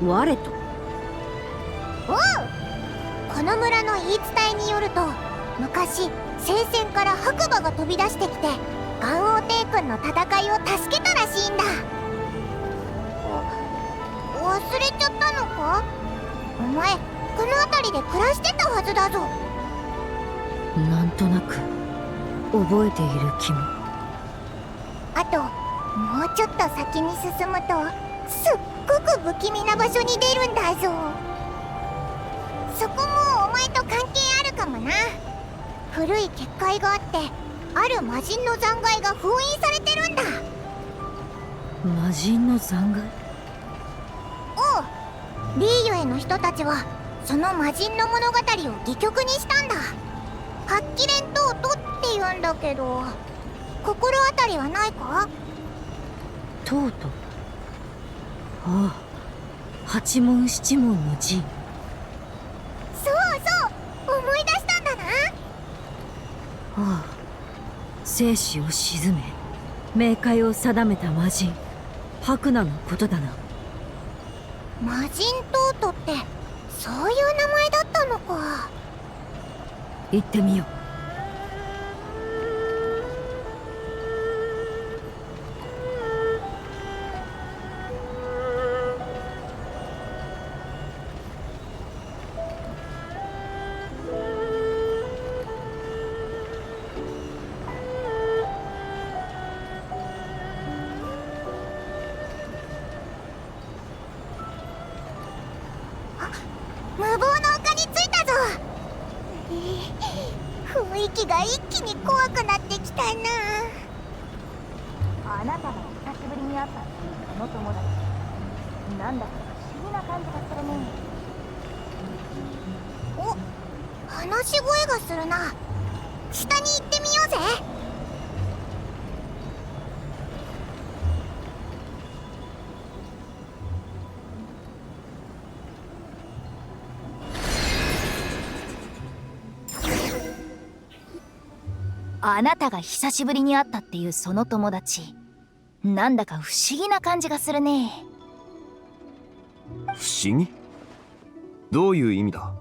我と？おう、この村の言い伝えによると、昔聖戦から白馬が飛び出してきて元王帝君の戦いを助けたらしいんだ。忘れちゃったのか？お前この辺りで暮らしてたはずだぞ。なんとなく覚えている気も。あともうちょっと先に進むとすっごく不気味な場所に出るんだぞ。そこもお前と関係あるかもな。古い結界があって、ある魔人の残骸が封印されてるんだ。魔人の残骸？おう、リーユへの人たちはその魔人の物語を戯曲にしたんだ。発揮連トートって言うんだけど、心当たりはないか？トート。ああ、八問七問の字。そうそう、思い出したんだな。ああ、生死を鎮め冥界を定めた魔人白ナのことだな。魔人トートってそういう名前だったのか。行ってみよう。無謀の丘に着いたぞ。雰囲気が一気に怖くなってきたな。あなたが久しぶりに会ったその友達、なんだか不思議な感じがするね。お、話し声がするな。下に行ってみようぜ。あなたが久しぶりに会ったっていうその友達、なんだか不思議な感じがするね。不思議？どういう意味だ？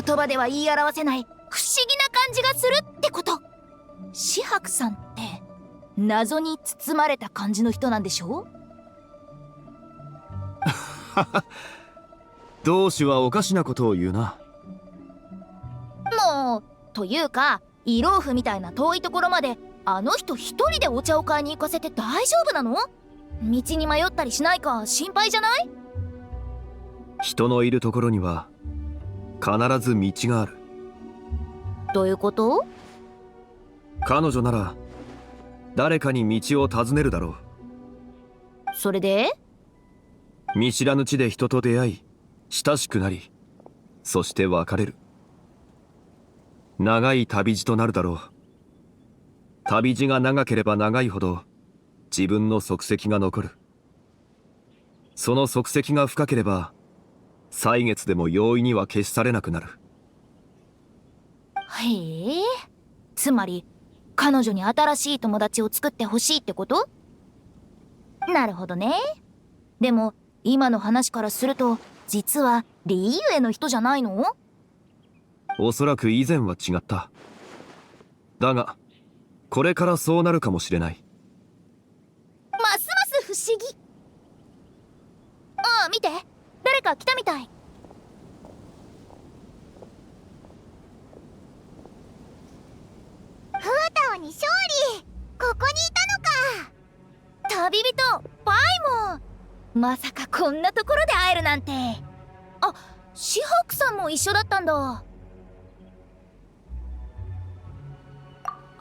言葉では言い表せない不思議な感じがするってこと。紫伯さんって謎に包まれた感じの人なんでしょ？同志はおかしなことを言うな。もうというか、イローフみたいな遠いところまであの人一人でお茶を買いに行かせて大丈夫なの？道に迷ったりしないか心配じゃない？人のいるところには必ず道がある。どういうこと？彼女なら誰かに道を尋ねるだろう。それで？見知らぬ地で人と出会い親しくなり、そして別れる。長い旅路となるだろう。旅路が長ければ長いほど自分の足跡が残る。その足跡が深ければ歳月でも容易には消し去れなくなる。へえ、つまり彼女に新しい友達を作ってほしいってこと？なるほどね。でも今の話からすると実はリーユへの人じゃないの？おそらく以前は違った。だがこれからそうなるかもしれない。ますます不思議。ああ、見て、誰か来たみたい。フータオに勝利。ここにいたのか。旅人パイモン、まさかこんなところで会えるなんて。あ、紫伯さんも一緒だったんだ。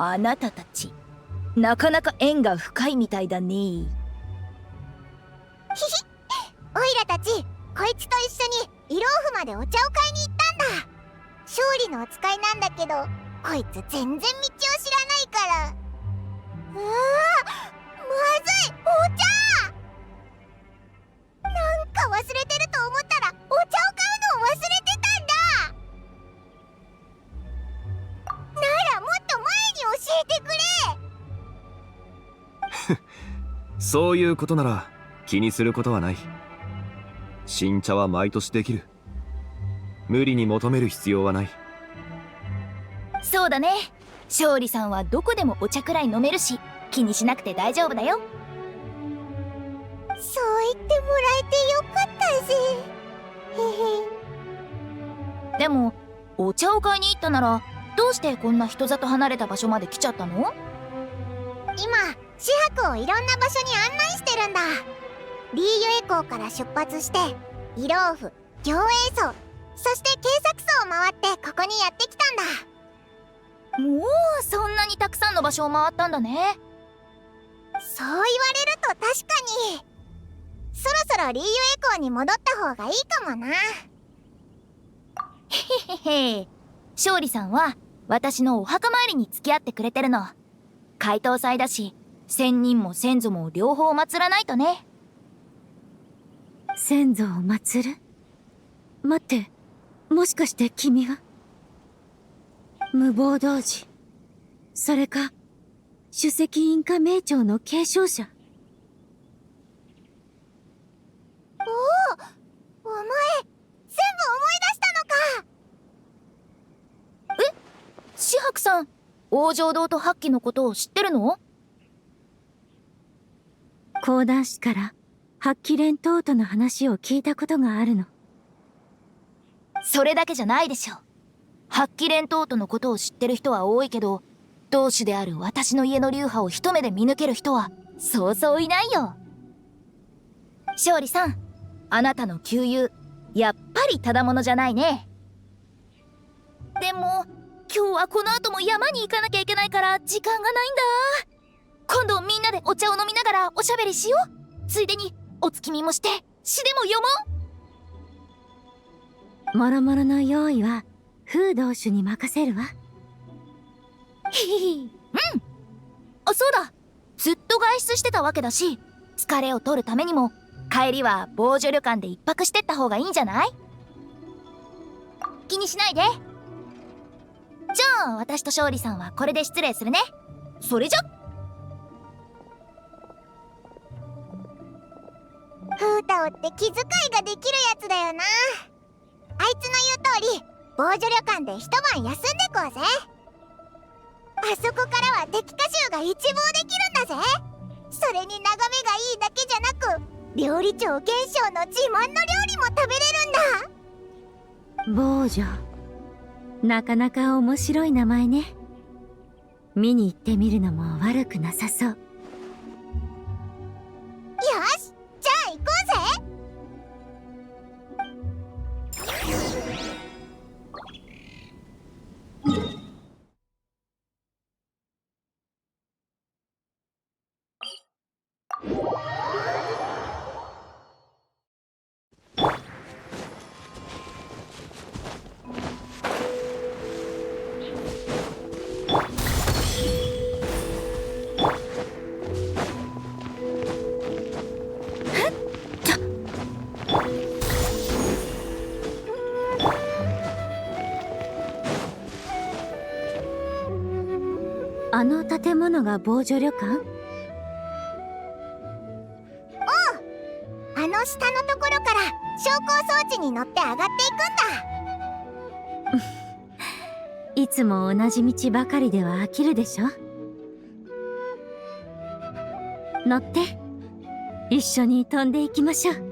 あなたたちなかなか縁が深いみたいだね。ひひ、オイラたちこいつと一緒にイローフまでお茶を買いに行ったんだ。勝利のお使いなんだけど、こいつ全然道を知らないから。うわ忘れてると思ったらお茶を買うのを忘れてたんだ。ならもっと前に教えてくれ。そういうことなら気にすることはない。新茶は毎年できる。無理に求める必要はない。そうだね。勝利さんはどこでもお茶くらい飲めるし、気にしなくて大丈夫だよ。そう言ってもらえてよかったぜ。へへ。でもお茶を買いに行ったなら、どうしてこんな人里離れた場所まで来ちゃったの？今シハクをいろんな場所に案内してるんだ。リーユエ港から出発してイローフ、行営層、そして警察層を回ってここにやってきたんだ。もうそんなにたくさんの場所を回ったんだね。そう言われると確かに。そろそろリーユエ港に戻った方がいいかもな。へへへ。勝利さんは私のお墓参りに付き合ってくれてるの。開頭祭だし、仙人も先祖も両方祀らないとね。先祖を祀る？待って、もしかして君は無謀童子、それか首席インカ名朝の継承者？お前全部思い出したのか。え、紫伯さん、王城堂と八鬼のことを知ってるの？講談師から八鬼連等との話を聞いたことがあるの。それだけじゃないでしょ。八鬼連等とのことを知ってる人は多いけど、同種である私の家の流派を一目で見抜ける人はそうそういないよ。勝利さん、あなたの旧友、やっぱりただものじゃないね。でも今日はこの後も山に行かなきゃいけないから時間がないんだ。今度みんなでお茶を飲みながらおしゃべりしよう。ついでにお月見もして詩でも読ももろもろの用意は風道主に任せるわ。ひひひ。うん。あ、そうだ。ずっと外出してたわけだし、疲れを取るためにも帰りは防除旅館で一泊してった方がいいんじゃない？気にしないで。じゃあ私と勝利さんはこれで失礼するね。それじゃ。フータオって気遣いができるやつだよな。あいつの言う通り防除旅館で一晩休んでこうぜ。あそこからは敵歌集が一望できるんだぜ。それに眺めがいいだけじゃなく、料理長元将の自慢の料理も食べれるんだ。防除、なかなか面白い名前ね。見に行ってみるのも悪くなさそう。よし、じゃあ行こうぜ。あの建物が防除旅館？おう、あの下のところから昇降装置に乗って上がっていくんだ。いつも同じ道ばかりでは飽きるでしょ。乗って一緒に飛んでいきましょう。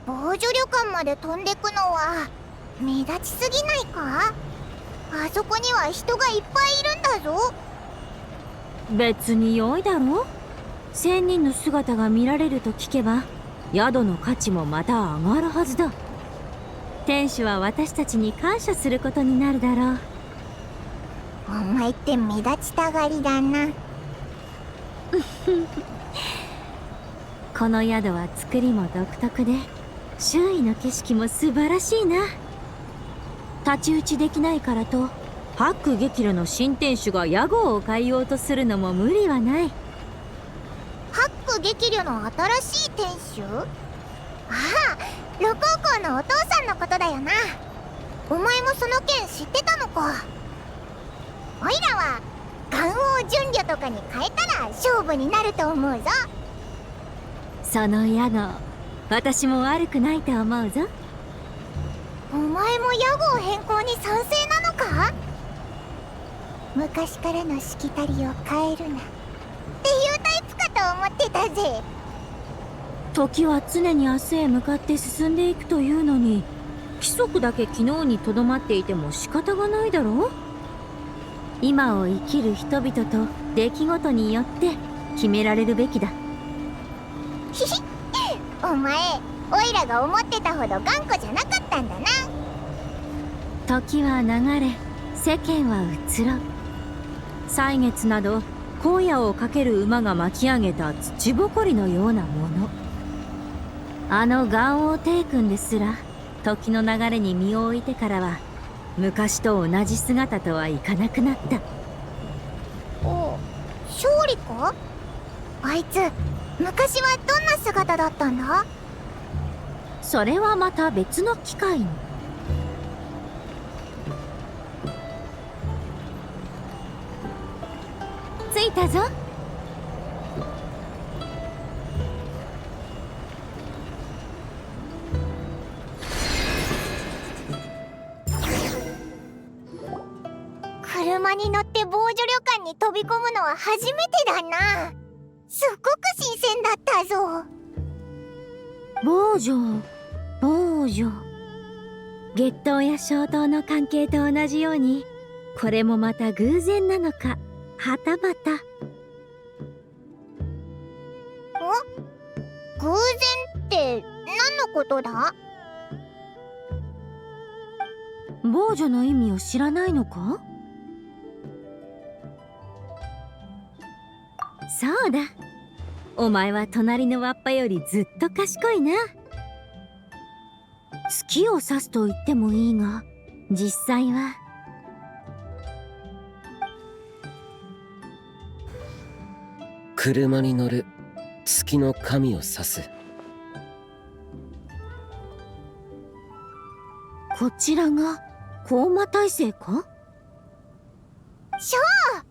防除旅館まで飛んでくのは目立ちすぎないか？あそこには人がいっぱいいるんだぞ。別に良いだろう。仙人の姿が見られると聞けば宿の価値もまた上がるはずだ。店主は私たちに感謝することになるだろう。お前って目立ちたがりだな。この宿は作りも独特で周囲の景色も素晴らしいな。太刀打ちできないからと白激路の新店主が屋号を変えようとするのも無理はない。白激流の新しい店主？ああ、盧高校のお父さんのことだよな。お前もその件知ってたのか。おいらは元王純魚とかに変えたら勝負になると思うぞ。その屋号、私も悪くないと思うぞ。お前も屋号変更に賛成なのか？昔からのしきたりを変えるなっていうタイプかと思ってたぜ。時は常に明日へ向かって進んでいくというのに、規則だけ昨日にとどまっていても仕方がないだろう。今を生きる人々と出来事によって決められるべきだ。ひひお前、おいらが思ってたほど頑固じゃなかったんだな。時は流れ、世間は移ろう。歳月など荒野をかける馬が巻き上げた土ぼこりのようなもの。あの元王帝君ですら時の流れに身を置いてからは昔と同じ姿とはいかなくなった。お、勝利か？あいつ昔はどんな姿だったんだ？それはまた別の機会に。着いたぞ。車に乗って防除旅館に飛び込むのは初めてだな。すっごく新鮮だったぞ。防除。月桃や小桃の関係と同じように、これもまた偶然なのか、はたまた。偶然って何のことだ？防除の意味を知らないのか？そうだ。お前は隣のわっぱよりずっと賢いな。月を指すと言ってもいいが、実際は。車に乗る月の神を指す。こちらが高魔大星か？ショー！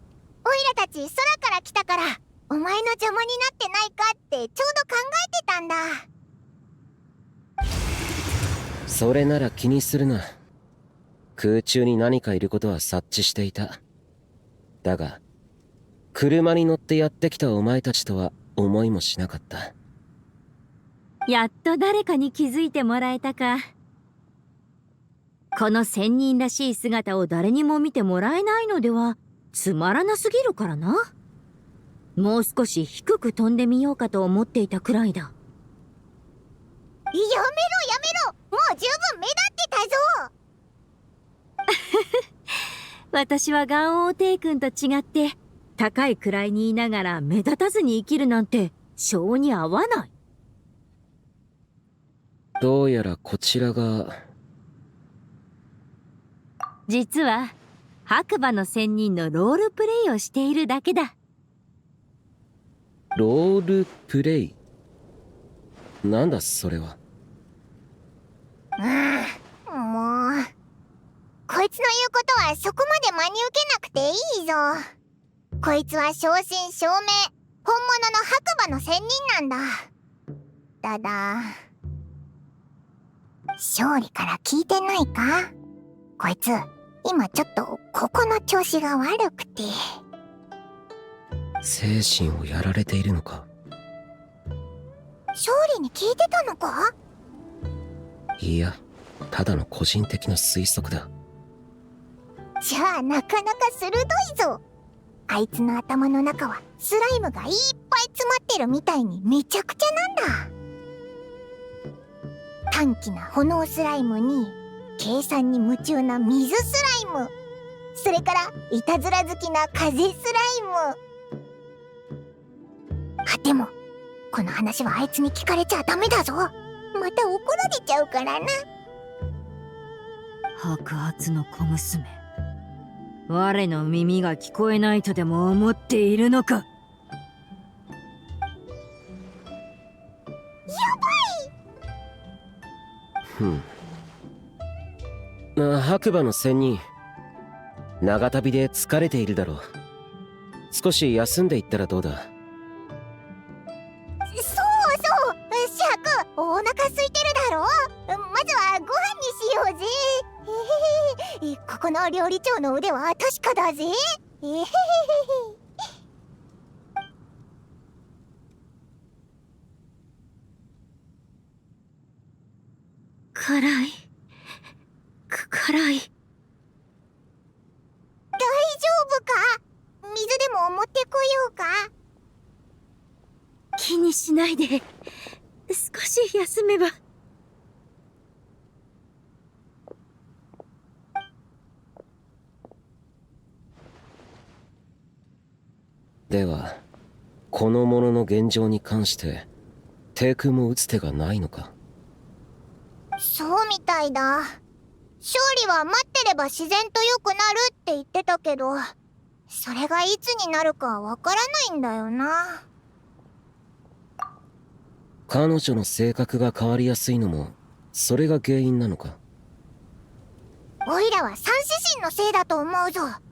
おいらたち空から来たから、お前の邪魔になってないかってちょうど考えてたんだ。それなら気にするな。空中に何かいることは察知していた。だが車に乗ってやってきたお前たちとは思いもしなかった。やっと誰かに気づいてもらえたか。この仙人らしい姿を誰にも見てもらえないのではつまらなすぎるからな。もう少し低く飛んでみようかと思っていたくらいだ。やめろもう十分目立ってたぞ。私は元王帝君と違って高い位にいながら目立たずに生きるなんて性に合わない。どうやらこちらが。実は白馬の仙人のロールプレイをしているだけだ。ロールプレイ？なんだそれは。もうこいつの言うことはそこまで真に受けなくていいぞ。こいつは正真正銘本物の白馬の仙人なんだ。ただ勝利から聞いてないか？こいつ今ちょっとここの調子が悪くて。精神をやられているのか？勝利に聞いてたのか？いや、ただの個人的な推測だ。じゃあなかなか鋭いぞ。あいつの頭の中はスライムがいっぱい詰まってるみたいにめちゃくちゃなんだ。短気な炎スライムに計算に夢中な水スライム、それからいたずら好きな風スライム。あ、でもこの話はあいつに聞かれちゃダメだぞ。また怒られちゃうからな。白髪の小娘、我の耳が聞こえないとでも思っているのか。やばい。白馬の仙人、長旅で疲れているだろう。少し休んでいったらどうだ。そうそう、シャク、お腹空いてるだろ。まずはご飯にしようぜ。ここの料理長の腕は確かだぜ。辛い。辛い。大丈夫か？水でも持ってこようか？気にしないで。少し休めば。では、この者の現状に関して、低空も打つ手がないのか？そうみたいだ。勝利は待ってれば自然と良くなるって言ってたけど、それがいつになるかわからないんだよな。彼女の性格が変わりやすいのも、それが原因なのか？おいらは三獅神のせいだと思うぞ。勝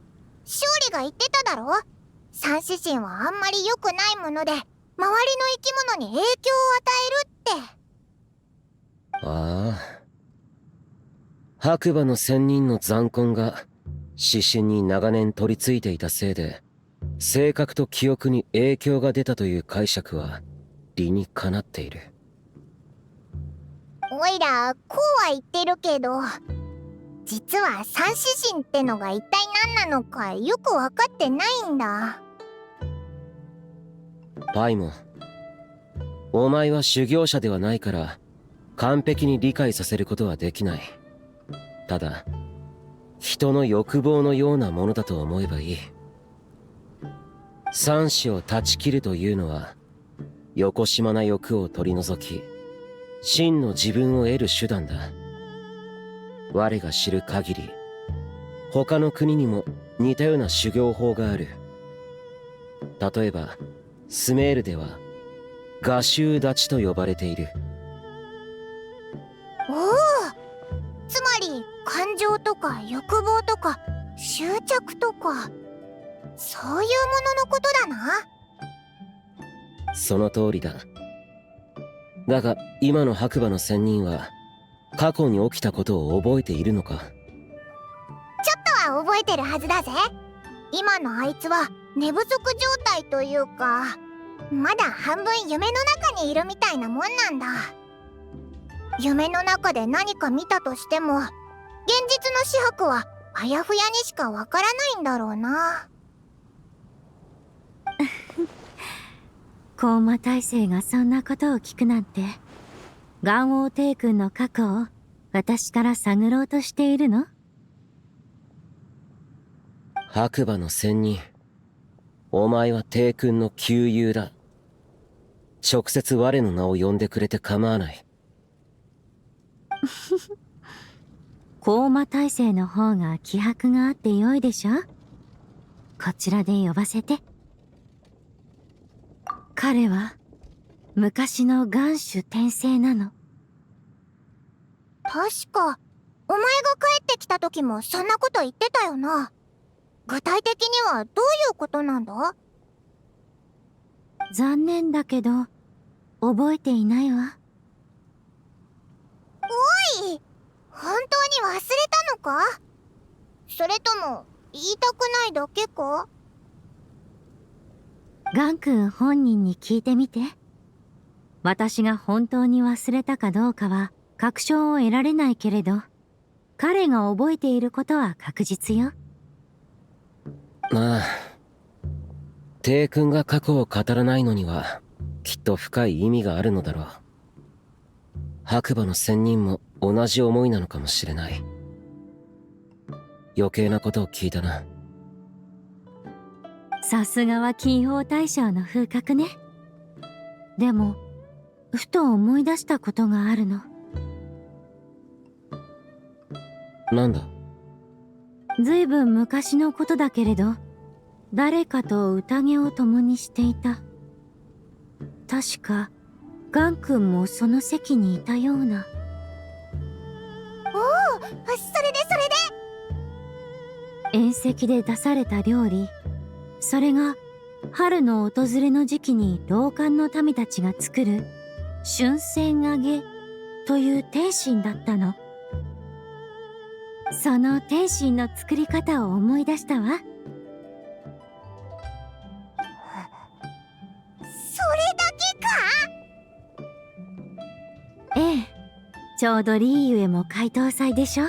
利が言ってただろ。三獅神はあんまり良くないもので、周りの生き物に影響を与えるって。ああ。白馬の仙人の残魂が指針に長年取り付いていたせいで、性格と記憶に影響が出たという解釈は理にかなっている。おいらこうは言ってるけど、実は三獅神ってのが一体何なのかよく分かってないんだ。パイモン、お前は修行者ではないから完璧に理解させることはできない。ただ人の欲望のようなものだと思えばいい。三子を断ち切るというのは、よこしまな欲を取り除き真の自分を得る手段だ。我が知る限り、他の国にも似たような修行法がある。例えばスメールでは画集立ちと呼ばれている。おお、つまり感情とか欲望とか執着とか、そういうもののことだな。その通りだ。だが今の白馬の仙人は過去に起きたことを覚えているのか？ちょっとは覚えてるはずだぜ。今のあいつは寝不足状態というか、まだ半分夢の中にいるみたいなもんなんだ。夢の中で何か見たとしても、現実の紫伯はあやふやにしかわからないんだろうな。高魔大生がそんなことを聞くなんて、元王帝君の過去を私から探ろうとしているの？白馬の仙人、お前は帝君の旧友だ。直接我の名を呼んでくれて構わない。高魔大生の方が気迫があってよいでしょ。こちらで呼ばせて。彼は昔の元首転生なの。確かお前が帰ってきた時もそんなこと言ってたよな。具体的にはどういうことなんだ？残念だけど覚えていないわ。おい、本当に忘れたのか？それとも言いたくないだけか？ガン君本人に聞いてみて。私が本当に忘れたかどうかは確証を得られないけれど、彼が覚えていることは確実よ。ああ、帝君が過去を語らないのにはきっと深い意味があるのだろう。白馬の仙人も同じ思いなのかもしれない。余計なことを聞いたな。さすがは金宝大将の風格ね。でもふと思い出したことがあるの。なんだ？ずいぶん昔のことだけれど、誰かと宴を共にしていた。確かガン君もその席にいたような。おお、それで宴席で出された料理、それが春の訪れの時期に老館の民たちが作る春戦揚げという点心だったの。その点心の作り方を思い出したわ。それだけか？ええ、ちょうどリーユへも解凍祭でしょ。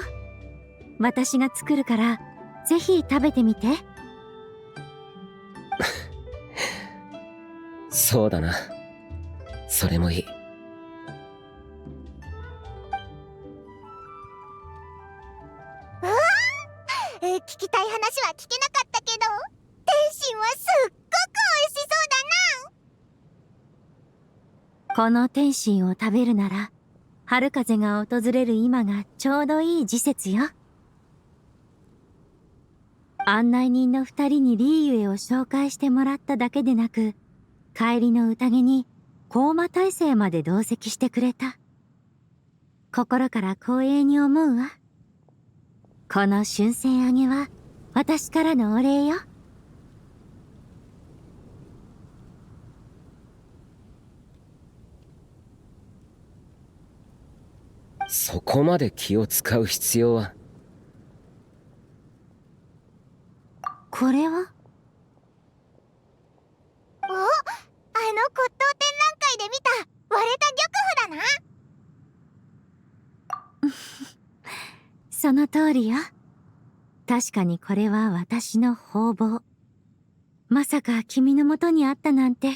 私が作るからぜひ食べてみて。そうだな。それもいい。聞きたい話は聞けなかったけど、点心はすっごく美味しそうだな。この点心を食べるなら、春風が訪れる今がちょうどいい時節よ。案内人の2人にリーユエを紹介してもらっただけでなく、帰りの宴に高魔大生まで同席してくれた。心から光栄に思うわ。この春戦揚げは私からのお礼よ。そこまで気を使う必要は。これは？お、あの骨董展覧会で見た割れた玉譜だな。その通りよ。確かにこれは私の宝物。まさか君の元にあったなんて。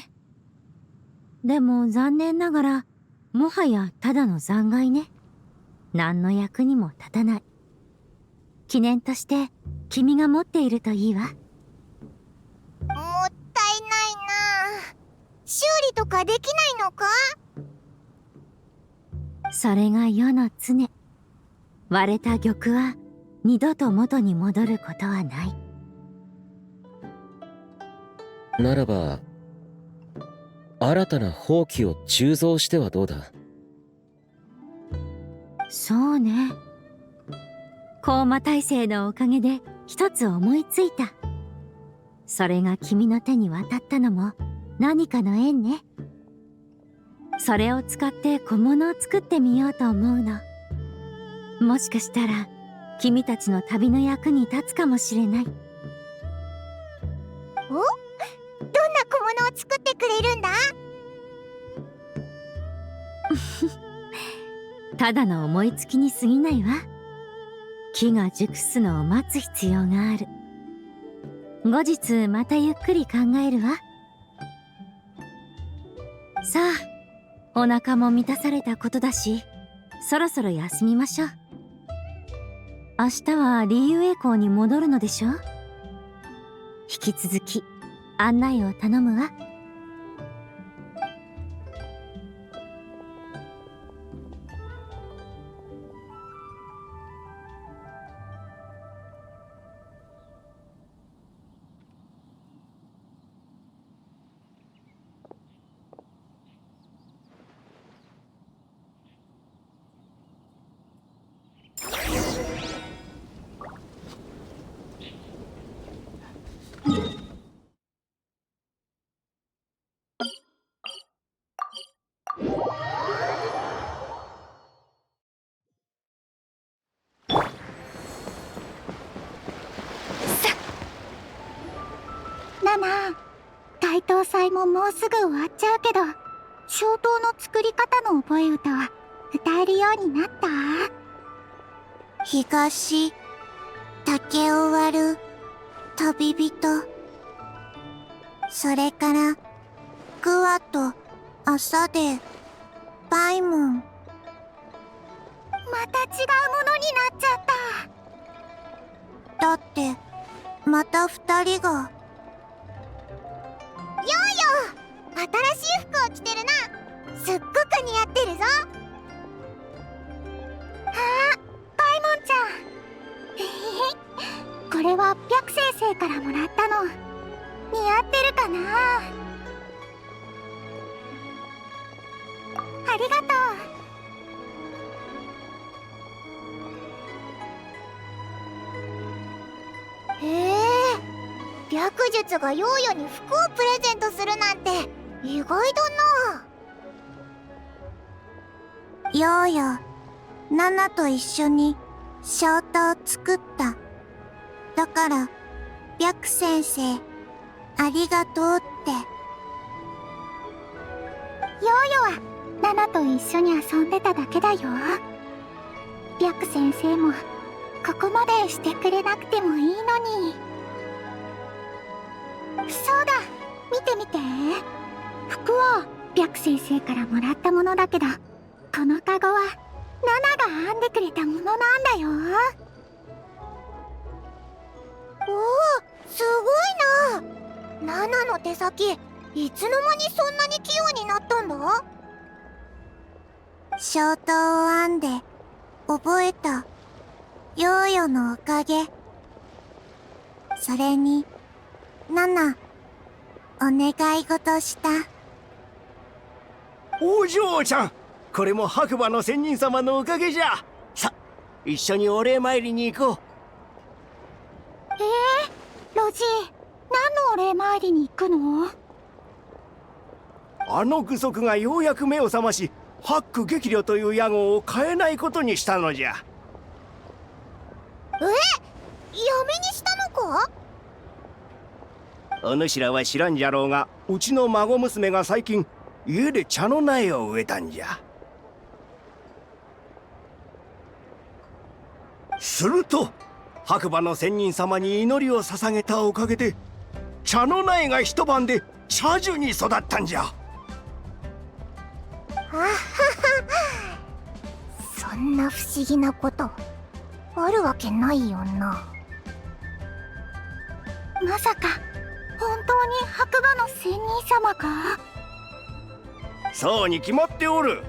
でも残念ながら、もはやただの残骸ね。何の役にも立たない。記念として君が持っているといいわ。もったいないな。修理とかできないのか？それが世の常。割れた玉は二度と元に戻ることはない。ならば新たな宝器を鋳造してはどうだ？そうね。高魔大生のおかげで一つ思いついた。それが君の手に渡ったのも何かの縁ね。それを使って小物を作ってみようと思うの。もしかしたら君たちの旅の役に立つかもしれない。お？どんな小物を作ってくれるんだ？ただの思いつきに過ぎないわ。木が熟すのを待つ必要がある。後日またゆっくり考えるわ。さあ、お腹も満たされたことだし、そろそろ休みましょう。明日はリーユエ港に戻るのでしょ？引き続き案内を頼むわ。ナナ、解凍祭ももうすぐ終わっちゃうけど、消灯の作り方の覚え歌は歌えるようになった？東、竹を割る旅人、それからグワと朝でバイモン。また違うものになっちゃった。だってまた二人が。ようよ、新しい服を着てるな。すっごく似合ってるぞ。あ、パイモンちゃんこれは白先生からもらったの。似合ってるかな。ありがとう。白術がヨーヨに服をプレゼントするなんて意外だな。ヨーヨ、ナナと一緒にショートを作った。だから白先生ありがとうって。ヨーヨはナナと一緒に遊んでただけだよ。白先生もここまでしてくれなくてもいいのに。そうだ、見て見て。服は白先生からもらったものだけど、このカゴはナナが編んでくれたものなんだよ。おお、すごいな。ナナの手先、いつの間にそんなに器用になったんだ。ショートを編んで覚えた。ヨーヨのおかげ。それにナナ、お願い事した。お嬢ちゃん、これも白馬の仙人様のおかげじゃ。さ、一緒にお礼参りに行こう。ロジ、何のお礼参りに行くの？あの具足がようやく目を覚まし、ハック激虜という屋号を変えないことにしたのじゃ。やめにしたのか？お主らは知らんじゃろうが、うちの孫娘が最近家で茶の苗を植えたんじゃ。すると白馬の仙人様に祈りを捧げたおかげで、茶の苗が一晩で茶樹に育ったんじゃ。あはは、そんな不思議なことあるわけないよな。まさか本当に白馬の仙人様か？そうに決まっておる。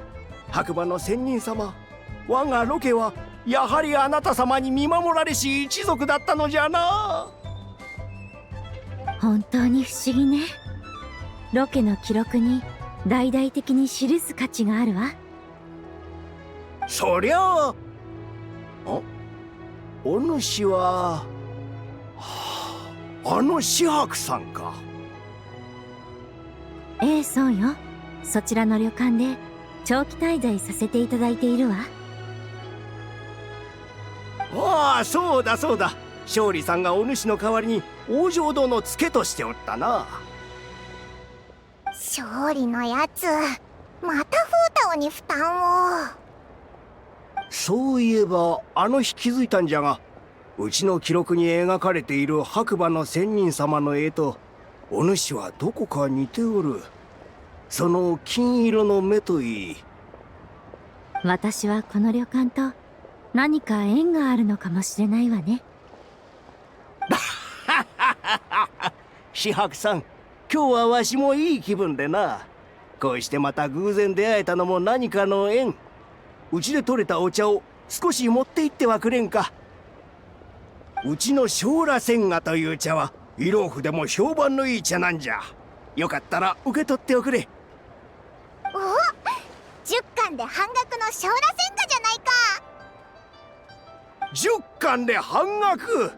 白馬の仙人様、我がロケはやはりあなた様に見守られし一族だったのじゃな。本当に不思議ね。ロケの記録に大々的に記す価値があるわ。そりゃあ、お主は、あの紫伯さんか。ええ、そうよ。そちらの旅館で長期滞在させていただいているわ。ああ、そうだそうだ。勝利さんがお主の代わりに王城堂の付けとしておったな。勝利のやつ、またフータオに負担を。そういえばあの日気づいたんじゃが、うちの記録に描かれている白馬の仙人様の絵とお主はどこか似ておる。その金色の目といい。私はこの旅館と何か縁があるのかもしれないわね。紫伯さん、今日はわしもいい気分でな。こうしてまた偶然出会えたのも何かの縁。うちで採れたお茶を少し持って行ってはくれんか。うちの小羅千賀という茶は医療府でも評判のいい茶なんじゃ。よかったら受け取っておくれ。お、10貫で半額の小羅千賀じゃないか。10貫で半額？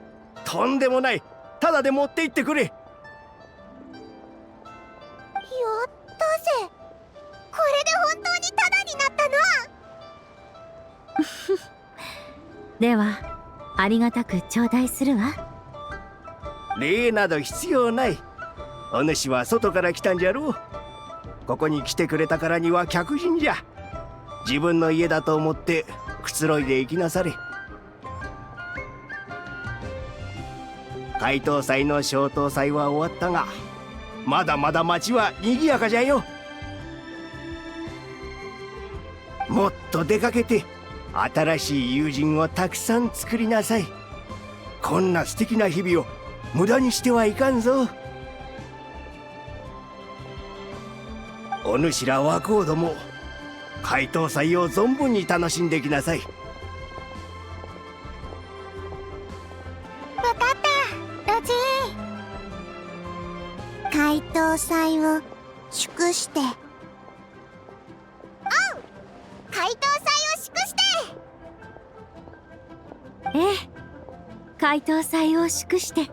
とんでもない。ただで持って行ってくれ。やったぜ。これで本当にタダになったな。ではありがたく頂戴するわ。礼など必要ない。お主は外から来たんじゃろう。ここに来てくれたからには客人じゃ。自分の家だと思ってくつろいで行きなされ。開東祭の消灯祭は終わったが、まだまだ町は賑やかじゃよ。もっと出かけて新しい友人をたくさん作りなさい。こんな素敵な日々を無駄にしてはいかんぞ。お主ら若人ども、解凍祭を存分に楽しんできなさい。わかったロジー。解凍祭を祝して。おう、解凍祭を祝して。ええ、解凍祭を祝して。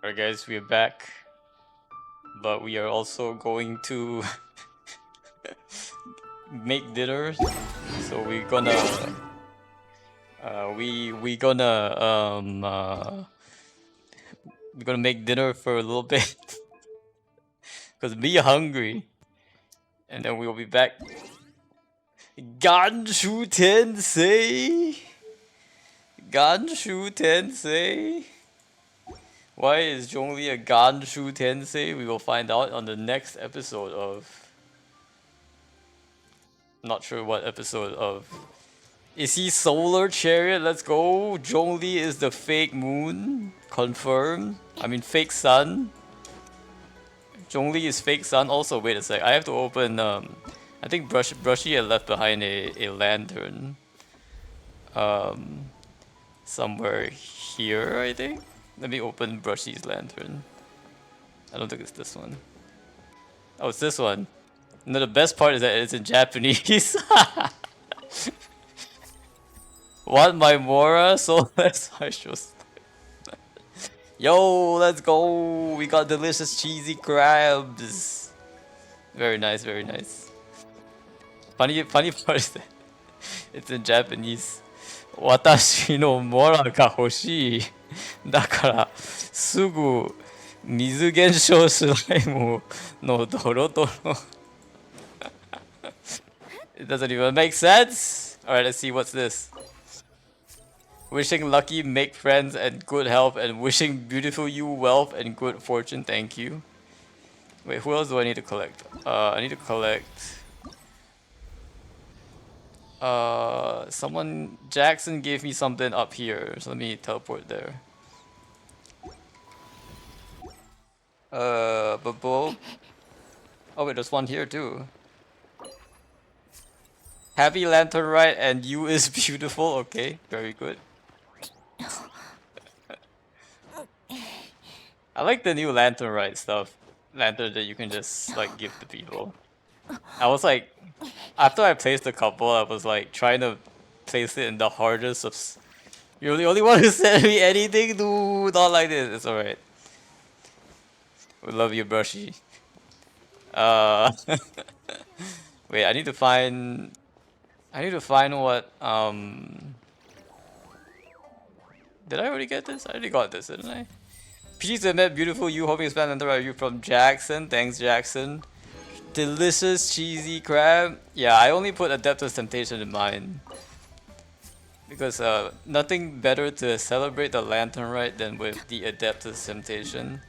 Alright guys, we are back. But we are also going to make dinner. So we're gonna we're gonna make dinner for a little bit. Cause me hungry. And then we'll be back. Ganshu Tensei! Ganshu Tensei! Why is Zhongli a Ganshu Tensei? We will find out on the next episode of... Not sure what episode of... Is he Solar Chariot? Let's go! Zhongli is the fake moon. Confirmed. I mean fake sun. Zhongli is fake sun. Also, wait a sec. I have to open... I think Brushy had left behind a lantern. Somewhere here, I think? Let me open Brushy's lantern. I don't think it's this one. Oh, it's this one. No, the best part is that it's in Japanese. Want my Mora? So let's Yo, let's go! We got delicious cheesy crabs. Very nice, very nice. Funny part is that it's in Japanese. 私のモラが欲しい。だからすぐ水減少スライムのドロドロ。It doesn't even make sense. Alright, let's see what's this. Wishing lucky, make friends, and good health, and wishing beautiful you wealth and good fortune. Thank you. Wait, who else do I need to collect? I need to collect... someone... Jackson gave me something up here, so let me teleport there. Babo. Oh wait, there's one here too. Happy Lantern Rite and you is beautiful. Okay, very good. I like the new Lantern Rite stuff. Lantern that you can just like give to people. I was like, after I placed a couple, I was like trying to place it in the hardest of... You're the only one who sent me anything, dude. Not like this. It's alright. We love you, Brushy. Wait, I need to find what, Did I already get this? I already got this, didn't I? Peace and met beautiful you, hoping to spend another review from Jackson. Thanks, Jackson. Delicious cheesy crab. Yeah, I only put Adeptus Temptation in mine. Because nothing better to celebrate the Lantern Rite than with the Adeptus Temptation.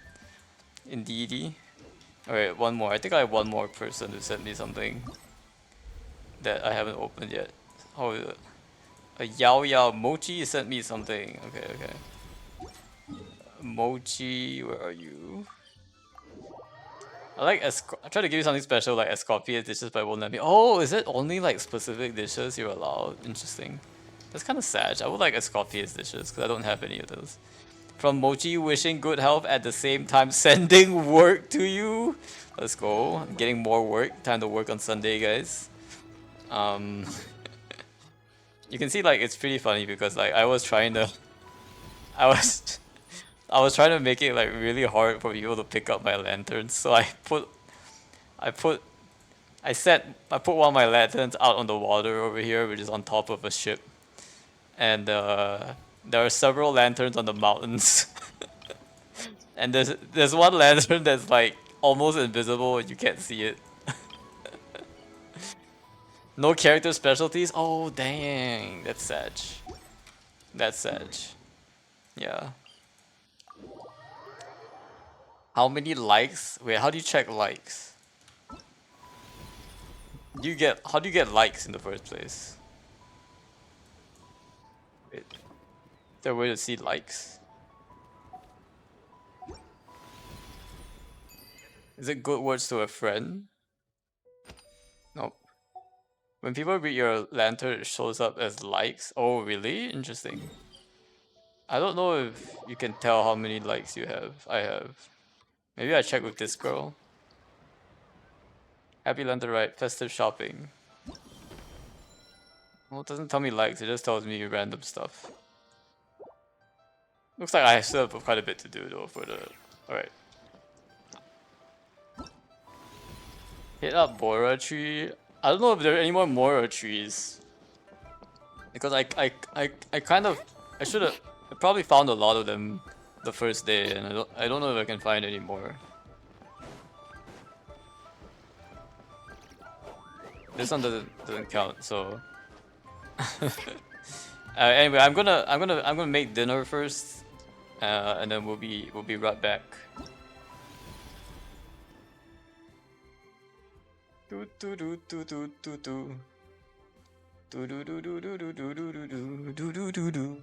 Indeedy. Alright, one more. I think I have one more person who sent me something that I haven't opened yet. Oh, a Yao Yao Mochi sent me something. Okay, okay. Mochi, where are you? I try to give you something special like Escoffier dishes, but it won't let me. Oh, is it only like specific dishes you're allowed? Interesting. That's kind of sad. I would like Escoffier dishes because I don't have any of those. From Mochi, wishing good health at the same time sending work to you. Let's go. I'm getting more work. Time to work on Sunday, guys. you can see like it's pretty funny because like I was trying to I was I was trying to make it like really hard for people to pick up my lanterns, so I put I put one of my lanterns out on the water over here, which is on top of a ship, and there are several lanterns on the mountains, and there's one lantern that's like almost invisible and you can't see it. No character specialties? Oh dang, that's sad. That's sad. Yeah. How many likes? Wait, how do you check likes? How do you get likes in the first place? Wait, is there a way to see likes? Is it good words to a friend? Nope. When people read your lantern, it shows up as likes. Oh, really? Interesting. I don't know if you can tell how many likes you have. I have. Maybe I check with this girl. Happy Lantern Rite, festive shopping. Well, it doesn't tell me likes, it just tells me random stuff. Looks like I still have quite a bit to do though for the... Alright. Hit up Bora tree. I don't know if there are any more Mora trees. Because I kind of... I should have... I probably found a lot of them the first day and I don't know if I can find any more. This one doesn't count, so... anyway, I'm gonna make dinner first, and then we'll be right back. Do do do do do do do. Do do do do do do do do do do do do do.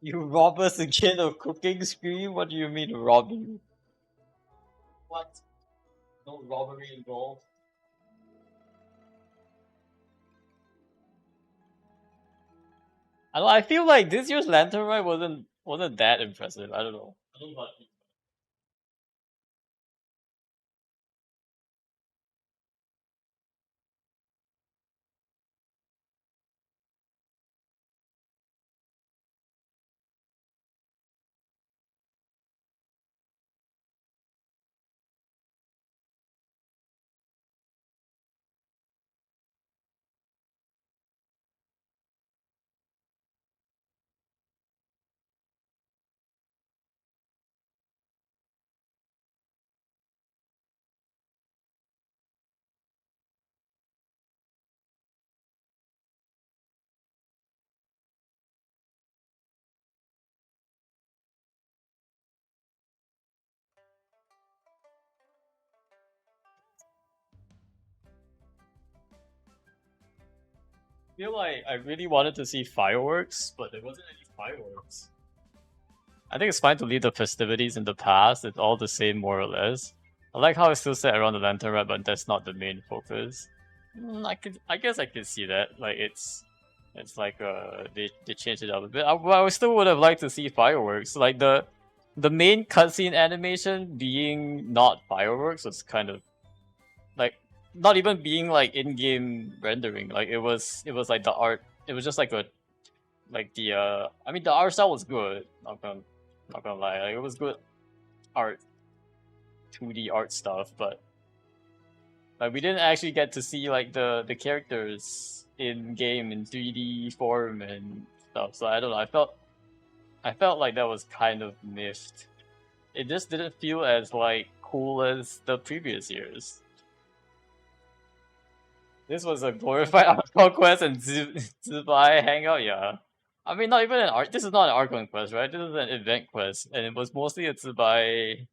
You rob us again of cooking screen? What do you mean rob you? What? No robbery involved? I don't know, I feel like this year's Lantern Rite wasn't that impressive. I don't know. I don't know about you. I feel like I really wanted to see fireworks, but there wasn't any fireworks. I think it's fine to leave the festivities in the past. It's all the same more or less. I like how it's still set around the Lantern Rite, but that's not the main focus. I guess I can see that. Like it's like they changed it up a bit. I still would have liked to see fireworks. Like the main cutscene animation being not fireworks was kind of like not even being like in-game rendering. Like it was like the art. It was just like a like the I mean the art style was good. Not gonna lie, like, it was good art, 2D art stuff, but like we didn't actually get to see like the characters in game in 3D form and stuff. So I don't know. I felt like that was kind of missed. It just didn't feel as like cool as the previous years. This was a glorified Archon quest and Zibai hangout, yeah. I mean, not even an art. This is not an Archon quest, right? This is an event quest, and it was mostly a Zibai.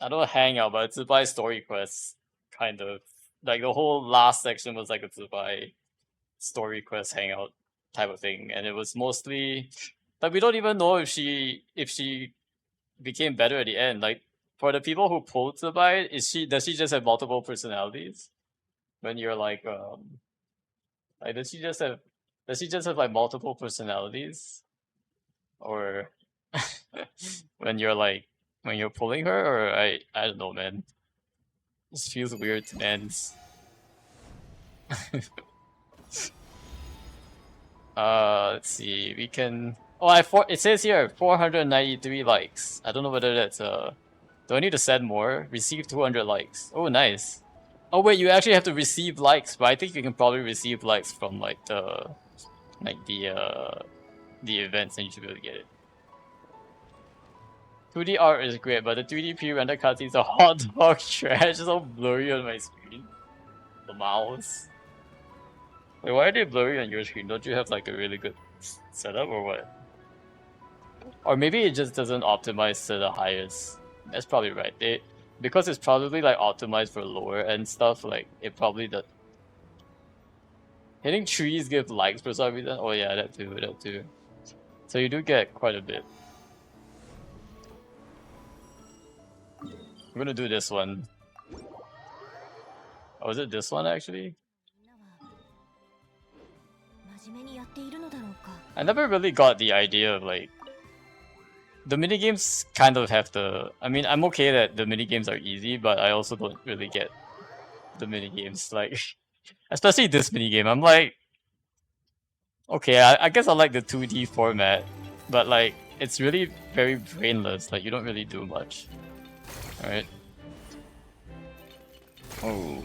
I don't know hangout, but a Zibai story quest, kind of. Like the whole last section was like a Zibai story quest hangout type of thing, and it was mostly like we don't even know if she became better at the end. Like for the people who pulled Zibai, does she just have multiple personalities? When you're like does she just have like multiple personalities, or when you're pulling her, or I don't know, man. This feels weird, man. Let's see, we can. Oh, it says here 493 likes. I don't know whether that's do I need to send more? Receive 200 likes. Oh, nice. Oh wait, you actually have to receive likes, but I think you can probably receive likes from like the events, and you should be able to get it. 2D art is great, but the 3D pre-render cutscenes are hot dog trash. It's so blurry on my screen. The mouse. Wait, why are they blurry on your screen? Don't you have like a really good setup or what? Or maybe it just doesn't optimize to the highest. That's probably right. Because it's probably like optimized for lower end stuff, like it probably does. Hitting trees give likes for some reason. Oh yeah, that too. So you do get quite a bit. I'm gonna do this one. Oh, is it this one actually? I never really got the idea of like the minigames kind of have the. I mean, I'm okay that the minigames are easy, but I also don't really get the minigames. Like, especially this minigame. I'm like, okay, I guess I like the 2D format, but like, it's really very brainless. Like, you don't really do much. Alright. Oh.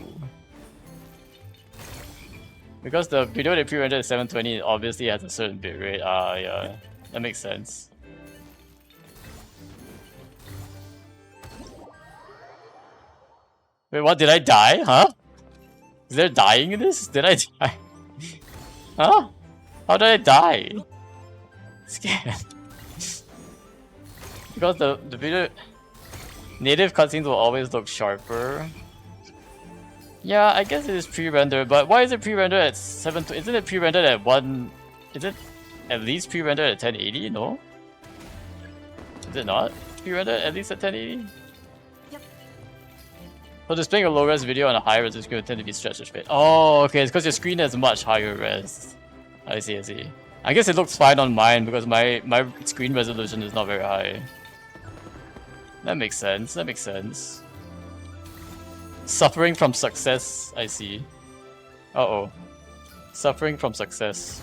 Because the video they pre-rendered at 720 obviously has a certain bitrate. Yeah. That makes sense. Wait, what? Did I die? Huh? Is there dying in this? Did I die? Huh? How did I die? Scared. Because the video native cutscenes will always look sharper. Yeah, I guess it is pre-rendered, but why is it pre-rendered at 720? Isn't it pre-rendered at 1? Is it at least pre-rendered at 1080? No? Is it not? Should be rendered at least at 1080? So displaying a low res video on a high res screen would tend to be stretched a bit. Oh, okay, it's because your screen has much higher res. I see, I see. I guess it looks fine on mine because my screen resolution is not very high. That makes sense, that makes sense. Suffering from success, I see. Uh-oh. Suffering from success.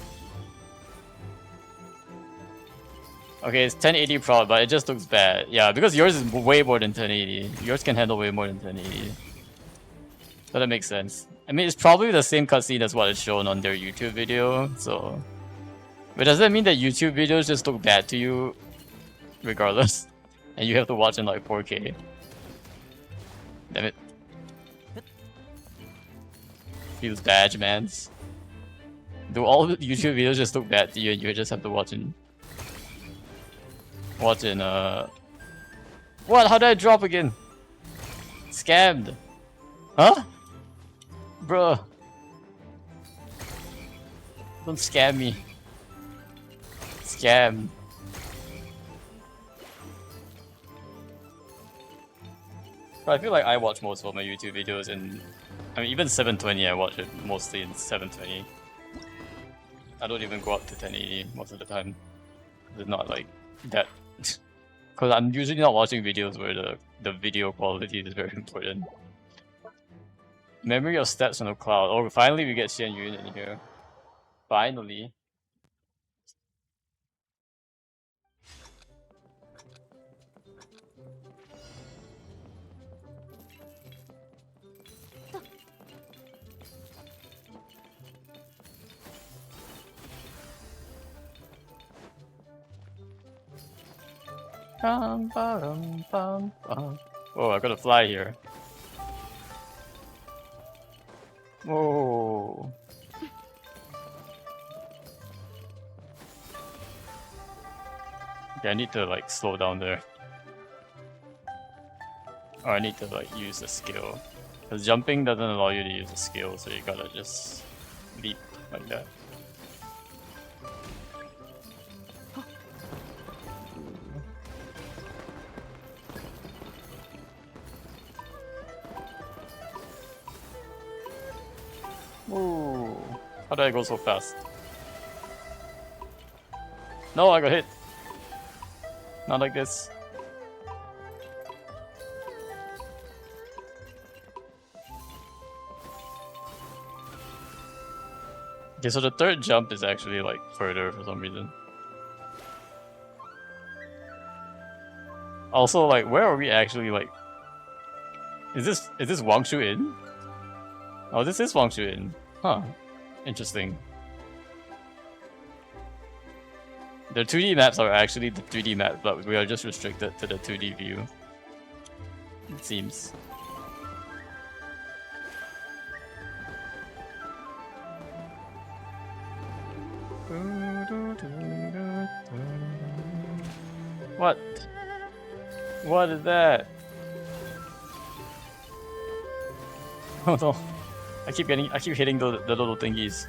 Okay, it's 1080 Pro, but it just looks bad. Yeah, because yours is way more than 1080. Yours can handle way more than 1080. So that makes sense. I mean, it's probably the same cutscene as what is shown on their YouTube video, so... But does that mean that YouTube videos just look bad to you regardless? And you have to watch in like 4K? Damn it. Feels bad, mans. Do all the YouTube videos just look bad to you and you just have to watch in... What? How did I drop again? Scammed. Huh? Bruh. Don't scam me. Scam. But I feel like I watch most of my YouTube videos in... I mean, even 720 I watch it mostly in 720. I don't even go up to 1080 most of the time. It's not like that... Because I'm usually not watching videos where the video quality is very important. Memory of stats on the cloud. Oh, finally we get Xian Yun in here. Finally. Oh, I gotta fly here. Whoa. Okay, I need to like slow down there. Or I need to like use the skill. Because jumping doesn't allow you to use the skill, so you gotta just leap like that. Ooh. How did I go so fast? No, I got hit. Not like this. Okay, so the third jump is actually like further for some reason. Also, like, where are we actually like? Is this Wang Shu Inn? Oh, this is Wang Shu Inn. Huh. Interesting. The 2D maps are actually the 3D maps, but we are just restricted to the 2D view. It seems. What? What is that? Oh no. I keep hitting the little thingies.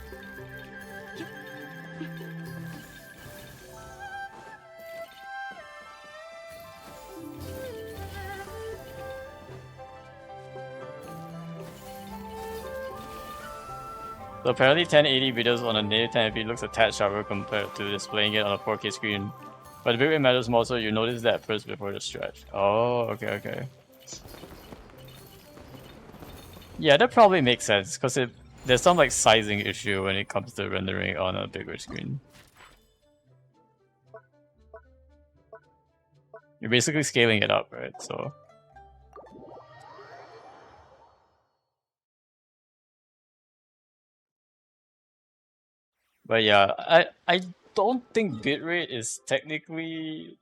So apparently 1080 videos on a native 1080p looks a tad sharper compared to displaying it on a 4K screen. But the bitrate matters more, so you notice that first before the stretch. Oh, okay. Yeah, that probably makes sense, because there's some like sizing issue when it comes to rendering on a bigger screen. You're basically scaling it up, right? So... But yeah, I don't think bitrate is technically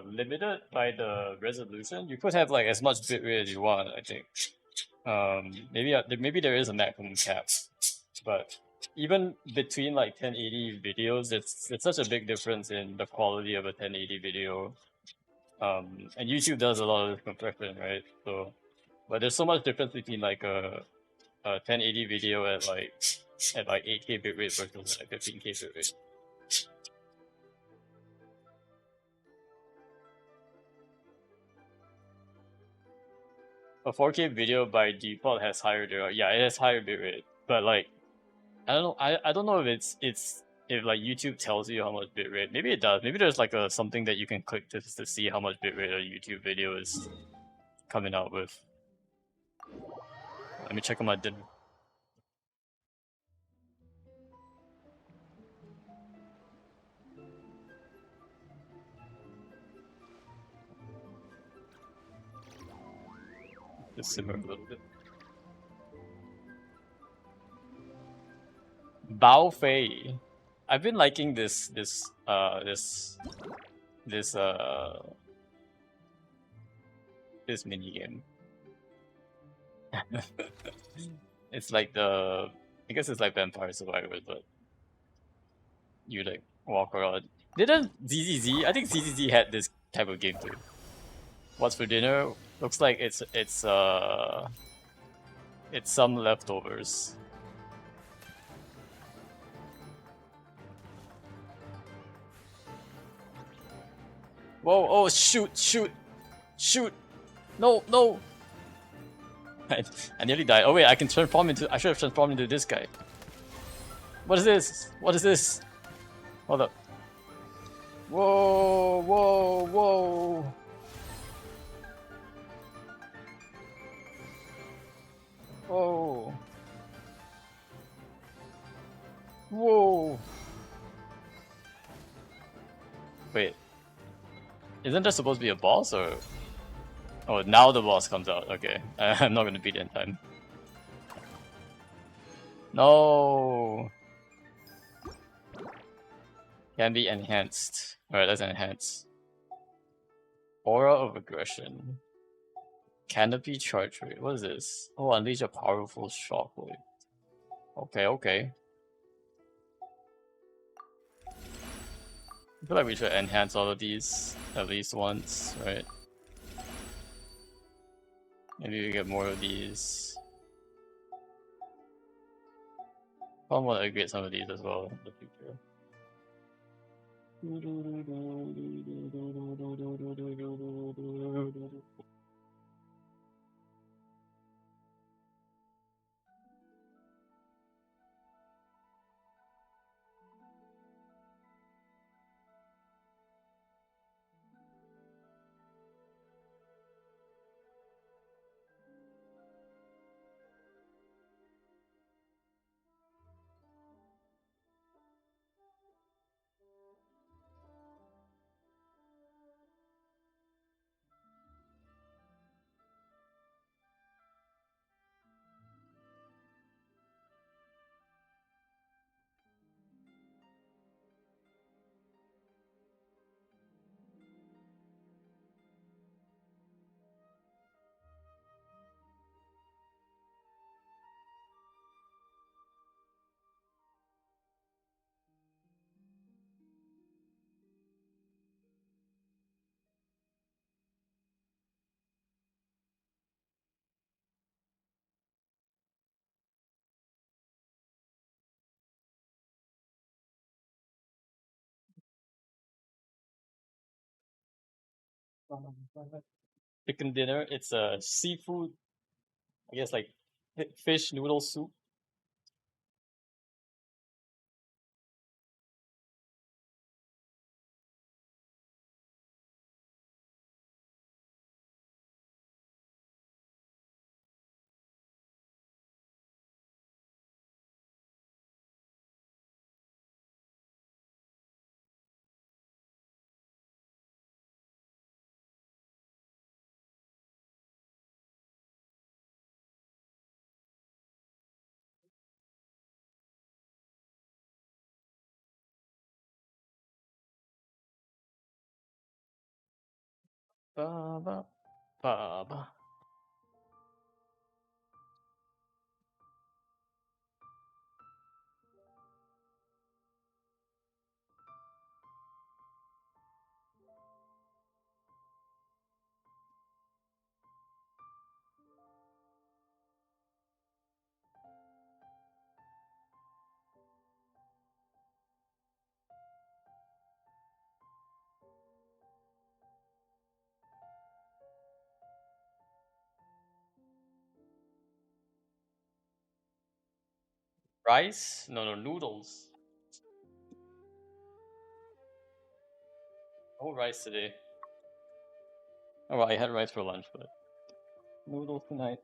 limited by the resolution. You could have like as much bitrate as you want, I think. Maybe there is a maximum cap, but even between like 1080 videos, it's such a big difference in the quality of a 1080 video. And YouTube does a lot of this compression, right? So, but there's so much difference between like a 1080 video at like 8K bitrate versus like 15K bitrate. A 4K video by default has higher bitrate. Yeah, it has higher bitrate, but like, I don't know. I don't know if it's if like YouTube tells you how much bitrate. Maybe it does. Maybe there's like a something that you can click to see how much bitrate a YouTube video is coming out with. Let me check on my dinner. Just simmer a little bit. Bao Fei. I've been liking this mini game. It's like I guess it's like Vampire Survivors, but you like walk around. Didn't ZZZ? I think ZZZ had this type of game too. What's for dinner? Looks like it's some leftovers. Whoa! Oh shoot! Shoot! Shoot! No! No! I nearly died. Oh wait, I can transform into. I should have transformed into this guy. What is this? What is this? Hold up. Whoa! Whoa! Whoa! Whoa! Whoa! Wait. Isn't there supposed to be a boss or? Oh, now the boss comes out. Okay, I'm not gonna beat it in time. No. Can be enhanced. Alright, let's enhance. Aura of aggression. Canopy charge rate. What is this? Oh, unleash a powerful shockwave. Okay, okay. I feel like we should enhance all of these at least once, right? Maybe we get more of these. I want to upgrade some of these as well in the future. Chicken dinner. It's a seafood. I guess like fish noodle soup. Ba ba ba ba. Rice? No, noodles. No rice today. Oh, well, I had rice for lunch, but noodles tonight.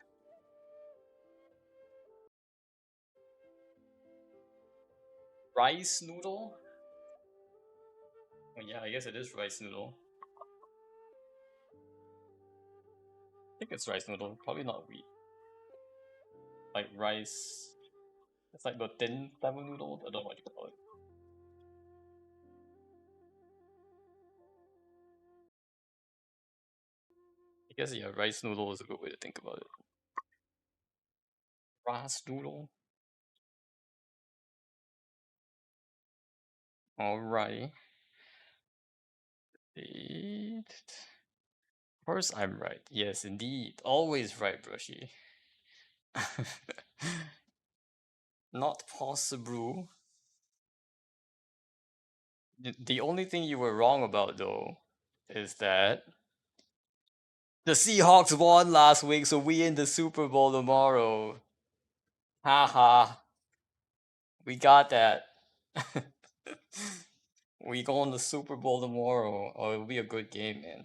Rice noodle? Oh, yeah, I guess it is rice noodle. I think it's rice noodle, probably not wheat. Like rice. It's like the thin type of noodle. I don't know what you call it. I guess yeah, rice noodle is a good way to think about it. Rice noodle. Alrighty. Of course I'm right. Yes, indeed. Always right, Brushy. Not possible. The only thing you were wrong about, though, is that the Seahawks won last week, so we in the Super Bowl tomorrow. Haha. We got that. We go on the Super Bowl tomorrow. Oh, it'll be a good game, man.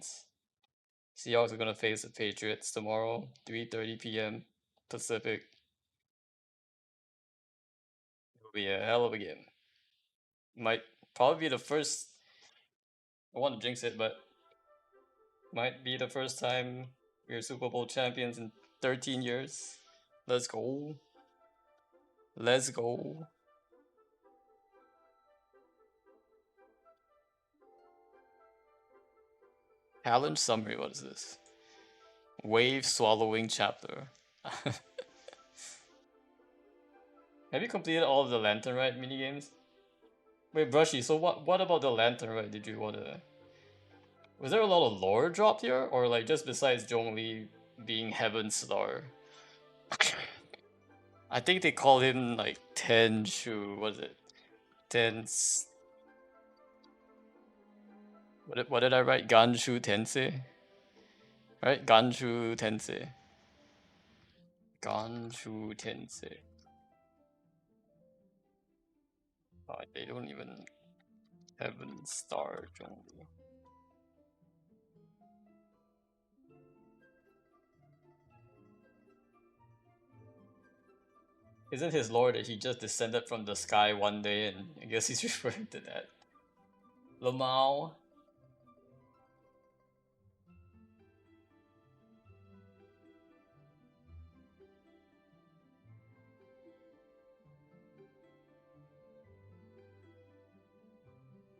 Seahawks are gonna face the Patriots tomorrow, 3:30 p.m. Pacific. It'll be a hell of a game. Might probably be the first. I want to jinx it, but might be the first time we're Super Bowl champions in 13 years. Let's go. Let's go. Challenge summary, what is this? Wave swallowing chapter. Have you completed all of the Lantern Rite minigames? Wait, Brushy, so what about the Lantern Rite did you wanna... Was there a lot of lore dropped here? Or like just besides Zhongli being Heaven's Star? I think they call him like Tenshu, what is it? What did I write? Ganshu Tensei? Right? Ganshu Tensei. Ganshu Tensei. Oh, they don't even Heaven Star Zhongli. Isn't his lore that he just descended from the sky one day and I guess he's referring to that? Lamau.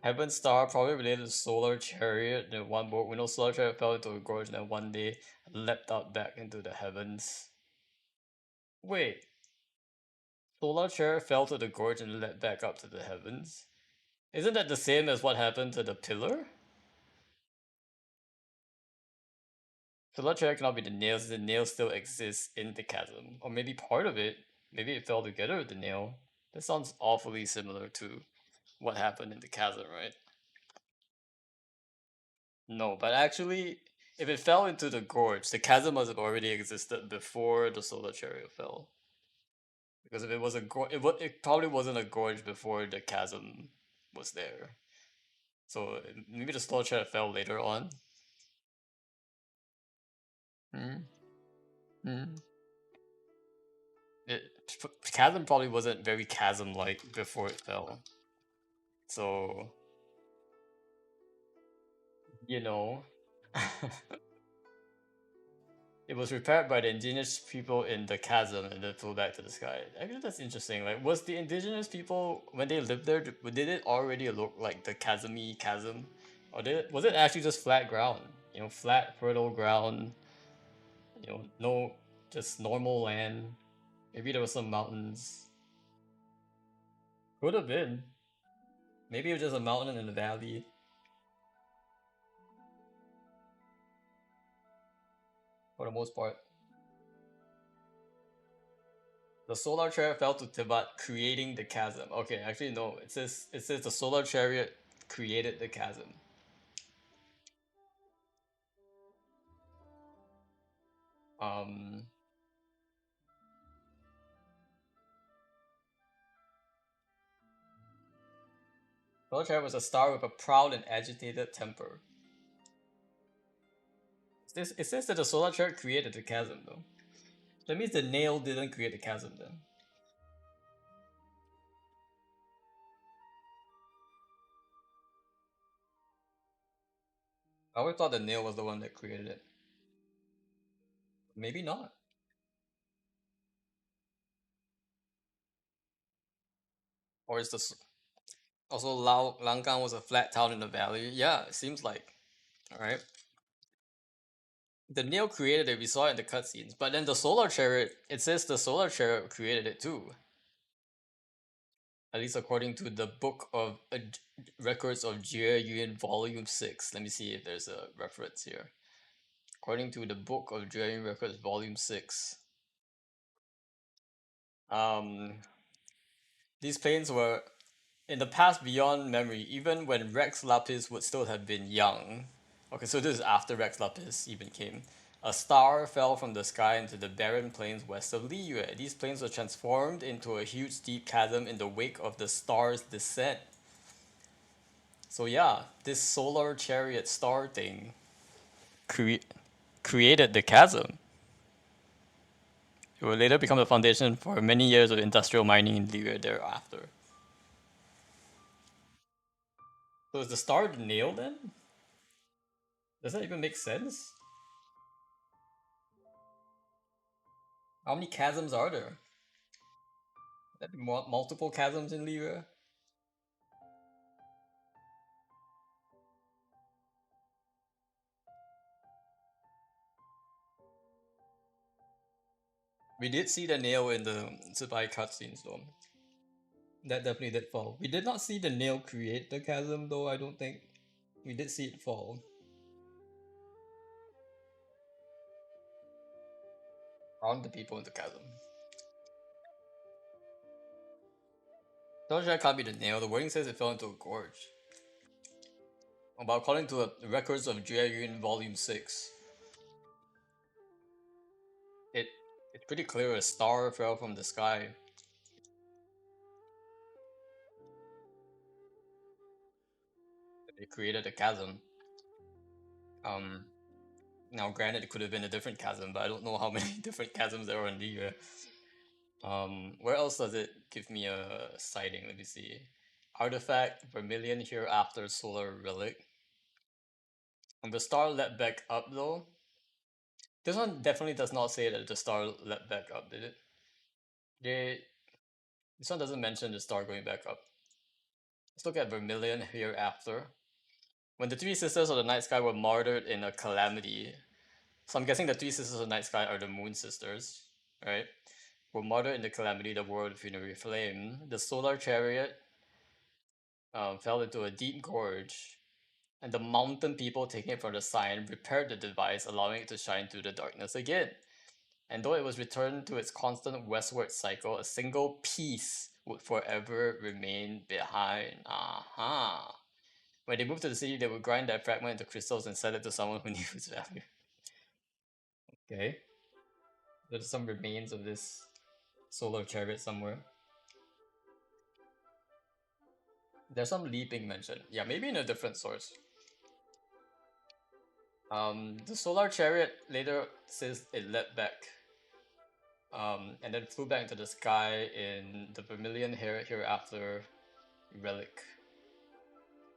Heaven Star probably related to Solar Chariot. The one boat, we know Solar Chariot fell into a gorge and then one day leapt up back into the heavens. Wait. Solar Chariot fell to the gorge and leapt back up to the heavens? Isn't that the same as what happened to the pillar? Solar Chariot cannot be the nails, the nail still exists in the chasm. Or maybe part of it. Maybe it fell together with the nail. That sounds awfully similar to what happened in the chasm, right? No, but actually, if it fell into the gorge, the chasm must have already existed before the solar chariot fell. Because if it was a gorge, it probably wasn't a gorge before the chasm was there. So maybe the solar chariot fell later on. Hmm. Hmm. It, chasm probably wasn't very chasm-like before it fell. So, you know. It was repaired by the indigenous people in the chasm and then flew back to the sky. Actually, that's interesting. Like, was the indigenous people, when they lived there, did it already look like the chasm-y chasm? Or was it actually just flat ground? You know, flat, fertile ground. You know, no, just normal land. Maybe there were some mountains. Could have been. Maybe it was just a mountain in the valley. For the most part. The solar chariot fell to Tibet, creating the chasm. Okay, actually no. It says the solar chariot created the chasm. Um. Solar Chariot was a star with a proud and agitated temper. It says that the Solar Chariot created the chasm, though. That means the nail didn't create the chasm, then. I always thought the nail was the one that created it. Maybe not. Or is this also Langang was a flat town in the valley? Yeah, it seems like. Alright. The nail created it, we saw it in the cutscenes. But then the Solar Chariot, it says the Solar Chariot created it too. At least according to the Book of Records of Jie Yuan Volume 6. Let me see if there's a reference here. According to the Book of Jie Yuan Records Volume 6. These planes were in the past beyond memory, even when Rex Lapis would still have been young. Okay, so this is after Rex Lapis even came. A star fell from the sky into the barren plains west of Liyue. These plains were transformed into a huge deep chasm in the wake of the star's descent. So yeah, this solar chariot star thing created the chasm. It would later become the foundation for many years of industrial mining in Liyue thereafter. So is the star the nail then? Does that even make sense? How many chasms are there? There be multiple chasms in Liyue? We did see the nail in the Zibai cutscenes though. That definitely did fall. We did not see the nail create the chasm though, I don't think. We did see it fall. On the people in the chasm. Don't can't be the nail, the wording says it fell into a gorge. But according to the records of Jie Yuan Volume 6, it's pretty clear a star fell from the sky. It created a chasm. Now granted it could have been a different chasm, but I don't know how many different chasms there are in Liyue. Where else does it give me a sighting? Let me see. Artifact, Vermilion Hereafter Solar Relic. And the star leapt back up though. This one definitely does not say that the star leapt back up, did it? This one doesn't mention the star going back up. Let's look at Vermilion Hereafter. When the three sisters of the night sky were martyred in a calamity, so I'm guessing the three sisters of the night sky are the moon sisters, right? Were martyred in the calamity, the world of funerary flame. The solar chariot fell into a deep gorge, and the mountain people taking it from the sign repaired the device, allowing it to shine through the darkness again. And though it was returned to its constant westward cycle, a single piece would forever remain behind. Aha. When they moved to the city, they would grind that fragment into crystals and sell it to someone who knew its value. Okay. There's some remains of this solar chariot somewhere. There's some leaping mentioned. Yeah, maybe in a different source. The solar chariot later says it leapt back. And then flew back into the sky in the Vermilion Hereafter relic.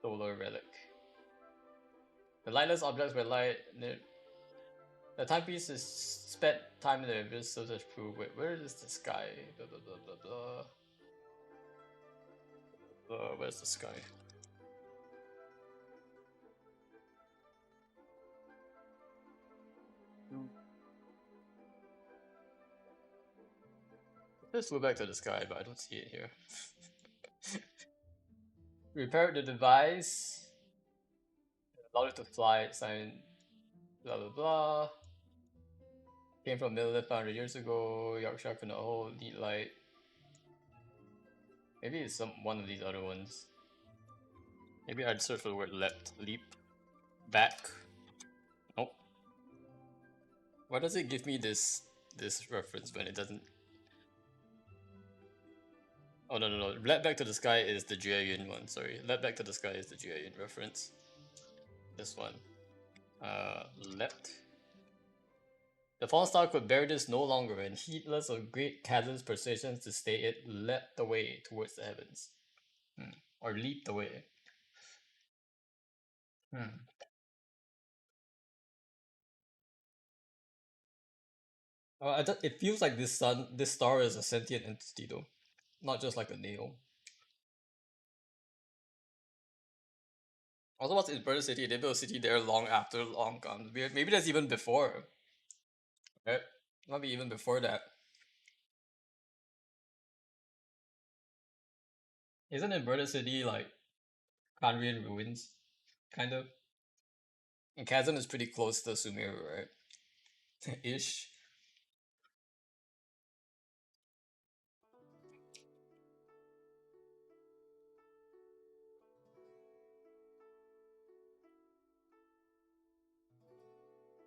Solar relic. The lightless objects were light. The timepiece is spent time in the abyss, so that's proof. Wait, where is the sky? Blah, blah, blah, blah, blah. Where's the sky? Let's go back to the sky, but I don't see it here. Repaired the device. Allowed it to fly, sign blah blah blah. Came from Lilith 500 years ago. Yorkshire could not hold lead light. Maybe it's one of these other ones. Maybe I'd search for the word leap. Back. Nope. Why does it give me this reference when it doesn't? Oh no. Let Back to the Sky is the Jiayun one. Sorry, Let Back to the Sky is the Jiayun reference. This one. Let. The fallen star could bear this no longer, and heedless of great chasm's persuasions to stay it, led the way towards the heavens. Or lead the way. It feels like this star is a sentient entity though, not just like a nail. Also, what's Inverted City? They built a city there long after Long Gone. Maybe that's even before, right? Might be even before that. Isn't Inverted City like Kanrian ruins, kind of? And Chasm is pretty close to Sumeru, right? Ish.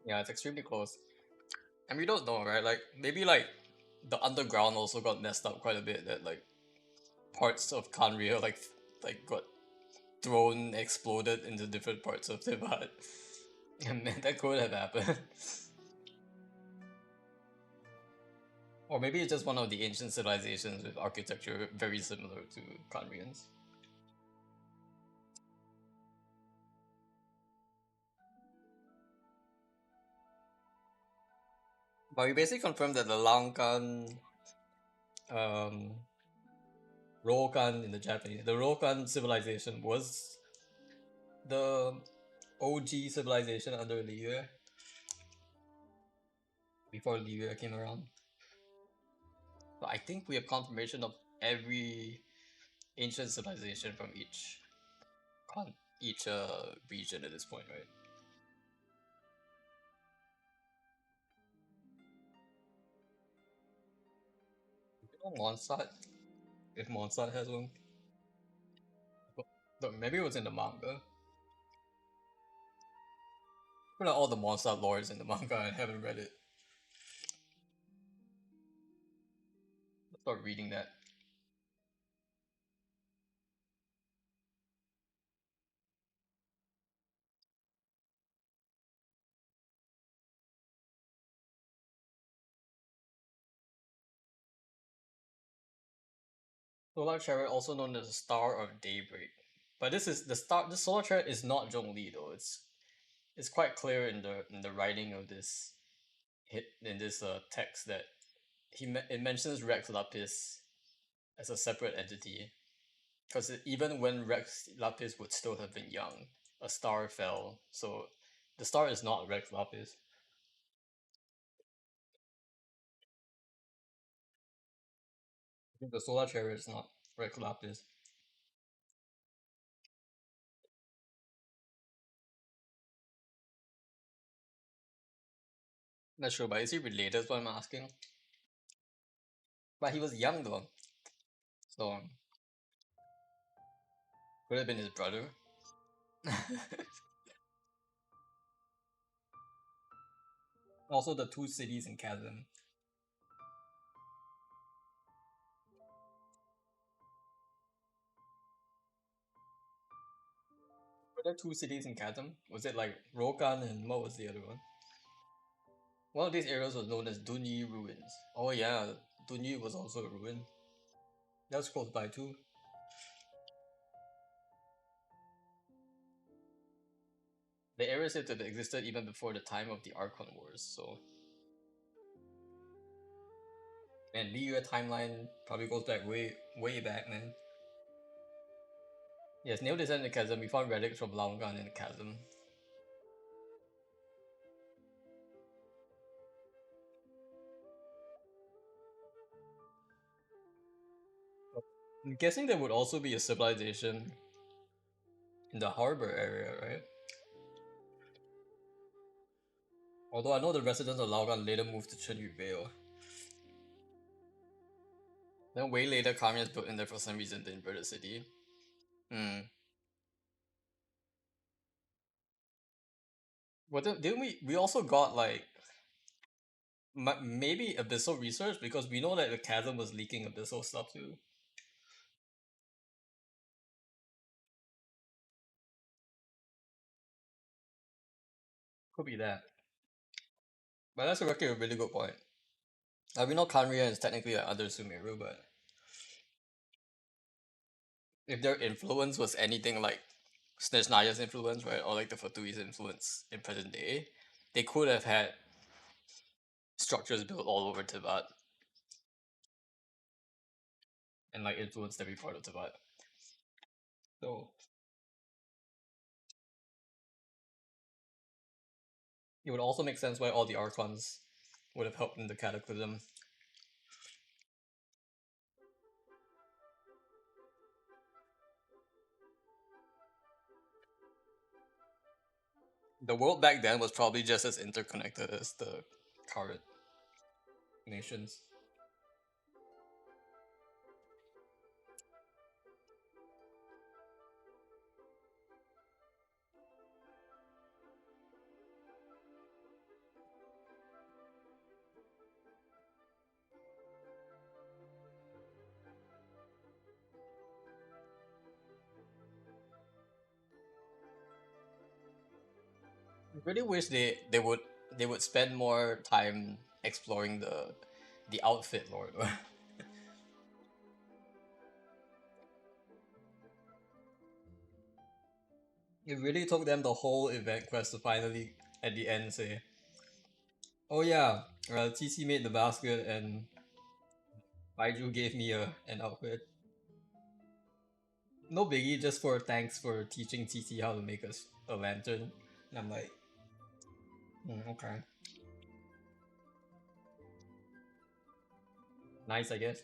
Yeah, it's extremely close. And we don't know, right? Like maybe like the underground also got messed up quite a bit. That like parts of Kanria like got thrown, exploded into different parts of Tibet. And man, that could have happened. Or maybe it's just one of the ancient civilizations with architecture very similar to Kanrians. But we basically confirmed that the Lankan, Rokan in the Japanese, the Rokan civilization was the OG civilization under Liyue before Liyue came around. But I think we have confirmation of every ancient civilization from each region at this point, right? You know Mondstadt? If Mondstadt has one? But maybe it was in the manga. I feel like all the Mondstadt lore is in the manga and I haven't read it. Let's start reading that. Solar Chariot, also known as the Star of Daybreak. But this is the star. The Solar Chariot is not Zhongli though. It's quite clear in the writing of this text that it mentions Rex Lapis as a separate entity. Because even when Rex Lapis would still have been young, a star fell. So the star is not Rex Lapis. I think the Solar Chariot is not Rex Lapis. Not sure, but is he related? Is what I'm asking. But he was young though, so could have been his brother. Also, the two cities in Chasm. Were there two cities in Chasm? Was it like Rokan and what was the other one? One of these areas was known as Dunyi Ruins. Oh yeah, Dunyi was also a ruin. That was close by too. The area said that it existed even before the time of the Archon Wars, so... And Liyue timeline probably goes back way back, man. Yes, Neo descended the chasm. We found relics from Laongan in the chasm. I'm guessing there would also be a civilization in the harbor area, right? Although I know the residents of Laogan later moved to Chenyu Vale. Then way later, Kamias built in there for some reason, the inverted city. But then, didn't we also got like maybe abyssal research because we know that the chasm was leaking abyssal stuff too. Could be that. But that's actually a really good point. Like, we know Kanria is technically like under Sumeru, but if their influence was anything like Snezhnaya's influence, right, or like the Fatui's influence in present day, they could have had structures built all over Tibet and like influenced every part of Tibet. So it would also make sense why all the Archons would have helped in the Cataclysm. The world back then was probably just as interconnected as the current nations. I really wish they would spend more time exploring the outfit lord. It really took them the whole event quest to finally at the end say, "Oh yeah, TC made the basket and Baiju gave me an outfit." No biggie, just for thanks for teaching TC how to make us a lantern. And I'm like, okay, nice, I guess.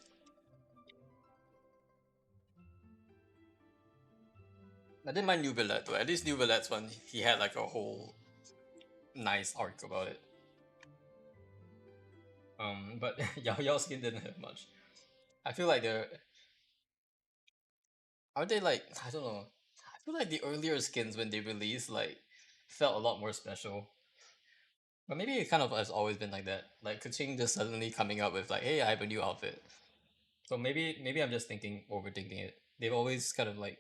I didn't mind New Billet though. At least New Billet's one, he had like a whole nice arc about it. But Yao Skin didn't have much. I feel like they're aren't they like I don't know. I feel like the earlier skins when they released like felt a lot more special. But maybe it kind of has always been like that. Like Kuching just suddenly coming up with like, hey, I have a new outfit. So maybe I'm just overthinking it. They've always kind of like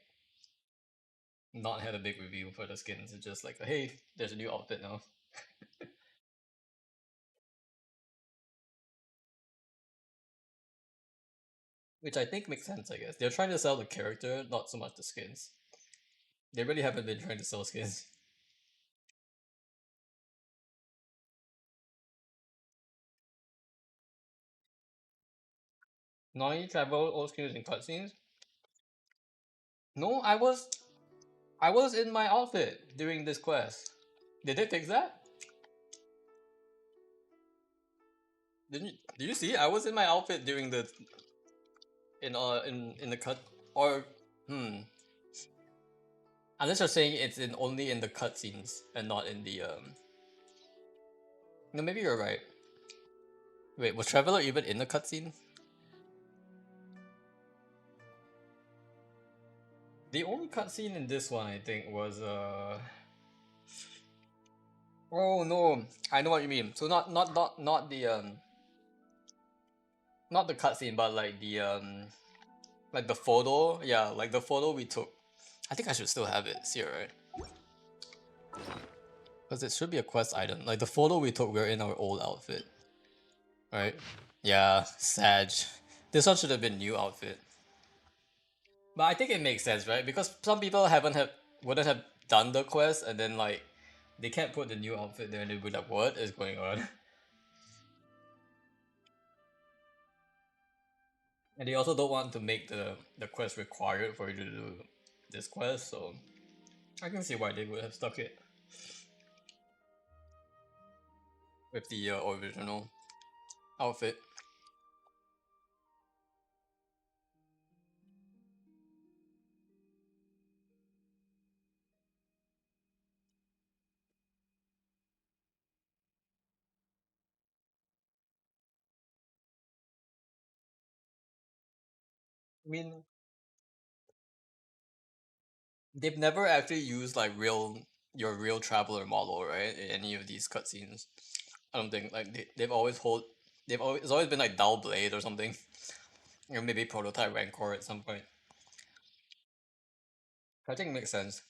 not had a big review for the skins. It's just like, hey, there's a new outfit now. Which I think makes sense, I guess. They're trying to sell the character, not so much the skins. They really haven't been trying to sell skins. Nani travel all skins in cutscenes? No, I was in my outfit during this quest. Did they fix that? Did you see? I was in my outfit during the in the cut or hmm. Unless you're saying it's in only in the cutscenes and not in the No, maybe you're right. Wait, was Traveler even in the cutscene? The only cutscene in this one, I think, was oh no, I know what you mean. So not the cutscene, but like the photo. Yeah, like the photo we took. I think I should still have it. It's here, right? Because it should be a quest item. Like the photo we took, we are in our old outfit, right? Yeah, Sag. This one should have been new outfit. But I think it makes sense, right? Because some people wouldn't have done the quest, and then like they can't put the new outfit there, and they'd be like, "What is going on?" And they also don't want to make the quest required for you to do this quest, so I can see why they would have stuck it with the original outfit. I mean, they've never actually used like your real traveler model, right? In any of these cutscenes. I don't think like they've always it's always been like Dull Blade or something. Or maybe prototype Rancor at some point. I think it makes sense.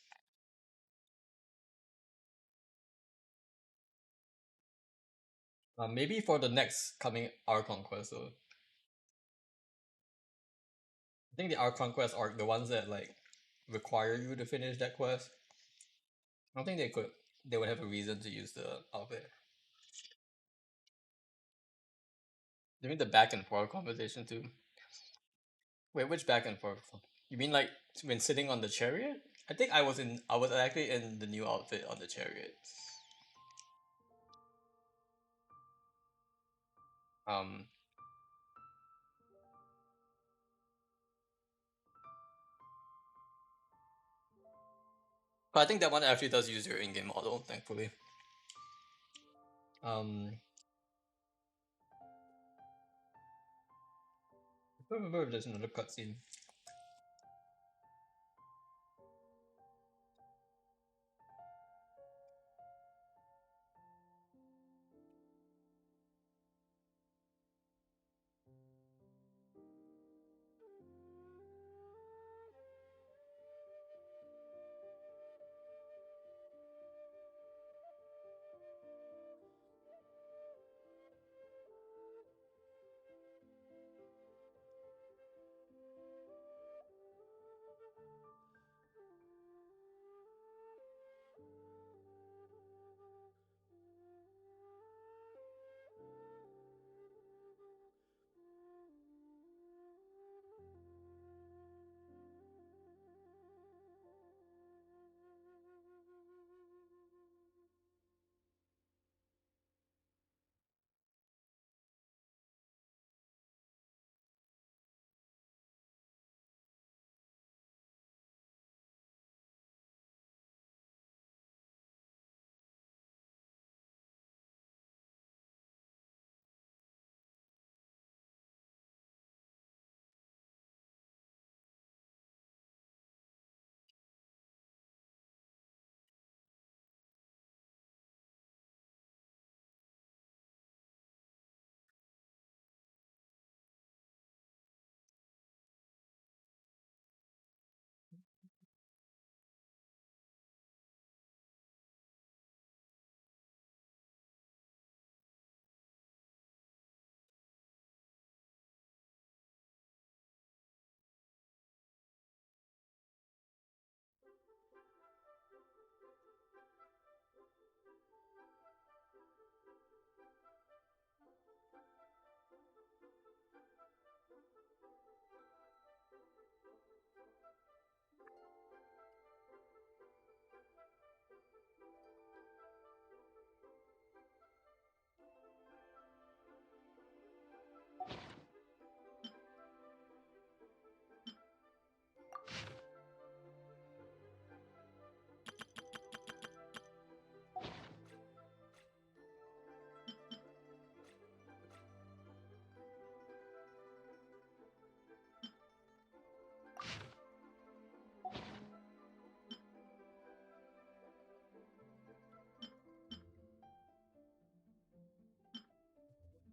Maybe for the next coming Our Conquest though. I think the Our Conquest arc, the ones that like require you to finish that quest, I don't think they would have a reason to use the outfit. You mean the back and forth conversation too? Wait, which back and forth? You mean like when sitting on the chariot? I think I was actually in the new outfit on the chariot. Um but I think that one actually does use your in-game model, thankfully. I don't remember if there's another cutscene.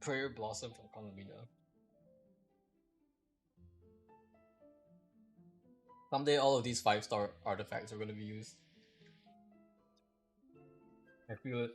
Prayer Blossom from Colomina. Someday all of these 5-star artifacts are gonna be used. I feel it.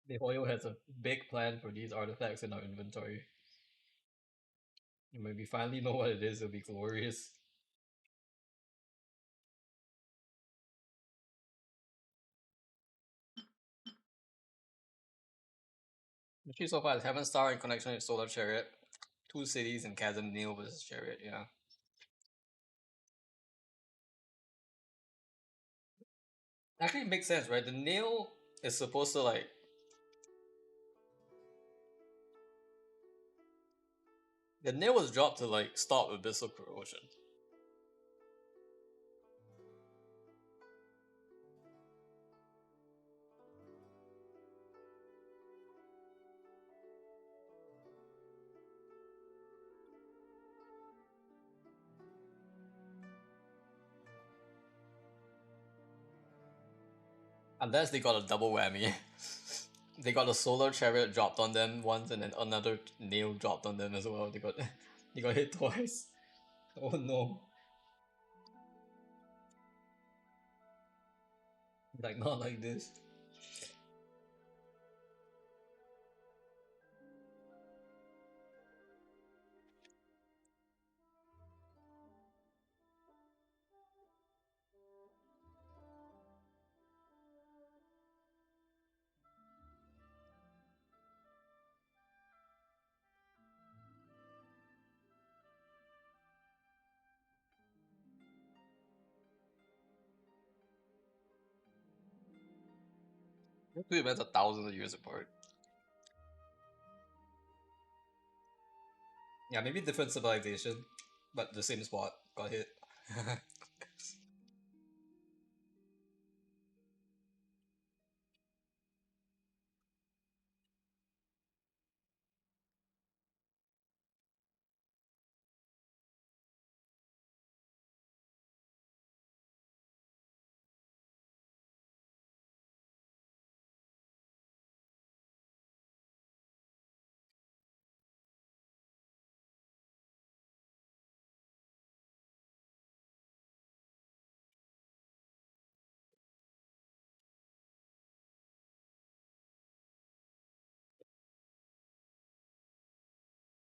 The Hoyo has a big plan for these artifacts in our inventory. And when we finally know what it is, it'll be glorious. Actually, so far, 7-star in connection with Solar Chariot, 2 cities in Chasm Neil versus Chariot, yeah. Actually, it makes sense, right? The nail It's supposed to like the nail was dropped to like stop abyssal corrosion. Unless they got a double whammy. They got a solar chariot dropped on them once and then another nail dropped on them as well. They got hit twice. Oh no. Like not like this. Those two events are thousands of years apart. Yeah, maybe different civilization, but the same spot got hit.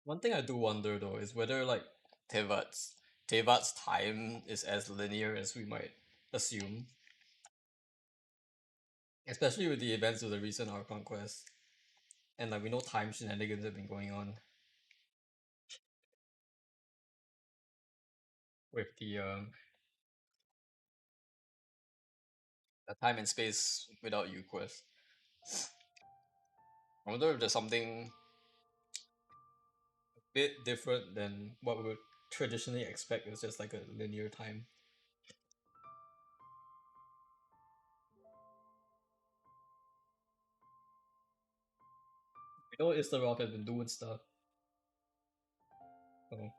One thing I do wonder though is whether like Tevat's time is as linear as we might assume. Especially with the events of the recent Archon quest. And like we know time shenanigans have been going on with the time and space without you quest. I wonder if there's something a bit different than what we would traditionally expect as just like a linear time. We know Istarok has been doing stuff. So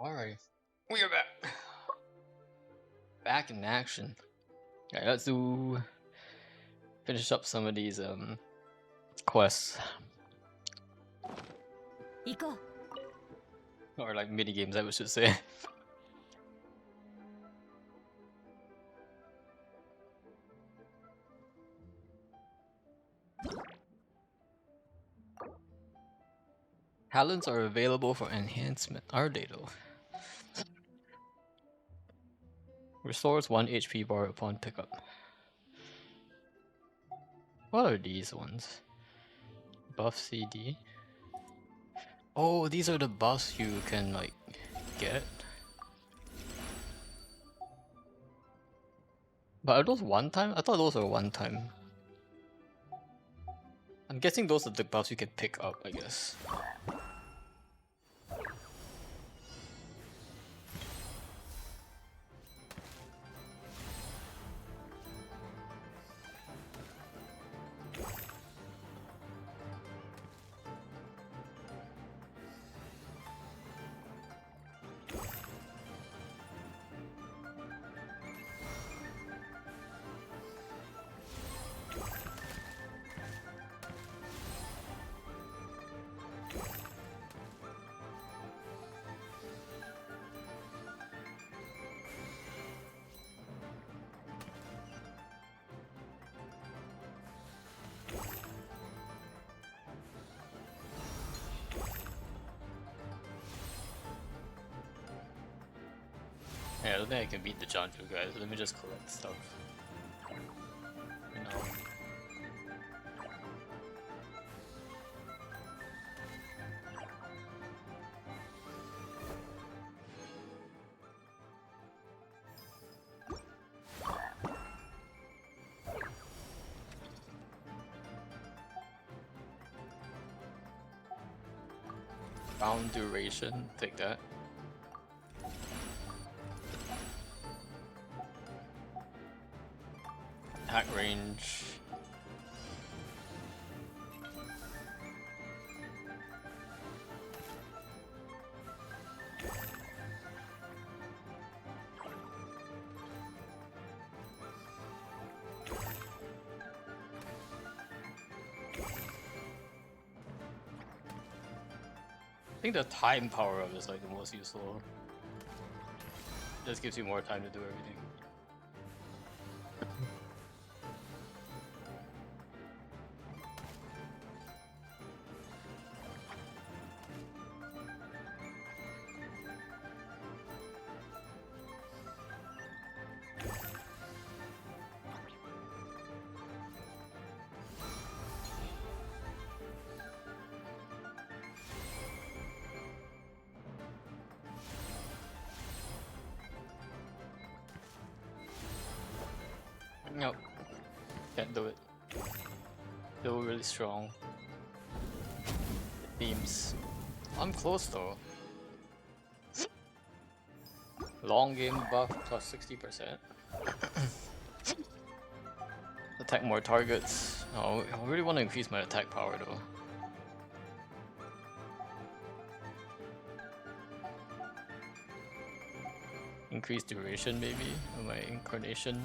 Alright, we are back. Back in action. Alright, let's finish up some of these quests. Or like mini games, I should say. Talents are available for enhancement. Are they though? Restores 1 HP bar upon pickup. What are these ones? Buff CD. Oh, these are the buffs you can like get. But are those one time? I thought those were one time. I'm guessing those are the buffs you can pick up, I guess. Yeah, I don't think I can beat the Janju guys. Let me just collect stuff. You know. Bound duration, take that. Attack range. I think the time power up is like the most useful. Just gives you more time to do everything. Nope. Can't do it. Still really strong. Beams. I'm close though. Long game buff plus 60%. Attack more targets. Oh, I really want to increase my attack power though. Increase duration maybe of my incarnation.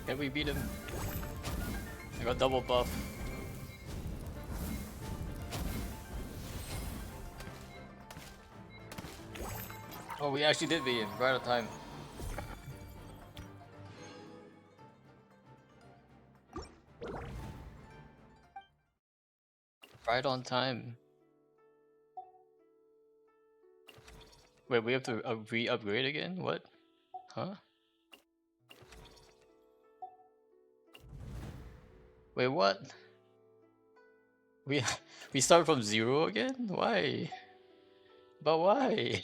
Can we beat him? I got double buff. Oh, we actually did beat him right on time. Right on time. Wait, we have to re-upgrade again? What? Huh? Wait, what? We we start from 0 again? Why? But why?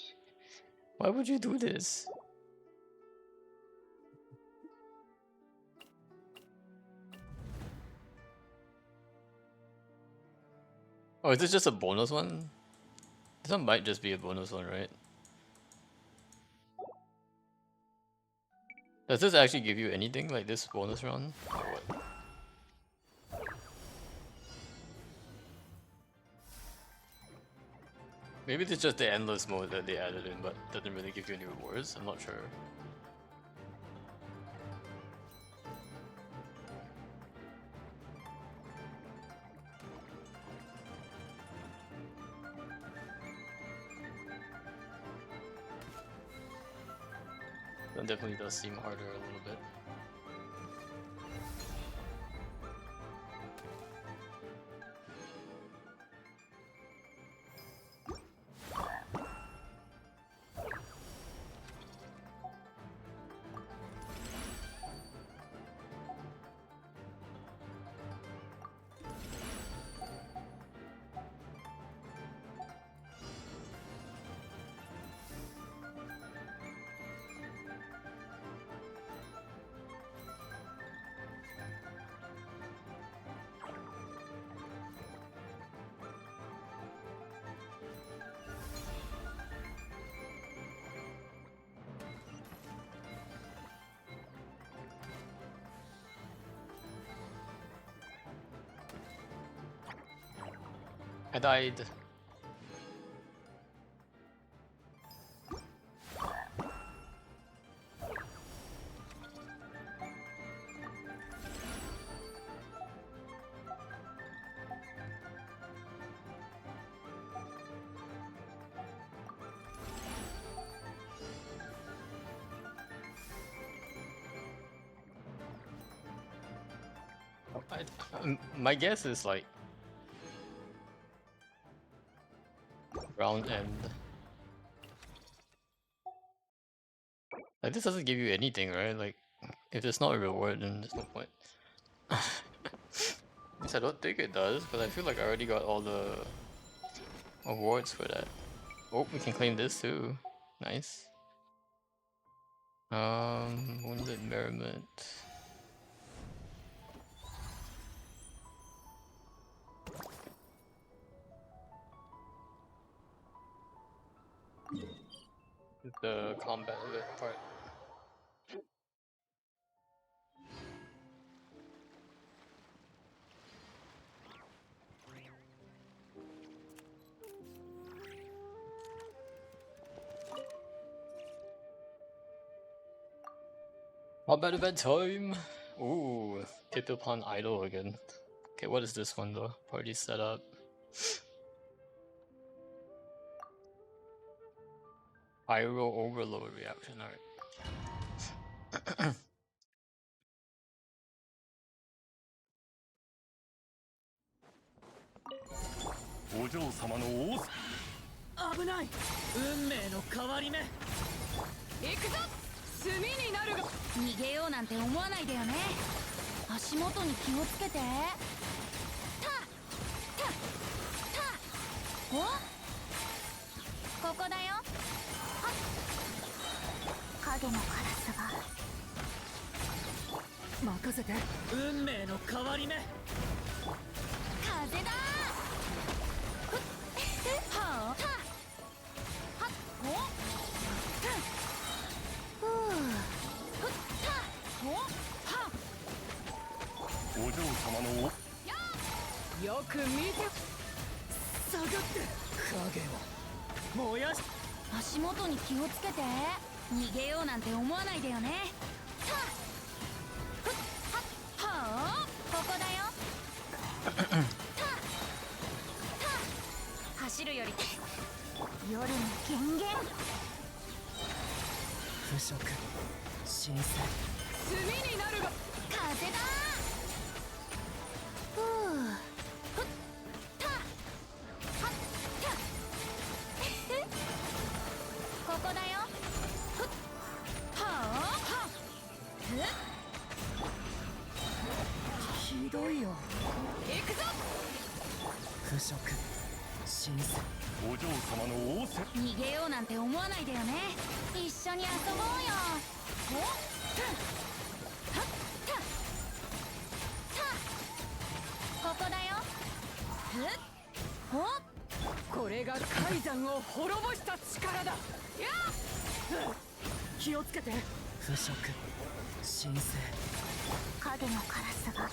Why would you do this? Oh, is this just a bonus one? This one might just be a bonus one, right? Does this actually give you anything like this bonus round? Or what? Maybe it's just the endless mode that they added in, but doesn't really give you any rewards. I'm not sure. That definitely does seem harder a little bit. I died. My guess is like round end. Like this doesn't give you anything, right? Like if it's not a reward, then there's no point. I don't think it does, but I feel like I already got all the awards for that. Oh, we can claim this too. Nice. Wounded merriment. The combat of it part. Combat event time! Ooh, hit upon idle again. Okay, what is this one though? Party setup. Pyro overload reaction, alright. お嬢様の王危ない運命の変わり目行くぞ炭になるが逃げようなんて思わないでよね足元に気をつけておここだよはっ影のカラスが任せて運命の変わり目風だはあはっおふうふったおはお嬢様のよく見て下がって影を燃やし足元に気をつけて逃げようなんて思わないでよねはあここだよ走るより夜の権限腐食新鮮炭になるが風だ。ふう。ふったはったここだよ。ふっはあはひどいよ。行くぞ。腐食新鮮お嬢様の仰せ。逃げようなんて思わないでよね。一緒に遊ぼうよ。おっはっはっここだよ。ふっおこれが海山を滅ぼした力だ。やっ気をつけて。腐食新鮮影のカラスが。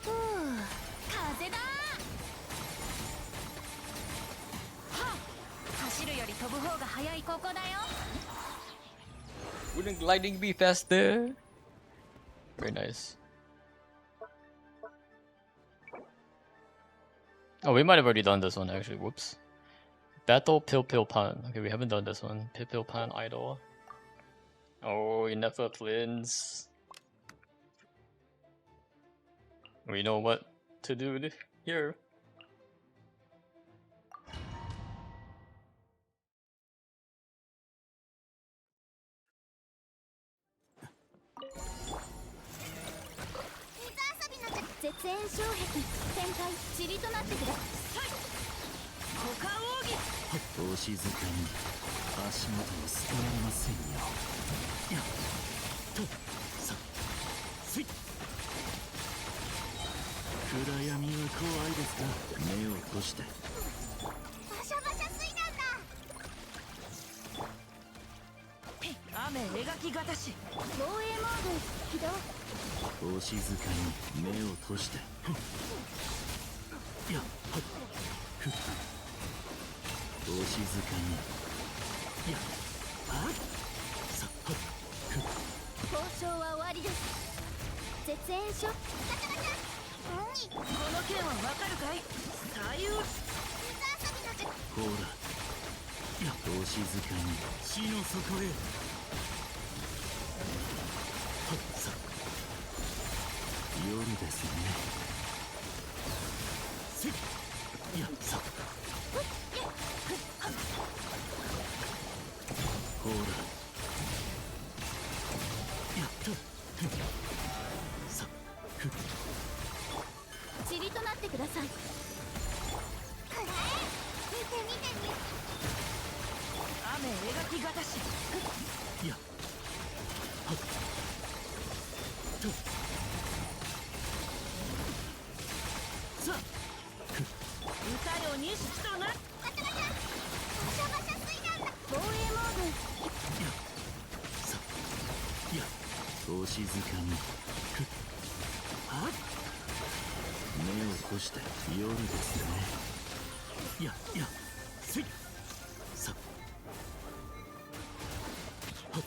ふう風だ。はっ走るより飛ぶ方が早い。ここだよ。 Wouldn't gliding be faster? Very nice. Oh, we might have already done this one actually. Whoops. Battle Pil Pil Pan. Okay, we haven't done this one. Pil Pil Pan Idol. Oh, you never cleanse. We know what to do here.絶縁障壁展開塵となってください。股間奥義お静かに足元を捨てられませんよ。やっとさせい。暗闇は怖いですか。目を閉じて。バシャバシャ水弾だ。雨描きがたし。防衛モード起動。お静かに目を閉じて。やっふっお静かに。やっはっさっはっふっ交渉は終わりです。絶縁書ガチャガチャ。この剣はわかるかい。左右水遊びの術。ほらやっお静かに地の底へ。はっさ夜ですね。せいやっさほらやっとさふっ塵となってください。くらえ。見て見て見て。雨描きがたし。やはっとさふっ歌よ錦とな。ガチャガチャ。バシャバシャ水弾だ。防衛モードやさやお静かにふっはっ目を閉じて夜ですね。やせいさはっ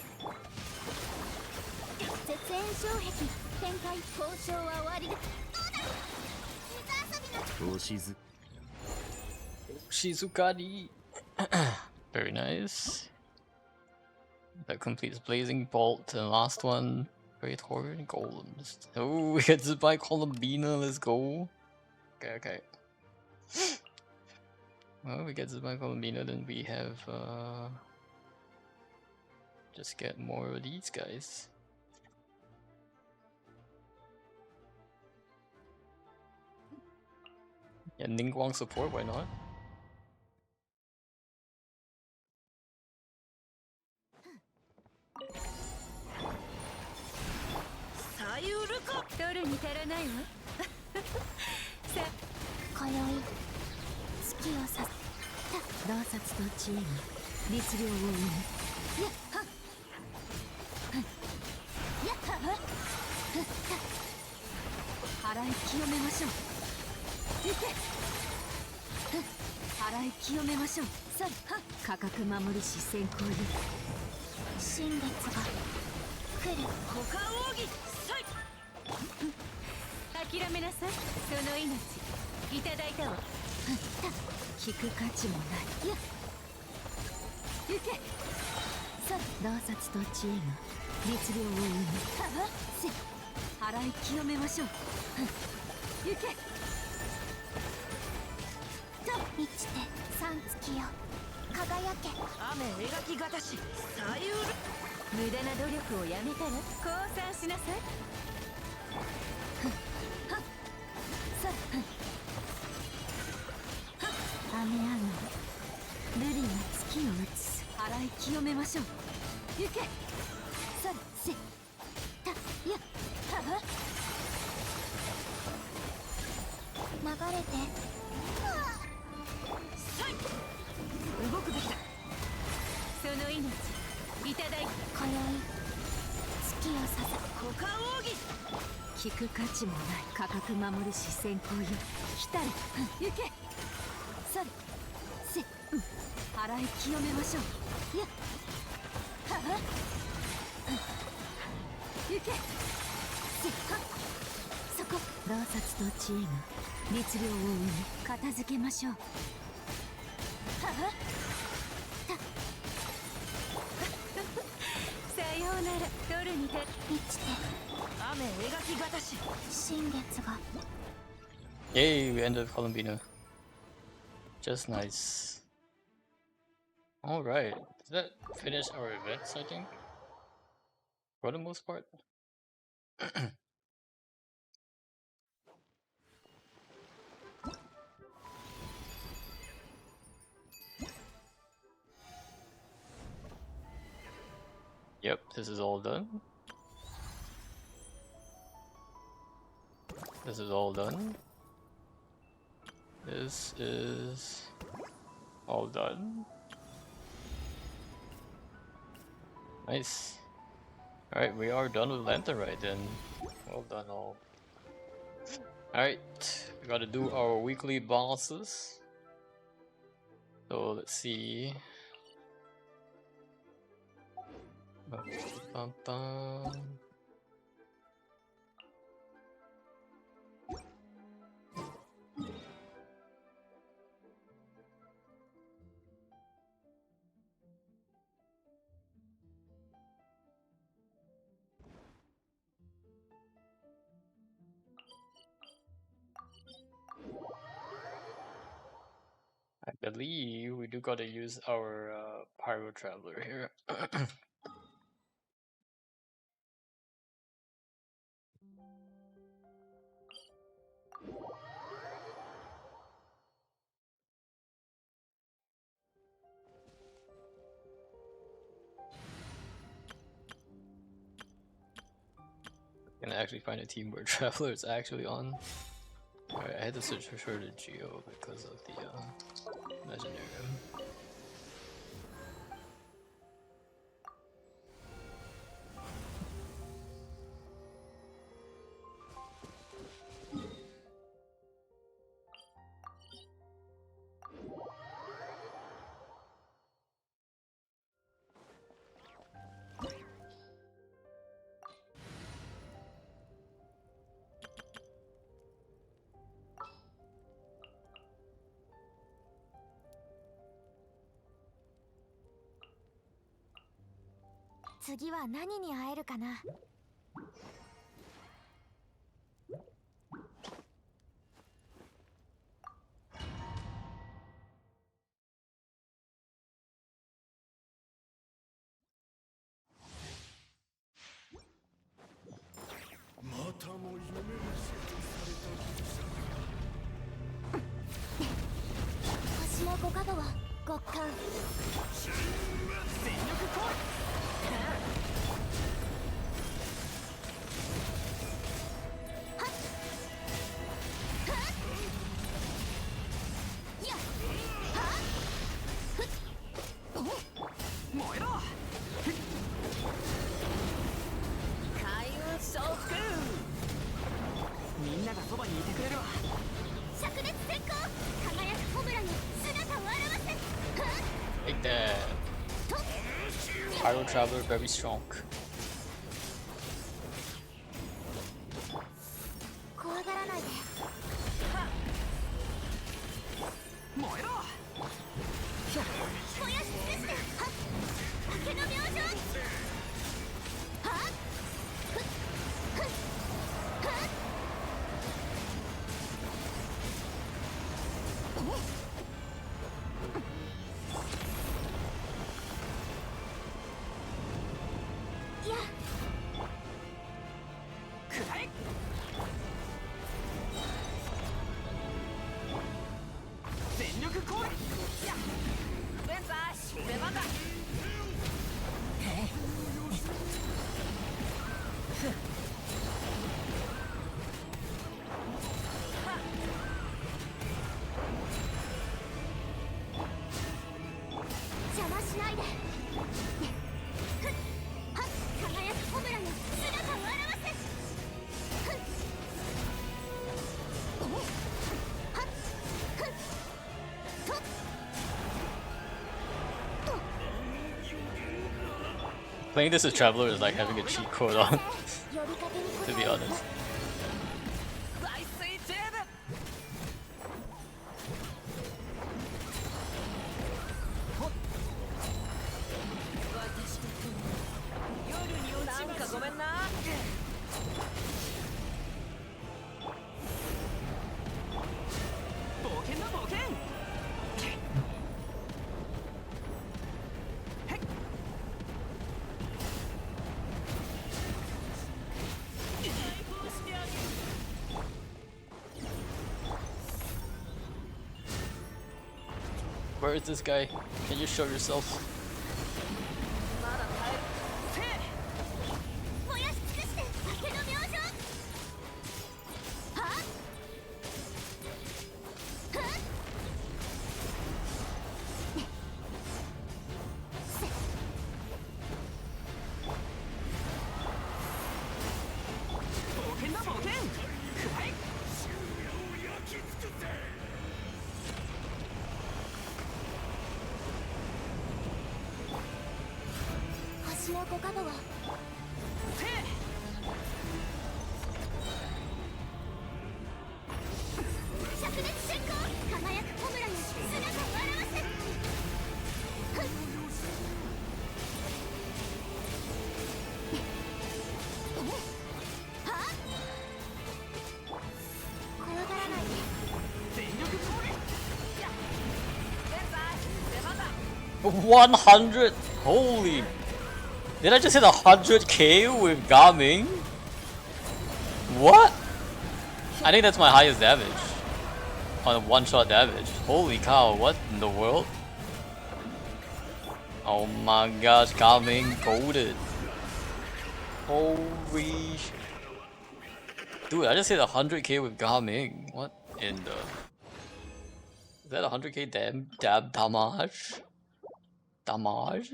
絶縁障壁展開交渉は終わりです。どうだ。水遊びのお静Shizukari. Very nice. That completes Blazing Bolt and last one. Great Horn Golems. Oh, we get to buy Columbina. Let's go. Okay. Well, we get to buy Columbina, then we have just get more of these guys. Yeah, Ningguang support, why not?取るに足らないわ。さ今宵月をさ洞察と知恵が律令を生む。やっはっやっはっ払い清めましょう。行け払い清めましょう。さあ価格守りし先行に新月が来る。股間奥義さい。諦めなさい。その命いただいたわ。聞く価値もない。やっ行け洞察と知恵が律令を生む。払い清めましょう。行け。満ちて三月よ輝け。雨描きがたしさゆる。無駄な努力をやめたら降参しなさい。雨上がり、瑠璃が月を映す。払い清めましょう。行け。さらせたやは流れて。動くべきだ。その命いただいて。今宵月をささ股間奥義。聞く価値もない価格守るし先行よ。来たる。行け。さらせ払い清めましょう。やは行け。せはそこ。洞察と知恵が律令を生み片付けましょう。はたさようなら。取るにて満ちて雨描きがたし。新月が。 Yay, we ended Columbina. Just nice. Alright, does that finish our events, I think? For the most part? Yep, this is all done. This is all done. This is all done. Nice. Alright, we are done with Lantern Rite then. Well done all. Alright, we gotta do our weekly bosses. So let's see. Bum, bum. I believe we do gotta use our Pyro Traveler here. Can I actually find a team where Traveler is actually on? Alright, I had to search for the Geo because of the Legendary.次は何に会えるかな。またも夢に捨てされた星の五角は極寒。全力攻撃。燃えろ。開運召喚。みんながそばにいてくれるわ。灼熱閃光。輝くコブラに姿を現せ。 Take that. Pyro Traveler very strong. 怖がらないで。燃えろ。燃やし尽くして。はっ。明けの明星。Playing this as Traveler is like having a cheat code on, to be honest. Where is this guy? Can you show yourself? $100! Holy! Did I just hit 100k with Gaming? What? I think that's my highest damage. On one-shot damage. Holy cow, what in the world? Oh my gosh, Gaming golded. Holy... Dude, I just hit 100k with Gaming. What in the... Is that 100k damage? Damage?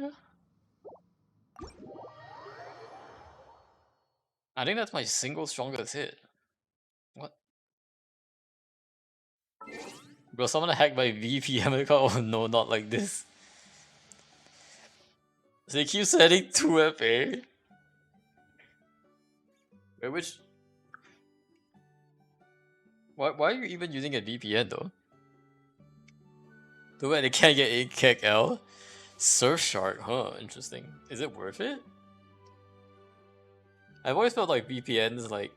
I think that's my single strongest hit. What? Bro, someone hacked my VPN account? Oh no, not like this. So they keep sending 2FA? Wait, which... Why are you even using a VPN though? The way they can't get 8KL? Surfshark, huh? Interesting. Is it worth it? I've always felt like VPNs like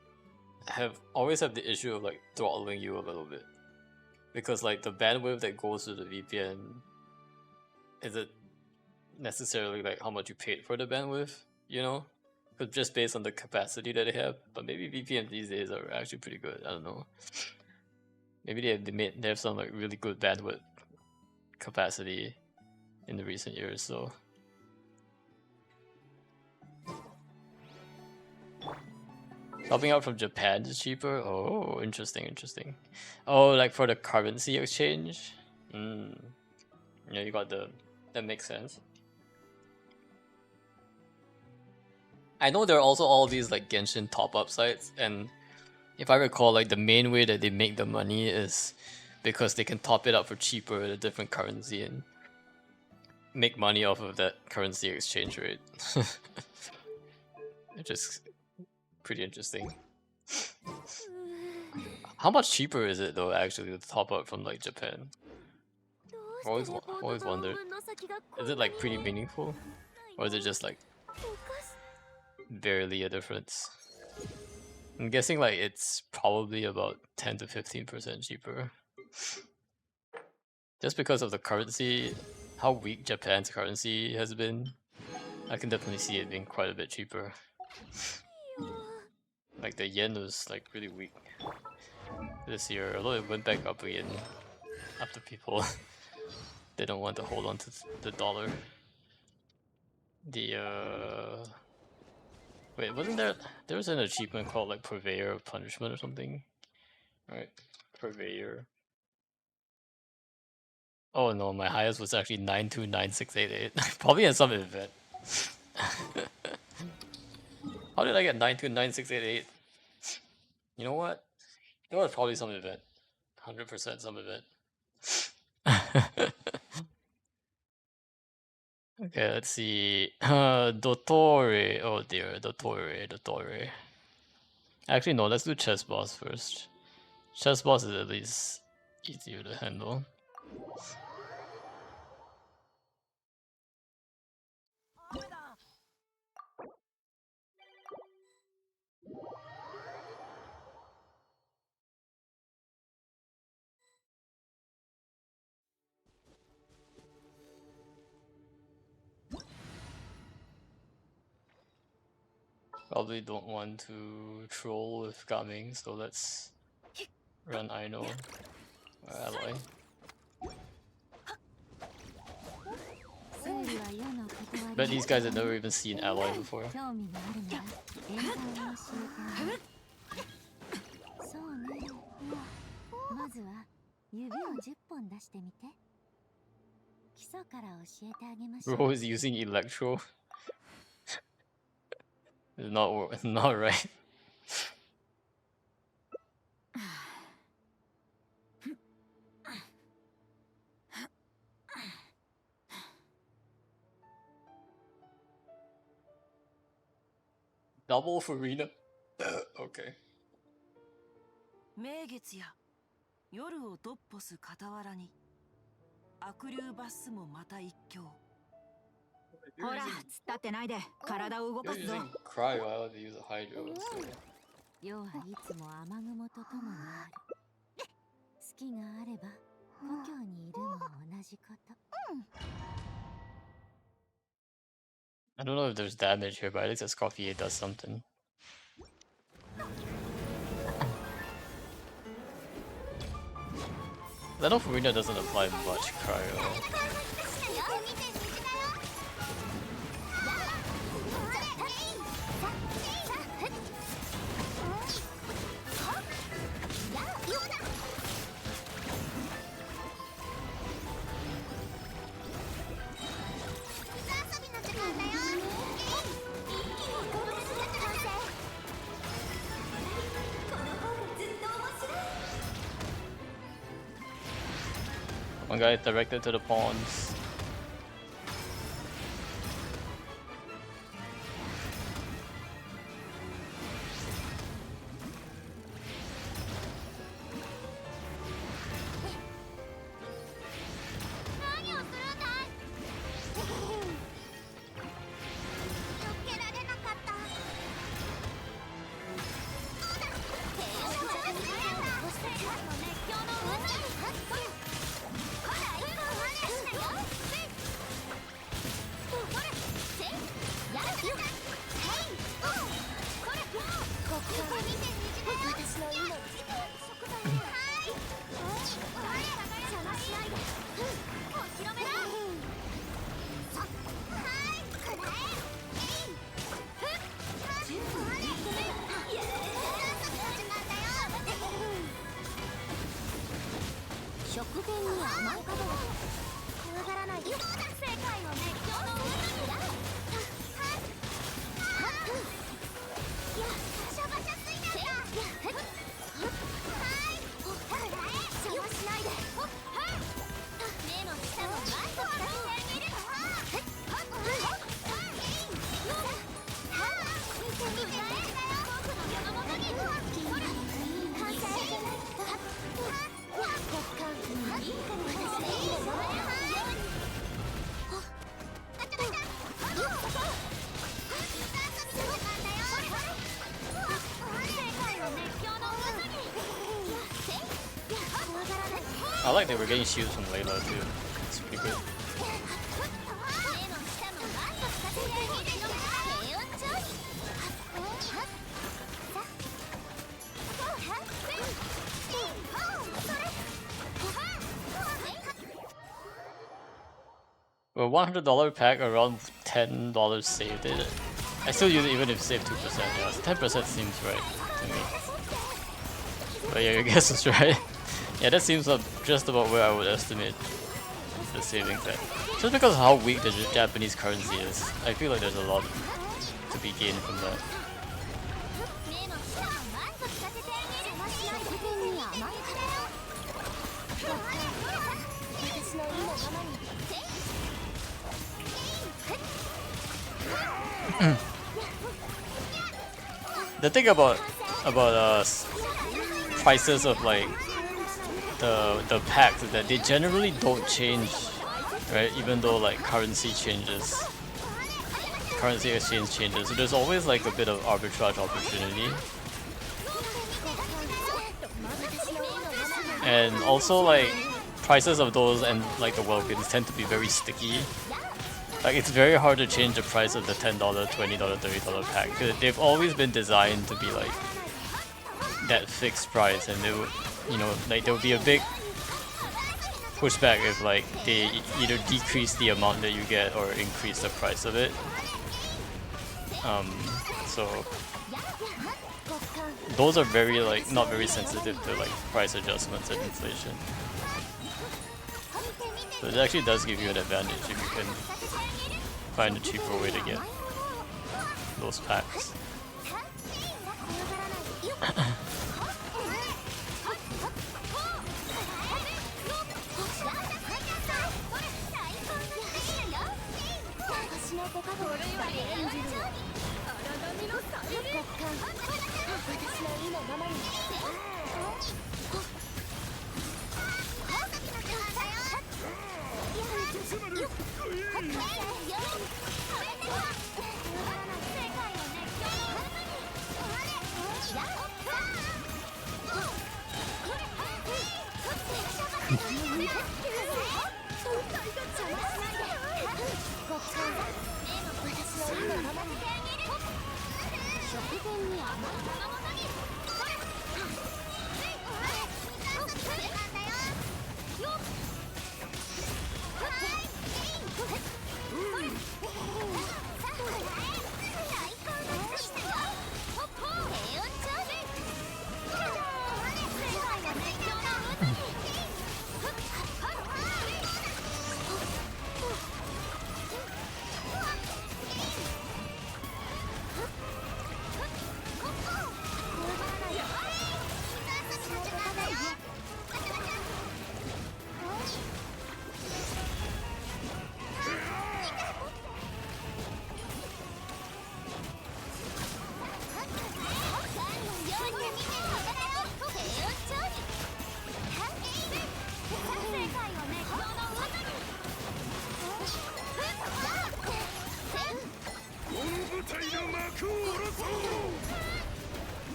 always have the issue of like throttling you a little bit. Because like the bandwidth that goes to the VPN isn't necessarily like how much you paid for the bandwidth, you know? But just based on the capacity that they have. But maybe VPNs these days are actually pretty good, I don't know. Maybe they have some like really good bandwidth capacity in the recent years, so shopping out from Japan is cheaper. Oh, interesting. Oh, like for the currency exchange. Yeah, you got that makes sense. I know there are also all these like Genshin top-up sites, and if I recall, like the main way that they make the money is because they can top it up for cheaper at a different currency and make money off of that currency exchange rate. Which is pretty interesting. How much cheaper is it though, actually, to top up from like Japan? Always wondered. Is it like pretty meaningful? Or is it just like barely a difference? I'm guessing like it's probably about 10 to 15% cheaper. Just because of the currency, how weak Japan's currency has been, I can definitely see it being quite a bit cheaper. Like the yen was like really weak this year, although it went back up again after people didn't want to hold on to the dollar. Wait, wasn't there was an achievement called like Purveyor of Punishment or something? Right, Purveyor. Oh no, my highest was actually 929688. Probably in some event. How did I get 929688? You know what? It was probably some event. 100% some event. Okay, let's see. Dottore. Oh dear, Dottore. Actually, no, let's do chess boss first. Chess boss is at least easier to handle. Probably don't want to troll with Gaming, so let's run Aino, our ally. Bet these guys have never even seen ally before. Bro is using Electro. It's not right. Double for Rina. Okay. 名月や夜をドッポす傍らに悪竜バスもまた一興。ほら、突っ立ってないで体を動かすぞ。 Cry while they use a Hydro. So. 世はいつも雨雲とともにある。好きがあれば故郷にいるも同じこと。I don't know if there's damage here, but at least this coffee does something. I know Farina doesn't apply much cryo. One guy directed to the pawns. I like that we're getting shields from Layla too. It's pretty good. Well, $100 pack around $10 saved it. I still use it even if saved 2%. Yeah, 10% seems right to me. But yeah, your guess is right. Yeah, that seems just about where I would estimate the savings at. Just because of how weak the Japanese currency is, I feel like there's a lot to be gained from that. The thing about prices of like the packs is that they generally don't change, right? Even though like currency changes, currency exchange changes, so there's always like a bit of arbitrage opportunity. And also like prices of those and like the Welkins tend to be very sticky. Like it's very hard to change the price of the $10, $20, $30 pack because they've always been designed to be like that fixed price, and they would, you know, like there would be a big pushback if like they either decrease the amount that you get or increase the price of it. So those are very like not very sensitive to like price adjustments and inflation. So it actually does give you an advantage if you can find a cheaper way to get those packs.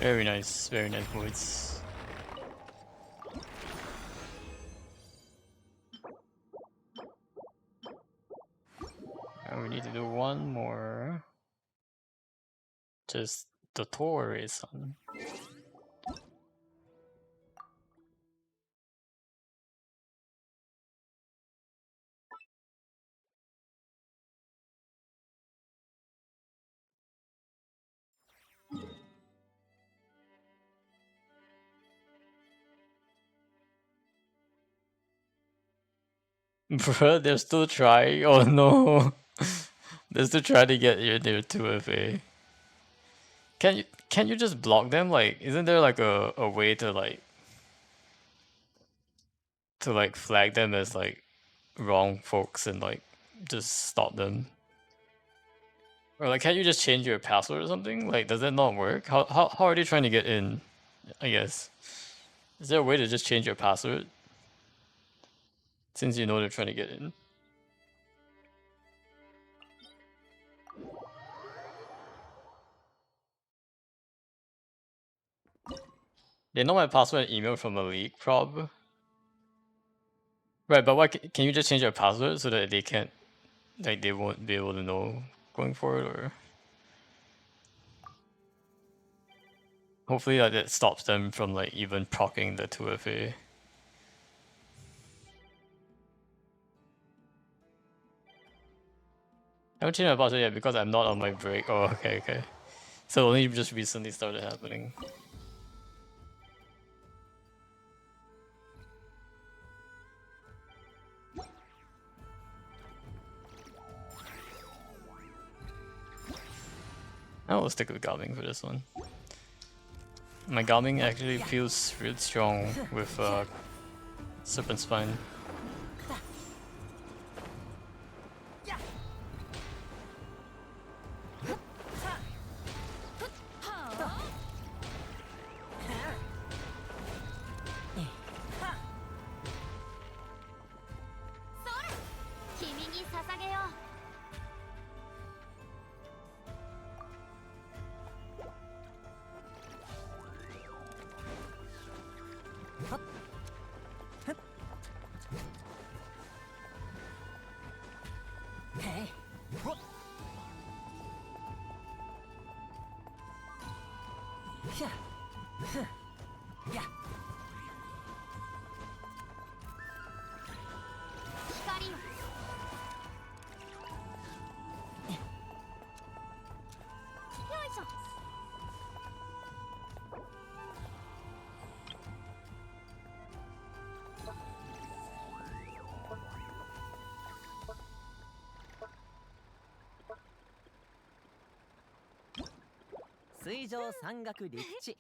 Very nice voice. And we need to do one more. Just the tour is on. Bruh, they're still trying. Oh no. They're still trying to get you their 2FA. Can you just block them? Like, isn't there like a way to like flag them as like wrong folks and like just stop them? Or like, can't you just change your password or something? Like, does that not work? How are they trying to get in? I guess. Is there a way to just change your password? Since you know they're trying to get in. They know my password and email from a leak, prob. Right, but why can you just change your password so that they can't, like, they won't be able to know going forward, or hopefully that stops them from like even proccing the 2FA. I haven't changed my password yet because I'm not on my break. Oh, okay. So only just recently started happening. I will stick with Gaming for this one. My Gaming actually feels really strong with Serpent Spine. 光よ。よいしょ。水上山岳陸地。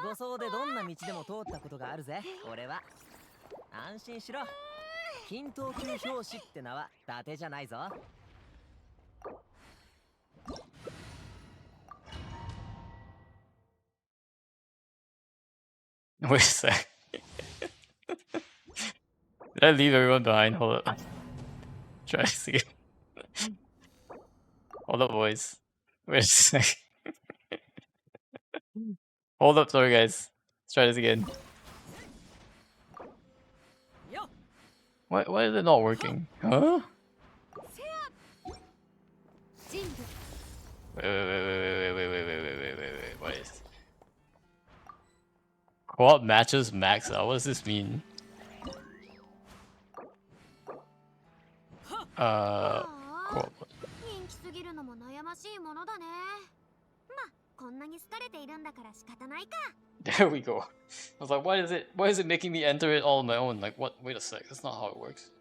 護送でどんな道でも通ったことがあるぜ俺は。安心しろ。均等級表紙って名は伊達じゃないぞ。Wait a sec. Did I leave everyone behind? Hold up. Try this again. Hold up, boys. Wait a sec. Hold up, sorry guys. Let's try this again. Why is it not working? Huh? Wait. What is... Co-op matches max out. What does this mean? Co-op. 人気すぎるのも悩ましいものだね。まあ、こんなに好かれているんだから仕方ないか。There we go. I was like, why is it making me enter it all on my own? Like, what? Wait a sec. That's not how it works.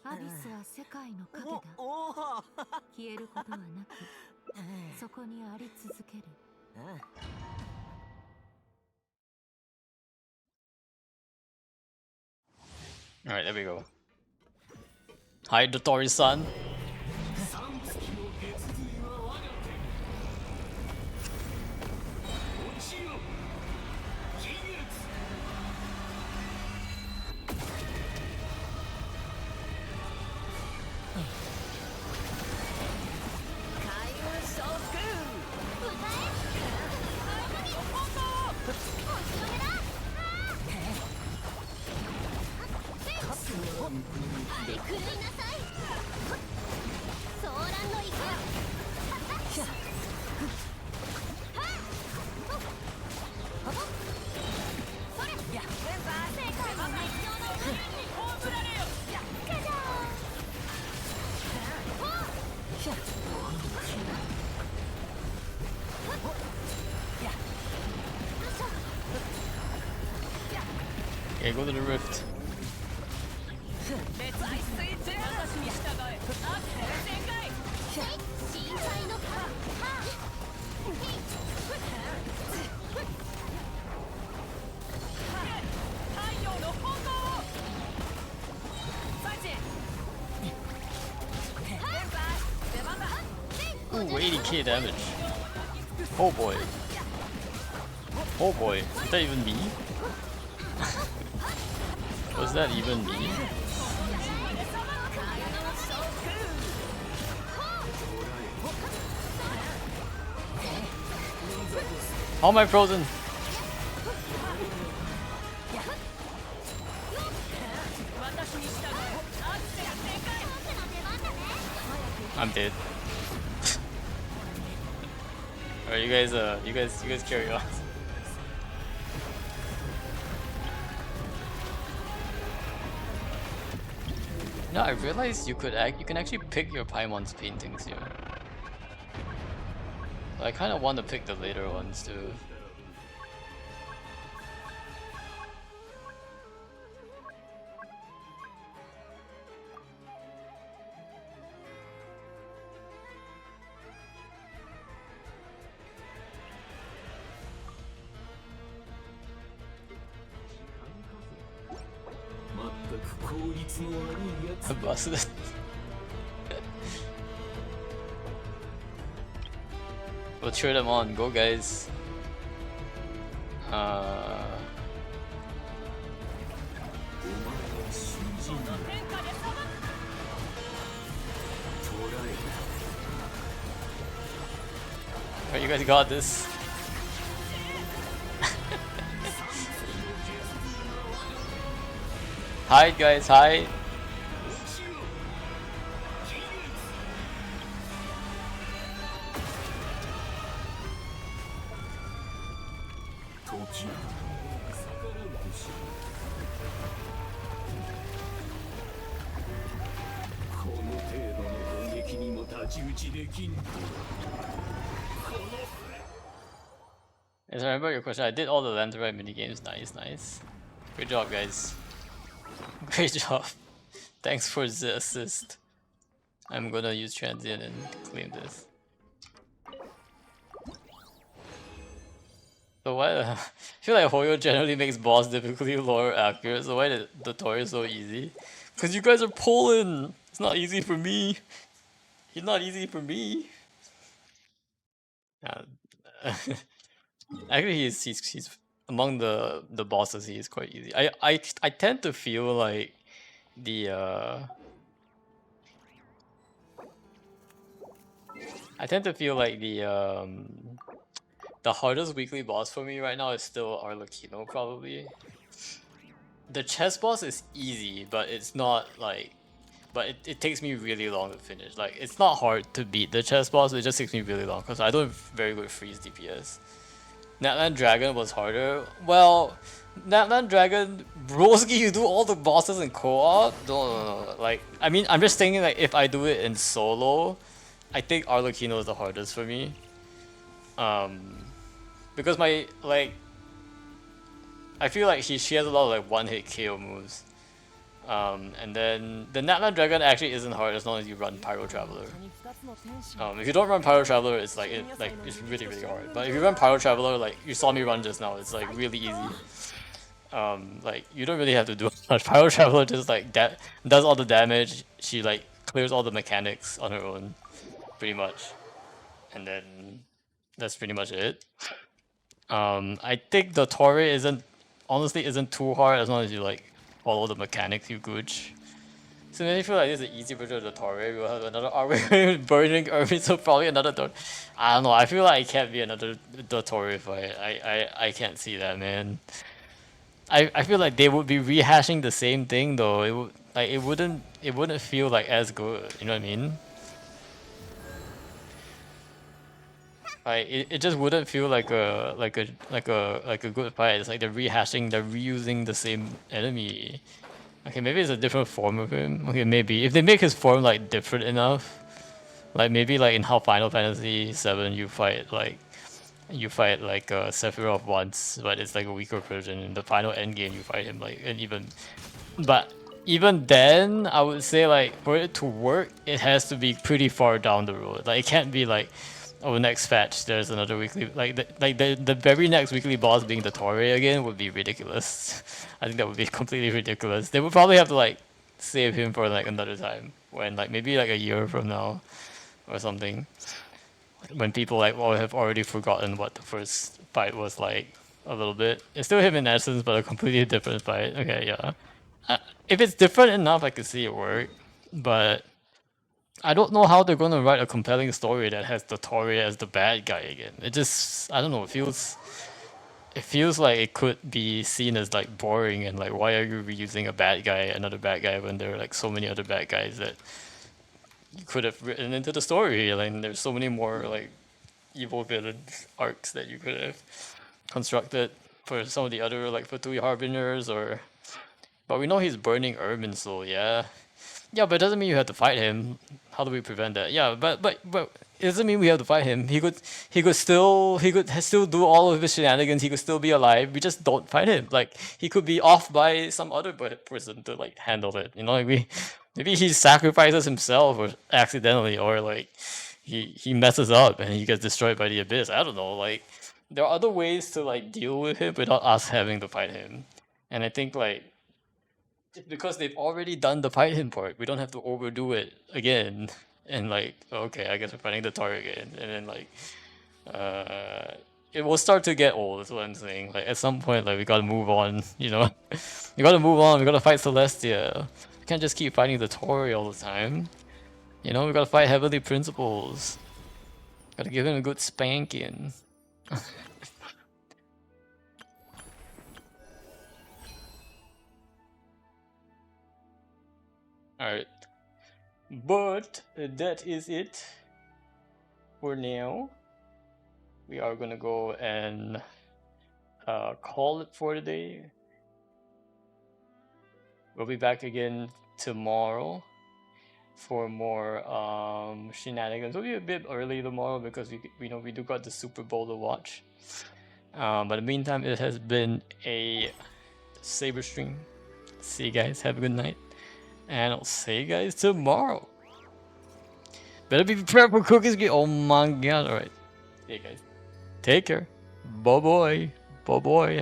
アビスは世界の影だ。消えることはなく、そこにあり続ける。Alright, there we go. Hi, Dotori-san. Okay, go to the rift. Ooh, 80k damage. Oh boy. Oh boy. Is that even me? Was that even me? How am I frozen? I'm dead. Alright, you guys carry on. No, I realized you can actually pick your Paimon's paintings here. I kind of want to pick the later ones too. Busted. We'll cheer them on. Go, guys. Alright, you guys got this. Hide, guys, hide. As I remember your question, I did all the Lanterite minigames. Nice, nice. Great job, guys. Great job. Thanks for the assist. I'm gonna use transient and claim this. So why I feel like Hoyo generally makes boss difficulty lower accurate, so why did the Tori so easy? Cause you guys are Poland! It's not easy for me. He's not easy for me. Actually he's among the bosses he's quite easy. I tend to feel like the the hardest weekly boss for me right now is still Arlecchino, probably. The chess boss is easy, but it's not like... But it takes me really long to finish. Like, it's not hard to beat the chess boss, it just takes me really long, because I don't have very good freeze DPS. Natlan Dragon was harder. Well, Natlan Dragon... Broski, you do all the bosses in co-op? No. Like, I mean, I'm just thinking, like, if I do it in solo, I think Arlecchino is the hardest for me. Because my, like... I feel like she has a lot of, like, one-hit KO moves. And then the Natlan Dragon actually isn't hard as long as you run Pyro Traveler. If you don't run Pyro Traveler, it's like it's really hard. But if you run Pyro Traveler, like you saw me run just now, it's like really easy. Like you don't really have to do much. Pyro Traveler just like does all the damage. She like clears all the mechanics on her own, pretty much, and then that's pretty much it. I think the Torre honestly isn't too hard as long as you like follow the mechanics you gooch. So then I feel like this is an easy version of the Torre. We'll have another burning army, so probably another I don't know, I feel like it can't be another Torre fight. I can't see that, man. I feel like they would be rehashing the same thing though. It wouldn't feel like as good, you know what I mean? Like it just wouldn't feel like a good fight. It's like they're reusing the same enemy. Okay, maybe it's a different form of him. Okay, maybe if they make his form like different enough, like maybe like in how Final Fantasy VII you fight like Sephiroth once, but it's like a weaker version. In the final end game you fight him like but even then I would say like for it to work, it has to be pretty far down the road. Like it can't be like, oh, next patch there's another weekly, the very next weekly boss being the Torre again would be ridiculous. I think that would be completely ridiculous. They would probably have to like save him for like another time, when like maybe like a year from now or something, when people like have already forgotten what the first fight was like a little bit. It's still him in essence, but a completely different fight. Okay, yeah. If it's different enough, I could see it work, but I don't know how they're gonna write a compelling story that has the Torre as the bad guy again. It just, I don't know, it feels like it could be seen as like boring, and like, why are you reusing another bad guy when there are like so many other bad guys that you could have written into the story. Like there's so many more like evil villain arcs that you could have constructed for some of the other like Fatui Harbingers, but we know he's burning Ermin, so yeah, but it doesn't mean you have to fight him. How do we prevent that? Yeah, but it doesn't mean we have to fight him. He could still do all of his shenanigans. He could still be alive. We just don't fight him. Like he could be off by some other person to like handle it. You know, like maybe he sacrifices himself or accidentally, or like he messes up and he gets destroyed by the abyss. I don't know. Like there are other ways to like deal with him without us having to fight him. And I think like, because they've already done the fight him part, we don't have to overdo it again. And like, okay, I guess we're fighting the Torre again, and then like, it will start to get old. Is what I'm saying. Like at some point, like we gotta move on. You know, we gotta move on. We gotta fight Celestia. We can't just keep fighting the Torre all the time. You know, we gotta fight Heavenly Principles. Gotta give him a good spanking. Alright. But that is it for now. We are gonna go and call it for the day. We'll be back again tomorrow. for more shenanigans. It'll be a bit early tomorrow because we know we do got the Super Bowl to watch. But in the meantime, it has been a Saber stream. See you guys. Have a good night, and I'll see you guys tomorrow. Better be prepared for cookies. Oh my god! All right. See you guys. Take care. Bye bye. Bye bye.